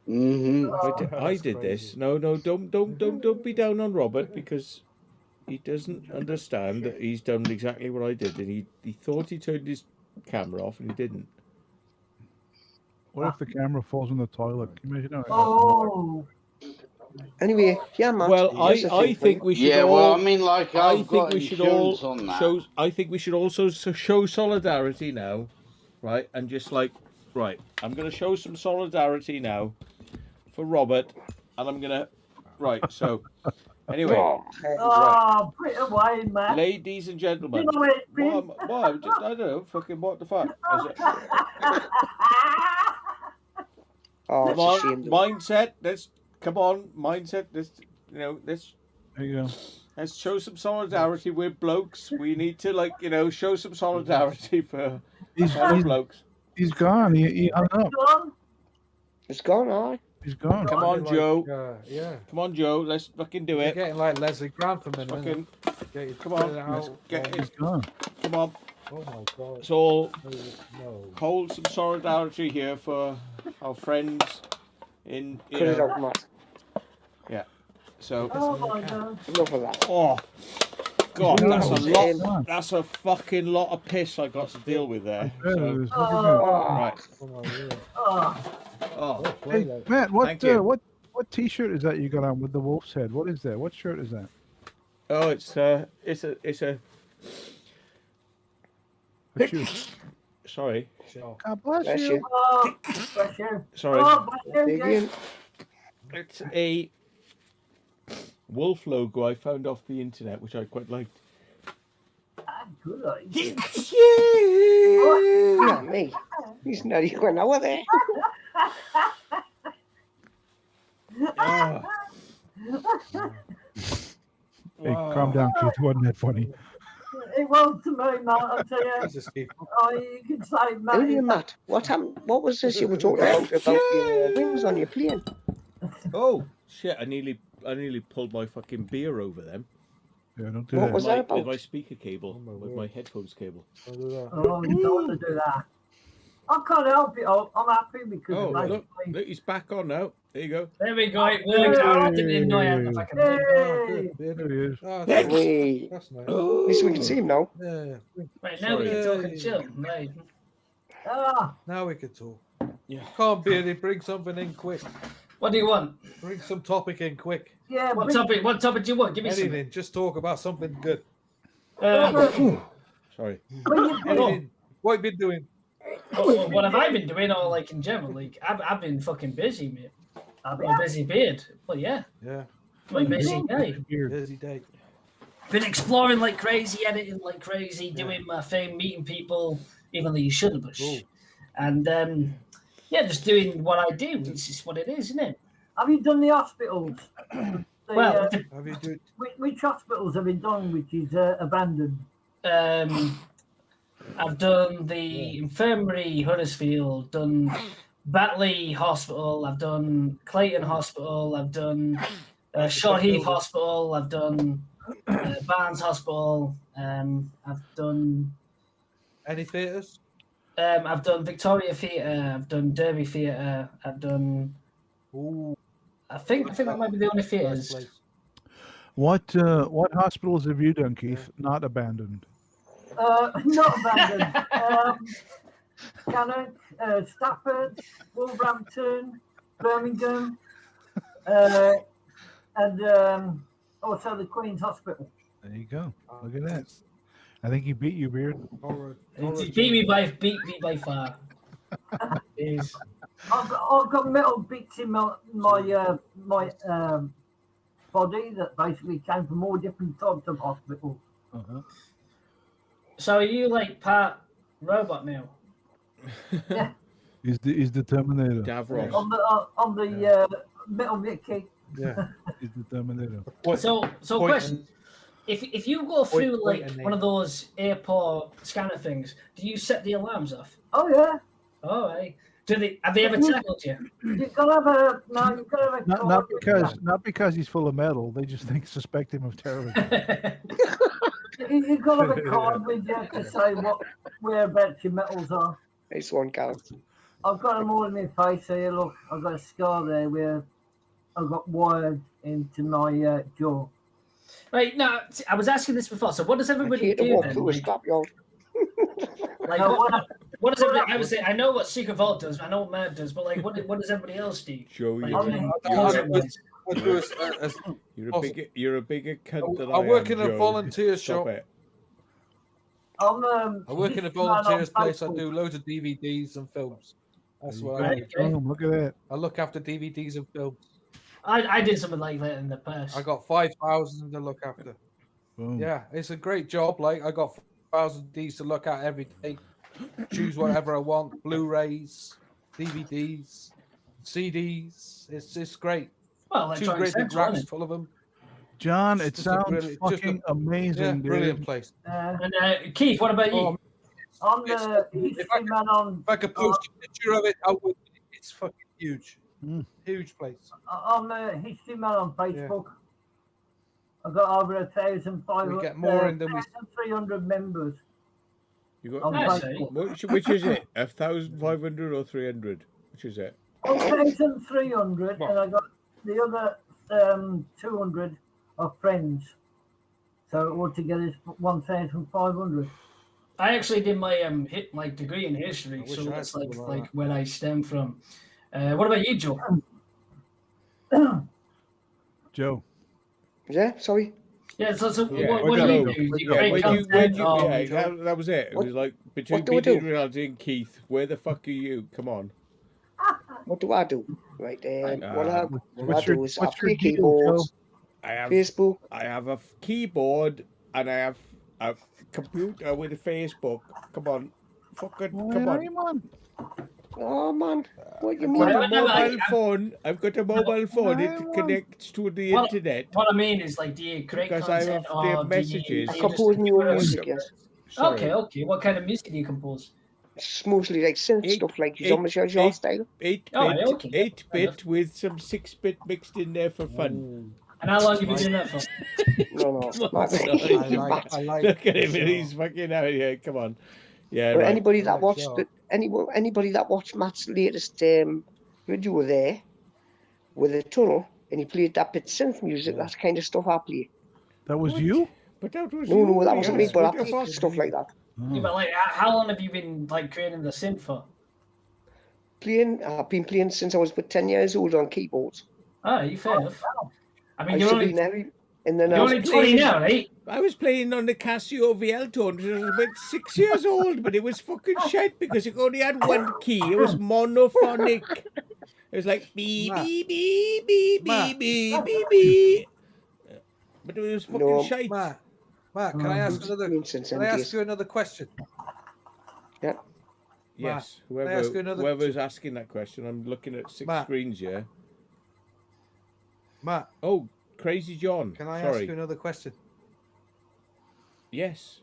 I did this. No, don't be down on Robert, because he doesn't understand that he's done exactly what I did, and he thought he turned his camera off, and he didn't. What if the camera falls in the toilet? Can you imagine that? Oh. Anyway, yeah, Matt. Well, I think we should. Yeah, all, well, I mean, like, I I've think got we should all insurance on that. show. I think we should also show solidarity now, right? And just like, right, I'm going to show some solidarity now for Robert, and I'm going to, right. So, anyway, Oh, put it away, man. ladies and gentlemen, You know where it's been? what? I don't know. Fucking what the fuck? Oh, Come on, mindset. Come on, mindset. Let's There you go. let's show some solidarity. We're blokes. We need to show some solidarity for fellow blokes. He's gone. He hung up. It's gone, all. He's gone. Come on, Joe. Yeah. Come on, Joe. Let's fucking do You're it. getting like Leslie Grant from him. Fucking, Come come on. Let's get He's it. gone. Come on. Oh my God. Let's all No. hold some solidarity here for our friends in. Cut it out, Matt. Yeah. So. Oh, my God. Enough of that. Oh. God, that's a He's lot. gone. That's a fucking lot of piss I got to deal with there. Yeah, So, look at that. right. Oh. Oh. Hey, Matt, Thank you. what T-shirt is that you got on with the wolf's head? What is that? What shirt is that? Oh, it's a. What's you? Sorry. God bless Bless you. you. Oh, bless you. Sorry. Oh, bless you. Vivian. It's a wolf logo I found off the internet, which I quite liked. Good idea. Yeah, me. He's not even over there. Ah. Hey, calm down, kid. It wasn't that funny. It was to me, Matt. I'll tell you. Oh, you can say, Anyway, Matt. Matt, what happened? What was this you were talking about your wings on your plane? Oh shit! I nearly pulled my fucking beer over them. Yeah, don't do What that. was that With about? my speaker cable, with my headphones cable. Oh, you don't want to do that. I can't help it. I'm happy because Oh, of look, he's back on now. There you go. There we go. It worked. I didn't know if I could play. Hey! There he is. Oh, Wait. that's nice. At least we can see him now. Yeah. Right, now we can talk and chill. Right. Now we can talk. Yeah. Can't be any. Bring something in quick. What do you want? Bring some topic in quick. Yeah. What topic? What topic do you want? Give me Anything. something. Just talk about something good. Sorry. Anything. What have you been doing? What have I been doing, or like in general? Like I've been fucking busy, mate. I've been a busy beard. Well, yeah. Yeah. Like busy day. Busy day. Been exploring like crazy, editing like crazy, doing my thing, meeting people, even though you shouldn't, but and yeah, just doing what I do. It's just what it is, isn't it? Have you done the hospitals? Well, have you done? Which hospitals have you done, which is abandoned? I've done the infirmary, Huddersfield, done Batley Hospital, I've done Clayton Hospital, I've done Shawheath Hospital, I've done Barnes Hospital, I've done Any theatres? I've done Victoria Theatre, I've done Derby Theatre, I've done. I think that might be the only theatres. What hospitals have you done, Keith? Not abandoned. Not abandoned. Cannock, Stafford, Wolverhampton, Birmingham, and also the Queen's Hospital. There you go. Look at that. I think he beat you, Beard. He beat me by far. I've got metal bits in my body that basically came from all different types of hospitals. So are you like part robot now? Yeah. He's the Terminator. Davros. On the metal Mickey. Yeah. He's the Terminator. So question. If you go through like one of those airport scanner things, do you set the alarms off? Oh yeah. All right. Have they ever tackled you? You've got to have a not because he's full of metal. They just suspect him of terrorism. You've got to have a card with you to say whereabouts your metals are. This one counts. I've got them all in my face here. Look, I've got a scar there where I've got wired into my jaw. Right, now, I was asking this before. So what does everybody do then? Like, what does everybody... I would say, I know what Secret Vault does. I know what Matt does. But, like, what does everybody else do? Joey, you're a bigger cunt than I am, I work in a Joe. volunteer Stop shop. it. I work in a volunteer's place. I do loads of DVDs and films. That's what I do. Look at that. I look after DVDs and films. I did something like that in the past. I got 5,000 to look after. Boom. Yeah, it's a great job. Like I got 5,000 Ds to look at every day. Choose whatever I want. Blu-rays, DVDs, CDs. It's great. Well, two great big racks full of them. John, it sounds fucking amazing, yeah, dude. brilliant place. And Keith, what about you? I'm the history man on. If I could post a picture of it, I would. It's fucking huge. Huge place. I'm a history man on Facebook. I've got over 1,500. We get more in than we. 300 members. You got which is it? 1,500 or 300? Which is it? 1,300, and I got the other 200 of friends. So altogether it's 1,500. I actually did my degree in history, so that's like where I stem from. What about you, Joe? Joe. Yeah, sorry. Yeah, so Yeah, what do you do? You create content, that was it. It was like between BD Reality and Keith. Where the fuck are you? Come on. What do I do? Right, what I do is I play deal, keyboards, I have Facebook. I have a keyboard and I have a computer with a Facebook. Come on, fucking come on. Oh man, what you I've mean? got a mobile phone. I've got a mobile phone. It connects to the internet. What I mean is, like, do you create content I have messages. I compose new music, yes. Okay. What kind of music do you compose? It's mostly like synth stuff, like Jean-Michel Jarre style. 8-bit with some 6-bit mixed in there for fun. And how long have you been doing that for? No. I like Look at him, he's fucking out here. Come on. Yeah. But right. anybody that watched anybody that watched Matt's latest video there with the tunnel, and he played that bit synth music, that's kind of stuff I play. That was you? But that was No, that wasn't me, yes, but I what the play fuck? stuff like that. Yeah, but like, how long have you been like creating the synth for? I've been playing since I was about 10 years old on keyboards. Oh, you fair enough. I mean, You're you're only 20 playing- now, right? I was playing on the Casio VL-Tone when I was about 6 years old, but it was fucking shit because it only had one key. It was monophonic. It was like beep, beep, beep, beep, beep, beep, beep, beep. But it was fucking shite. Matt, can I ask you another question? Yeah. Yes, Matt, can I ask you another- whoever's asking that question, I'm looking at 6 Matt. screens here. Matt. Oh, Crazy John. Can I Sorry. ask you another question? Yes.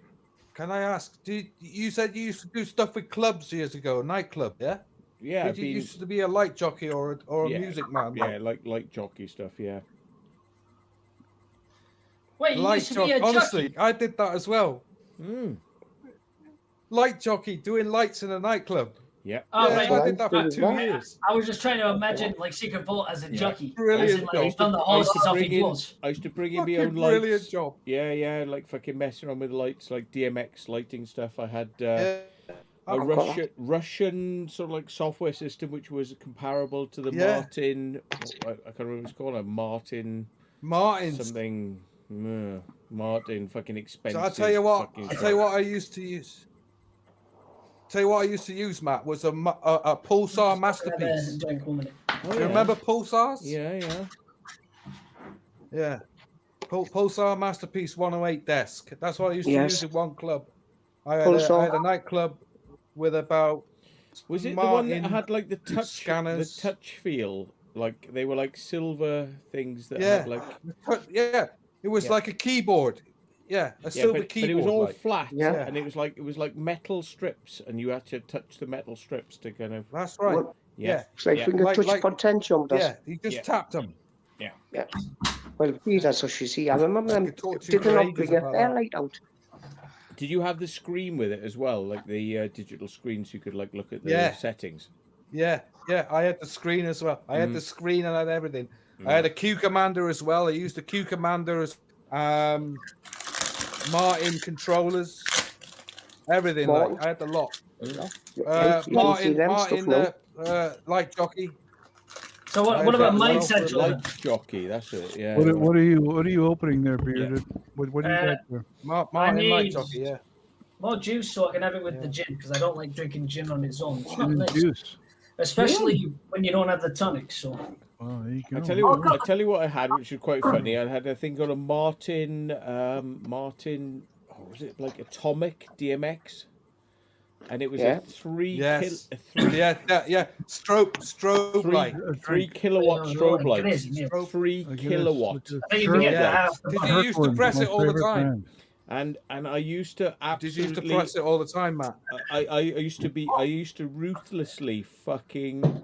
Can I ask? You said you used to do stuff with clubs years ago, a nightclub, yeah? Yeah. Did you used to be a light jockey or a Yeah, music man? Yeah, like jockey stuff. Yeah. Wait, you Light used to be jockey. a jockey? Honestly, I did that as well. Light jockey, doing lights in a nightclub. Yeah. Oh, Yeah, right. I did that for 2 years. I was just trying to imagine like Secret Vault as a jockey. Brilliant As in, like, job. he's done the horses off his doors. I used to bring in my Fucking own lights. brilliant job. Yeah, like fucking messing around with lights, like DMX lighting stuff. I had a I've got Russian sort of like software system which was comparable to the Martin. I can't remember what it's called. A Martin something. Martin fucking expensive. So I tell you what, fucking I used to use. Tell you what I used to use, Matt, was a Pulsar masterpiece. Do you remember Pulsars? Yeah. Yeah. Pulsar masterpiece 108 desk. That's what I used to use in one club. I had a nightclub with about. Was it the one that had like the touch scanners, the touch feel? Like they were like silver things that had like. It was like a keyboard. Yeah, a silver keyboard. But it was all like. flat, and it was like metal strips, and you had to touch the metal strips to kind of. That's right. Well, yeah. It's like finger touch potential. Yeah, you just tapped them. Yeah. Well, that's what you see. I remember them. Did not bring a fairlight out. Did you have the screen with it as well, like the digital screen, so you could like look at the settings? Yeah. I had the screen as well. I had the screen and I had everything. I had a Q Commander as well. I used the Q Commander as Martin controllers, everything. Like, I had the lot. Martin, light jockey. So what about mindset? Light jockey, that's it. Yeah. What are you opening there, Bearded? What do you got there? Martin light jockey. Yeah. More juice so I can have it with the gin because I don't like drinking gin on its own. It's not Gin and nice. juice. Especially when you don't have the tonic. So. Oh, there you go. I tell you what I had, which was quite funny. I had a thing called a Martin. What was it, like Atomic DMX? And it was a three strobe light. 3 kilowatt strobe light. 3 kilowatt. Did you used to press it all the time? And I used to absolutely. Did you used to press it all the time, Matt? I used to ruthlessly fucking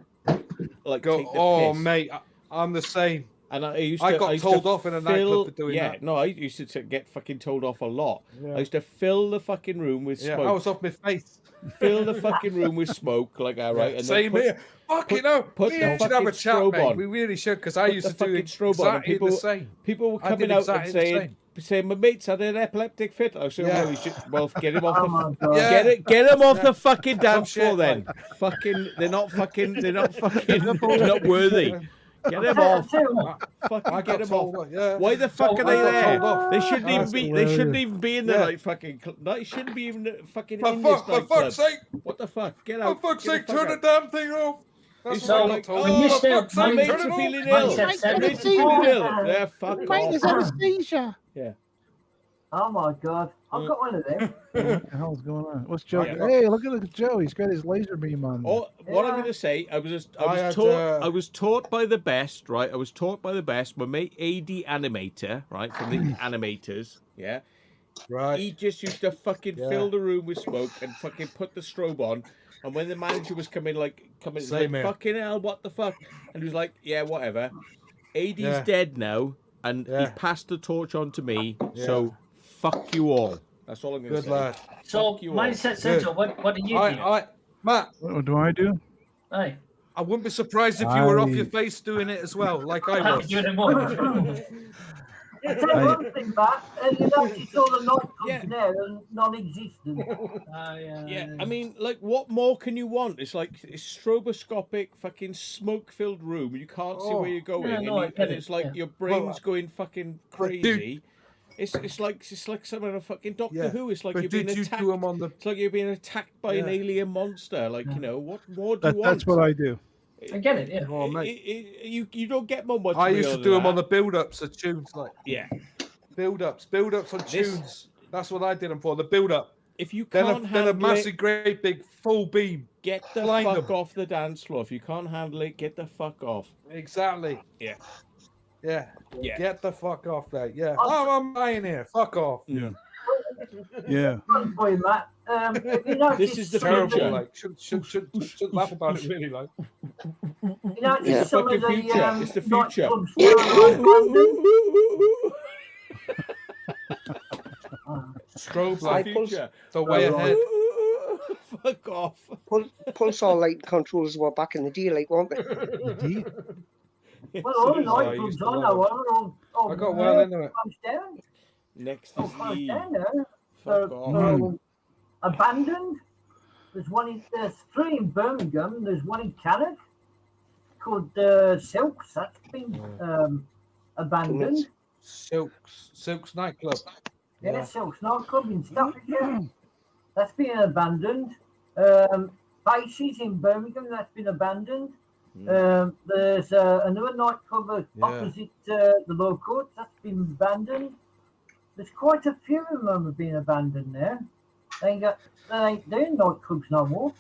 like go. Take the Oh, piss. mate, I'm the same. And I got told off in a nightclub for doing that. No, I used to get fucking told off a lot. Yeah. I used to fill the fucking room with smoke. I was off my face. Fill the fucking room with smoke, like all right. And same here. Fucking hell. We should have a chat, mate. We really should, because I used to do exactly the same. People were coming out and saying, my mate's had an epileptic fit. I said, well, get him off get him off the fucking dance floor then. They're not not worthy. Get him off. Fucking get him off. Yeah. Why the fuck are they there? They shouldn't even be. They shouldn't even be in the like fucking. They shouldn't be even fucking in this nightclub. For fuck's sake! What the fuck? Get out! For fuck's sake! Turn the damn thing off. That's what my mates are feeling ill. My mates are feeling ill. Yeah, fuck off. Mate, there's anesthesia. Yeah. Oh my god, I've got one of them. What the hell's going on? What's Joe? Hey, look at Joe. He's got his laser beam on. Oh, what I'm going to say, I was taught by the best, right? I was taught by the best. My mate AD Animator, right, from the animators, yeah. Right. He just used to fucking fill the room with smoke and fucking put the strobe on. And when the manager was coming, fucking hell, what the fuck? And he was like, yeah, whatever. AD's dead now, and he passed the torch on to me. Yeah. So. Fuck you all. That's all I'm going to say. Good lad. So, Mindset Central, what do you do? Matt, What do I do? Aye. I wouldn't be surprised if you were off your face doing it as well, like I was. Doing it more. I'll tell you one thing, Matt. You actually saw the nightclubs there and non-existent. Yeah, I mean, like, what more can you want? It's like a stroboscopic, fucking smoke-filled room. You can't see where you're going, and it's like your brain's going fucking crazy. It's like something of fucking Doctor Who. It's like you're being attacked. It's like you're being attacked by an alien monster. Like, you know, what more do you want? That's what I do. I get it, yeah. Oh, mate. You don't get much. I used to do them on the build-ups of tunes, like build-ups on tunes. That's what I did them for. The build-up. If you can't then a massive, great big full beam. Get the fuck off the dance floor. If you can't handle it, get the fuck off. Exactly. Yeah. Get the fuck off there. Yeah. Oh, I'm buying here. Fuck off. Yeah. Yeah. Boy, Matt. This is the terrible. future. Like, should laugh about it really. Like, you know, it's some fucking of the future. It's the future. Strobe I light. The way ahead. Fuck off. Pulsar light controls were back in the day, like, weren't they? Well, all the nightclubs I know are all I got well into it. down. Next Oh, is closed Eve. down now. Fuck off. Abandoned. There's 3 in Birmingham. There's 1 in Cannock called Silks. That's been abandoned. Silk's nightclub. Yeah, Silks nightclub in Staffordshire. That's been abandoned. Faces in Birmingham. That's been abandoned. There's another nightclub opposite the law court. That's been abandoned. There's quite a few of them have been abandoned there. They ain't doing nightclubs no more.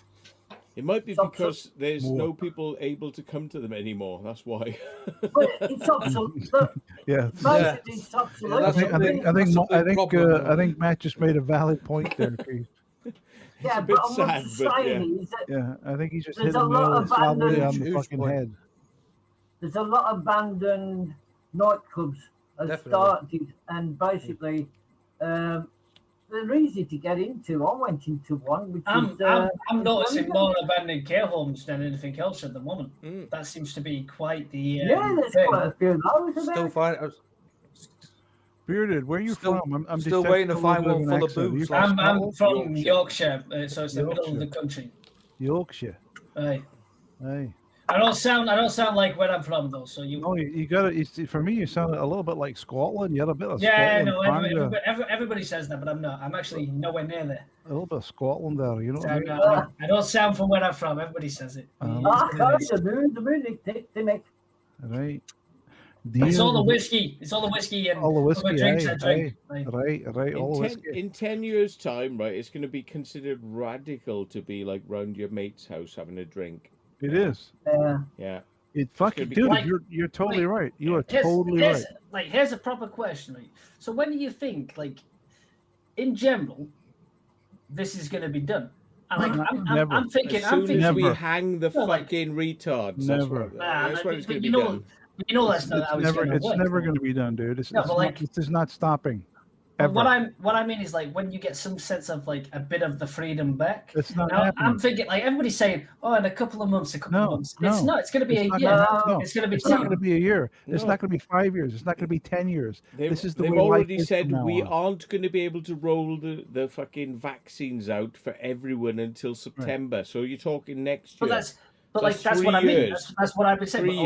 It might be because there's no people able to come to them anymore. That's why. But it's obsolete. Yeah. Basically, it's obsolete. I think Matt just made a valid point there, Keith. Yeah, but what I'm saying is that I think he just hit there's a the lot nail of solidly on abandoned the fucking head. There's a lot of abandoned nightclubs have started, and basically they're easy to get into. I went into one, which I'm noticing Birmingham. more abandoned care homes than anything else at the moment. That seems to be quite the there's thing. quite a few of those. Still find. Bearded, where are you from? I'm still waiting to find one full of boobs. I'm from Yorkshire, so it's the middle of the country. Yorkshire. Aye. Aye. I don't sound like where I'm from though. So you. No, you got it. For me, you sound a little bit like Scotland. You had a bit of Yeah, Scotland. no, everybody says that, but I'm not. I'm actually nowhere near there. A little bit of Scotland there. You know what I mean? I don't sound from where I'm from. Everybody says it. The music. Right. It's all the whiskey. It's all the whiskey and all the whiskey. drinks I drink. Right. All the whiskey. In 10 years' time, right, it's going to be considered radical to be like round your mate's house having a drink. It is. Yeah. It fucking, dude. You're totally right. You are totally right. Like, here's a proper question. Right? So when do you think, like, in general, this is going to be done? And like, I'm thinking, as soon as we hang the fucking retards. Never. That's when it's going to be done. You know that's not how it's going to work. It's never going to be done, dude. It's not stopping. What I mean is, like, when you get some sense of like a bit of the freedom back. It's not now, happening. I'm thinking, like, everybody's saying, oh, in a couple of months, It's not. It's going to be a year. It's going to be. It's not going to be a year. It's not going to be 5 years. It's not going to be 10 years. They've already said we aren't going to be able to roll the fucking vaccines out for everyone until September. Right. So you're talking next year. But like that's what I mean. That's what I've been saying. But a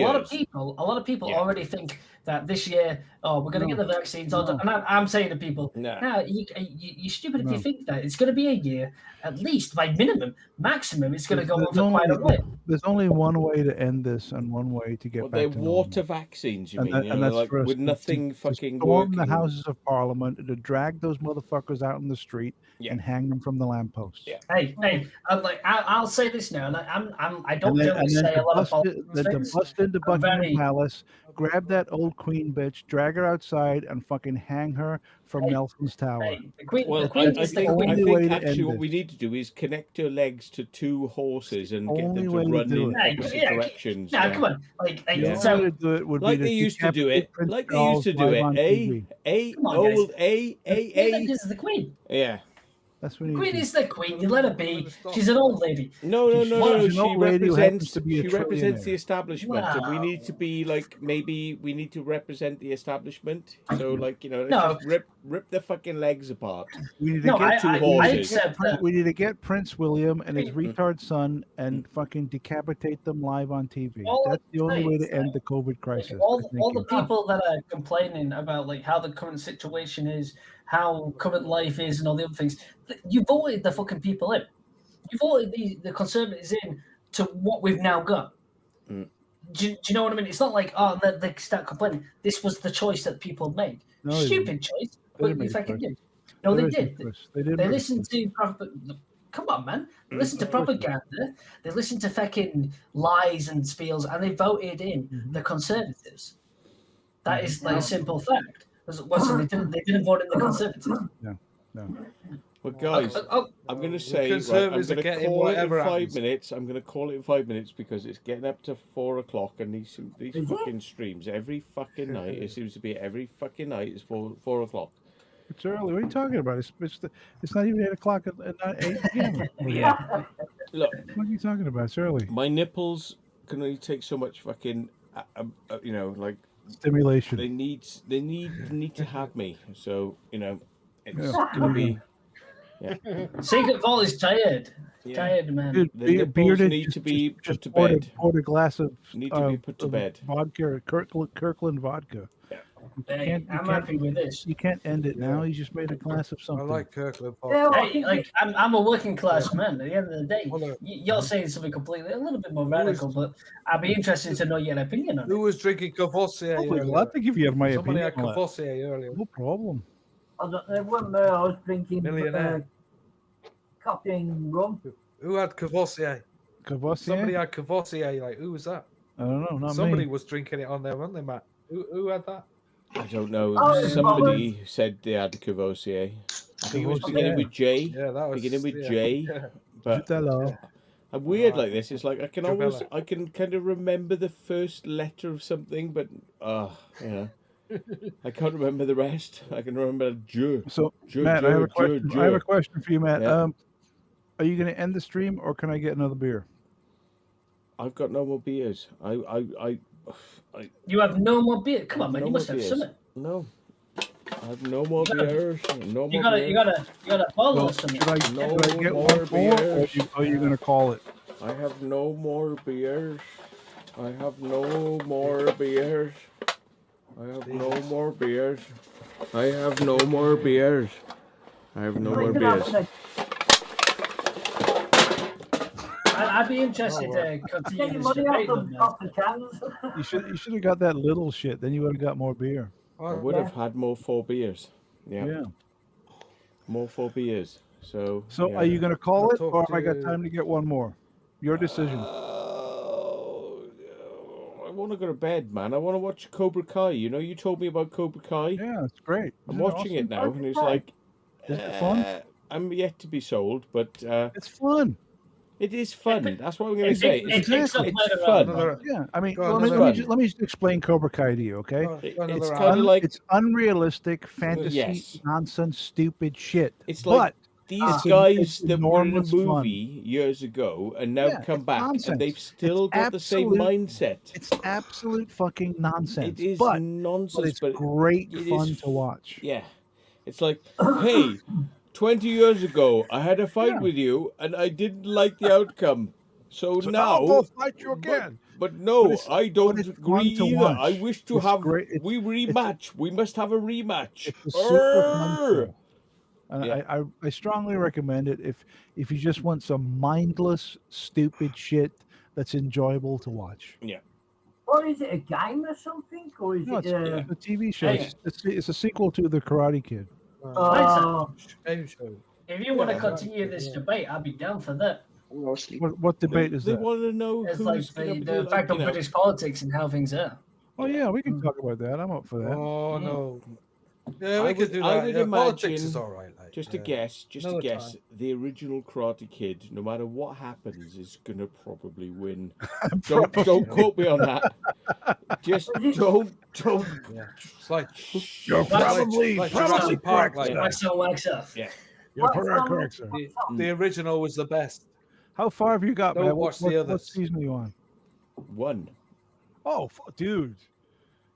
lot of people already think that this year, we're going to get the vaccines. And I'm saying to people, no, you're stupid if you think that. It's going to be a year, at least by minimum. Maximum, it's going to go on for quite a bit. There's only one way to end this and one way to get back to normal. Water vaccines, you mean? And that's like, for us with nothing fucking storm working. the Houses of Parliament, to drag those motherfuckers out in the street and hang them from the lampposts. Yeah. Hey, I'll say this now, and I don't really say a lot of things. Bust into Buckingham Palace, grab that old queen bitch, drag her outside, and fucking hang her from Nelson's Tower. I think actually what we need to do is connect your legs to 2 horses and get them to run in opposite directions. Come on. Like they used to do it. Like they used to do it. This is the queen. Yeah. That's what you Queen need is the queen. You let her be. She's an old lady. No. She's an old lady who happens to be a She represents trillionaire. the establishment, and we Wow. need to be like maybe we need to represent the establishment. So like let's No. just rip their fucking legs apart. We need to No, get two I horses. accept that. we need to get Prince William and his Mm. retard son and fucking decapitate them live on TV. All That's the only way is to end that, the COVID like, crisis. all Thank the you. people that are complaining about like how the current situation is, how current life is, and all the other things, you voted the fucking people in. You voted the Conservatives in to what we've now got. Mm. Do you know what I mean? It's not like they start complaining. This was the choice that people made. No, they Stupid choice, but didn't you make a fucking choice. did. No, they There is no did. choice. They didn't They make a listened choice. to come on, man. They listened to propaganda. They listened to fucking lies and spiels, and they voted in the Conservatives. That is like a simple fact. So they didn't vote in the Conservatives. No. Well, guys, I'm going to say, right, I'm Conservatives are going to getting call it in whatever 5 happens. minutes. I'm going to call it in 5 minutes because it's getting up to 4 o'clock, and these fucking streams every fucking night. It seems to be every fucking night. It's 4 o'clock. It's early. What are you talking about? It's not even 8 o'clock at 8 p.m. Yeah. Look, What are you talking about? It's early. my nipples can only take so much fucking, like Stimulation. they need to have me. So it's Yeah. gonna be. Secret Vault is tired. Yeah. Tired, man. Dude, The nipples Bearded need to be put to poured bed. poured a glass of Need to be put to bed. vodka, Kirkland vodka. Yeah. Hey, I'm happy with this. You can't end it now. You just made a glass of I something. like Kirkland. Hey, like I'm a working class man. At the end of the day, you're saying something completely a little bit more radical, but I'd be interested to know your opinion on it. Who was drinking Cavossier? I'll be glad to give you my Somebody opinion. had on that. Cavossier earlier. No problem. I don't know. One day I was drinking Millionaire. cupping rum. Who had Cavossier? Cavossier? Somebody had Cavossier. Like, who was that? I don't know. Not Somebody me. was drinking it on there, weren't they, Matt? Who had that? I don't know. Oh, Somebody said they had Cavossier. I think it was beginning with J. Yeah, that was Beginning with yeah. J. But Hello. I'm weird like this. It's like I can always, Javella. I can kind of remember the first letter of something, but I can't remember the rest. I can remember J. So, J, Matt, J, I have a J, question. J. I have a question for you, Matt. Yeah. Are you going to end the stream, or can I get another beer? I've got no more beers. You have no more beer. Come on, man. No You must more have beers. something. No. I have no more beers. No more You beers. gotta follow Well, us something. should I No get more one more, or beers. are you going to call it? I have no more beers. I have no more beers. I have no more beers. I have no more beers. I have no more beers. I'd be interested to continue Get your this money debate. out on of that. off the cans. You should have got that little shit. Then you would have got more beer. I would have had more 4 beers. Yeah. Yeah. More 4 beers. So. So, yeah. are you going to call I'll it, talk or have to I got you. time to get one more? Your decision. I want to go to bed, man. I want to watch Cobra Kai. You know, you told me about Cobra Kai. Yeah, it's great. I'm Isn't it watching it now, and it's like. Is it fun? I'm yet to be sold, but It's fun. it is fun. That's what I'm going to say. It takes up It's later fun. on. Yeah, I mean, Go on, let me just explain Cobra Kai to you, okay? It's kind of like It's unrealistic fantasy Yes. nonsense, stupid shit. it's like these it's guys that were in a enormous fun. movie years ago and now Yeah, come it's back nonsense. and they've still It's got the same absolute- mindset. It's absolute fucking nonsense. It is but nonsense, it's but great it fun is to watch. Yeah, it's like, hey, 20 years ago I had a fight Yeah. with you and I didn't like the outcome. So I'll now, go fight you again. but no, But it's- I don't but it's agree fun to either. watch. I wish to It's have great. It's- we rematch. We must have a rematch. It's a super fun Arr! show. And Yeah. I strongly recommend it if you just want some mindless, stupid shit that's enjoyable to watch. Yeah. Or is it a game or something? Or is No, it it's a TV show. Hey. It's a sequel to The Karate Kid. Game show. If you want to continue this debate, I'd be down for that. No sleep. What debate is They that? want to know It's who's like going to the be fact like, of British politics and how things are. Oh yeah, we can talk about that. I'm up for that. Oh no. Yeah, I we would- could do I that. would Yeah, politics imagine- is all right. Like, Just a yeah. guess, just a Another guess. time. The original Karate Kid, no matter what happens, is gonna probably win. Don't quote me on that. Just don't. Yeah. It's like You're it's like- probably like probably Jurassic Park. correct, Like, sir. Wax on, wax off. Yeah. Yeah, correct, sir. The original was the best. How far have you got, Don't man? watch the What others. season are you on? 1. Oh, dude,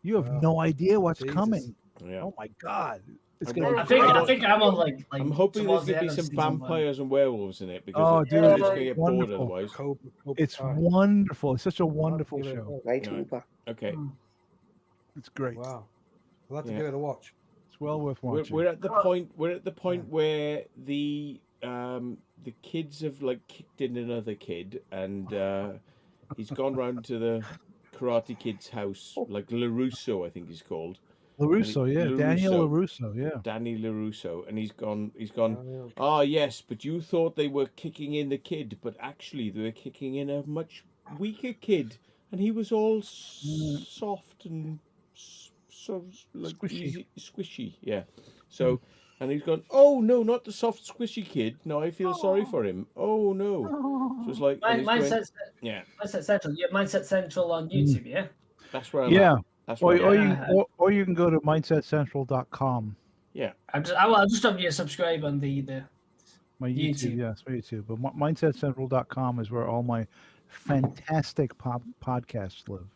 you have no idea what's Jesus. coming. Yeah. Oh my God, it's I'm gonna. on- Be I think I'm on like I'm hoping there's towards the going to be end of some season one. vampires and werewolves in it because Oh, it's dude, going to it's get bored wonderful. otherwise. It's wonderful. It's such a wonderful give it a show. look. Night Right. Uber. Okay. It's great. Wow. I'll have to Yeah. give it a watch. It's well worth We're, watching. we're at the point. We're at the point where the kids have like kicked in another kid, and he's gone round to the Karate Kid's house, like LaRusso, I think he's called. LaRusso, And yeah, Daniel LaRusso, yeah. Danny LaRusso, and he's gone. Ah, yes, but you thought they were kicking in the kid, but actually they were kicking in a much weaker kid, and he was all soft and so like Squishy. easy, squishy, yeah. So, and he's gone. Oh no, not the soft, squishy kid. No, I feel sorry for him. Oh no. So it's like and he's going, Mindset Central. Yeah, Mindset Central on YouTube. Yeah. That's where I'm Yeah. at. That's where I'm at. Or you can go to mindsetcentral.com. Yeah. I'll just drop you a subscribe on the My YouTube, yes, my YouTube. But mindsetcentral.com is where all my fantastic podcasts live.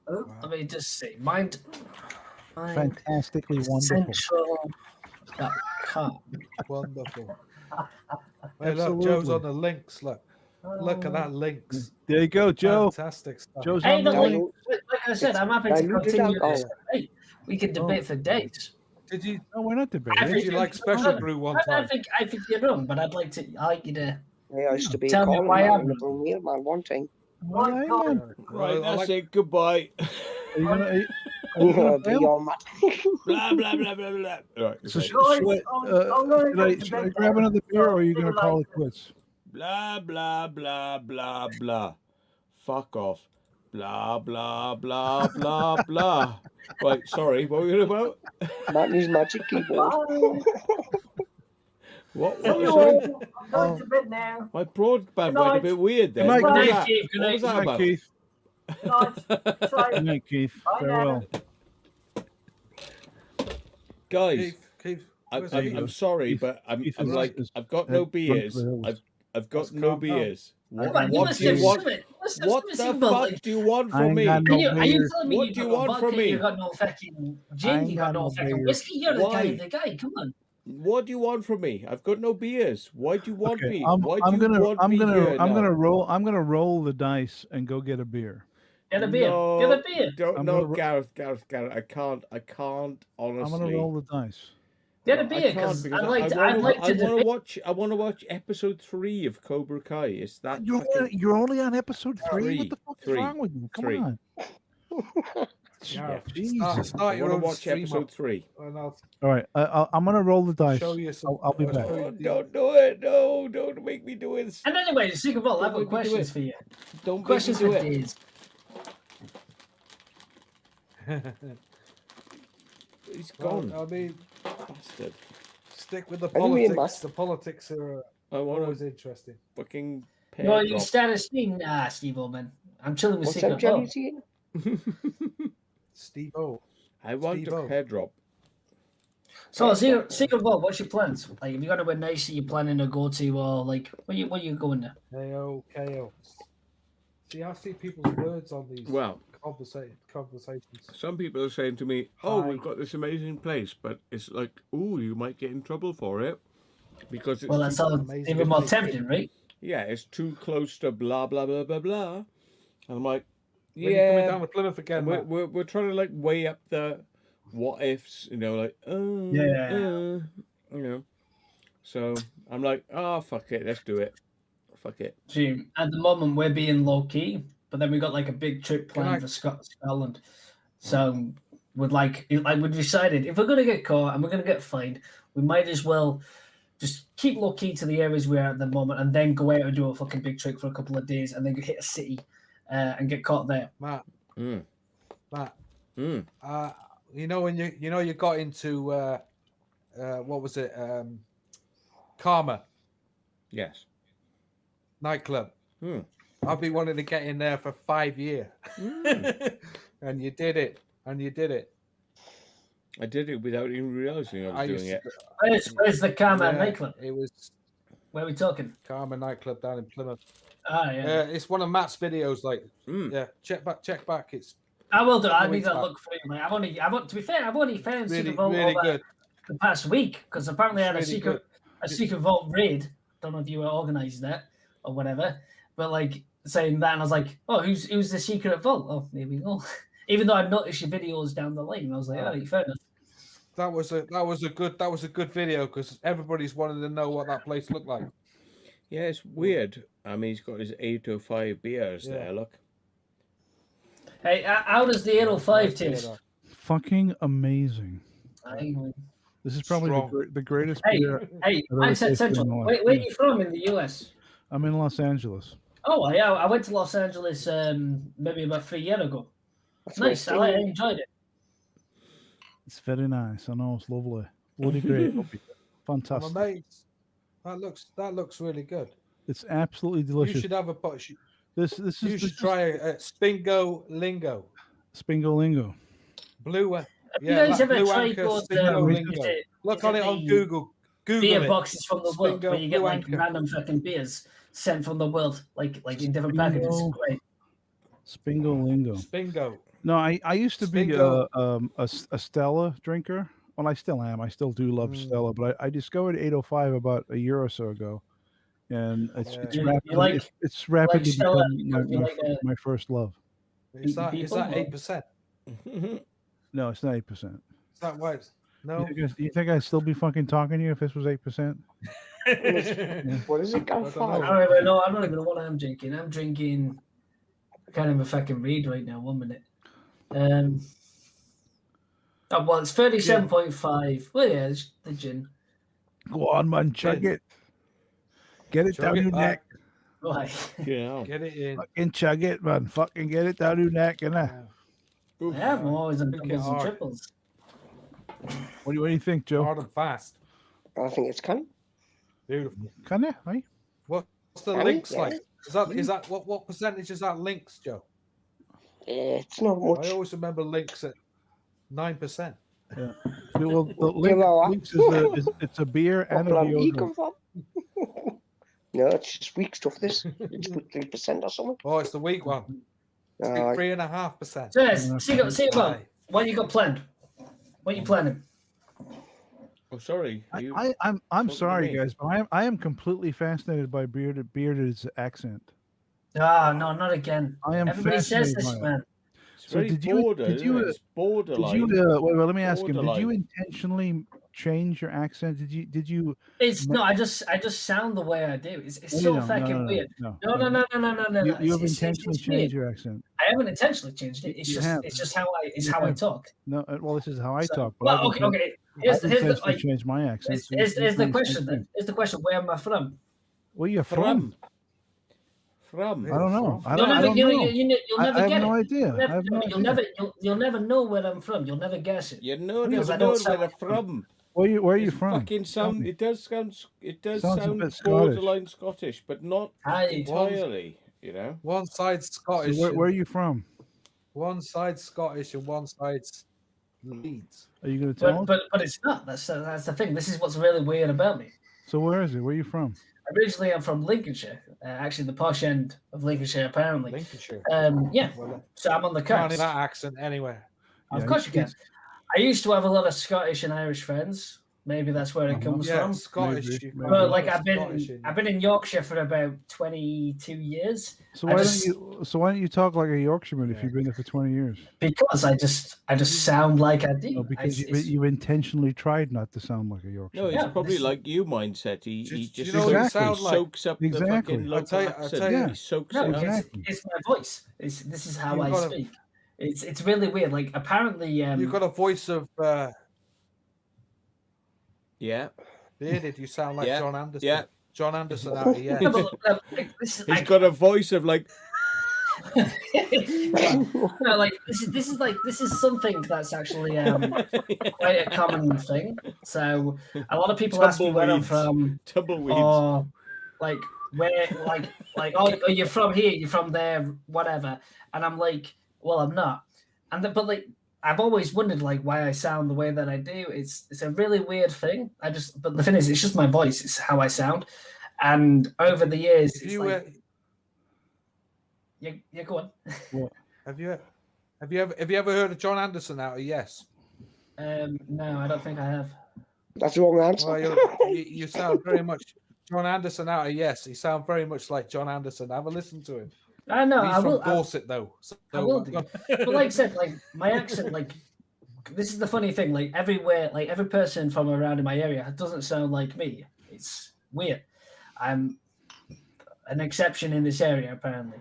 Let me just see. Fantastically wonderful. Central.com. Wonderful. Hey, look, Joe's on the links. Look at that links. There you go, Joe. Fantastic stuff. Joe's Hey, on the look, link. like I said, I'm happy to continue this debate. We can debate for days. Did you? No, we're not debating. Did you like Special Brew one time? I think you're wrong, but I'd like you to. Yeah, I used to be Tell a me corner why man I'm in the Blue Wheel, man, one time. Right, that's it. Goodbye. Are you gonna? Are you Yeah, gonna be fail? all mad. Blah blah blah blah blah. Right. So okay. should I grab another beer, or are you gonna call it quits? Blah blah blah blah blah. Fuck off. Blah blah blah blah blah. Right, sorry. What were you about? Matney's magic keyboard. What was it? I'm going to bed now. My broadband Good went a night. bit weird then. Good night, What was Keith. that? Keith. Good What night. was that Good night, about? Keith. Good night. Say, Good night, Keith. Bye Farewell. Guys, Keith, I'm sorry, but I'm like I've got no beers. I've got no beers. What do you want? What the fuck do you want from me? Are you telling me What you do you got no want from vodka, me? you got no fucking gin, you got no fucking whiskey? You're the guy. Come on. What do you want from me? I've got no beers. Why do you want me? I'm Why do you want me here now? I'm gonna roll the dice and go get a beer. Get a beer. No, Get a beer. Gareth. I can't. Honestly. I'm gonna roll the dice. Get a beer because I'd like to. I want to watch episode 3 of Cobra Kai. Is that You're only on episode 3? Three. What the fuck is Three. wrong with you? Come Three. on. Yeah, Jesus. start I your want to own watch stream episode up, 3. and I'll All right, I'm gonna roll the dice. show you some. I'll be back. Don't do it. No, don't make me do it. And anyway, speaking of all, I've Don't got make me do questions it. for you. Don't make Questions me do for it. days. He's gone. I mean, Bastard. stick with the What do you mean, politics. Matt? The politics are I want always to interesting. fucking You know, pair you drop. start a stream. Nah, Steve Oldman. I'm chilling with What's Secret up, Johnny Bob. T? Steve O. I want Steve-O. a pair drop. So, Secret Bob, what's your plans? Like, have you got anywhere nice that you're planning to go to, or like, where you going to? KO. See, I see people's words on these Well, conversations. some people are saying to me, "Oh, Hi. we've got this amazing place," but it's like, "Ooh, you might get in trouble for it because it's Well, too, that sounds amazing. even more tempting, right? yeah, it's too close to blah blah blah blah blah." And I'm like, When you're coming "Yeah." down with Plymouth again, And Matt. we're trying to like weigh up the what ifs, you know, like you know. So I'm like, "Oh, fuck it, let's do it. Fuck it." See, at the moment, we're being low key, but then we got like a big trip planned for Scotland. So, we decided if we're gonna get caught and we're gonna get fined, we might as well just keep low key to the areas we're at the moment, and then go out and do a fucking big trick for a couple of days, and then hit a city and get caught there. Matt. Mm. Matt. Mm. You know when you got into what was it? Karma Yes. nightclub. Mm. I've been wanting to get in there for 5 years. And you did it. I did it without even realizing I was doing it. Where's the Karma nightclub? It was. Where are we talking? Karma nightclub down in Plymouth. Ah, yeah. It's one of Matt's videos. Like, yeah, check back. It's. I will do. I need to look for it. Like, to be fair, I've only found Secret Vault over the past week because apparently I had a Secret Vault raid. Don't know if you were organising that or whatever, but like saying that, and I was like, oh, who's the Secret Vault? Oh, there we go. Even though I noticed your videos down the line, I was like, oh, fair enough. That was a good video because everybody's wanted to know what that place looked like. Yeah, it's weird. I mean, he's got his 805 beers there. Look. Hey, how does the 805 taste? Fucking amazing. This is probably the greatest beer. Hey, Mindset Central. Where are you from in the US? I'm in Los Angeles. Oh, yeah. I went to Los Angeles maybe about 3 years ago. Nice. I enjoyed it. It's very nice. I know, it's lovely. Bloody great. Fantastic. I'm amazed. That looks really good. It's absolutely delicious. You should have a pot. You should try a Spingo Lingo. Spingo Lingo. Blue. Have you guys ever tried those? Look on it on Google. Beer boxes from the world where you get like random fucking beers sent from the world, like in different packages. Great. Spingo Lingo. Spingo. No, I used to be a Stella drinker. Well, I still am. I still do love Stella, but I discovered 805 about a year or so ago, and it's rapidly become my first love. Is that 8%? No, it's not 8%. Is that right? No. You think I'd still be fucking talking to you if this was 8%? What is it? I don't know. I don't even know what I'm drinking. I'm drinking. I can't even fucking read right now. 1 minute. Well, it's 37.5. Well, yeah, it's the gin. Go on, man, chug it. Get it down your neck. Right. Yeah. Get it in. Fucking chug it, man. Fucking get it down your neck, innit? Yeah, I'm always on doubles and triples. What do you think, Joe? Hard and fast. I think it's canny. Beautiful. Can it? Right? What's the links like? Is that what percentage is that links, Joe? It's not much. I always remember links at 9%. Yeah. Well, the links is it's a beer and a deodorant. No, it's just weak stuff. This it's 3% or something. Oh, it's the weak one. 3.5%. Yes. See about what you got planned. What are you planning? Oh, sorry. I'm sorry, guys, but I am completely fascinated by Bearded's accent. Ah, no, not again. I am. Everybody says this, man. So did you? It's borderline. Well, let me ask him. Did you intentionally change your accent? Did you? It's no. I just sound the way I do. It's so fucking weird. No. You have intentionally changed your accent. I haven't intentionally changed it. It's just how I talk. No, well, this is how I talk. But well, okay. Here's the change my accent. Here's the question then. Here's the question. Where am I from? Where you from? I don't know. You'll never get it. No idea. You'll never know where I'm from. You'll never guess it. You never know where I'm from. Where are you from? Fucking sound. It does sound borderline Scottish, but not entirely. You know. One side's Scottish. So where are you from? One side's Scottish and one side's Leeds. Are you going to tell? But it's not. That's the thing. This is what's really weird about me. So where is it? Where are you from? Originally, I'm from Lincolnshire. Actually, the posh end of Lincolnshire, apparently. Lincolnshire. Yeah. So I'm on the coast. Can't hear that accent anywhere. Of course you can. I used to have a lot of Scottish and Irish friends. Maybe that's where it comes from. Scottish. But like I've been in Yorkshire for about 22 years. So why don't you talk like a Yorkshireman if you've been there for 20 years? Because I just sound like I do. No, because you intentionally tried not to sound like a Yorkshireman. No, it's probably like you mindset. He just soaks up the fucking local accent. He soaks it up. It's my voice. This is how I speak. It's really weird. Like apparently, you've got a voice of. Yeah. Bearded, you sound like John Anderson. Yeah. John Anderson out here. He's got a voice of like. No, like this is something that's actually quite a common thing. So a lot of people ask me where I'm from. Tumbleweeds. Or like where, oh, you're from here, you're from there, whatever. And I'm like, well, I'm not. But like, I've always wondered like why I sound the way that I do. It's a really weird thing. But the thing is, it's just my voice. It's how I sound. And over the years, it's yeah, go on. What? Have you ever heard of John Anderson out of Yes? No, I don't think I have. That's the wrong answer. Well, you sound very much John Anderson out of Yes. He sounds very much like John Anderson. Have a listen to him. I know. He's I will. from Dorset, though. So, I will do. But like I said, like my accent, like this is the funny thing. Like everywhere, like every person from around in my area doesn't sound like me. It's weird. I'm an exception in this area, apparently.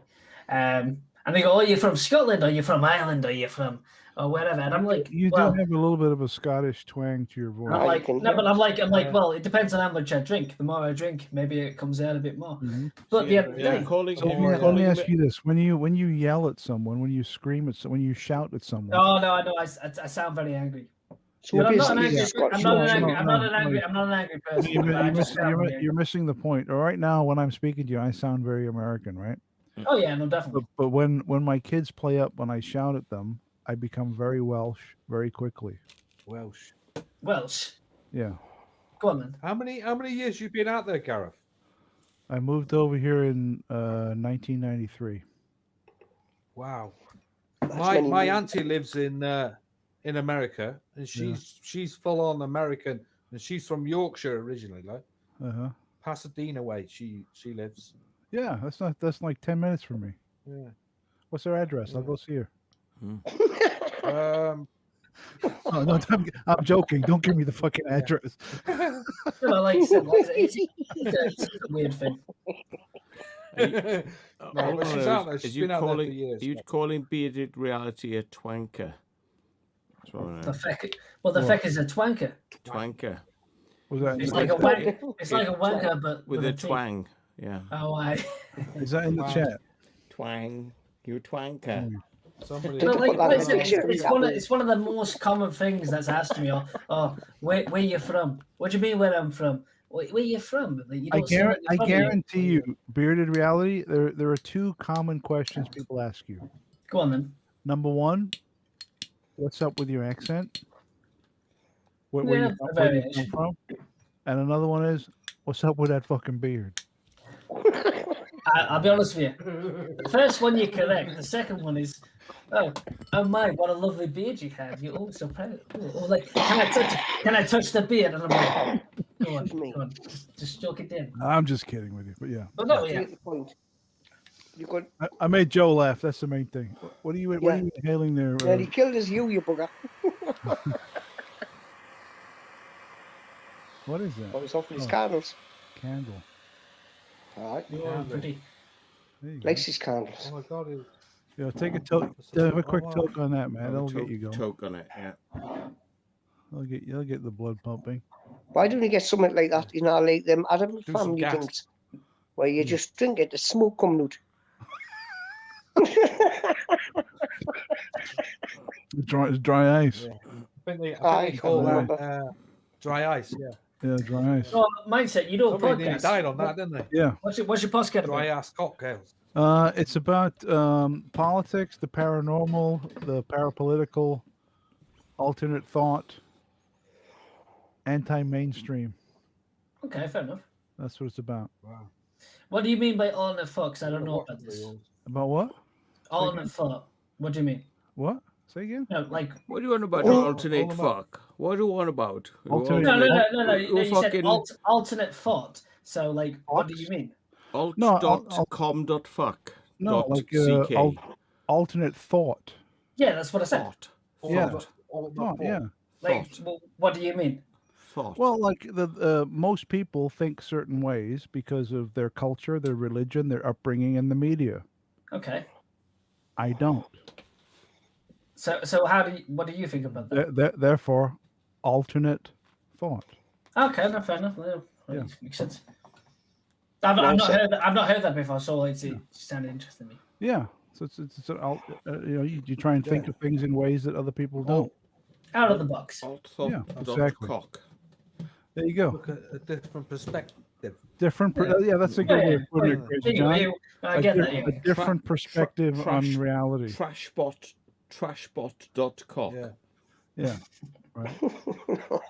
And they go, "Oh, you're from Scotland, or you're from Ireland, or you're from, or wherever." And I'm like, you well, do have a little bit of a Scottish twang to your voice. I'm like, no, but I'm like, well, it depends on how much I drink. The more I drink, maybe it comes out a bit more. Mm-hmm. But So let me ask you this: when you yell at someone, when you scream at someone, when you shout at someone. Oh no, I know. I sound very angry. So But I'm not an angry person. You're missing the point. Right now, when I'm speaking to you, I sound very American, right? Oh yeah, no, definitely. But when my kids play up, when I shout at them, I become very Welsh very quickly. Welsh. Yeah. Go on then. How many years you been out there, Gareth? I moved over here in 1993. Wow. My auntie lives in America, and she's full on American, and she's from Yorkshire originally, like Pasadena way. She lives. Yeah, that's like 10 minutes from me. Yeah. What's her address? I'll go see her. Um, Oh, no, I'm joking. Don't give me the fucking address. No, like you said, it's a weird thing. No, but she's out there. She's been out there for Are years. you calling bearded reality a twanker? The feck is a twanker. Twanker. It's like a wanker. It's like a wanker, but with a T. twang. Yeah. Oh, I. Is that in the chat? Twang. You twanker. But like, it's one of the most common things that's asked me. Oh, where you from? What do you mean where I'm from? Where you from? You I don't guarantee you, bearded reality. There are two common questions people ask you. Go on then. Number one, what's up with your accent? Where you come from? And another one is, what's up with that fucking beard? I'll be honest with you. The first one you're correct. The second one is, oh my, what a lovely beard you have. You're all so proud. Or like, can I touch the beard? And I'm like, go on, just stroke it down. I'm just kidding with you, but yeah. But no, yeah. I made Joe laugh. That's the main thing. What are you inhaling there? Yeah, he killed his you bugger. What is that? Oh, he's off his candles. Candle. All right. You're pretty. Likes his candles. Oh my God. Yeah, take a toke. Have a quick toke on that, man. That'll get you going. Toke on it, yeah. You'll get the blood pumping. Why don't you get something like that? You know, like them Adam family gas. drinks, where you just drink it, the smoke coming out. Dry ice. Yeah. I think they call that dry ice. Yeah. Yeah, dry ice. So, mindset, you do a Somebody podcast. died on that, didn't they? Yeah. What's your podcast? Dry ass cocktails. It's about politics, the paranormal, the parapolitical, alternate thought, anti-mainstream. Okay, fair enough. That's what it's about. Wow. What do you mean by alternate fucks? I don't know about this. About what? Alternate thought. What do you mean? What? Say again? No, like. What do you want about alternate fuck? What do you want about? No. You said alternate thought. So, like, what do you mean? Alt.com.fuck. No, like alternate thought. Yeah, that's what I said. Thought, yeah. Like, well, what do you mean? Thought. Well, like the most people think certain ways because of their culture, their religion, their upbringing, and the media. Okay. I don't. So what do you think about that? Therefore, alternate thought. Okay, no, fair enough. Yeah. Makes sense. I've not heard that before, so it sounded interesting to me. Yeah, so it's you try and think of things in ways that other people don't. Out of the box. Yeah, exactly. There you go. Look at a different perspective. Yeah, that's a good way of putting it, John. I get that. A different perspective on reality. trashbot.cock. Yeah. Right.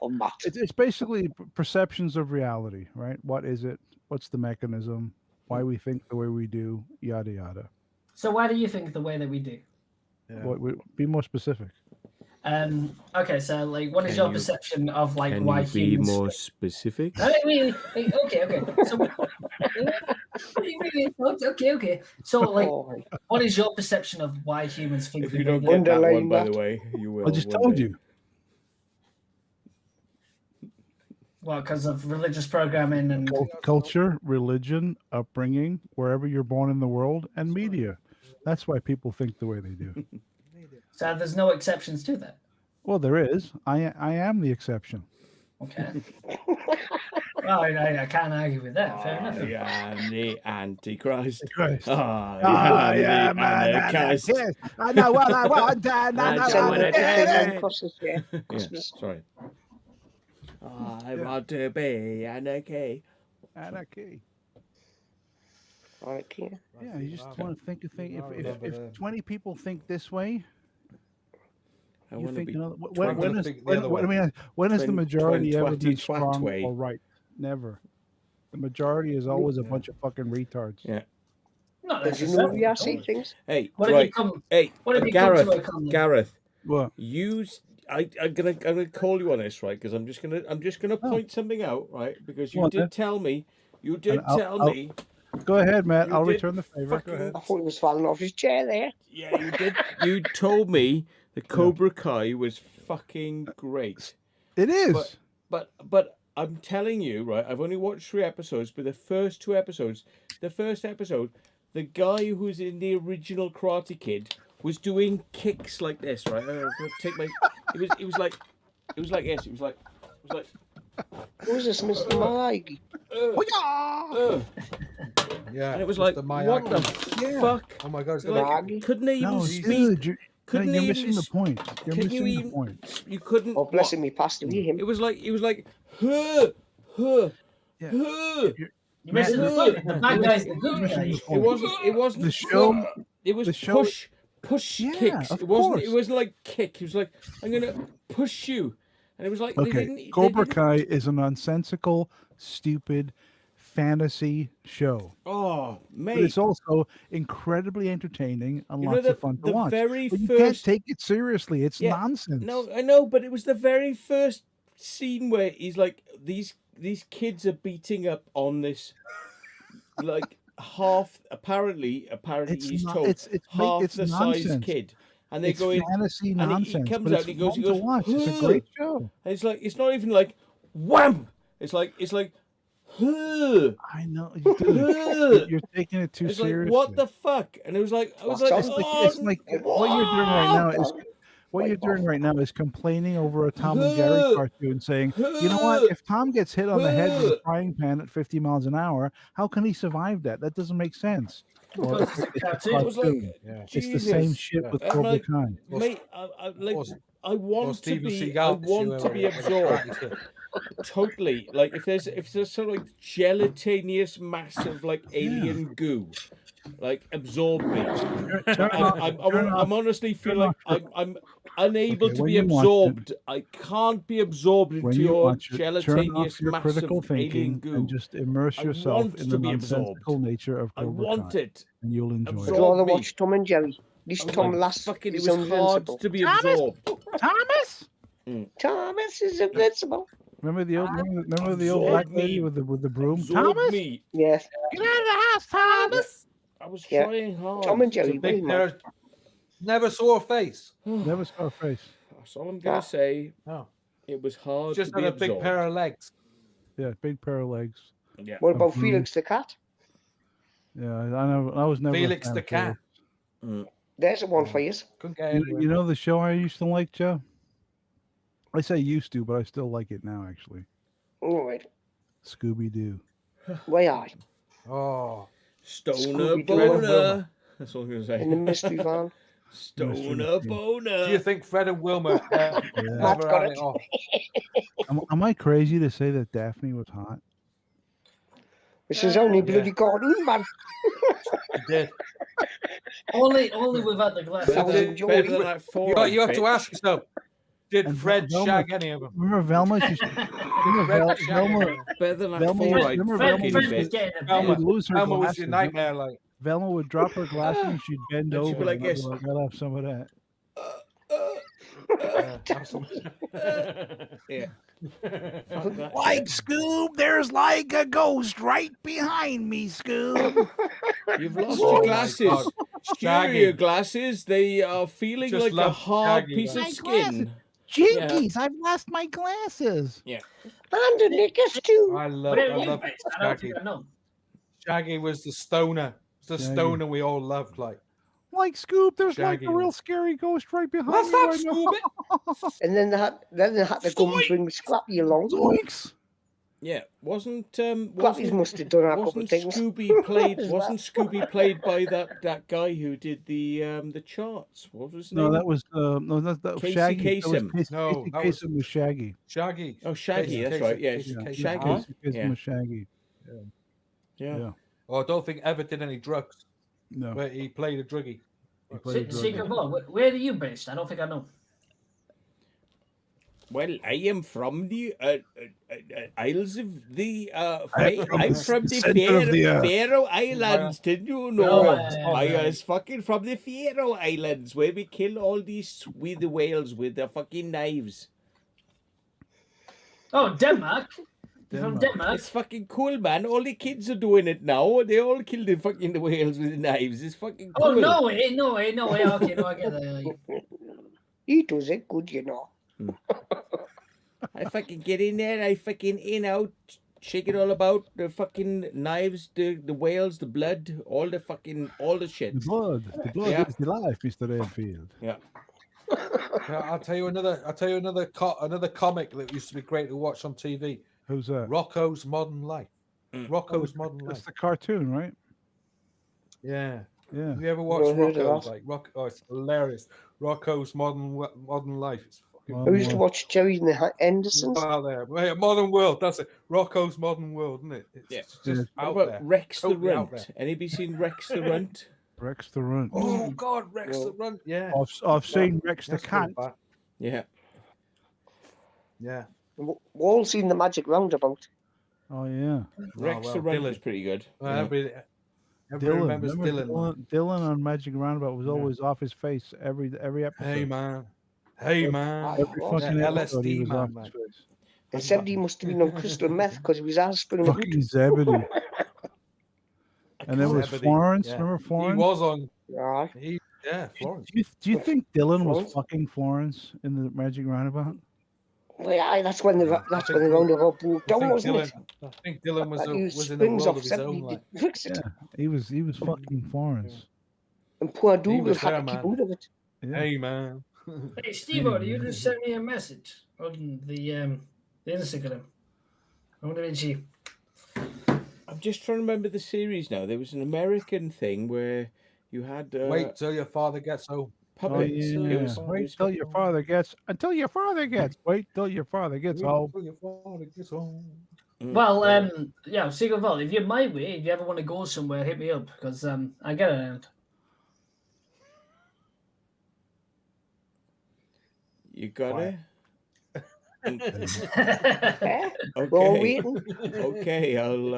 Oh, Matt. It's basically perceptions of reality, right? What is it? What's the mechanism? Why we think the way we do? Yada yada. So why do you think the way that we do? Be more specific. Okay, so like, what is your perception of like Can why you be humans more think? specific? Okay. So, okay. So, like, what is your perception of why humans think? If you don't get that one, by the way, you will. I just told you. Well, because of religious programming and Culture, religion, upbringing, wherever you're born in the world, and media. That's why people think the way they do. So there's no exceptions to that. Well, there is. I am the exception. Okay. Well, I can't argue with that. Fair enough. Yeah, the Antichrist. Christ. Yeah, man. Antichrist. I know what I want. Sorry. I want to be anarchy. Anarchy. Anarchy. Yeah, you just want to think. If 20 people think this way, you think another. When is the majority ever been strong or right? Never. The majority is always a bunch of fucking retards. Yeah. Not Did you know we are saying things? Hey, What right. What have you Gareth, come to a comment? Gareth. What? I'm gonna call you on this, right? Because I'm just gonna point something out, right? Because you did tell me. Go ahead, Matt. I'll return the favor. Go ahead. I thought he was falling off his chair there. Yeah, you did. You told me the Cobra Kai was fucking great. It is. But I'm telling you, right? I've only watched 3 episodes, but the first 2 episodes, the first episode, the guy who's in the original Karate Kid was doing kicks like this, right? I'm gonna take my. It was like this. It was like. Who's this, Mr. Miyagi? Yeah. And it was like, what the fuck? Oh my God! It's like, couldn't they even speak? Dude, you're missing the point. You're missing the point. You couldn't. Oh, bless him, he passed away. Him. It was like, huh. You're missing the point. The bad guy's the good guy. It wasn't the show. It was push kicks. It wasn't like kick. It was like, I'm gonna push you. And it was like, Cobra Kai is a nonsensical, stupid fantasy show. Oh, mate. But it's also incredibly entertaining and lots of fun to watch. But you can't take it seriously. It's nonsense. No, I know, but it was the very first scene where he's like, these kids are beating up on this, like, apparently he's told it's the nonsense. size kid. And they're it's going fantasy and nonsense. he comes but out and he goes, It's a great show. And it's like, it's not even like wham. It's like I know you're taking it too seriously. Like, what the fuck? And it was like, I was like, it's like what you're doing right now is. What you're doing right now is complaining over a Tom and Jerry cartoon, saying, "You know what? If Tom gets hit on the head with a frying pan at 50 miles an hour, how can he survive that? That doesn't make sense." Well, it's the same shit with Cobra Kai. Mate, I want to be absorbed. Totally. Like if there's sort of like gelatinous mass of like alien goo, like absorb me. I'm honestly feel like I'm unable to be absorbed. I can't be absorbed into your gelatinous mass of alien goo. And just immerse yourself in the nonsensical nature of Cobra Kai. I want it. And you'll enjoy it. I'd rather watch Tom and Jerry. This Tom lasts. Fucking, it was hard to be absorbed. Thomas? Thomas is invincible. Remember the old black lady with the broom? Thomas? Me. Yes. Get out of the house, Thomas. I was trying hard. Tom and Jerry. Never saw a face. Never saw a face. That's all I'm gonna say. Oh. It was hard. Just to be had a big absorbed. pair of legs. Yeah, big pair of legs. Yeah. What about Felix the cat? Yeah, I know. I was never Felix the cat. There's a one for you. You know the show I used to like, Joe? I say used to, but I still like it now, actually. All right. Scooby-Doo. Why I? Oh. Stoner boner. That's all I'm going to say. In the mystery van. Stoner boner. Do you think Fred and Wilma Matt's got it. Am I crazy to say that Daphne was hot? This is only bloody cartoon, man. He did. Only without the glasses. You have to ask yourself, did Fred shag any of them? Remember Velma? Better than that Velma would lose her Velma was glasses. your nightmare, like. Velma would drop her glasses and she'd bend And she'd over. be like and I'd this. I'll have some of that. Yeah. Like Scoob, there's like a ghost right behind me, Scoob. You've lost your glasses. Here are your glasses. They are feeling Just like a love hard Shaggy, piece man. of skin. Jinkies, I've lost my glasses. Yeah. And the knickers too. I love Shaggy. Shaggy was the stoner. The stoner we all loved, like. Like Scoob, there's Shaggy like a real scary ghost right behind What's me that, right now. And then they had to come and bring Scrappy along. Zoinks. Yeah, wasn't Scrappy's must have done a couple wasn't of things. Scooby played as well. wasn't Scooby played by that guy who did the charts? What was his name? No, that was no, that was Casey Shaggy. Kasem. No, that Casey Kasem was Shaggy. Shaggy. Oh, Shaggy. That's right. Yeah, Shaggy. Casey Kasem Yeah. was Shaggy. Yeah. Oh, I don't think ever did any drugs. No. Where he played a druggie. Secret Vault, where are you based? I don't think I know. Well, I am from the Isles of the. I'm from the center of the earth. Faroe Islands. Did you know? I was fucking from the Faroe Islands, where we kill all these with the whales with the fucking knives. Oh, Denmark. From Denmark. It's fucking cool, man. All the kids are doing it now. They all kill the fucking whales with the knives. It's fucking cool. Oh, no way. Okay, no, I get that. He does it good, you know. I fucking get in there. I fucking in out, shake it all about. The fucking knives, the whales, the blood, all the shit. The blood is the life, Mr. Redfield. Yeah. I'll tell you another comic that used to be great to watch on TV. Who's that? Rocco's Modern Life. Rocco's Modern Life. That's the cartoon, right? Yeah. Yeah. Have you ever watched Rocco's? Like oh, it's hilarious. Rocco's Modern Life. It's fucking. I used to watch Jerry and the Hendersons. Oh, there. Yeah, Modern World. That's it. Rocco's Modern World, isn't it? It's just out there. Rex Totally the out Runt. there. Anybody seen Rex the Runt? Rex the Runt. Oh God, Rex the Runt. Yeah. I've seen Rex the That's Cat. pretty bad. Yeah. Yeah. We've all seen the Magic Roundabout. Oh yeah. Rex the Runt was pretty good. Everybody remembers Dylan. Dylan on Magic Roundabout was always off his face every episode. Hey man. Every fucking episode he LSD was off man. his face. And Zebedee must have been on crystal meth because he was aspirin. Fucking Zebedee. And there was Zebedee, Florence. yeah. Remember Florence? He was on. Yeah. Florence. Do you think Dylan was Florence? fucking Florence in the Magic Roundabout? Well, yeah, that's when the roundabout broke down, wasn't it? I think Dylan was That in used a springs world off of his own. Zebedee Like. to fix it. Yeah, he was fucking Florence. And poor He Dougal was had there, to keep man. out of it. Yeah. Hey man. Hey, Steve, you just sent me a message on the Instagram. I wonder if she. I'm just trying to remember the series now. There was an American thing where you had Wait till your father gets home. puppets. Oh, yeah. Wait till your father gets. Wait till your father gets home. Till your father gets home. Well, yeah, Secret Vault. If you're my way, if you ever want to go somewhere, hit me up because I get around. You got it. We're all Okay. waiting. Okay, I'll.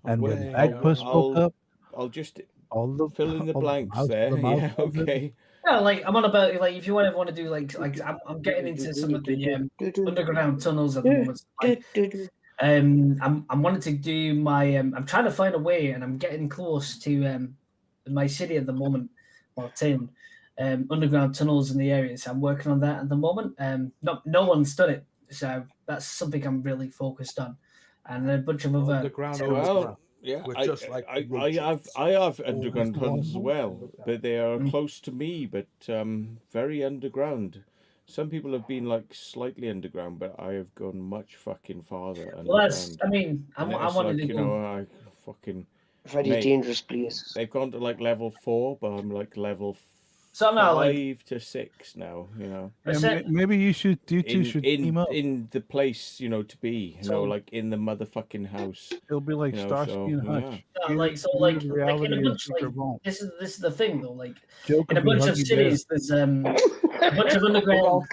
And when Bagpuss woke up, I'll just all the fill in the all blanks mouth- there. the mouth Yeah. of it. Okay. Yeah, like I'm on about like if you ever want to do like I'm getting into some of the underground tunnels at the moment. Like, I'm wanting to do my I'm trying to find a way, and I'm getting close to my city at the moment, or town. Underground tunnels in the area, so I'm working on that at the moment. No one's done it, so that's something I'm really focused on, and a bunch of other Underground. Well, yeah, We're I just like the I have underground tunnels as well, but they are Mm. close to me, but very underground. Some people have been like slightly underground, but I have gone much fucking farther underground. Well, that's I mean I And it's wanted like, to you go. know, I fucking Very mate, dangerous place. They've gone to like level 4, but I'm like level So now, 5 to 6 now, you know. Yeah, maybe you two should team up. In the place, you know, to be, you know, like in the motherfucking house. It'll be like Starsky and Hutch. Like in a bunch, this is the thing though. Like in a bunch of cities, there's a bunch of underground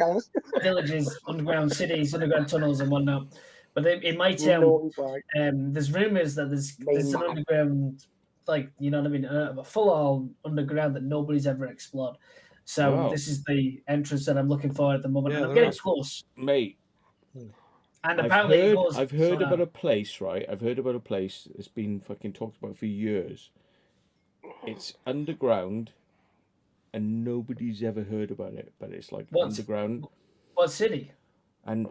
villages, underground cities, underground tunnels, and whatnot. But in my town, there's rumors that there's an underground, like, you know what I mean, a full-on underground that nobody's ever explored. So this is the entrance that I'm looking for at the moment. And I'm getting close, mate. And apparently I've heard about a place, right? I've heard about a place that's been fucking talked about for years. It's underground, and nobody's ever heard about it. But it's like underground. What city? And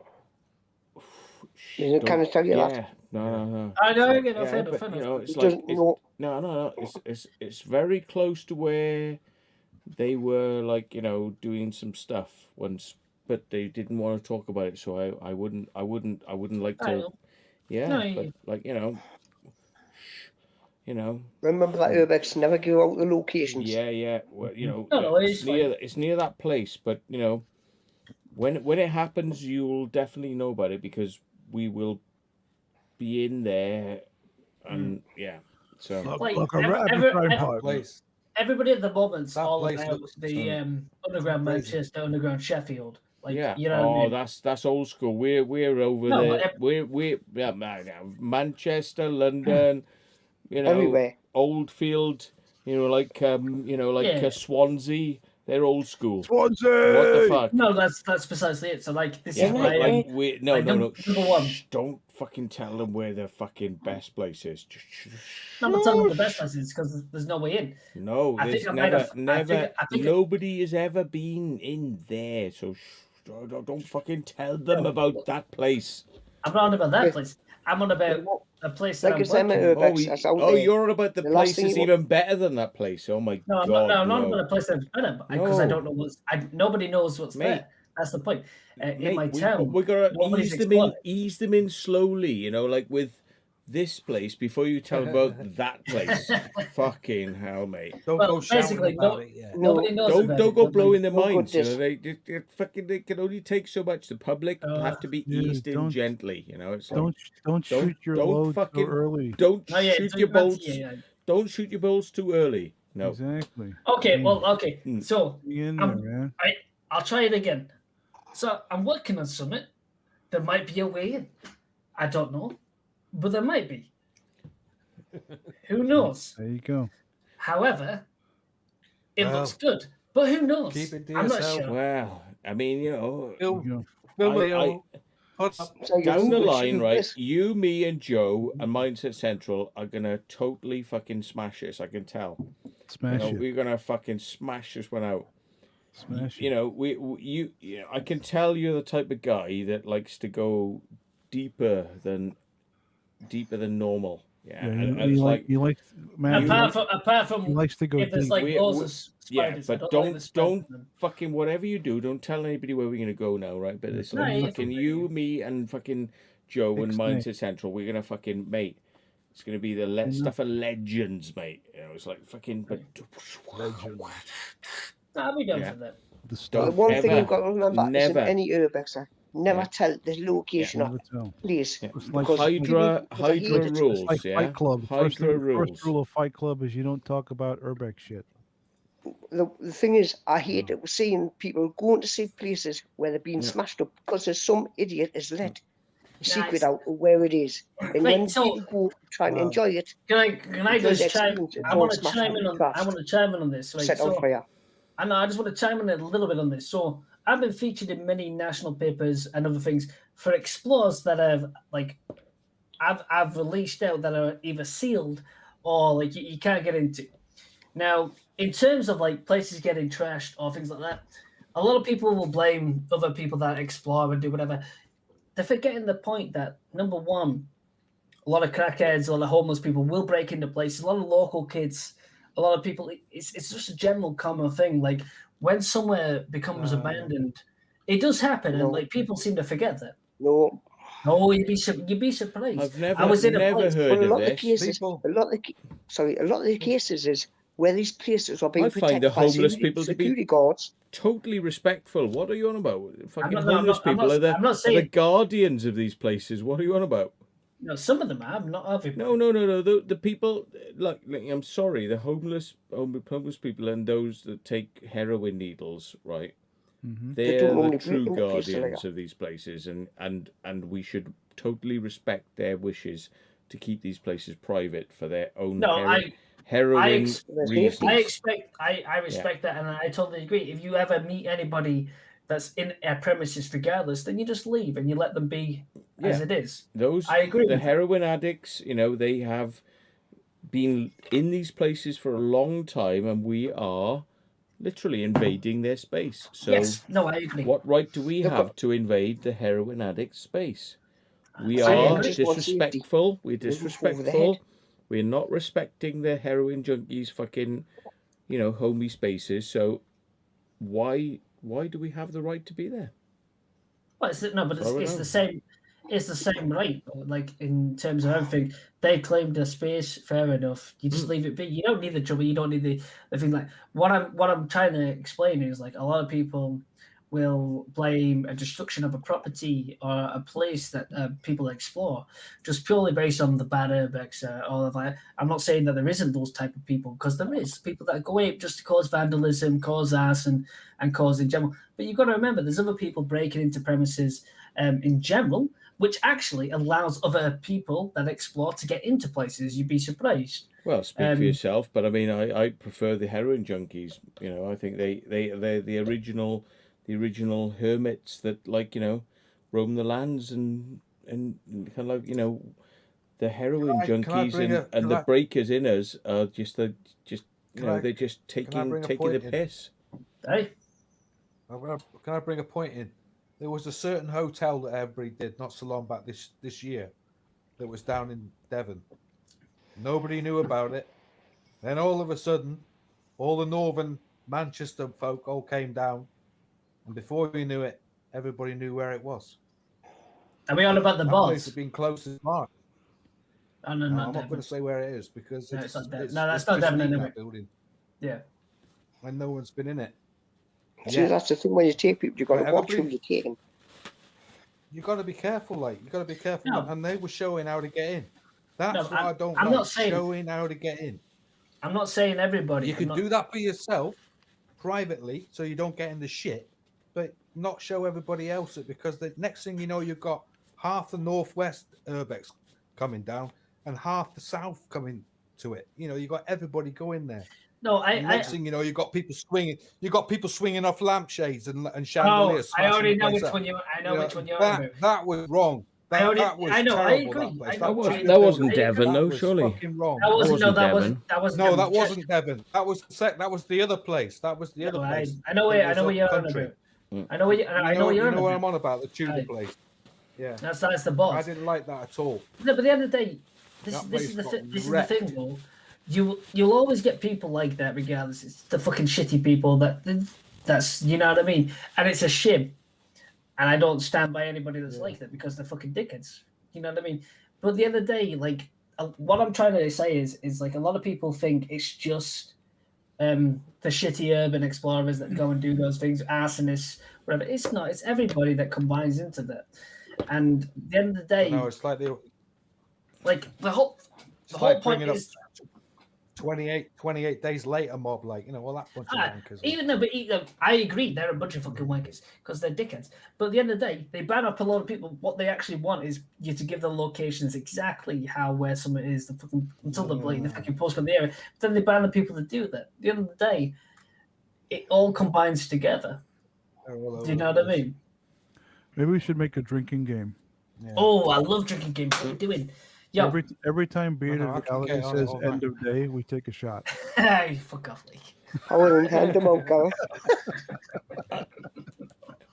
can I tell you that? No. I know. You know, it's like no. It's very close to where they were, like, you know, doing some stuff once, but they didn't want to talk about it. So I wouldn't like to. But like, you know. Remember that Urbex never give out the locations. Yeah. Well, you know, it's near that place, but you know, when it happens, you'll definitely know about it because we will be in there, and so like everybody at the moment's all about the underground Manchester, underground Sheffield. Like, you know, oh, that's old school. We're over there. We're Manchester, London, you know, everywhere. Oldfield, you know, like Swansea. They're old school. Swansea. What the fuck? No, that's precisely it. So like this is no. Number one. Don't fucking tell them where the fucking best place is. I'm not telling them the best place is because there's no way in. No, there's never. Nobody has ever been in there, so don't fucking tell them about that place. I'm not on about that place. I'm on about a place that you're on about the place that's even better than that place. Oh my god! I'm not about a place that's better because I don't know nobody knows what's there. That's the point. In my town, we gotta ease them in slowly. You know, like with this place before you tell about that place. Fucking hell, mate! Don't go shouting about it. Yeah. Nobody knows. Don't go blowing their minds. You know, they can only take so much. The public have to be eased in gently. You know, it's don't shoot your load too early. Don't shoot your bolts. Don't shoot your bolts too early. No, exactly. Okay, okay. So man. I'll try it again. So I'm working on something. There might be a way in. I don't know. But there might be. Who knows? There you go. However, it looks good. But who knows? Keep it to I'm yourself. not sure. Well, I mean, you know, down the line, right? You, me, and Joe and Mindset Central are gonna totally fucking smash this. I can tell. Smash it. We're gonna fucking smash this one out. Smash it. You know, I can tell you're the type of guy that likes to go deeper than normal. You like man. Apart from he likes to go if there's deep. like but don't fucking whatever you do, don't tell anybody where we're gonna go now, right? But it's like fucking you, me, and fucking Joe and Mindset Central. We're gonna fucking it's gonna be the stuff of legends, mate. You know, it's like fucking. But I'll be done for that. The one thing you've got to remember is in any urbexer, never tell the location of it, please. Like Hydra rules. Like Fight Club. First rules. rule of Fight Club is you don't talk about urbex shit. The thing is, I hate seeing people going to see places where they're being smashed up because there's some idiot has let a secret out of where it is, and when people go try and enjoy it, can I just chime? I want to chime in on this. Right? Set on fire. I just want to chime in a little bit on this. So I've been featured in many national papers and other things for explores that have I've released out that are either sealed or like you can't get into. Now, in terms of like places getting trashed or things like that, a lot of people will blame other people that explore and do whatever. They're forgetting the point that, number one, a lot of crackheads, a lot of homeless people will break into places. A lot of local kids, a lot of people. It's just a general common thing. Like when somewhere becomes abandoned, it does happen, and like people seem to forget that. No, you'd be surprised. I've never heard of this. A lot of the cases is where these places are being I find protected the by homeless people to security be guards. totally respectful. What are you on about? Fucking not- homeless I'm people not- I'm not are the saying- guardians of these places. What are you on about? No, some of them are, not everybody. No. The people, like I'm sorry, the homeless people and those that take heroin needles, right? They They're don't the normally true break them, places like guardians that. of these places, and we should totally respect their wishes to keep these places private for their own heroin reasons. I respect that, and I totally agree. If you ever meet anybody that's in a premises, regardless, then you just leave and you let them be as it is. I agree. The with heroin addicts, they have been in these places for a long time, and we are literally invading their space. So yes, no, I agree. what right do we have to invade the heroin addict space? We are disrespectful. We're disrespectful. We're not respecting the heroin junkies' fucking, homey spaces. So why do we have the right to be there? Well, it's the same. It's the same right. Like in terms of everything, they claimed the space. Fair enough. You just leave it be. You don't need the trouble. You don't need the thing. Like what I'm trying to explain is like a lot of people will blame a destruction of a property or a place that people explore just purely based on the bad urbex or all of that. I'm not saying that there isn't those type of people, because there is people that go out just to cause vandalism, cause arson, and cause in general. But you've got to remember, there's other people breaking into premises in general, which actually allows other people that explore to get into places. You'd be surprised. Well, speak for yourself, but I mean, I prefer the heroin junkies. I think they're the original hermits that roam the lands and kind of like the heroin junkies and the breakers in us are they're just taking the piss. Hey, can I bring a point in? There was a certain hotel that everybody did not so long back this year that was down in Devon. Nobody knew about it. Then all of a sudden, all the northern Manchester folk all came down, and before we knew it, everybody knew where it was. Are we on about the that boss? place has been closed since March. Oh, no, I'm not not going to say where it is because no, it's not it's that's not Devon in anyway. that building. Yeah, and no one's been in it. See, that's the thing when you take people, you've got to watch who you're taking. You got to be careful, you got to be careful. No. And they were showing how to get in. That's what I don't I'm like. not saying showing how to get in. I'm not saying everybody. You can do that for yourself privately, so you don't get in the shit, but not show everybody else it, because the next thing you know, you've got half the northwest urbex coming down and half the south coming to it. You've got everybody going there. No, next thing you know, you've got people swinging. You've got people swinging off lampshades and chandeliers. I already know which one you. I know which one you're about. That was wrong. That was I know. terrible. I agree. That wasn't Devon, though. Surely. Wrong. That wasn't Devon. No, that wasn't Devon. That was the other place. That was the other place. I know where you're on about. I know where I know you know what I'm on about. The Tudor place. Yeah. That's the boss. I didn't like that at all. No, but at the end of the day, this is the thing, though. You'll always get people like that, regardless. It's the fucking shitty people that's you know what I mean, and it's a shame. And I don't stand by anybody that's like that, because they're fucking dickheads. You know what I mean? But at the end of the day, like what I'm trying to say is like a lot of people think it's just the shitty urban explorers that go and do those things, arsonists, whatever. It's not. It's everybody that combines into that. And at the end of the day, no, it's like the whole point is 28 days later mob, all that bunch of wankers. I agree, they're a bunch of fucking wankers because they're dickheads. But at the end of the day, they ban up a lot of people. What they actually want is you to give the locations exactly where someone is, until the fucking postcode in the area. But then they ban the people that do that. At the end of the day, it all combines together. Do you know what I mean? Maybe we should make a drinking game. Yeah. Oh, I love drinking games. What are we doing? Yo. Every time Bearded Reality says end of day, we take a shot. Hey, fuck off, Lee. I wouldn't hand them out, Gareth.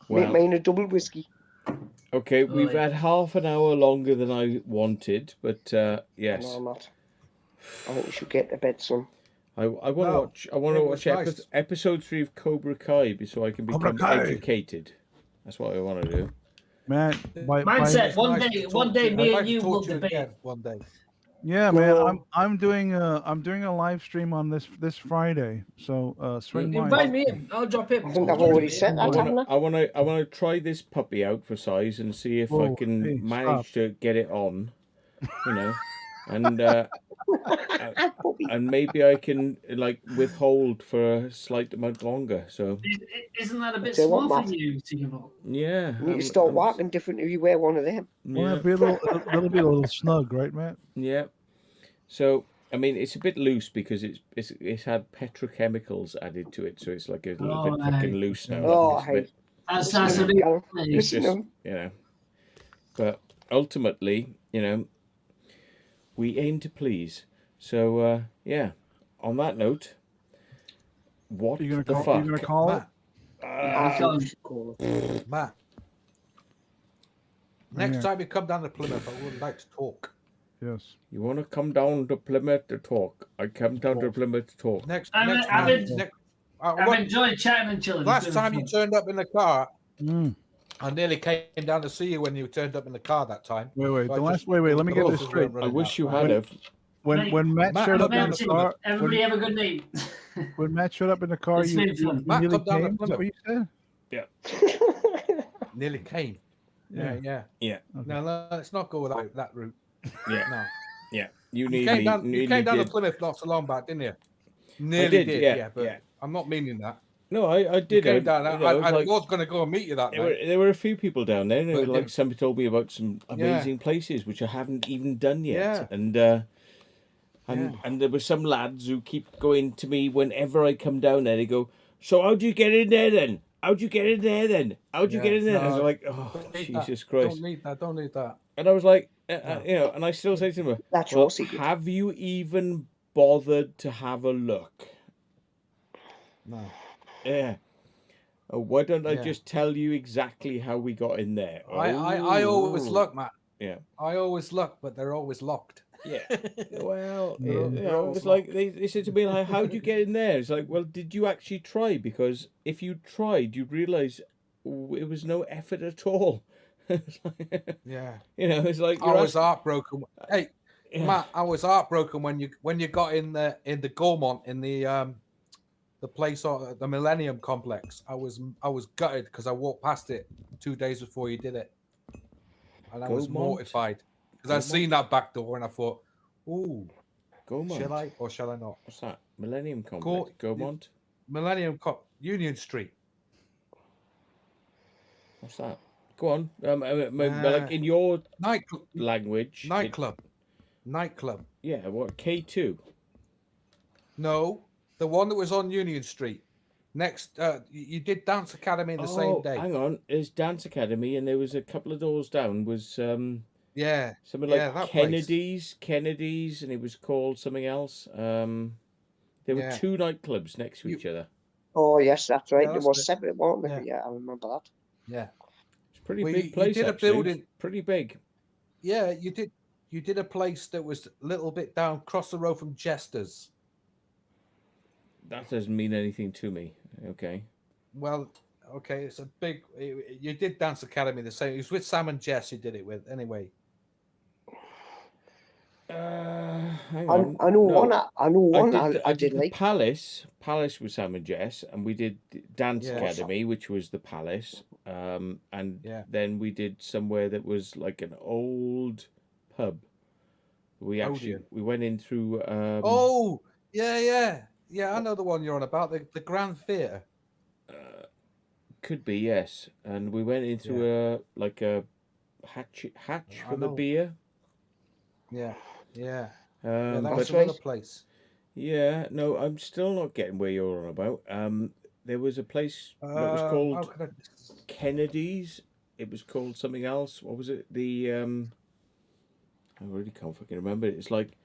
Well, mine a double whiskey. Okay, we've had half an hour longer than I wanted, but yes. No, I'm not. I think we should get to bed soon. I want to watch episode 3 of Cobra Kai so I can become educated. That's what I want to do. Man, mindset. One day, me and you will debate. One day. Yeah, man. I'm doing a live stream on this Friday. So swing by. Invite me in. I'll drop in. I think I've already said that, haven't I want to try this puppy out for size and see if I can manage to get it on. You know, and and maybe I can like withhold for a slight amount longer. So isn't that a bit small for you, Sigurd? Yeah, you need to start walking different if you wear one of them. Well, it'll be a little snug, right, Matt? Yeah. So I mean, it's a bit loose because it's had petrochemicals added to it, so it's like a little bit fucking loose now. Oh, that's a bit. It's just, you know, but ultimately, you know, we aim to please. So yeah. On that note, what you the fuck? You gonna call it? Matt. Next time you come down to Plymouth, I would like to talk. Yes. You want to come down to Plymouth to talk? I come down to Plymouth to talk. I've enjoyed chatting and chilling. Last time you turned up in the car, I nearly came down to see you when you turned up in the car that time. Wait. Let me get this straight. I wish you had have. When Matt showed up in the car, everybody have a good night. When Matt showed up in the car, you nearly came. Is that what you said? Yeah. Nearly came. Yeah. Okay. No, let's not go that route. Yeah. No. Yeah. You came down to Plymouth not so long back, didn't you? Nearly did. Yeah. But I'm not meaning that. No, I did. You came down. I was going to go and meet you that night. There were a few people down there. And like somebody told me about some amazing places which I haven't even done yet. Yeah. And there were some lads who keep going to me whenever I come down there. They go, "So how'd you get in there then? How'd you get in there then? How'd you get in there?" No, I was like, "Oh, Jesus Christ!" Don't need that. And I was like, you know, and I still say to them, "Well, have you even bothered to have a look?" No. Yeah. Oh, why don't I just tell you exactly how we got in there? I always look, Matt. Yeah. I always look, but they're always locked. Yeah. Well, you know, it's like they said to me, like, "How'd you get in there?" It's like, well, did you actually try? Because if you tried, you'd realise it was no effort at all. Yeah. You know, it's like I was heartbroken. Hey, Matt, I was heartbroken when you got in the Gaumont in the place or the Millennium Complex. I was gutted because I walked past it 2 days before you did it, and I was mortified because I'd seen that back door and I thought, "Ooh, Gaumont. Shall I or shall I not?" What's that? Millennium Complex. Gaumont. Millennium Union Street. What's that? Go on. Like in your language. Nightclub. Yeah. What? K2. No, the one that was on Union Street. Next, you did Dance Academy the same day. Hang on, there's Dance Academy, and there was a couple of doors down. Was something like Kennedy's, and it was called something else. There were 2 nightclubs next to each other. Oh yes, that's right. There was separate, weren't there? Yeah, I remember that. Yeah, it's a pretty big place. You did a building, pretty big. Yeah, you did. You did a place that was a little bit down, across the road from Jester's. That doesn't mean anything to me. Okay. Well, okay, it's a big. You did Dance Academy the same. It was with Sam and Jess. You did it with anyway. Hang on. I know one. I did the like Palace with Sam and Jess, and we did Dance Academy, which was the Palace. And then we did somewhere that was like an old pub. We went in through. Yeah, I know the one you're on about, the Grand Theatre. Could be, yes. And we went into a hatch for the beer. Yeah. That was another place. Yeah, no, I'm still not getting where you're on about. There was a place that was called Kennedy's. It was called something else. What was it? I really can't fucking remember. It's like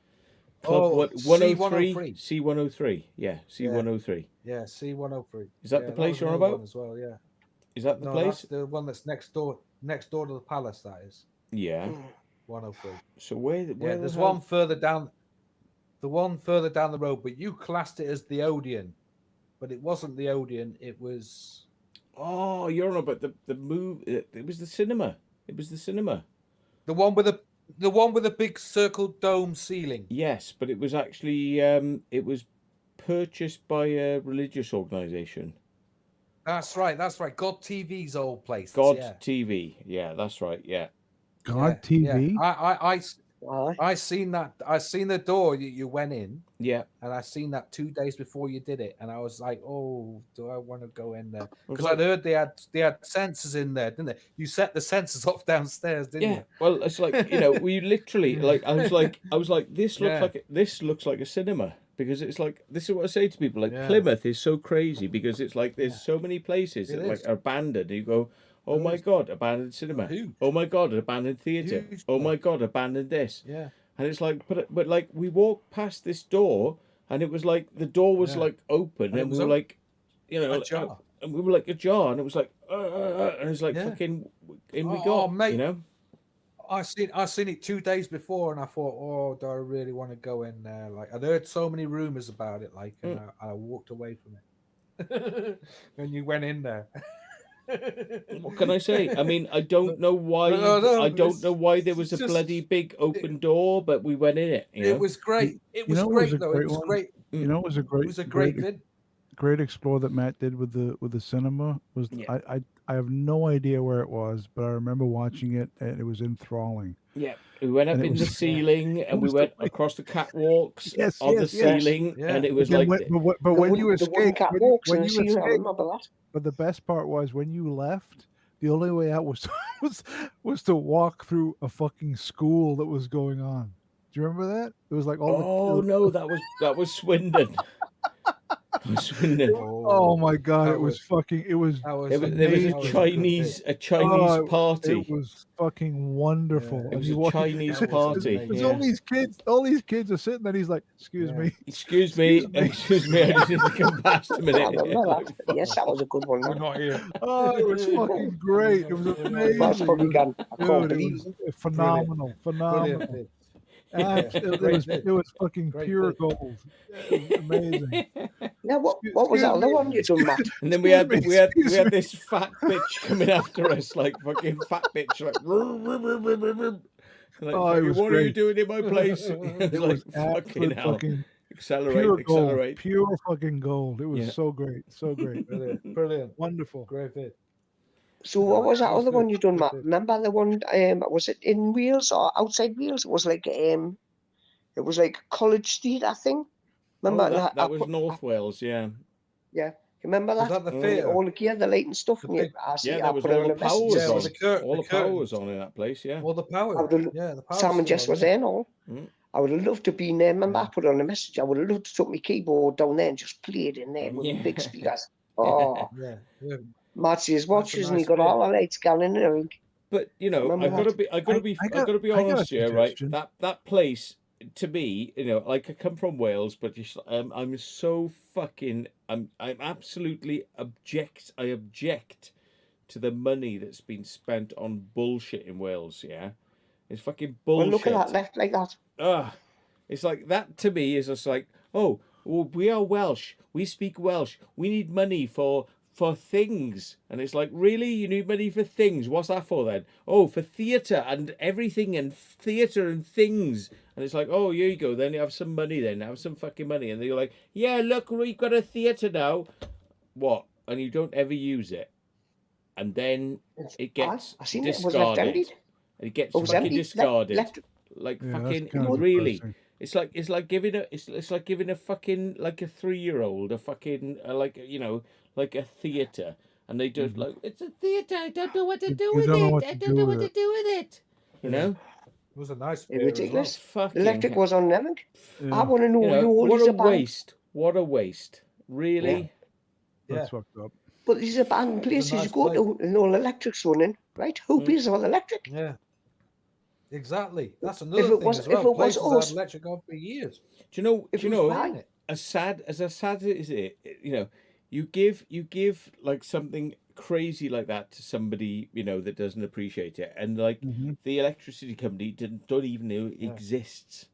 Club 103. C103. Yeah, C103. Yeah, C103. Is that the place you're on about? As well, yeah. Is that the place? That's the one that's next door to the Palace. That is. Yeah. 103. So where there's one further down. The one further down the road, but you classed it as the Odeon, but it wasn't the Odeon. It was. Oh, you're on about the move. It was the cinema. It was the cinema. The one with the The one with the big circle dome ceiling. Yes, but it was actually it was purchased by a religious organisation. That's right. That's right. God TV's old place. God yeah. TV. Yeah, that's right. Yeah. God TV. Yeah. I seen that. I seen the door you went in. Yeah. And I seen that 2 days before you did it, and I was like, "Oh, do I want to go in there?" Because like, I'd heard they had sensors in there, didn't they? You set the sensors off downstairs, didn't you? Yeah. Well, it's like we literally like I was like this looks like a cinema, because it's like, this is what I say to people, like Plymouth is so crazy because it's like there's so many places that like are abandoned. You go, oh my god, abandoned cinema. Oh my god, abandoned theatre. Oh my god, abandoned this. Yeah. And it's like, but like we walked past this door, and it was like the door was like open, and we were like, ajar. and we were like ajar, and it was like, and it was like fucking in we got, mate, you know. I seen it 2 days before, and I thought, oh, do I really want to go in there? Like, I'd heard so many rumors about it, like, and I walked away from it. And you went in there. What can I say? I mean, I don't know why. I don't know why there was a bloody big open door, but we went in it. It was great. It was great, though. It was great. You know, it was a great explore that Matt did with the cinema. Was I have no idea where it was, but I remember watching it, and it was enthralling. Yeah, we went up in the ceiling, and we went across the catwalks on the ceiling, and it was like. But when you escaped, when you escaped, I remember that. But the best part was when you left, the only way out was to walk through a fucking school that was going on. Do you remember that? It was like all. No, that was Swindon. Oh my god! It was fucking. It was. There was a Chinese party. It was fucking wonderful. It was a Chinese party. Because all these kids are sitting there. He's like, "Excuse me, excuse me. I just need to come past a minute." Yes, that was a good one. We're not here. Oh, it was fucking great. It was amazing. Dude, phenomenal. It was fucking pure gold. Amazing. Now, what was that other one you done, Matt? And then we had this fat bitch coming after us, like fucking fat bitch, like. Like, what are you doing in my place? It was like, fucking hell. Accelerate. Pure fucking gold. It was so great. Brilliant. Wonderful. Great bit. So what was that other one you done, Matt? Remember the one? Was it in Wales or outside Wales? It was like College Street, I think. Remember that was North Wales, yeah. Yeah, you remember that? Was that the theatre? All the gear, the light and stuff. There was all the power on. All the power was on in that place, yeah. All the power. The power. Sam and Jess was there and all. I would have loved to be there. Remember, I put on a message. I would have loved to took my keyboard down there and just played in there with the big speakers. Oh. Yeah. Matt says watches and he got all the lights going and everything. But I gotta be honest here, right? That place, to me, like, I come from Wales, but I'm so fucking I'm absolutely I object to the money that's been spent on bullshit in Wales. Yeah, it's fucking bullshit. Well, look at that left like that. It's like that to me is just like, oh, well, we are Welsh. We speak Welsh. We need money for things. And it's like, really? You need money for things? What's that for then? Oh, for theatre and everything, and theatre and things. And it's like, oh, here you go. Then you have some money then. Have some fucking money. And they're like, yeah, look, we've got a theatre now. What? And you don't ever use it. And then it gets discarded. It gets fucking discarded. Like, fucking, really. It's like giving a fucking, like, a 3-year-old a fucking like a theatre, and they just like, it's a theatre. I don't know what to do with it. I don't know what to do with it. You know, it was a nice. Ridiculous. Well. The electric was on nothing. I want to know what a waste. What a waste. Really. Yeah. That's fucked up. But these abandoned places you go to and all electric's running, right? Who pays all electric? Yeah. Exactly. That's another thing as well. If it was us, electric on for years. Do you know? As sad as it, you give like something crazy like that to somebody that doesn't appreciate it, and like the electricity company don't even know it exists.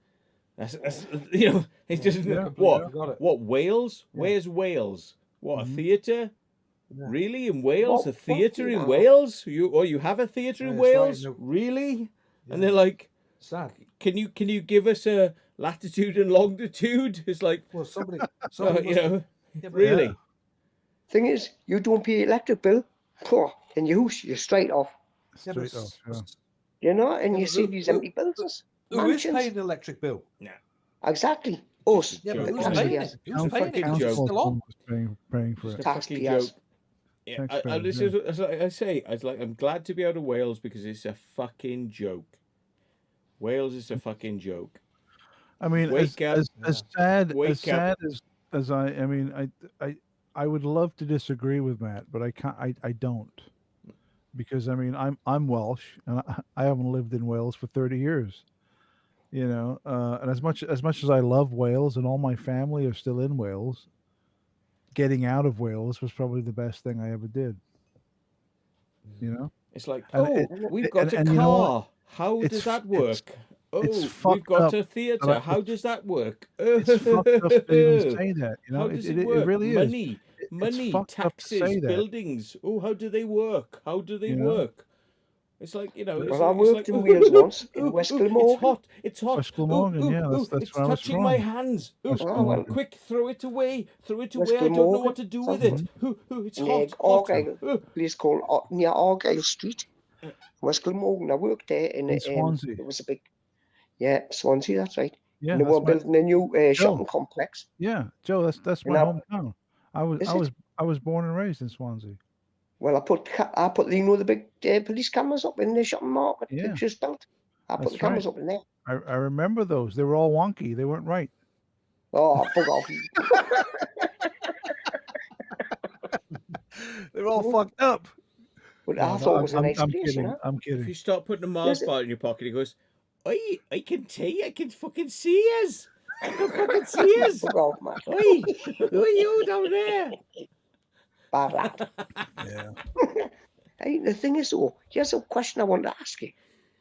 That's it doesn't. What Wales? Yeah. Where's Wales? What, a theatre? Yeah. Really, in Wales? A theatre in Wales? You have a theatre in Wales? Right. Really? Yeah. And they're like, Sad. Can you give us a latitude and longitude? It's like, well, somebody you know, really. Yeah. Thing is, you don't pay electric bill, in your house, you're straight off. Straight off, yeah. You know, and you see these empty buildings. Who is paying the electric bill? Yeah. Exactly. Us, Yeah, the but who's paying taxpayers. it? Who's paying it? Who's still on? Paying for it. Taxpayers. Yeah, this is, as I say, I'm glad to be out of Wales because it's a fucking joke. Wales is a fucking joke. I mean, Wake up. as sad Wake as sad up. as I mean, I would love to disagree with Matt, but I can't. I don't, because I mean, I'm Welsh and I haven't lived in Wales for 30 years. You know, and as much as I love Wales and all my family are still in Wales, getting out of Wales was probably the best thing I ever did. You know, it's like, we've and got a car. you know what? How does that work? We've got a theatre. How does that work? It's fucked up to even say that. You know, How does it work? really Money, is. money, Taxes, buildings. Oh, how do they work? How do they work? It's like, you know. Well, I worked in Wales once in West Glamorgan. It's hot. It's hot. West Glamorgan, that's it's where I was touching from. my hands. Quick, throw it away. Throw it away. I don't know what to do with it. It's hot. Argyle, place called near Argyle Street, West Glamorgan. I worked there in Swansea. It was a big, Swansea. That's right. Yeah, and they were building a new shopping complex. Yeah, Joe, that's my hometown. I was born and raised in Swansea. Well, I put the big police cameras up in the shopping market. Yeah. They just built. I put the cameras up in there. I remember those. They were all wonky. They weren't right. Oh, fuck off. They're all fucked up. But I thought it was a nice place, kidding. you know? I'm kidding. If you start putting a Mars bar in your pocket, he goes, I can tell I can fucking see us. I can fucking see us. Fuck off, man. Oi, who are you down there? Bad lad. Yeah. Hey, the thing is, though, here's a question I want to ask you.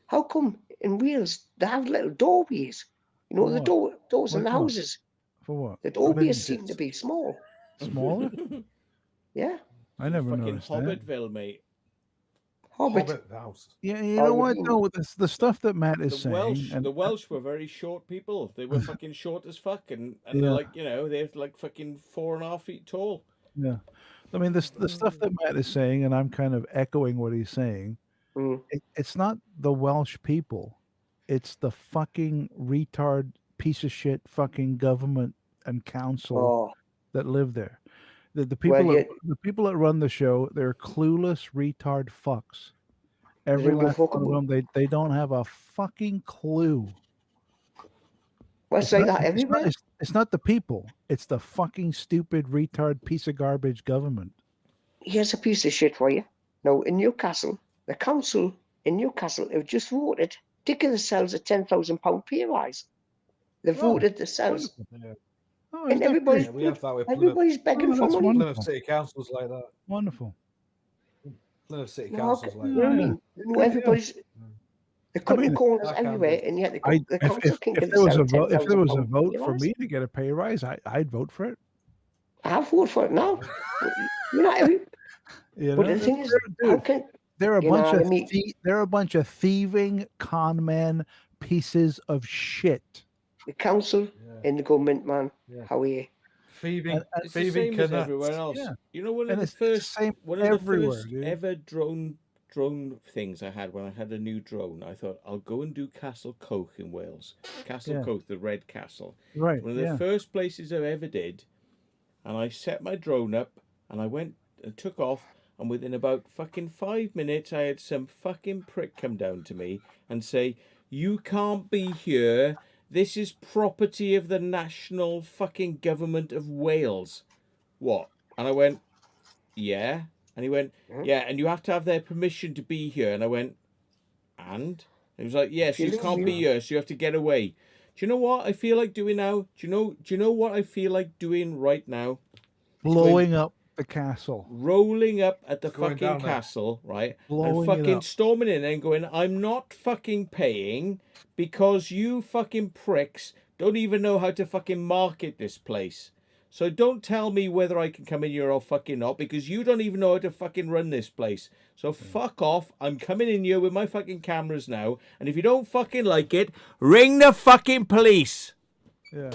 How come in Wales they have little doorways? You know, the doors in the houses. For what? The doorways seem to be small. Smaller? Yeah. I never fucking noticed that. Hobbitville, mate. Hobbit house. Yeah, you know what? No, the stuff that Matt is The saying. the Welsh were very short people. They were fucking short as fuck, and they're like, you know, they're like fucking 4.5 feet tall. Yeah. I mean, the stuff that Matt is saying, and I'm kind of echoing what he's saying, it's not the Welsh people. It's the fucking retard piece of shit fucking government and council that live there. The people that run the show, they're clueless retard fucks. Every last one of them, they don't have a fucking clue. Well, say that everywhere. It's not the people. It's the fucking stupid retard piece of garbage government. Here's a piece of shit for you. Now, in Newcastle, the council in Newcastle have just voted to give themselves a £10,000 pay rise. They voted themselves. Yeah. And everybody's, we have that with everybody's begging for money. Plymouth City Council's like that. Wonderful. Plymouth City Council's like you know what I mean? Everybody's... They're cutting corners I everywhere, and yet the council can if there was a vote for me to get a pay rise, I'd vote for it. I'll vote for it now. You're not every... But the thing is, how can... They're a bunch of thieving con men, pieces of shit. The council and the government, man. How are you? Thieving as everywhere else. Yeah. You know, one of the first ever drone things I had when I had a new drone, I thought I'll go and do Castle Coch in Wales. Castle Coch, the Red Castle. Right. One of the first places I ever did, and I set my drone up and I went and took off, and within about fucking 5 minutes I had some fucking prick come down to me and say, "You can't be here. This is property of the national fucking government of Wales." What? And I went, "Yeah." And he went, "Yeah, and you have to have their permission to be here." And I went, and he was like, "Yes, you can't be here, so you have to get away." Do you know what I feel like doing now? Do you know what I feel like doing right now? Blowing up the castle. Rolling up at the fucking castle, right? And fucking storming in and going, "I'm not fucking paying because you fucking pricks don't even know how to fucking market this place. So don't tell me whether I can come in here or fucking not, because you don't even know how to fucking run this place. So fuck off. I'm coming in here with my fucking cameras now, and if you don't fucking like it, ring the fucking police. Yeah.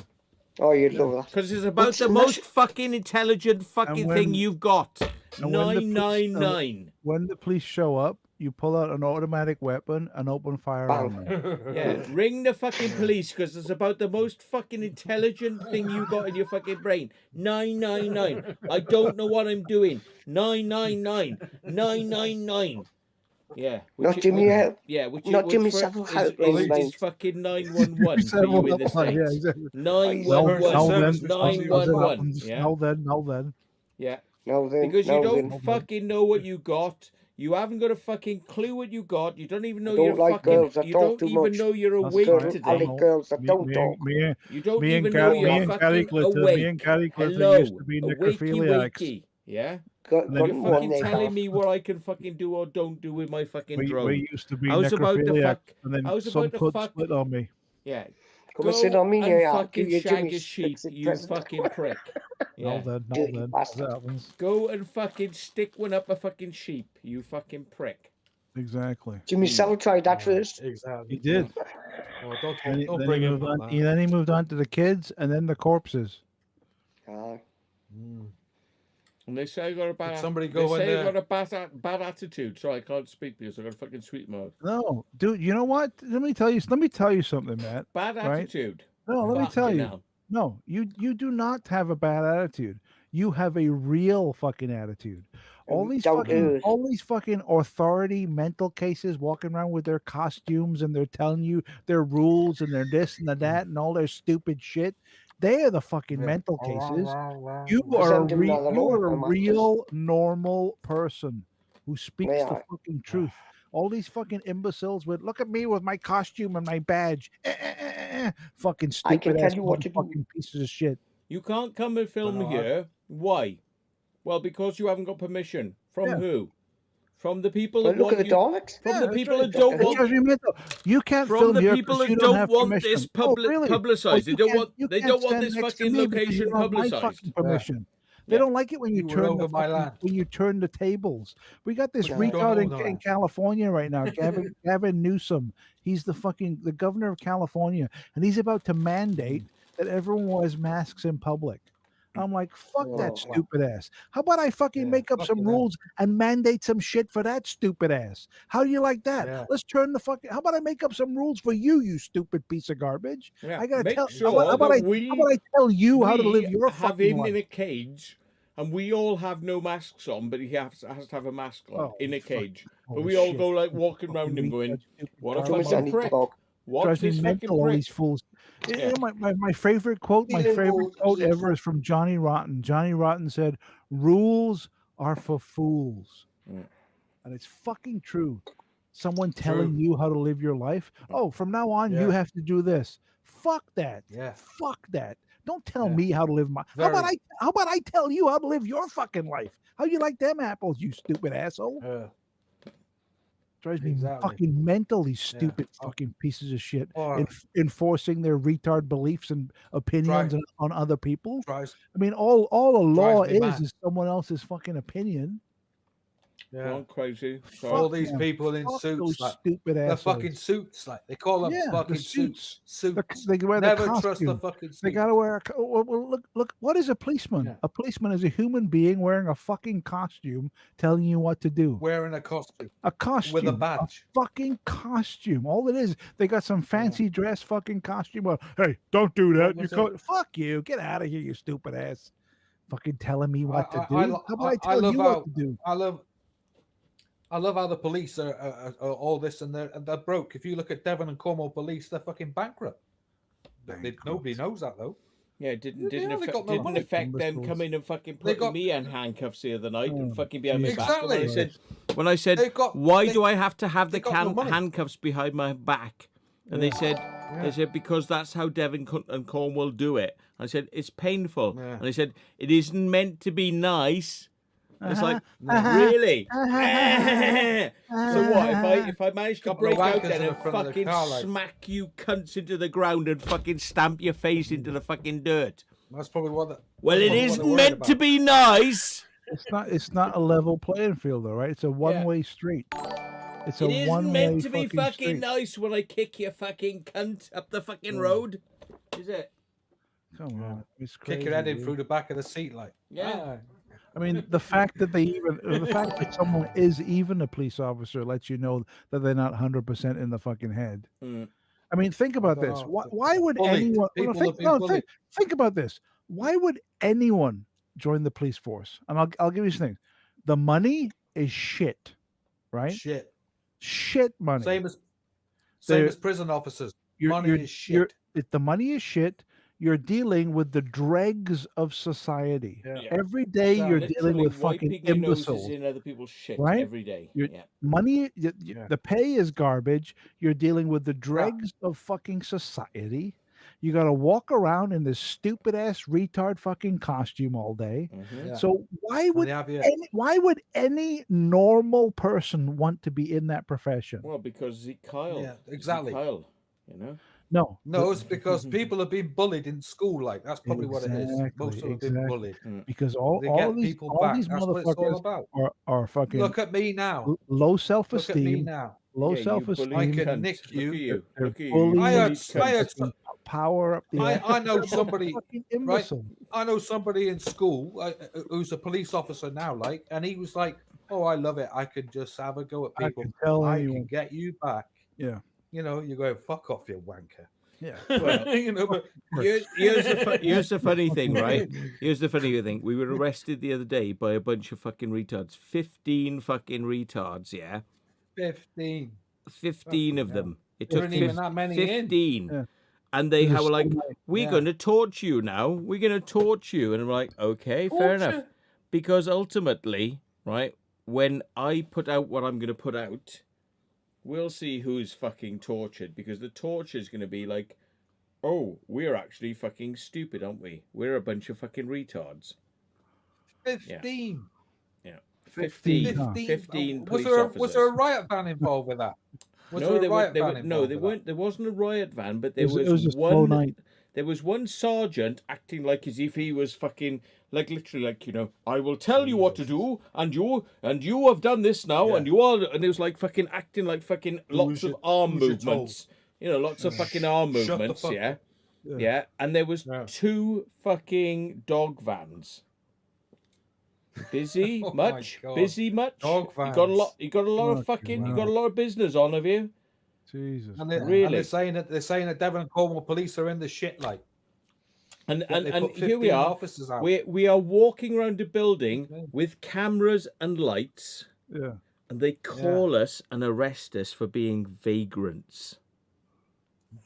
Oh, you love that. Because it's about the most fucking intelligent fucking thing you've got. 999. When the police show up, you pull out an automatic weapon and open fire on them. Yeah, ring the fucking police, because it's about the most fucking intelligent thing you got in your fucking brain. 999. I don't know what I'm doing. 999. 999. Yeah. Not Jimmy help. Yeah, which not Jimmy is fucking 911 for you in the States. Yeah, exactly. 911. 911. Yeah. Now then. Yeah. Now then. Because you don't fucking know what you got. You haven't got a fucking clue what you got. You don't even know you're like fucking. Girls that you talk don't too even much. know you're That's awake right. today. I like girls that don't talk. You don't even know you're fucking awake. Me and Gary Glitter Hello, used to be necrophiliacs. wakey. Yeah. Got fucking telling me what I can fucking do or don't do with my fucking drone. We used to be I was about to necrophiliacs, fuck. and then I was some about to cunt fuck. split on me. Yeah. Come and sit on me, and yeah. fucking Give you shag Jimmy's a sheep, fix it you present. fucking prick. Yeah. Now Dirty then. bastard. That happens. Go and fucking stick one up a fucking sheep, you fucking prick. Exactly. Jimmy Savile tried that first. Exactly. He did. Oh, don't Then bring he him moved on on. that. Then he moved on to the kids, and then the corpses. And they say I got a bad. Did somebody go they in say I there? got a bad attitude. Sorry, I can't speak because I got a fucking sweet mouth. No, dude. You know what? Let me tell you something, Matt. Bad right? attitude. No, let me tell Fucking you. hell. No, you do not have a bad attitude. You have a real fucking attitude. All these fucking authority mental cases walking around with their costumes and they're telling you their rules and their this and the that and all their stupid shit. They are the fucking mental cases. You are a real normal person who speaks the fucking truth. All these fucking imbeciles with look at me with my costume and my badge. Fucking stupid. I can tell you what to do. Fucking pieces of shit. You can't come and film here. Why? Well, because you haven't got permission. From who? From the people that look want at the you. Daleks. From the people that don't want. You can't From film the here people 'cause that you don't don't have want permission. this Really? publicized. Well, They don't you want. They can't don't want stand this next to fucking me because location you don't have my publicized. fucking permission. They Yeah. don't like it when you You were turn over my land. when you turn the tables. We got this No, retard no, in no. California right now, Gavin Newsom. He's the governor of California, and he's about to mandate that everyone wears masks in public. I'm like, fuck that stupid ass. How about I fucking make up some rules and mandate some shit for that stupid ass? How do you like that? Yeah. Let's turn the fucking. How about I make up some rules for you, you stupid piece of garbage? Yeah. I gotta Make tell. sure how about that I tell you how to live your have fucking him life? in a cage, and we all have no masks on, but he has to have a mask on in a cage. But we all go like walking around him, going, "What a fucking prick! What's Drives me this fucking mental, all prick?" these fools. Yeah. You know, my favorite quote, ever is from Johnny Rotten. Johnny Rotten said, "Rules are for fools," and it's fucking true. Someone telling you how to live your life. Oh, from now on, you have to do this. Fuck that. Yeah. Fuck that. Don't tell me how to live my. How about I tell you how to live your fucking life? How you like them apples, you stupid asshole? Drives me fucking mental, these stupid fucking pieces of shit enforcing their retard beliefs and opinions on other people. I mean, all a law is someone else's fucking opinion. Yeah. Gone crazy. All these people in Fuck suits, those like, stupid they're assholes. fucking suits, like they call them fucking the suits. Suits. They wear Never the trust the costume. fucking suit. They gotta wear. Well, look. What is a policeman? Yeah. A policeman is a human being wearing a fucking costume, telling you what to do. Wearing a costume. A costume with a badge. A fucking costume. All it is, they got some fancy dress fucking costume. Well, hey, don't do that. You can't. Fuck you. Get out of here, you stupid ass. Fucking telling me what to do. How about I tell you what to do? I love how the police are all this and they're broke. If you look at Devon and Cornwall police, they're fucking bankrupt. Nobody knows that though. Yeah, it didn't affect them coming and fucking putting me in handcuffs the other night and fucking behind my back. When I said, why do I have to have the handcuffs behind my back? And they said, because that's how Devon and Cornwall do it. I said, it's painful. And they said, it isn't meant to be nice. It's like, really? So what, if I manage to break out then and fucking smack you cunts into the ground and fucking stamp your face into the fucking dirt? That's probably what. Well, it isn't meant to be nice. It's not a level playing field, though, right? It's a one-way street. It's It a isn't one-way meant to be fucking street. nice when I kick your fucking cunt up the fucking road. Is it? Come on, it's crazy. Kick your head in through the back of the seat, like. Yeah. I mean, the fact that someone is even a police officer lets you know that they're not 100% in the fucking head. I mean, think about this. Why would anyone? Think about this. Why would anyone join the police force? And I'll give you this thing. The money is shit, right? Shit money. Same as prison officers. Money is shit. The money is shit. You're dealing with the dregs of society. Every day you're dealing with fucking imbeciles. In other people's shit right? every day. Money, the pay is garbage. You're dealing with the dregs of fucking society. You got to walk around in this stupid ass retard fucking costume all day. So why would any normal person want to be in that profession? Well, because Kyle. Yeah, exactly. Kyle, you know. No, it's because people have been bullied in school. Like that's probably what it is. Most of them have been bullied because all these motherfuckers are fucking. Look at me now. Low self-esteem. Look at me now. Low self-esteem. I can nick you. Look at you. I had power up the. I know somebody. Right. I know somebody in school who's a police officer now. Like, and he was like, "Oh, I love it. I could just have a go at people. I can get you back." Yeah. You know, you go, fuck off, you wanker. Yeah. Well, you know, but here's the funny thing, right? Here's the funny thing. We were arrested the other day by a bunch of fucking retards. 15 fucking retards, yeah? 15 of them. It took even that many 15. Yeah. And they were like, we're going to torture you now. We're going to torture you. And I'm like, okay, fair enough. Because ultimately, right, when I put out what I'm going to put out, we'll see who's fucking tortured, because the torture is going to be like, oh, we're actually fucking stupid, aren't we? We're a bunch of fucking retards. 15. Yeah. 15 police officers. Was there a riot van involved with that? There wasn't a riot van, but there was one. There was one sergeant acting like as if he was fucking, like literally, like, you know, I will tell you what to do, and you have done this now, and it was like fucking acting like fucking lots of arm movements, you know, lots of fucking arm movements, yeah. And there was 2 fucking dog vans. Busy much? Busy much? Dog vans. You got a lot of fucking. You got a lot of business on, have you? Jesus. And really? And they're saying that Devon and Cornwall police are in the shit, like. And here we are. We are walking around a building with cameras and lights. Yeah. And they call us and arrest us for being vagrants.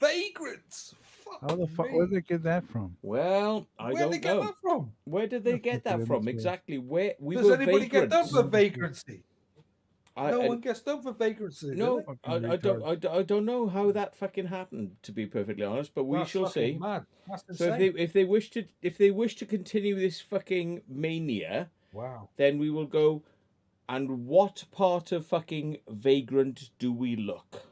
Vagrants. How the fuck? Where did they get that from? Well, I don't know. Where did they get that from? Where did they get that from? Exactly. Where we Does were anybody vagrants. get done for vagrancy? No one and- gets done for vagrancy. No, I don't know how that fucking happened, to be perfectly honest, but we That's shall fucking see. mad. That's So insane. if they wish to continue this fucking mania, Wow. then we will go. And what part of fucking vagrant do we look,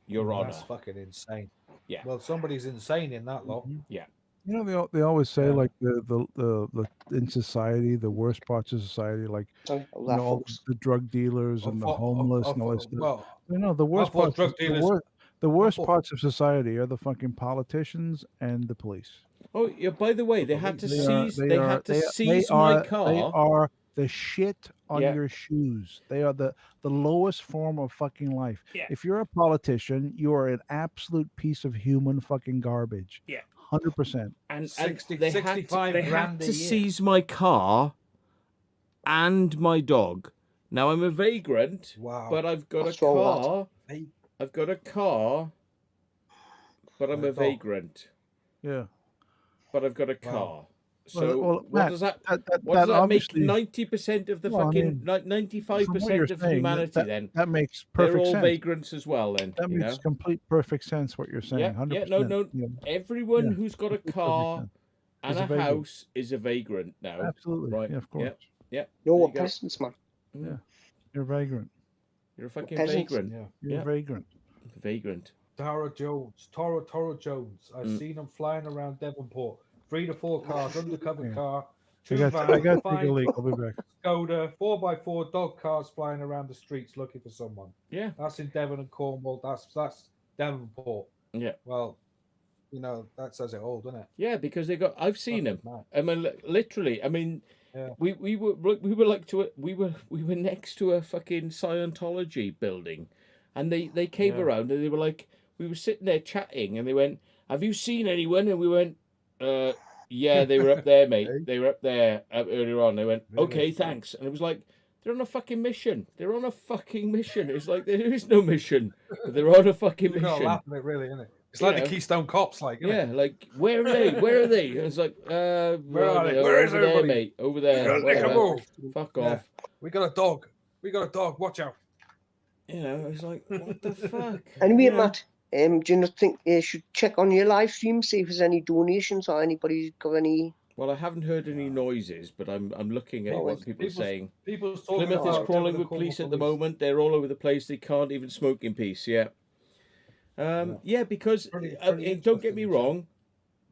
Your Honor? That's fucking insane. Yeah. Well, somebody's insane in that lot. Yeah. You know, they always say like the in society, the worst parts of society, like all the drug dealers and the homeless and all this stuff. Well, you know, the worst parts. drug dealers. The worst parts of society are the fucking politicians and the police. Oh yeah. By the way, they had to seize. They had to they seize are- my car. They are the shit on your shoes. They are the lowest form of fucking life. Yeah. If you're a politician, you are an absolute piece of human fucking garbage. Yeah. 100%. And 60, they had 65 to, they grand had a to year. seize my car and my dog. Now I'm a vagrant, Wow. but I've got What's a wrong with car. Hey. I've got a car, but I'm My a dog. vagrant. Yeah. But I've got a Wow. car. So Well, what Matt, does that? that What does that make? obviously- 90% of the Well, I fucking mean, 95% of saying, humanity. that, Then that makes they're perfect all sense. vagrants as well. Then That you makes know. complete perfect sense what you're saying. Yeah, 100%. no. Yeah. Everyone Yeah. who's got a Complete perfect car sense. and Is a a vagrant. house is a vagrant now. Absolutely. Right. Yeah, of course. Yeah. No, there what you go. peasants, man. Yeah. You're a vagrant. You're a fucking Peasants. vagrant. Yeah. You're a vagrant. Vagrant. Tara Jones. I've seen them flying around Devonport 3 to 4 cars, undercover Yeah. car, I 2 got vans, to take a 5 leak. I'll be back. Skoda, 4x4 dog cars flying around the streets looking for someone. Yeah. That's in Devon and Cornwall. That's Devonport. Yeah. Well, you know, that says it all, doesn't it? Yeah, because I've seen them. Mad. I mean, literally. I mean, Yeah. we were next to a fucking Scientology building, and they came around and they were like, we were sitting there chatting, and they went, "Have you seen anyone?" And we went, "Yeah, they were up there, mate. They were up there earlier on." They went, Really? "Okay, thanks." And it was like, they're on a fucking mission. They're on a fucking mission. It's like there is no mission, but they're on a fucking You've got to mission. laugh at it, really, isn't it? It's like the Keystone Cops, like, isn't it? Like, where are they? Where are they? And it's like, Where are they? Where is over there, everybody? mate? Over there. Make a move. Fuck Yeah. off. We got a dog. We got a dog. Watch out. You know, it's like, what the fuck? Anyway, You know? Matt, do you not think you should check on your live stream, see if there's any donations or anybody's got any? Well, I haven't heard any noises, but I'm looking at what people are saying. People's talking Plymouth is about crawling Devon with and police at Cornwall the moment. They're all over the place. They can't even smoke in peace. Yeah. Yeah, because don't get me wrong,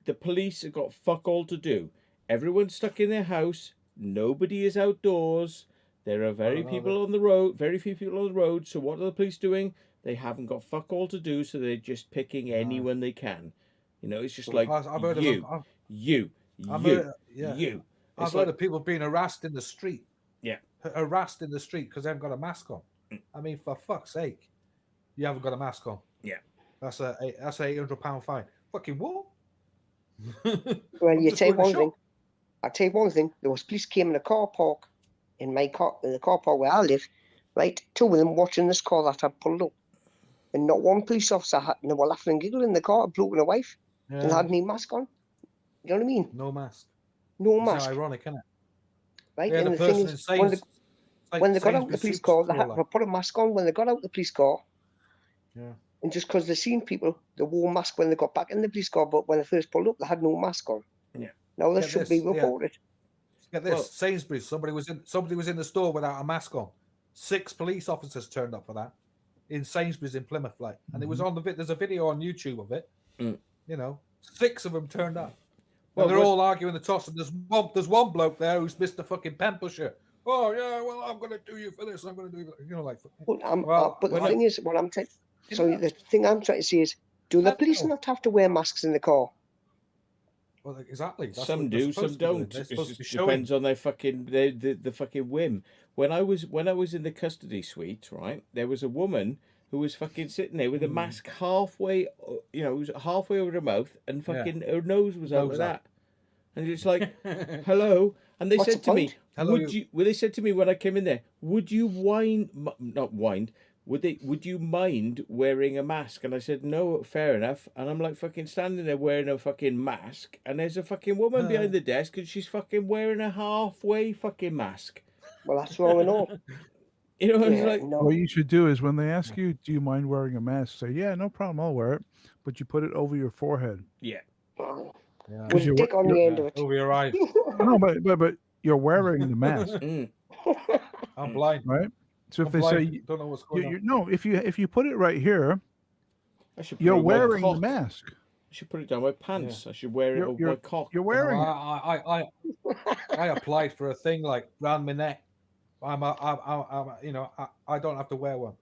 the police have got fuck all to do. Everyone's stuck in their house. Nobody is outdoors. There are very few people on the road. So what are the police doing? They haven't got fuck all to do, so they're just picking anyone they can. You know, it's just like I've heard you. I've heard of people being harassed in the street. Yeah. Harassed in the street because they haven't got a mask on. I mean, for fuck's sake, you haven't got a mask on. Yeah. That's a £800 fine. Fucking what? Well, you tell you one thing. I'll tell you one thing. There was police came in a car park in the car park where I live, right? 2 of them watching this car that had pulled up. And not one police officer had, and they were laughing and giggling in the car, a bloke and a wife, and had any mask on. You know what I mean? No mask. No It's mask. ironic, isn't it? Right? Yeah, and the thing is, when they got out the police car, they had to put a mask on when they got out the police car. Yeah. And just because they seen people, they wore a mask when they got back in the police car, but when they first pulled up, they had no mask on. Yeah. Now this should be reported. Get this, Sainsbury's. Somebody was in the store without a mask on. 6 police officers turned up for that in Sainsbury's in Plymouth, like, and it was on the there's a video on YouTube of it. You know, 6 of them turned up. Well, they're all arguing the toss, and there's one bloke there who's Mr. Fucking Pen Pusher. Oh yeah, well I'm gonna do you for this. I'm gonna do you, you know, like. But the thing is, what I'm saying. So the thing I'm trying to say is, do the police not have to wear masks in the car? Well, exactly. That's some do, some don't. It just depends on their fucking the fucking whim. When I was in the custody suite, right, there was a woman who was fucking sitting there with a mask halfway, you know, it was halfway over her mouth, and fucking her nose was out of that. And it's like, hello. And they said to me, they said to me when I came in there, would you would you mind wearing a mask? And I said, no, fair enough. And I'm like fucking standing there wearing a fucking mask, and there's a fucking woman behind the desk, and she's fucking wearing a halfway fucking mask. Well, that's wrong and all. You know, it's like, what you should do is when they ask you, do you mind wearing a mask? Say, yeah, no problem, I'll wear it. But you put it over your forehead. Yeah. With a dick on the end of it. Over your eyes. No, but you're wearing the mask. I'm blind. Right? So if I'm they blind. say, Don't know what's going on. no, if you put it right here, you're wearing the mask. I should put it down my pants. I should wear it over my cock. You're wearing it. I applied for a thing like round my neck. I'm you know, I don't have to wear one.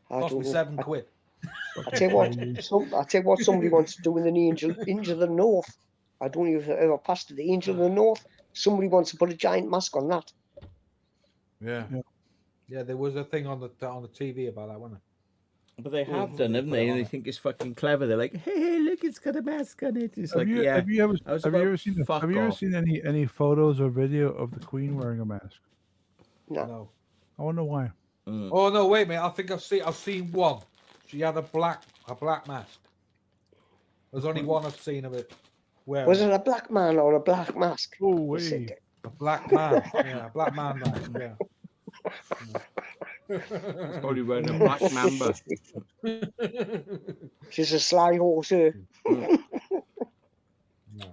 Cost me £7. I tell you what, somebody wants to do in the Angel of the North. I don't know if it ever passed to the Angel of the North. Somebody wants to put a giant mask on that. Yeah. There was a thing on the TV about that, wasn't it? But they have done, haven't they? And they think it's fucking clever. They're like, hey, look, it's got a mask on it. It's have you ever seen any photos or video of the Queen wearing a mask? No. I wonder why. Oh no, wait a minute. I think I've seen one. She had a black mask. There's only one I've seen of it. Where was it a black man or a black mask? Oh, wait. A black man. Yeah, a black man mask. Yeah. It's probably wearing a black mamba. She's a sly horse.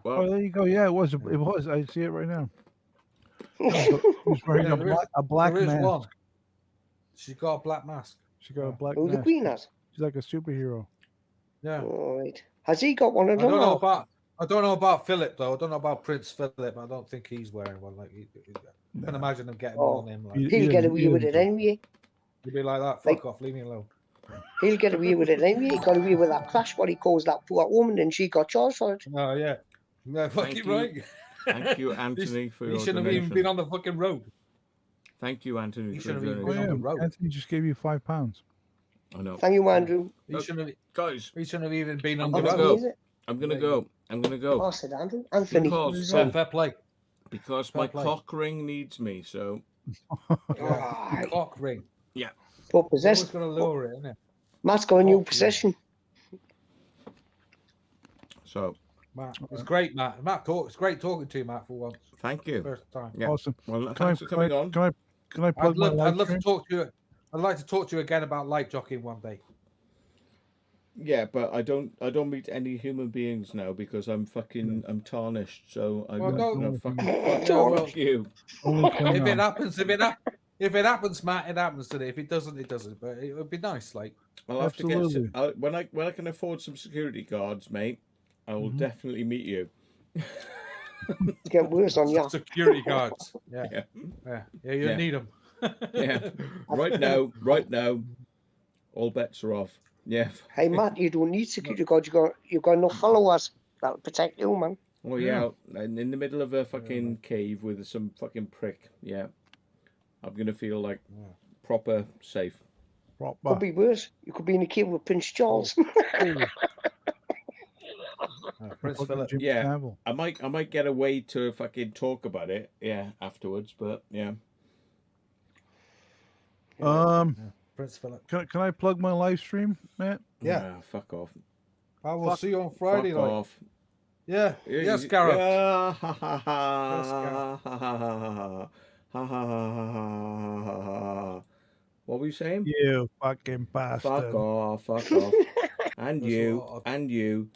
Well, there you go. Yeah, it was. It was. I see it right now. He's wearing a black mask. One. She's got a black mask. She got a black mask. The Queen has. She's like a superhero. Yeah. All right. Has he got one of them? I don't know I don't know about Philip though. I don't know about Prince Philip. I don't think he's wearing one. Like, I can imagine him getting one on him. Like, he'll get away with it anyway. He'll be like that. Fuck off. Leave me alone. He'll get away with it anyway. He got away with that crash. What he calls that poor woman, and she got charged for it. Oh yeah. No, fucking right. Thank you, Anthony, for your He shouldn't have even been on the fucking road. Thank you, Anthony. He for shouldn't have even your been on the road. Anthony just gave you £5. I know. Thank you, Andrew. He shouldn't have, guys, he shouldn't have even been on I'm the gonna road. go. I'm gonna go. I'm gonna go. Oh, said Andrew. Anthony. Because, Fair play. Because Fair my play. cock ring needs me, so. Yeah. Cock ring. Yeah. For Always possession. got to lower it, isn't it? Matt's got a new Cock possession. So. Matt, it's great, Matt. It's great talking to you, Matt, for once. Thank you. First time. Yeah. Awesome. Well, thanks for coming on. Can I plug my live I'd love stream? to talk to you. I'd like to talk to you again about light jockeying one day. Yeah, but I don't meet any human beings now because I'm tarnished. So I'm fuck you. If it happens, Matt, it happens today. If it doesn't, it doesn't. But it would be nice, like. I'll have to get when I can afford some security guards, mate. I will definitely meet you. Get worse on you. Security guards. Yeah. You need them. Yeah. Right now, all bets are off. Yeah. Hey Matt, you don't need security guards. You got enough followers that'll protect you, man. Oh yeah, in the middle of a fucking cave with some fucking prick. Yeah, I'm gonna feel like proper safe. Could be worse. You could be in a cave with Prince Charles. Prince Philip. Yeah, I might get away to fucking talk about it. Yeah, afterwards, but yeah. Prince Philip. Can I plug my live stream, Matt? Yeah. Fuck off. I will see you on Friday Fuck night. off. Yeah. Yes, Gareth. Yeah. What were you saying? You fucking bastard. Fuck off. And you.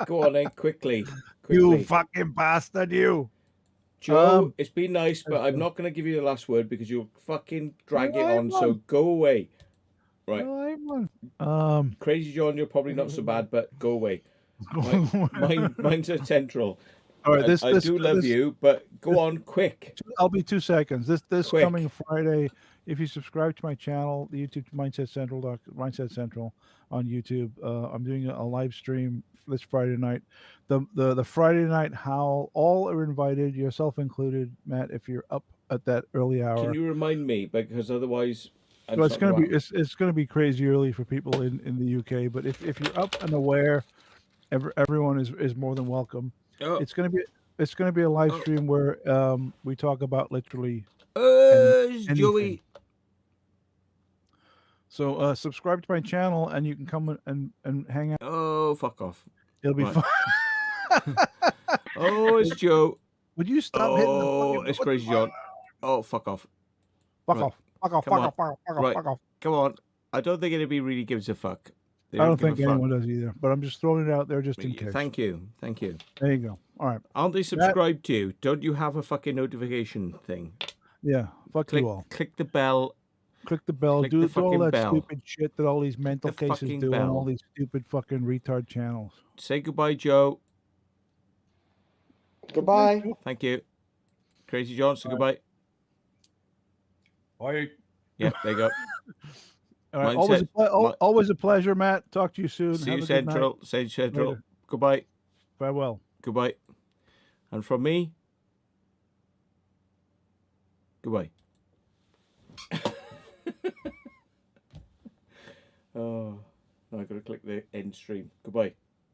Go on then, quickly. You fucking bastard, you. Joe, it's been nice, but I'm not going to give you the last word because you'll fucking drag it on, so go away. Right. Crazy John, you're probably not so bad, but go away. Mine's a central. All right, I do love you, but go on, quick. I'll be 2 seconds. This Quick. coming Friday, if you subscribe to my channel, the YouTube Mindset Central on YouTube, I'm doing a live stream this Friday night. The Friday night howl, all are invited, yourself included, Matt, if you're up at that early hour. Can you remind me? Because otherwise, well, it's gonna be crazy early for people in the UK. But if you're up and aware, everyone is more than welcome. Oh. It's gonna be a live stream where we talk about literally Joey. So subscribe to my channel and you can come and hang out. Oh, fuck off. It'll be fun. Oh, it's Joe. Would you stop hitting the fucking it's Crazy John. Oh, fuck off. Fuck off. Fuck off. Fuck off. Fuck off. Come on. I don't think anybody really gives a fuck. I don't think anyone does either, but I'm just throwing it out there just in case. Thank you. There you go. All right. Aren't they subscribed to you? Don't you have a fucking notification thing? Yeah. Fuck you all. Click the bell. Click the bell. Do all that bell. stupid shit that all these mental cases do on all these stupid fucking retard channels. Say goodbye, Joe. Goodbye. Thank you. Crazy John, say goodbye. Bye. Yeah, there you go. All right. Always a pleasure, Matt. Talk to you soon. See you Central. Say Central. Later. Goodbye. Farewell. Goodbye. And from me, goodbye. Oh, I got to click the end stream. Goodbye.